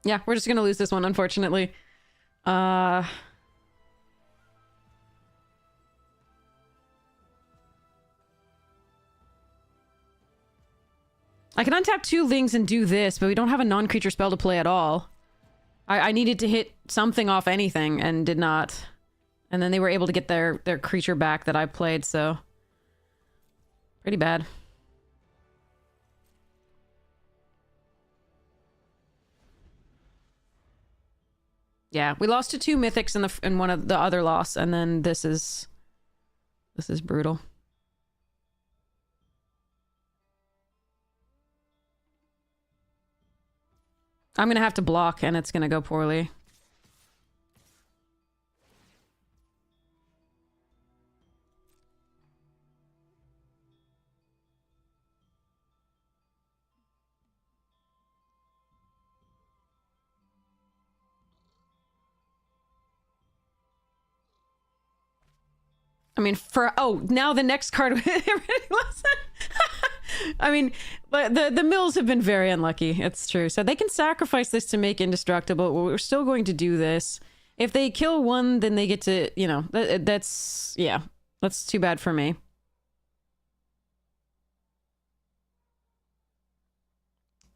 Yeah, we're just gonna lose this one, unfortunately. I can untap 2 Lings and do this, but we don't have a non-creature spell to play at all. I needed to hit something off anything and did not. And then they were able to get their creature back that I played, so... pretty bad. Yeah, we lost to 2 mythics in one of the other loss, and then this is brutal. I'm gonna have to block, and it's gonna go poorly. I mean, now the next card. I mean, but the Mills have been very unlucky. It's true. So they can sacrifice this to make indestructible. But we're still going to do this. If they kill one, then they get to, you know, that's too bad for me.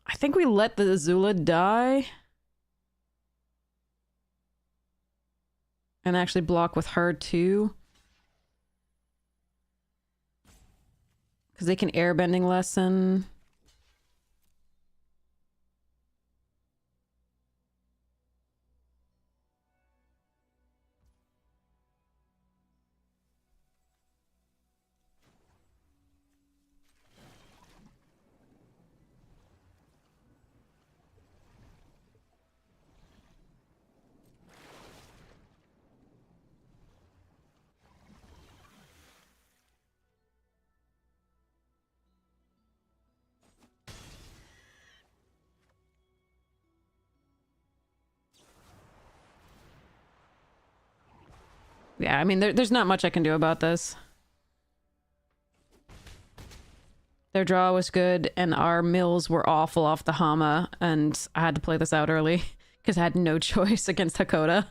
I think we let the Azula die. And actually block with her too. Because they can airbending lesson. Yeah, I mean, there's not much I can do about this. Their draw was good, and our mills were awful off the Hama, and I had to play this out early, because I had no choice against Hakoda.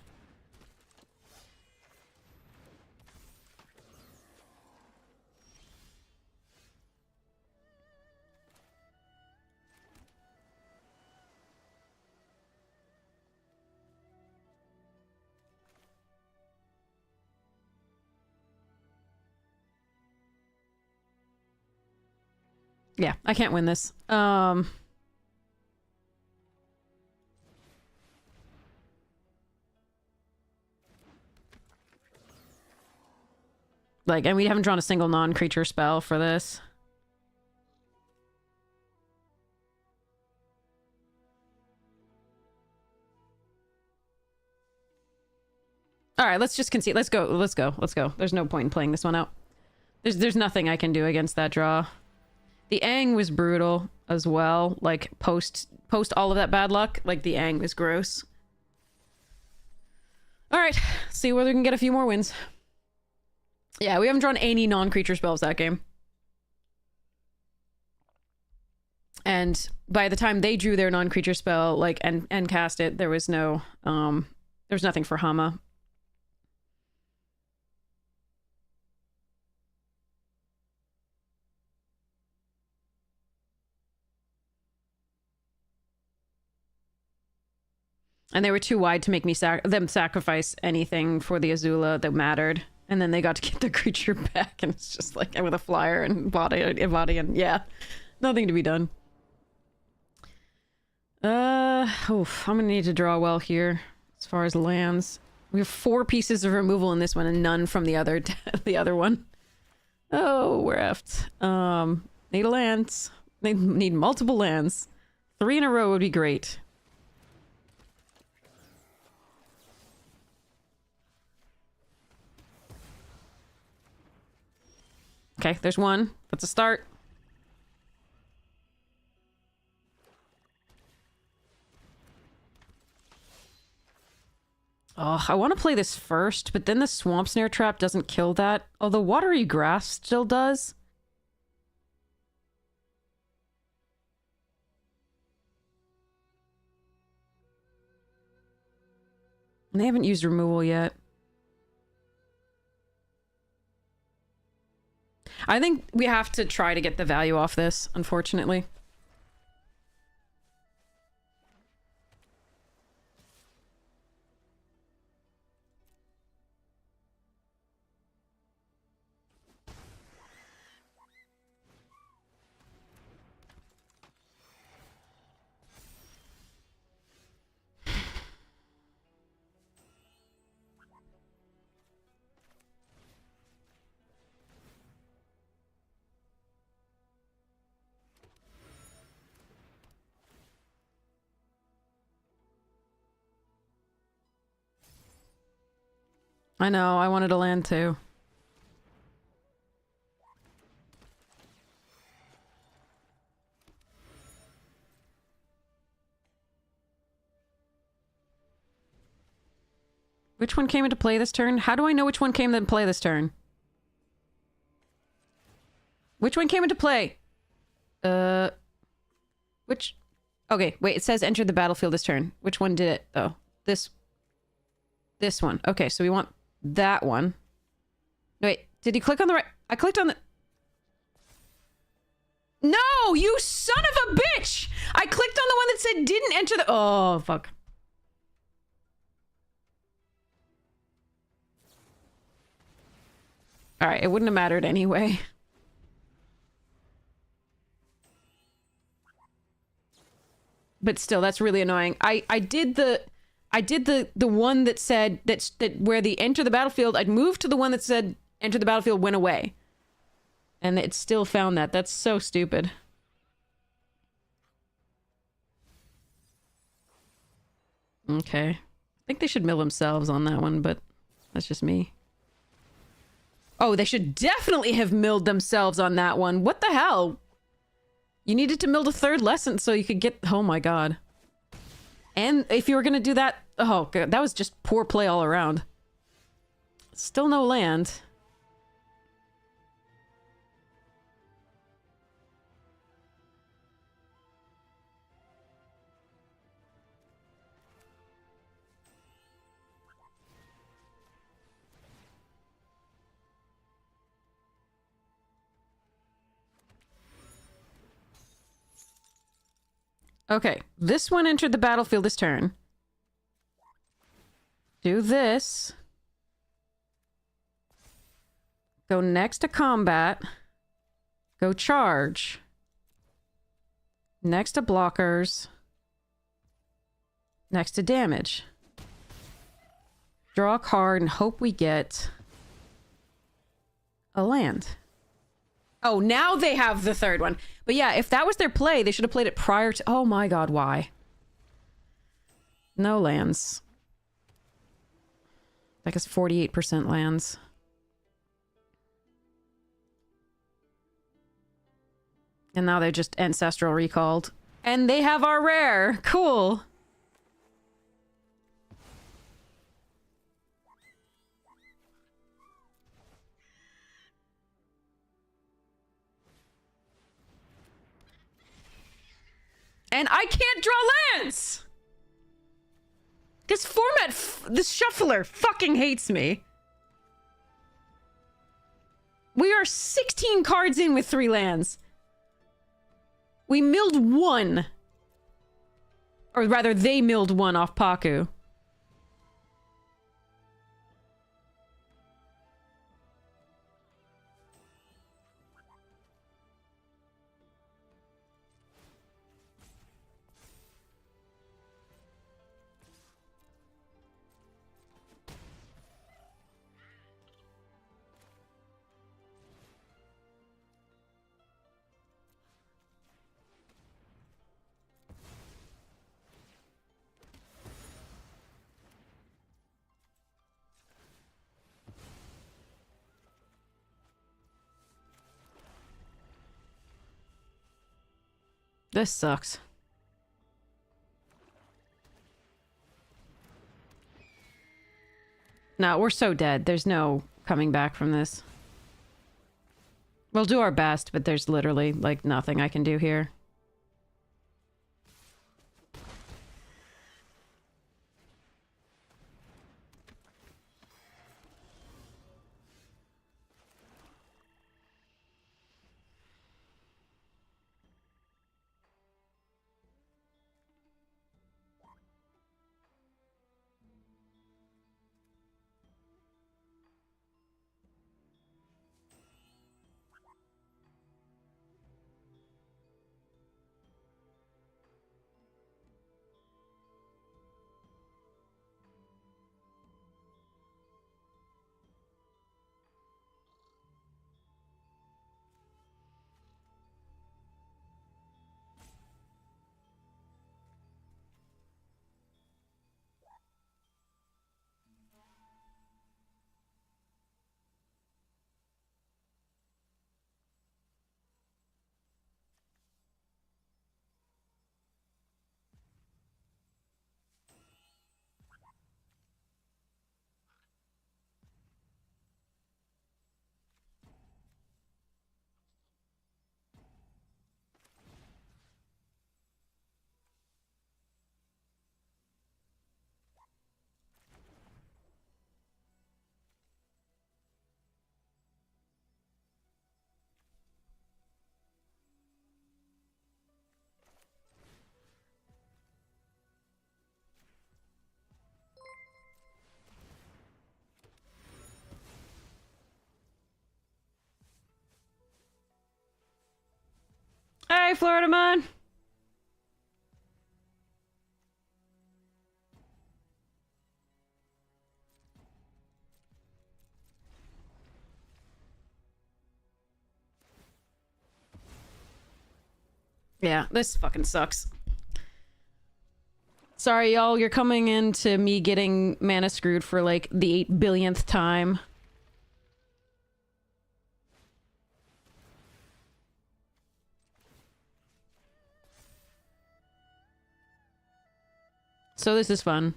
Yeah, I can't win this. Like, and we haven't drawn a single non-creature spell for this. All right, let's just concede. Let's go. Let's go. Let's go. There's no point in playing this one out. There's nothing I can do against that draw. The Aang was brutal as well. Like, post all of that bad luck, like, the Aang was gross. Alright, see whether we can get a few more wins. Yeah, we haven't drawn any non-creature spells that game. And by the time they drew their non-creature spell, like, and cast it, there was no, there was nothing for Hama. And they were too wide to make me them sacrifice anything for the Azula that mattered. And then they got to get the creature back, and it's just like, with a flyer and body, and yeah, nothing to be done. I'm gonna need to draw well here as far as lands. We have 4 pieces of removal in this one and none from the other one. Oh, we're effed. Need a land. Need multiple lands. 3 in a row would be great. Okay, there's one. That's a start. Oh, I want to play this first, but then the Swamp Snare Trap doesn't kill that. Although Watery Grass still does. And they haven't used removal yet. I think we have to try to get the value off this, unfortunately. I know, I wanted to land too. Which one came into play this turn? How do I know which one came into play this turn? Which one came into play? Which? Okay, wait, it says enter the battlefield this turn. Which one did it? Oh, this one. Okay, so we want that one. No, wait, did he click on the right? I clicked on the... No, you son of a bitch! I clicked on the one that said didn't enter the... Oh, fuck. Alright, it wouldn't have mattered anyway. But still, that's really annoying. I did the one that said that where the enter the battlefield. I'd moved to the one that said enter the battlefield went away, and it still found that. That's so stupid. Okay, I think they should mill themselves on that one, but that's just me. Oh, they should definitely have milled themselves on that one. What the hell? You needed to mill a third lesson so you could get... Oh my god. And if you were gonna do that... Oh god, that was just poor play all around. Still no land. Okay, this one entered the battlefield this turn. Do this. Go next to combat. Go charge. Next to blockers. Next to damage. Draw a card and hope we get a land. Oh, now they have the third one. But yeah, if that was their play, they should have played it prior to... Oh my god, why? No lands. I guess 48% lands. And now they're just Ancestral recalled. And they have our rare! Cool! And I can't draw lands! This format, this shuffler fucking hates me. We are 16 cards in with 3 lands. We milled 1. Or rather, they milled 1 off Paku. This sucks. No, we're so dead. There's no coming back from this. We'll do our best, but there's literally, like, nothing I can do here. Hi, Florida man. Yeah, this fucking sucks. Sorry, y'all, you're coming into me getting mana screwed for like the 8 billionth time. So this is fun.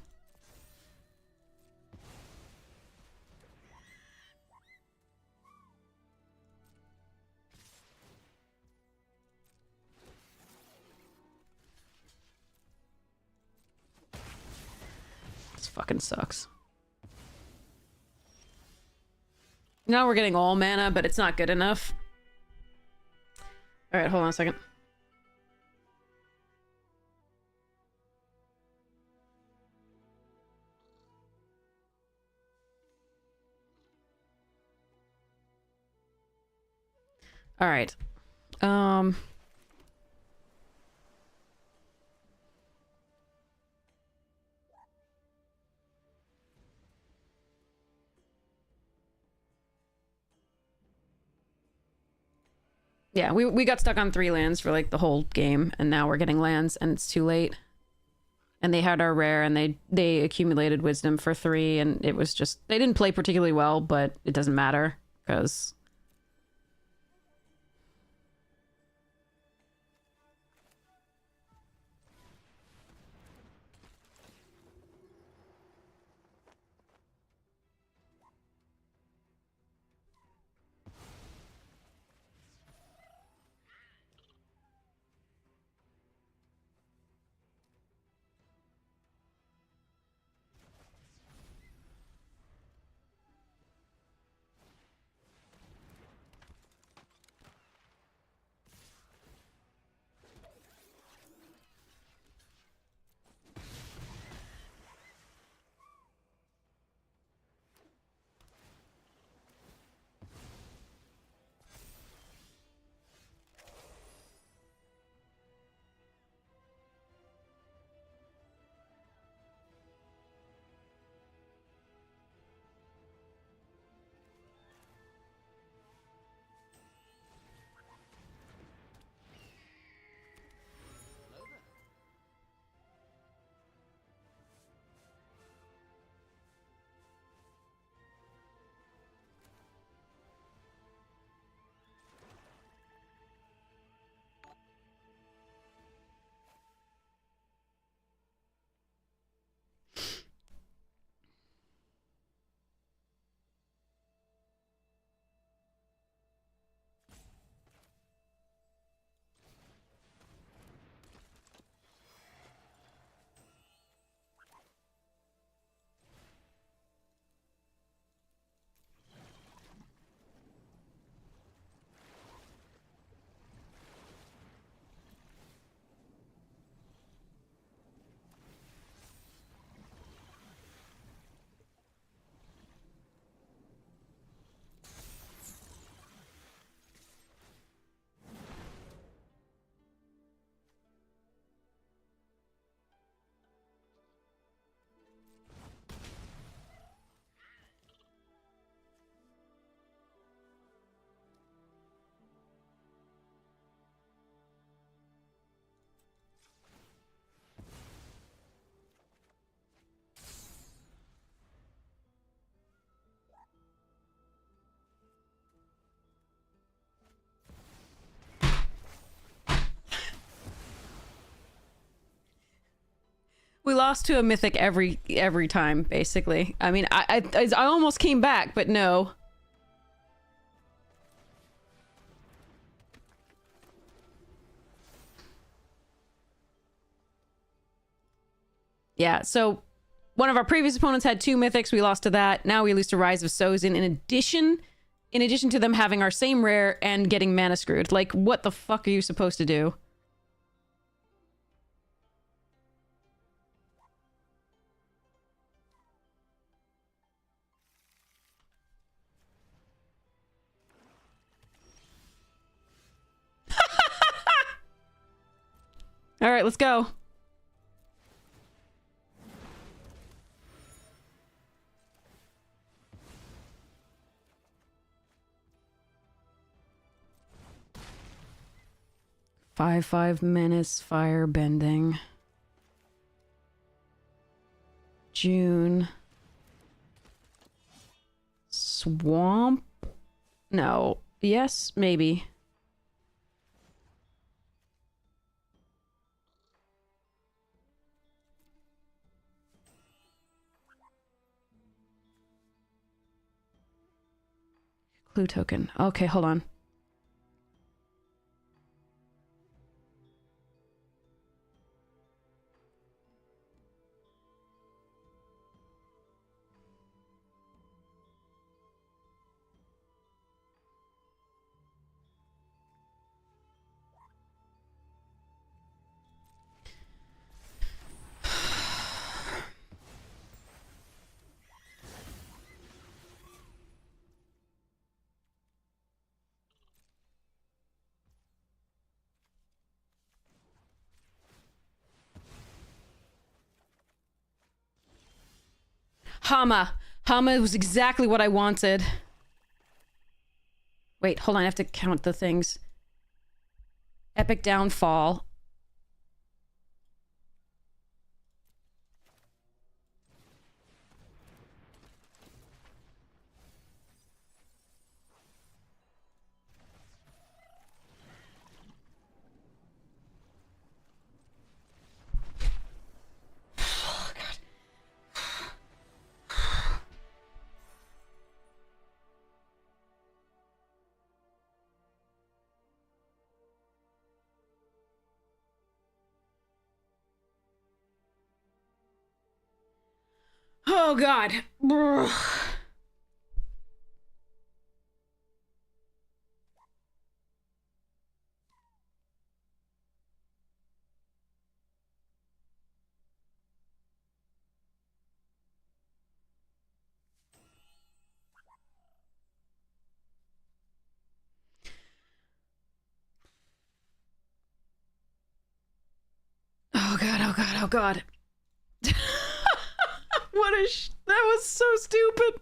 This fucking sucks. Now we're getting all mana, but it's not good enough. Alright, hold on a second. Alright. Yeah, we got stuck on 3 lands for like the whole game, and now we're getting lands and it's too late. And they had our rare and they accumulated wisdom for 3, and it was just, they didn't play particularly well, but it doesn't matter because we lost to a mythic every time, basically. I mean, I almost came back, but no. Yeah, so one of our previous opponents had 2 mythics. We lost to that. Now we lose to Rise of Sozin. In addition to them having our same rare and getting mana screwed. Like, what the fuck are you supposed to do? All right, let's go. Five menace fire bending. June. Swamp? No. Yes, maybe. Clue token. Okay, hold on. Hama. Hama was exactly what I wanted. Wait, hold on. I have to count the things. Epic downfall. Oh god. Brr. Oh god, oh god, oh god. What a that was so stupid.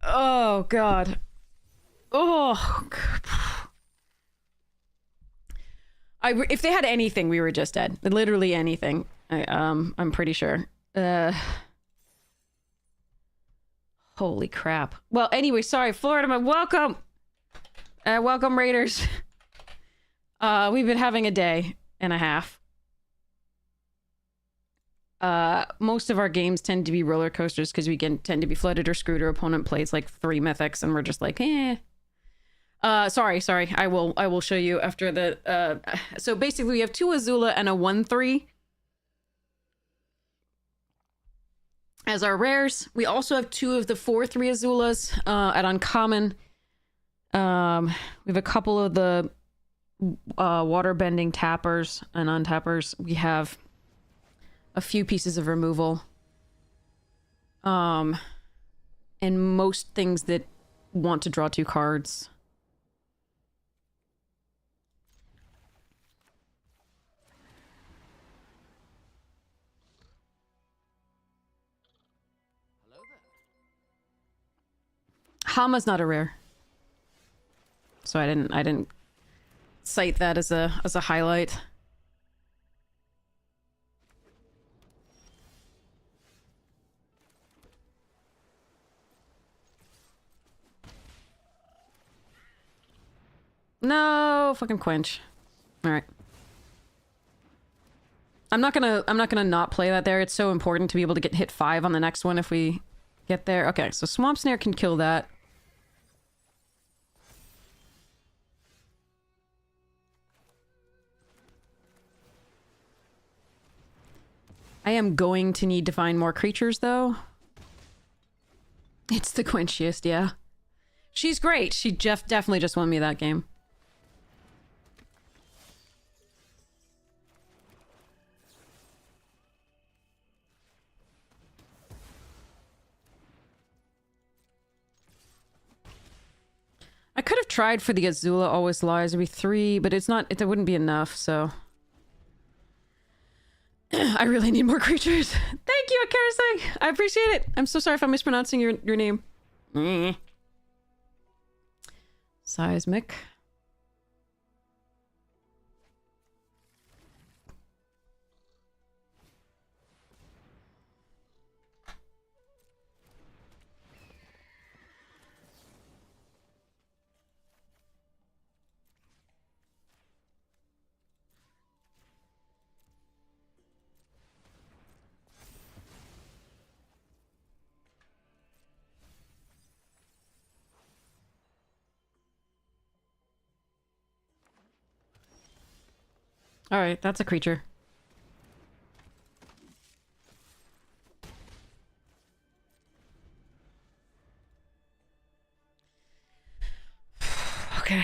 Oh god. Oh. If they had anything, we were just dead. Literally anything. I'm pretty sure. Holy crap. Well, anyway, sorry, Florida, welcome. Welcome, Raiders. We've been having a day and a half. Most of our games tend to be roller coasters because we tend to be flooded or screwed. Our opponent plays like 3 mythics and we're just like, eh. Sorry. I will show you after the, so basically we have 2 Azula and a 1/3 as our rares. We also have 2 of the 4/3 Azulas, at uncommon. We have a couple of the, water bending tappers and untappers. We have a few pieces of removal. And most things that want to draw 2 cards. Hama's not a rare. So I didn't cite that as a highlight. No, fucking quench. All right. I'm not gonna not play that there. It's so important to be able to get hit 5 on the next one if we get there. Okay, so Swamp Snare can kill that. I am going to need to find more creatures, though. It's the quenchiest, yeah. She's great. She definitely just won me that game. I could have tried for the Azula Always Lies. It'd be 3, but it's not. It wouldn't be enough, so... I really need more creatures. Thank you, Akarisang. I appreciate it. I'm so sorry if I'm mispronouncing your name. Seismic. All right, that's a creature. Okay.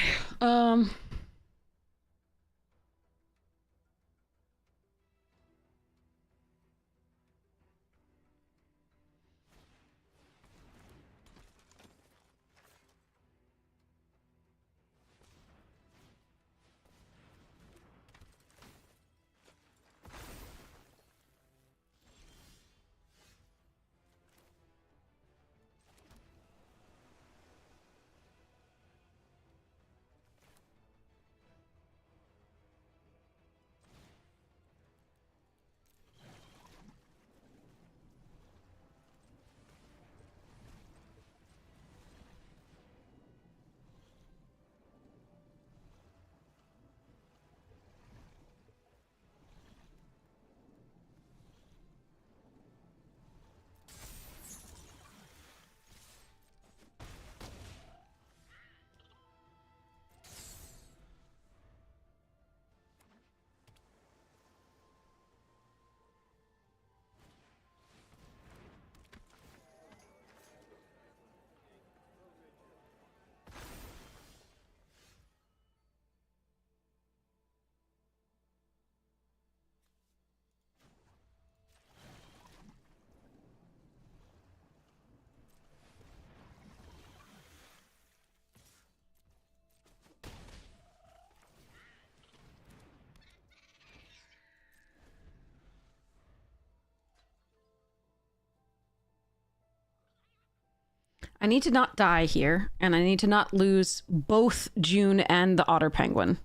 I need to not die here, and I need to not lose both June and the otter penguin.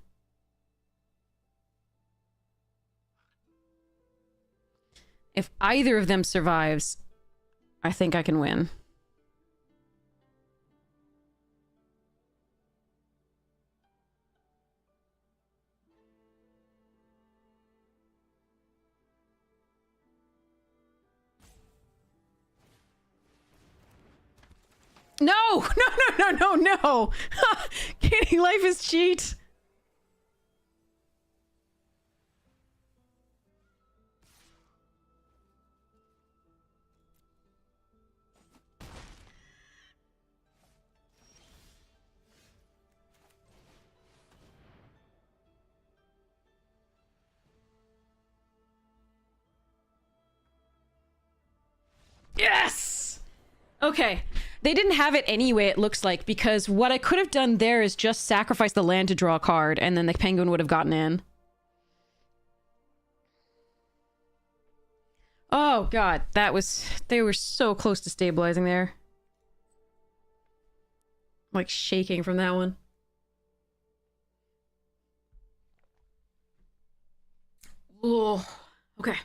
If either of them survives, I think I can win. No! No! Katie, life is cheat. Yes! Okay. They didn't have it anyway, it looks like, because what I could have done there is just sacrifice the land to draw a card, and then the penguin would have gotten in. Oh, God. That was... They were so close to stabilizing there. Like, shaking from that one. Oh, okay.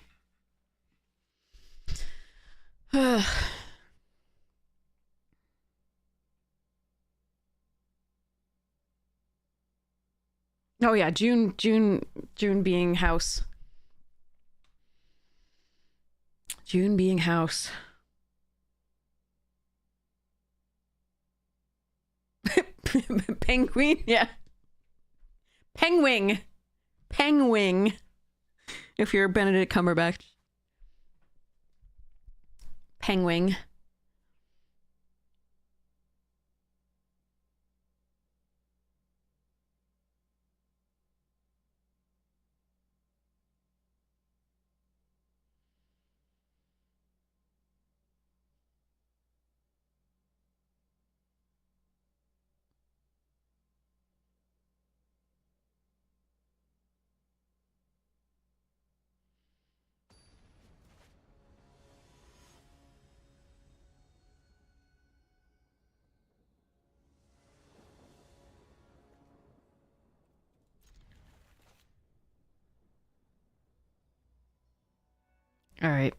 Oh yeah, June being house. June being house. Penguin, yeah. Penguin. Penguin. If you're Benedict Cumberbatch. Penguin. All right.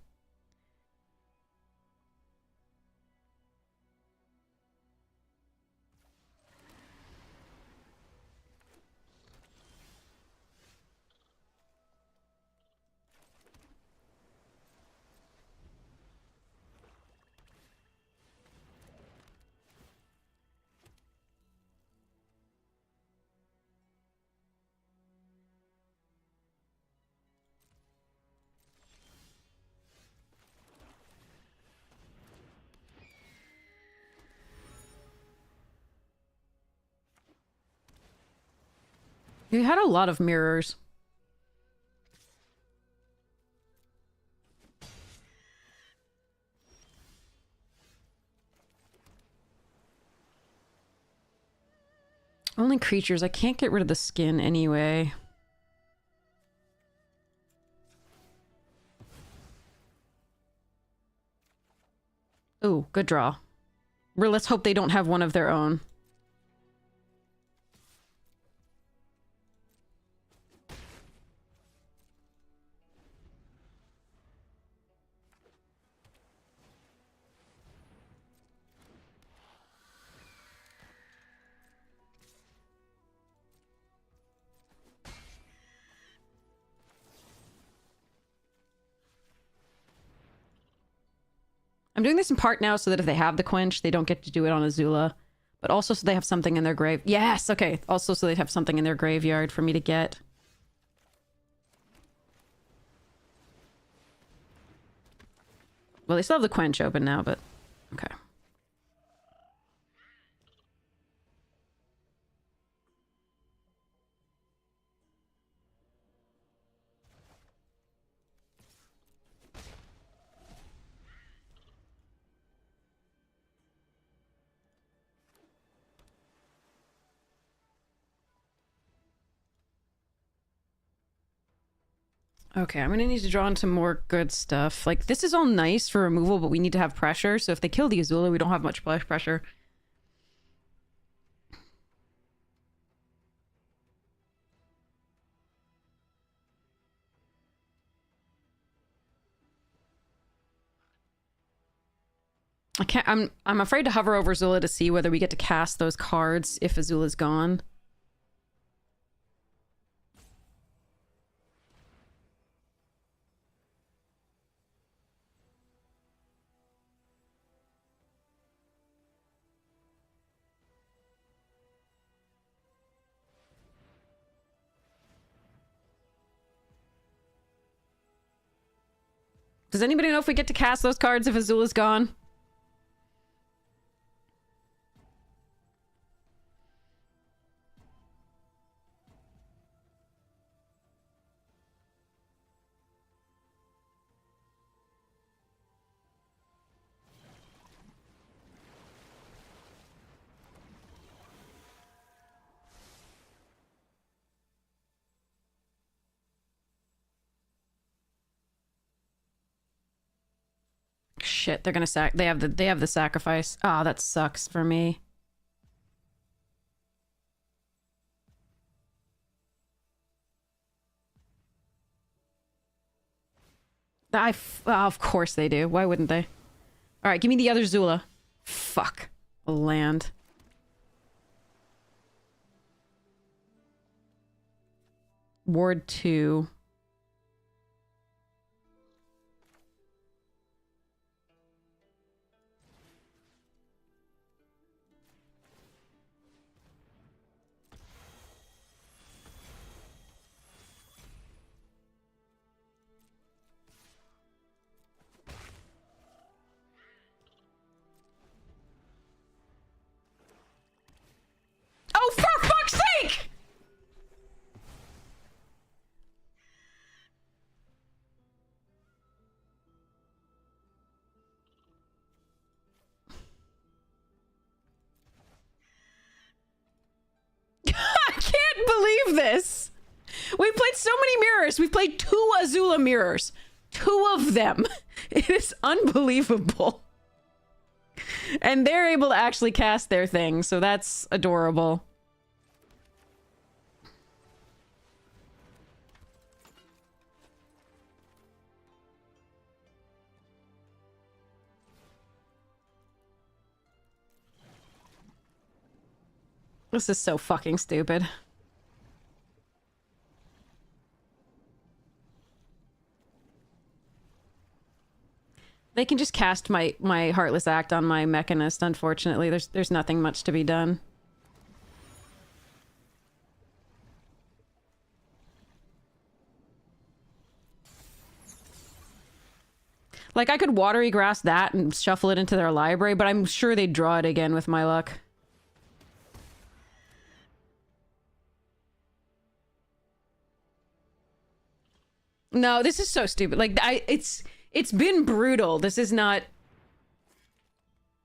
You had a lot of mirrors. Only creatures. I can't get rid of the skin anyway. Ooh, good draw. Let's hope they don't have one of their own. I'm doing this in part now so that if they have the quench, they don't get to do it on Azula. But also so they have something in their grave. Yes, okay. Also so they have something in their graveyard for me to get. Well, they still have the quench open now, but... Okay. Okay, I'm gonna need to draw into more good stuff. Like, this is all nice for removal, but we need to have pressure. So if they kill the Azula, we don't have much splash pressure. I can't. I'm afraid to hover over Azula to see whether we get to cast those cards if Azula's gone. Does anybody know if we get to cast those cards if Azula's gone? Shit, they're gonna they have the sacrifice. Ah, that sucks for me. Of course they do. Why wouldn't they? All right, give me the other Zula. Fuck. Land. Ward 2. Oh, for fuck's sake! I can't believe this. We played so many mirrors. We played 2 Azula mirrors. 2 of them. It is unbelievable. And they're able to actually cast their thing, so that's adorable. This is so fucking stupid. They can just cast my Heartless Act on my Mechanist, unfortunately. There's nothing much to be done. Like, I could Watery Grass that and shuffle it into their library, but I'm sure they'd draw it again with my luck. No, this is so stupid. Like, it's been brutal. This is not...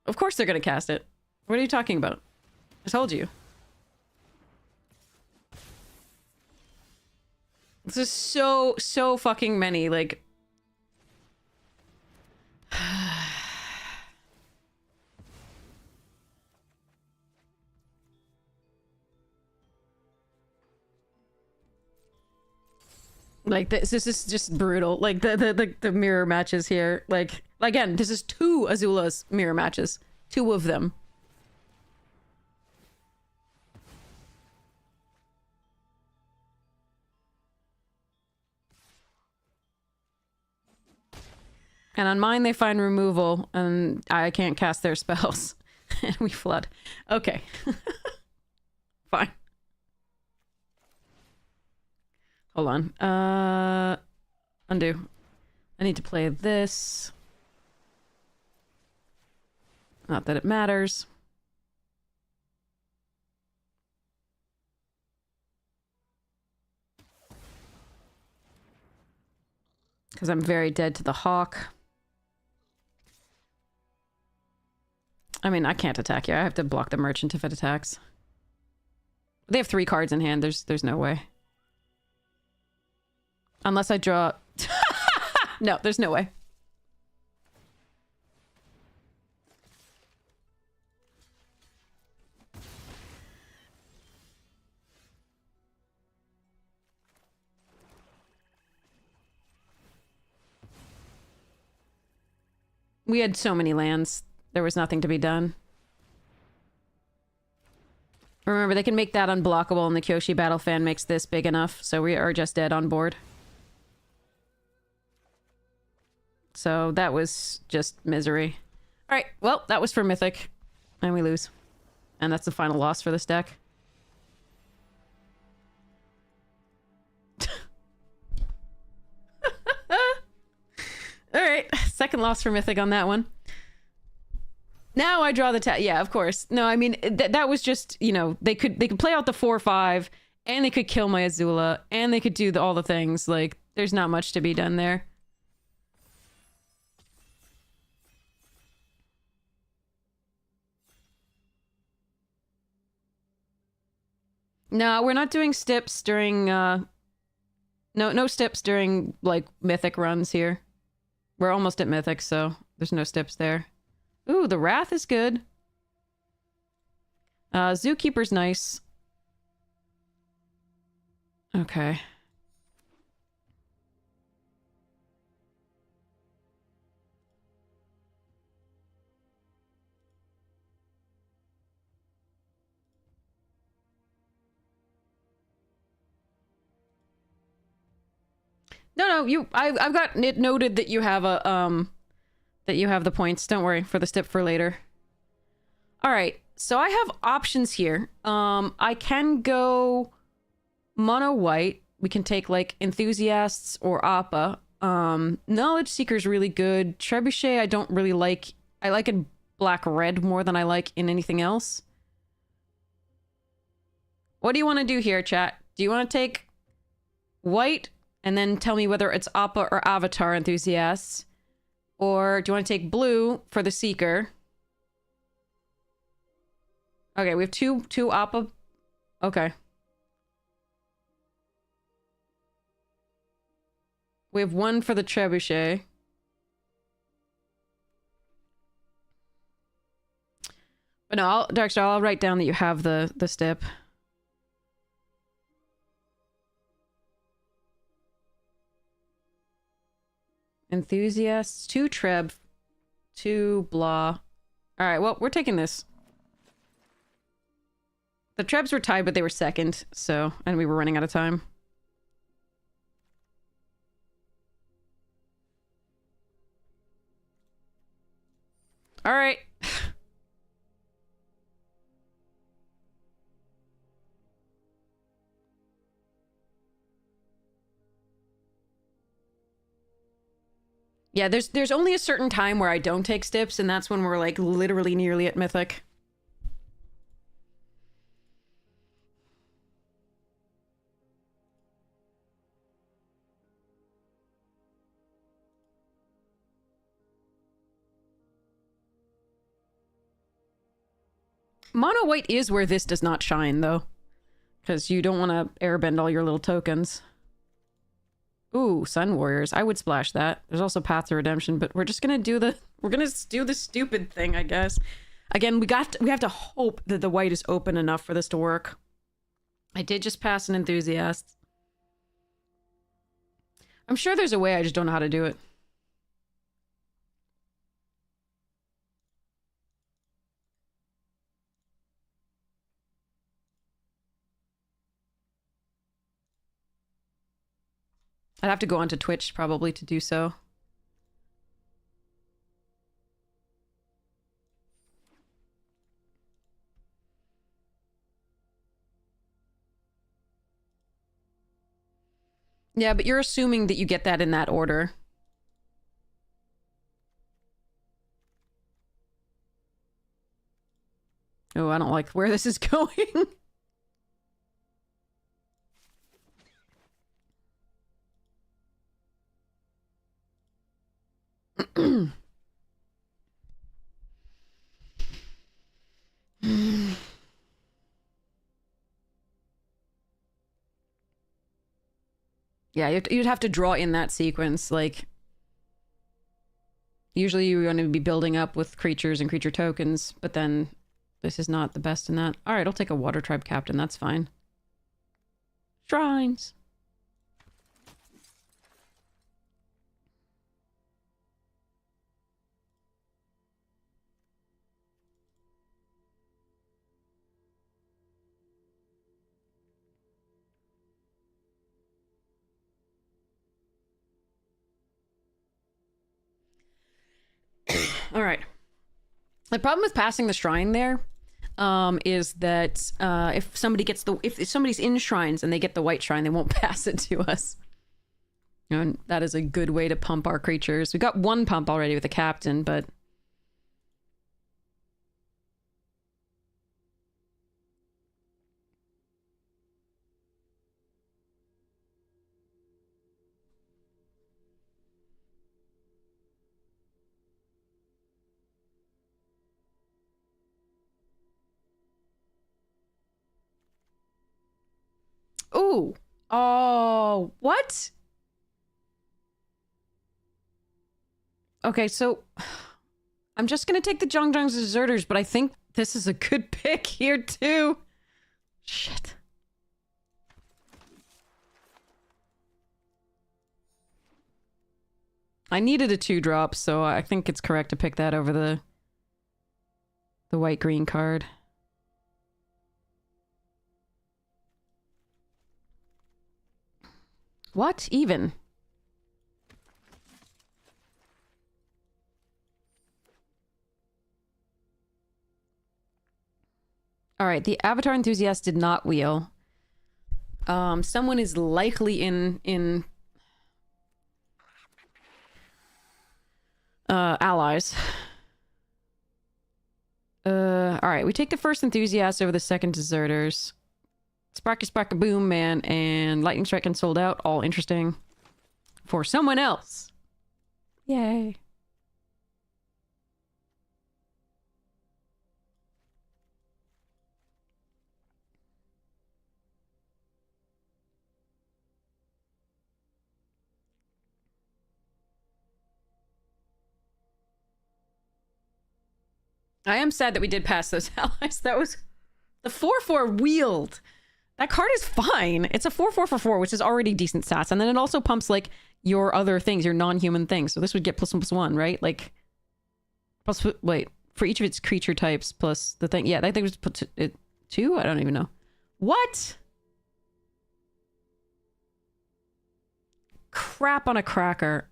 Of course they're gonna cast it. What are you talking about? I told you. This is so fucking many, like... Like, this is just brutal. Like, the mirror matches here. Like, again, this is 2 Azula's mirror matches. 2 of them. And on mine, they find removal, and I can't cast their spells. And we flood. Okay. Fine. Hold on. Undo. I need to play this. Not that it matters. Because I'm very dead to the Hawk. I mean, I can't attack you. I have to block the Merchant if it attacks. They have 3 cards in hand. There's no way. Unless I draw... No, there's no way. We had so many lands. There was nothing to be done. Remember, they can make that unblockable, and the Kyoshi Battle Fan makes this big enough, so we are just dead on board. So that was just misery. Alright, well, that was for Mythic. And we lose. And that's the final loss for this deck. Alright, second loss for Mythic on that one. Now I draw the yeah, of course. No, I mean, that was just, you know, they could play out the 4/5, and they could kill my Azula, and they could do all the things. Like, there's not much to be done there. No, we're not doing stips during, no stips during, like, Mythic runs here. We're almost at Mythic, so there's no stips there. Ooh, the Wrath is good. Zookeeper's nice. Okay. No, I've got it noted that you have a, that you have the points. Don't worry, for the stip for later. Alright, so I have options here. I can go mono white. We can take, like, Enthusiasts or Appa. Knowledge Seeker's really good. Trebuchet I don't really like. I like in black-red more than I like in anything else. What do you want to do here, chat? Do you want to take white and then tell me whether it's Appa or Avatar Enthusiasts? Or do you want to take blue for the Seeker? Okay, we have two Appa. Okay. We have one for the Trebuchet. But no, Darkstar, I'll write down that you have the stip. Enthusiasts, 2 Treb, 2 blah. Alright, well, we're taking this. The Trebs were tied, but they were second, so, and we were running out of time. All right. Yeah, there's only a certain time where I don't take stips, and that's when we're like literally nearly at Mythic. Mono white is where this does not shine, though. Because you don't want to airbend all your little tokens. Ooh, Sun Warriors. I would splash that. There's also Path to Redemption, but we're just gonna do the... We're gonna do the stupid thing, I guess. Again, we have to hope that the white is open enough for this to work. I did just pass an Enthusiast. I'm sure there's a way, I just don't know how to do it. I'd have to go onto Twitch probably to do so. Yeah, but you're assuming that you get that in that order. Oh, I don't like where this is going. Yeah, you'd have to draw in that sequence. Like, usually you want to be building up with creatures and creature tokens, but then this is not the best in that. All right, I'll take a Water Tribe Captain. That's fine. Shrines. All right. The problem with passing the shrine there is that if somebody's in shrines and they get the white shrine, they won't pass it to us. And that is a good way to pump our creatures. We got one pump already with the captain, but ooh. Oh, what? Okay, so I'm just gonna take the Zhangzhang's Deserters, but I think this is a good pick here too. Shit. I needed a 2-drop, so I think it's correct to pick that over the white-green card. What? Even? All right, the Avatar Enthusiast did not wheel. Someone is likely in allies. All right, we take the first Enthusiast over the second Deserters. Sparky Sparka Boom Man and Lightning Strike and Sold Out, all interesting for someone else. Yay. I am sad that we did pass those allies. That was the 4/4 wheeled. That card is fine. It's a 4/4 for 4, which is already decent stats. And then it also pumps, like, your other things, your non-human things. So this would get +1/+1, right? Like, plus, wait, for each of its creature types plus the thing. Yeah, I think it was put it 2? I don't even know. What? Crap on a cracker.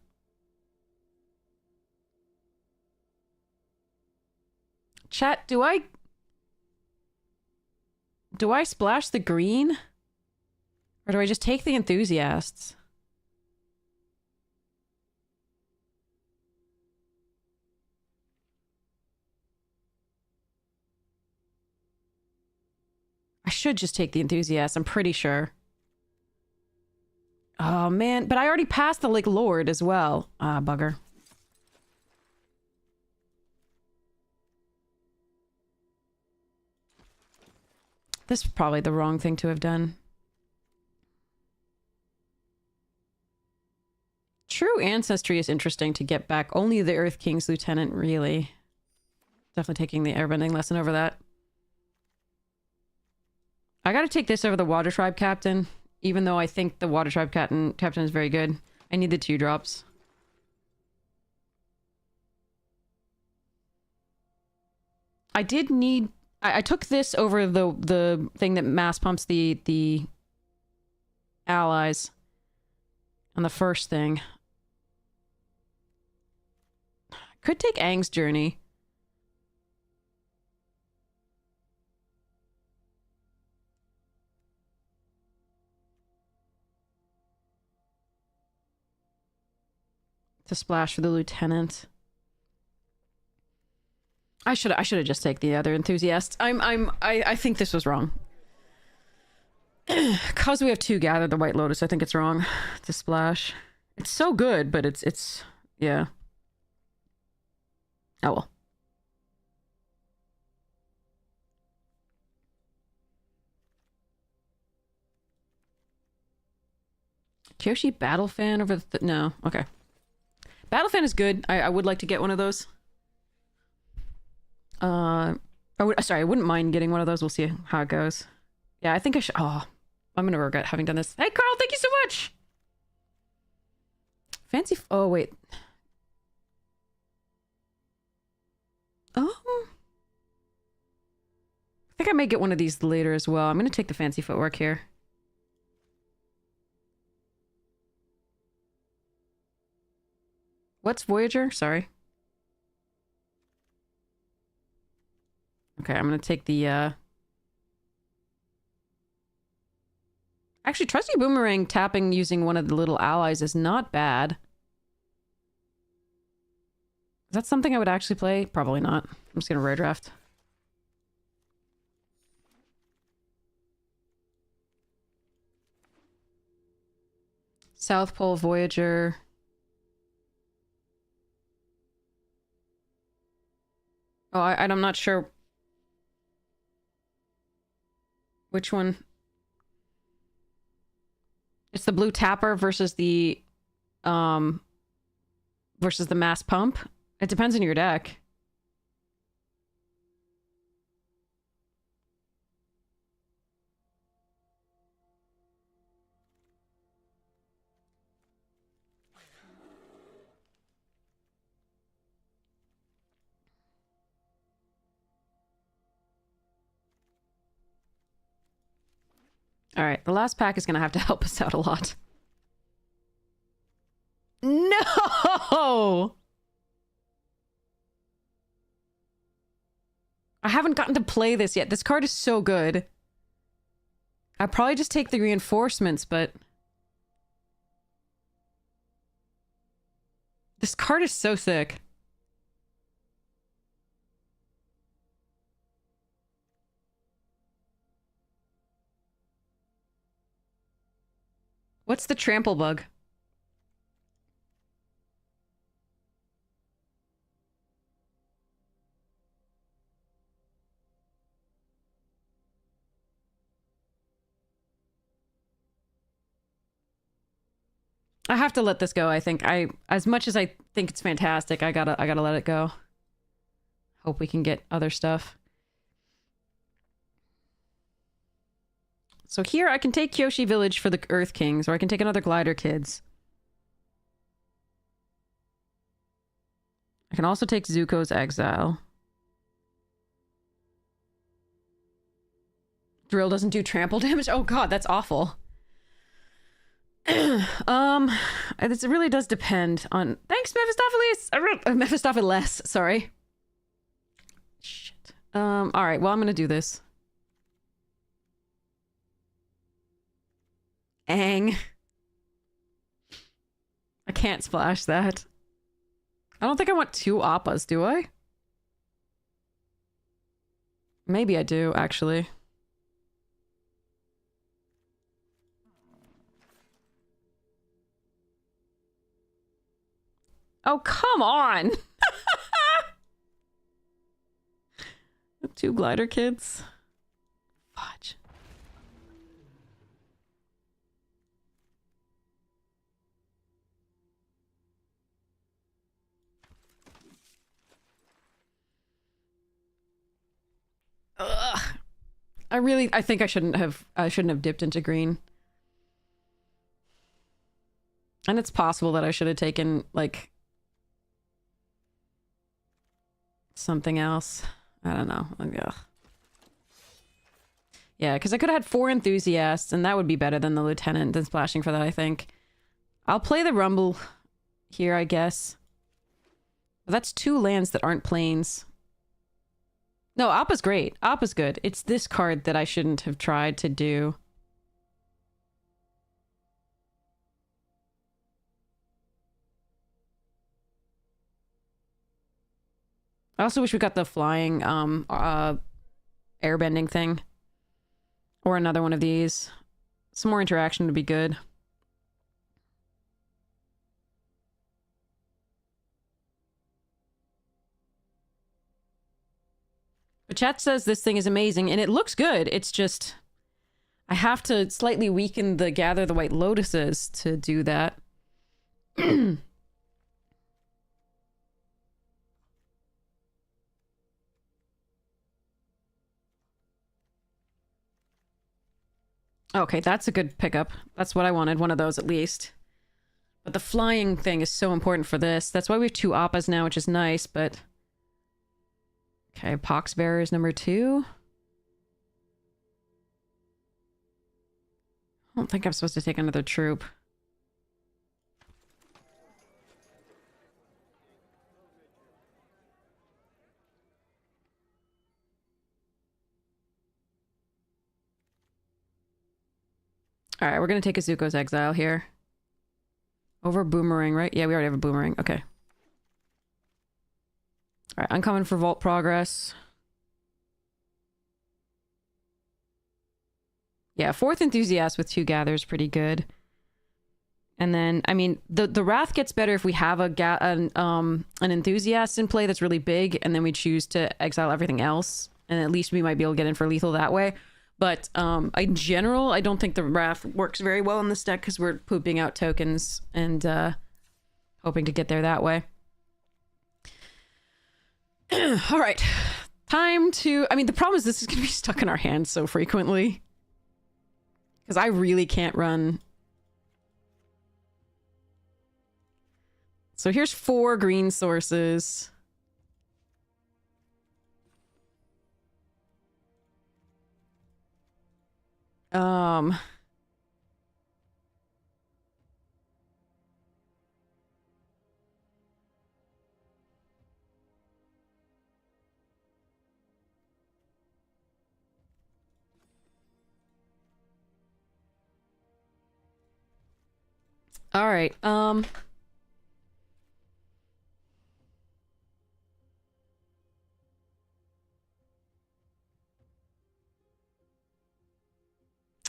Chat, do I splash the green? Or do I just take the enthusiasts? I should just take the enthusiasts, I'm pretty sure. Oh man, but I already passed the Lake Lord as well. Ah, bugger. This is probably the wrong thing to have done. True ancestry is interesting to get back. Only the Earth King's lieutenant, really. Definitely taking the airbending lesson over that. I gotta take this over the Water Tribe Captain, even though I think the Water Tribe Captain is very good. I need the 2 drops. I did need... I took this over the thing that mass pumps the allies on the first thing. Could take Aang's journey. To splash for the lieutenant. I should have just taken the other enthusiast. I think this was wrong. Cause we have 2 gather the White Lotus, I think it's wrong to splash. It's so good, but it's yeah. Oh well. Kyoshi Battle Fan over the... no, okay. Battle Fan is good. I would like to get one of those. Sorry, I wouldn't mind getting one of those. We'll see how it goes. Yeah, I think I should... oh, I'm gonna regret having done this. Hey, Carl, thank you so much! Fancy... oh, wait. I think I may get one of these later as well. I'm gonna take the fancy footwork here. What's Voyager? Sorry. Okay, I'm gonna take the, actually, Trusty Boomerang tapping using one of the little allies is not bad. Is that something I would actually play? Probably not. I'm just gonna rare draft. South Pole Voyager. Oh, I'm not sure which one. It's the blue tapper versus the mass pump. It depends on your deck. All right, the last pack is going to have to help us out a lot. No! I haven't gotten to play this yet. This card is so good. I'd probably just take the reinforcements, but... this card is so sick. What's the trample bug? I have to let this go, I think. As much as I think it's fantastic, I gotta let it go. Hope we can get other stuff. So here I can take Kyoshi Village for the Earth Kings, or I can take another Glider Kids. I can also take Zuko's Exile. Drill doesn't do trample damage? Oh god, that's awful. This really does depend on... Thanks, Mephistopheles! Mephistopheles, sorry. Shit. Alright, well, I'm gonna do this. Ang. I can't splash that. I don't think I want 2 Appas, do I? Maybe I do, actually. Oh, come on! 2 glider kids. Fudge. Ugh. I think I shouldn't have dipped into green. And it's possible that I should have taken, like, something else. I don't know. Ugh. Yeah, because I could have had 4 enthusiasts, and that would be better than the lieutenant than splashing for that, I think. I'll play the rumble here, I guess. But that's 2 lands that aren't plains. No, Appa's great. Appa's good. It's this card that I shouldn't have tried to do. I also wish we got the flying, airbending thing. Or another one of these. Some more interaction would be good. But chat says this thing is amazing, and it looks good. It's just... I have to slightly weaken the Gather the White Lotuses to do that. Okay, that's a good pickup. That's what I wanted, one of those at least. But the flying thing is so important for this. That's why we have 2 Appas now, which is nice, but... Okay, Poxbearer is number 2. I don't think I'm supposed to take another troop. Alright, we're gonna take Azuko's Exile here. Over Boomerang, right? Yeah, we already have a Boomerang. Okay. Alright, uncommon for Vault Progress. Yeah, 4th Enthusiast with 2 Gathers, pretty good. And then, I mean, the Wrath gets better if we have an Enthusiast in play that's really big, and then we choose to exile everything else. And at least we might be able to get in for lethal that way. But in general, I don't think the Wrath works very well in this deck because we're pooping out tokens and hoping to get there that way. All right. Time to... I mean, the problem is this is going to be stuck in our hands so frequently. Because I really can't run... So here's 4 green sources. All right. I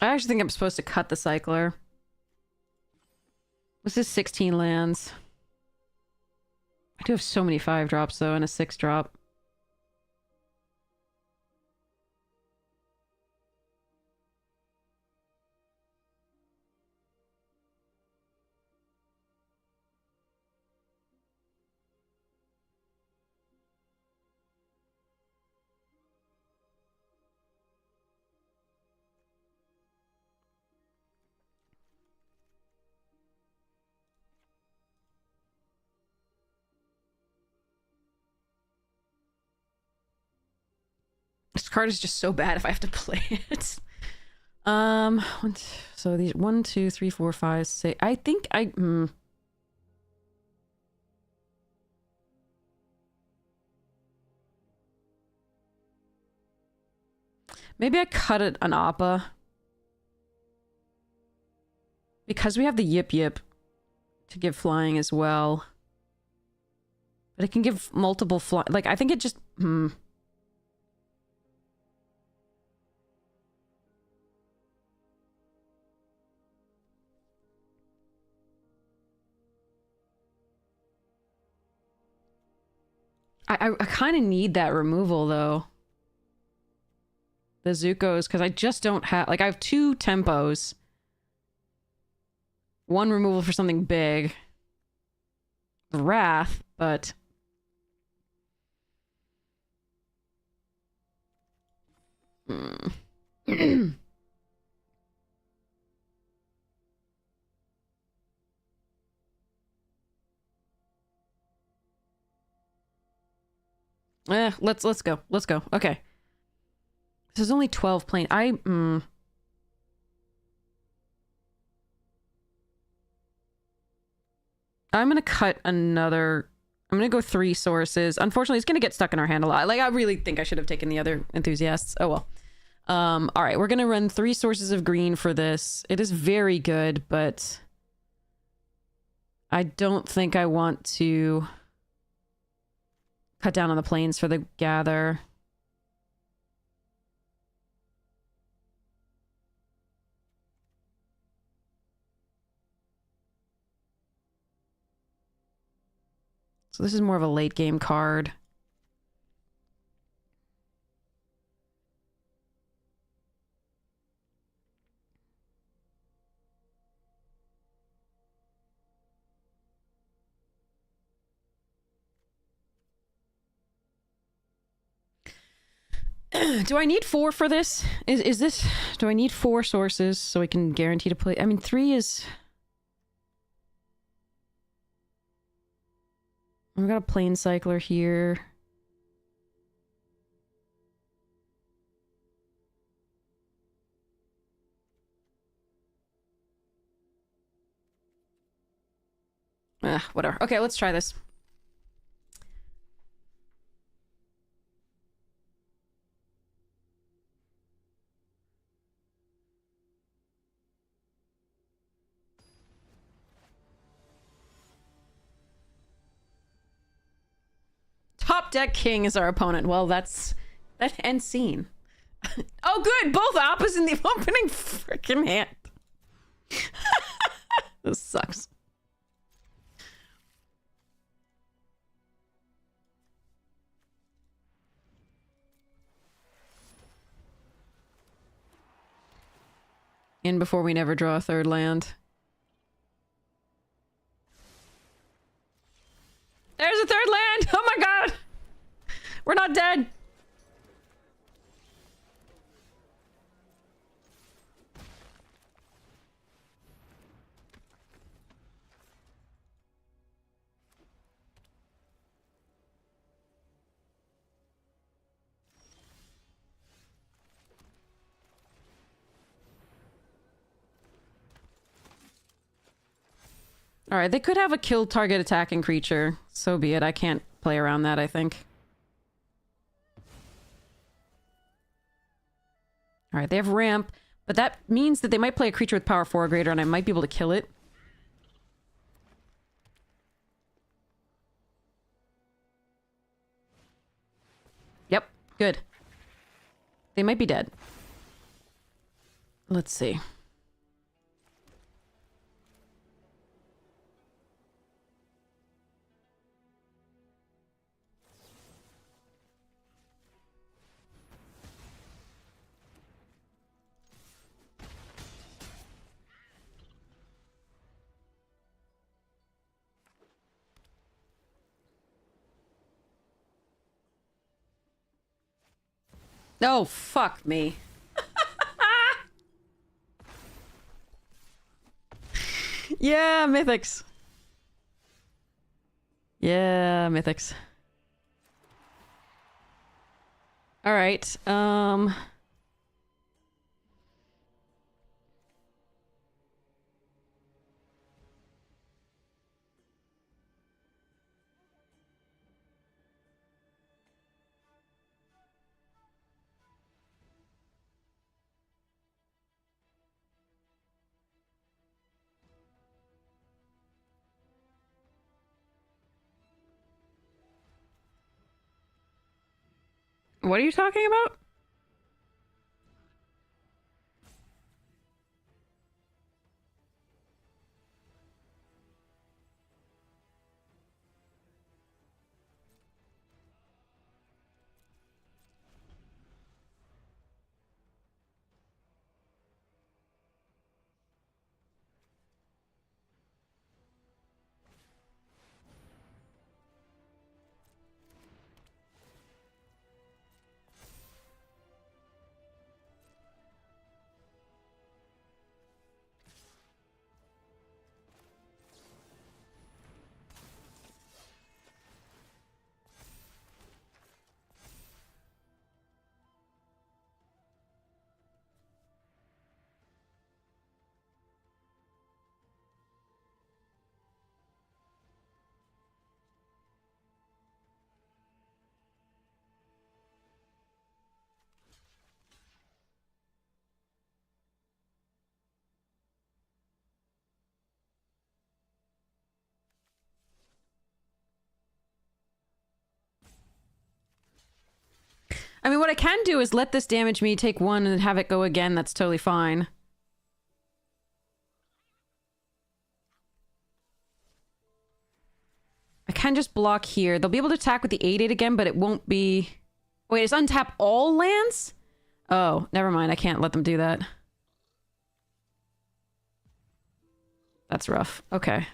actually think I'm supposed to cut the cycler. This is 16 lands. I do have so many 5-drops though and a 6-drop. This card is just so bad if I have to play it. So these 1, 2, 3, 4, 5, 6. I think maybe I cut it an Appa. Because we have the Yip Yip to give flying as well. But it can give multiple fly. Like, I think it just... I kind of need that removal, though. The Zuko's, because I just don't have... Like, I have 2 tempos. 1 removal for something big. Wrath, but... let's go. Let's go. Okay. This is only 12 plane. I'm gonna cut another... I'm gonna go 3 sources. Unfortunately, it's gonna get stuck in our hand a lot. Like, I really think I should have taken the other enthusiasts. Oh well. All right, we're gonna run 3 sources of green for this. It is very good, but I don't think I want to cut down on the planes for the gather. So this is more of a late game card. Do I need 4 for this? Is this... Do I need 4 sources so I can guarantee to play? I mean, 3 is... We've got a plane cycler here. Whatever. Okay, let's try this. Top deck king is our opponent. Well, that's... That end scene. Oh, good! Both Appas in the opening freaking hand. This sucks. In before we never draw a 3rd land. There's a 3rd land! Oh my god! We're not dead! Alright, they could have a kill target attacking creature. So be it. I can't play around that, I think. Alright, they have ramp, but that means that they might play a creature with power 4 or greater, and I might be able to kill it. Yep, good. They might be dead. Let's see. Oh, fuck me. Yeah, mythics. Yeah, mythics. All right. What are you talking about? I mean, what I can do is let this damage me, take one, and have it go again. That's totally fine. I can just block here. They'll be able to attack with the 8/8 again, but it won't be... Wait, it's untap all lands? Oh, never mind. I can't let them do that. That's rough. Okay.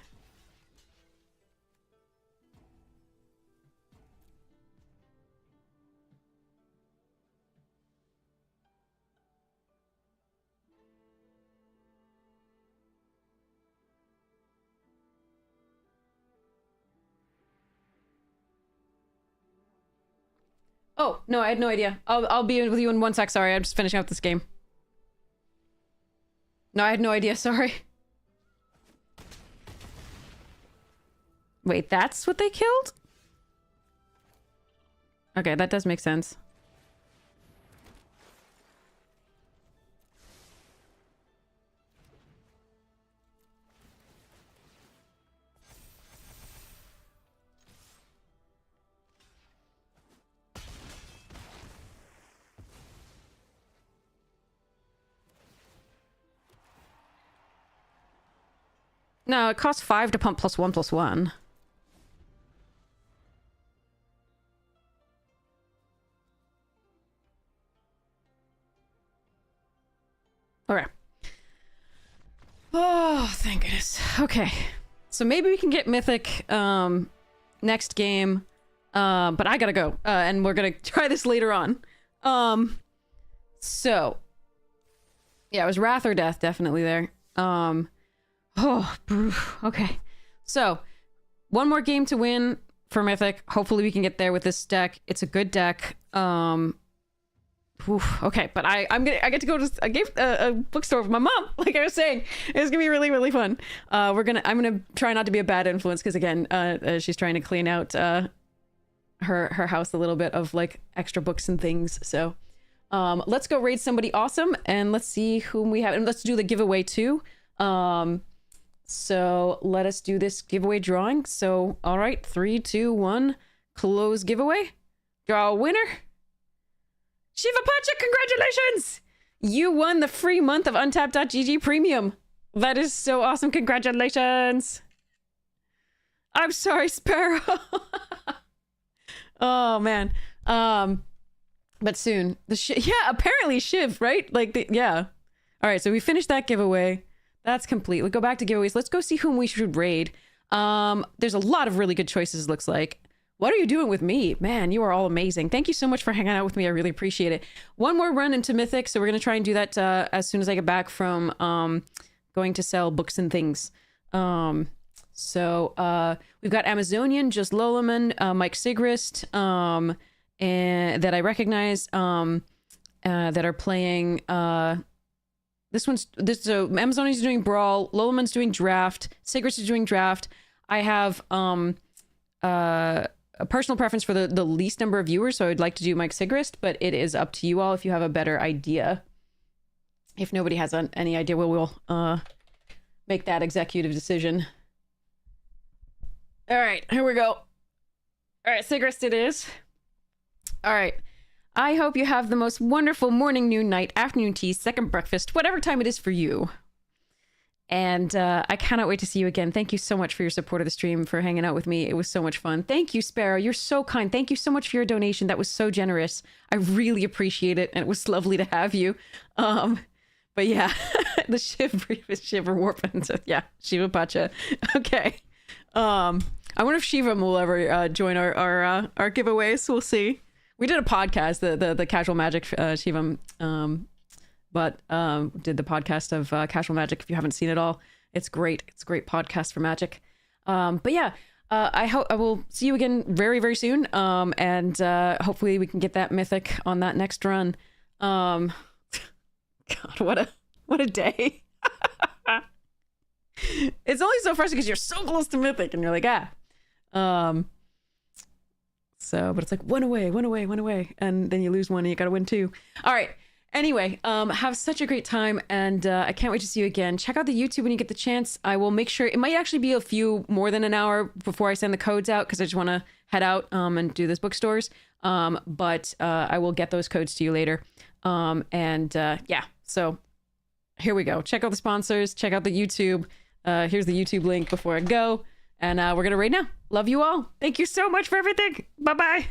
Oh, no, I had no idea. I'll be with you in 1 sec. Sorry, I'm just finishing up this game. No, I had no idea. Sorry. Wait, that's what they killed? Okay, that does make sense. No, it costs 5 to pump +1/+1. Okay. Oh, thank goodness. Okay. So maybe we can get Mythic next game. But I gotta go. And we're gonna try this later on. So. Yeah, it was Wrath or Death definitely there. Oh, okay. So, one more game to win for Mythic. Hopefully we can get there with this deck. It's a good deck. Okay, but I get to go to a bookstore with my mom. Like I was saying, it's gonna be really, really fun. I'm gonna try not to be a bad influence because again, she's trying to clean out her house a little bit of like extra books and things. So, let's go raid somebody awesome and let's see whom we have, and let's do the giveaway too. So let us do this giveaway drawing. So, all right, 3, 2, 1, close giveaway. Draw a winner. Shiva Pacha, congratulations! You won the free month of Untap.gg Premium. That is so awesome. Congratulations. I'm sorry, Sparrow. Oh, man. But soon. Yeah, apparently Shiv, right? Like, yeah. All right, so we finished that giveaway. That's complete. We go back to giveaways. Let's go see whom we should raid. There's a lot of really good choices, looks like. What are you doing with me? Man, you are all amazing. Thank you so much for hanging out with me. I really appreciate it. One more run into Mythic, so we're going to try and do that as soon as I get back from going to sell books and things. So we've got Amazonian, Just Lolaman, Mike Sigrist, and that I recognize that are playing... So Amazonian's doing Brawl, Lolaman's doing Draft, Sigrist is doing Draft. I have a personal preference for the least number of viewers, so I'd like to do Mike Sigrist, but it is up to you all if you have a better idea. If nobody has any idea, we'll make that executive decision. All right, here we go. All right, Sigrist it is. All right. I hope you have the most wonderful morning, noon, night, afternoon tea, second breakfast, whatever time it is for you. And I cannot wait to see you again. Thank you so much for your support of the stream, for hanging out with me. It was so much fun. Thank you, Sparrow. You're so kind. Thank you so much for your donation. That was so generous. I really appreciate it. And it was lovely to have you. But yeah, the Shiver Warpin. So yeah, Shiva Pacha. Okay. I wonder if Shiva will ever join our giveaways. We'll see. We did a podcast, the Casual Magic Shiva, but did the podcast of Casual Magic. If you haven't seen it all, it's great. It's a great podcast for magic. But yeah, I hope I will see you again very, very soon. And hopefully we can get that mythic on that next run. God, what a day. It's only so frustrating because you're so close to mythic and you're like, so, but it's like one away. And then you lose one and you got to win two. All right. Anyway, have such a great time. And I can't wait to see you again. Check out the YouTube when you get the chance. I will make sure it might actually be a few more than an hour before I send the codes out, because I just want to head out and do this bookstores. But I will get those codes to you later. Yeah, so here we go. Check out the sponsors. Check out the YouTube. Here's the YouTube link before I go. And we're going to raid now. Love you all. Thank you so much for everything. Bye-bye.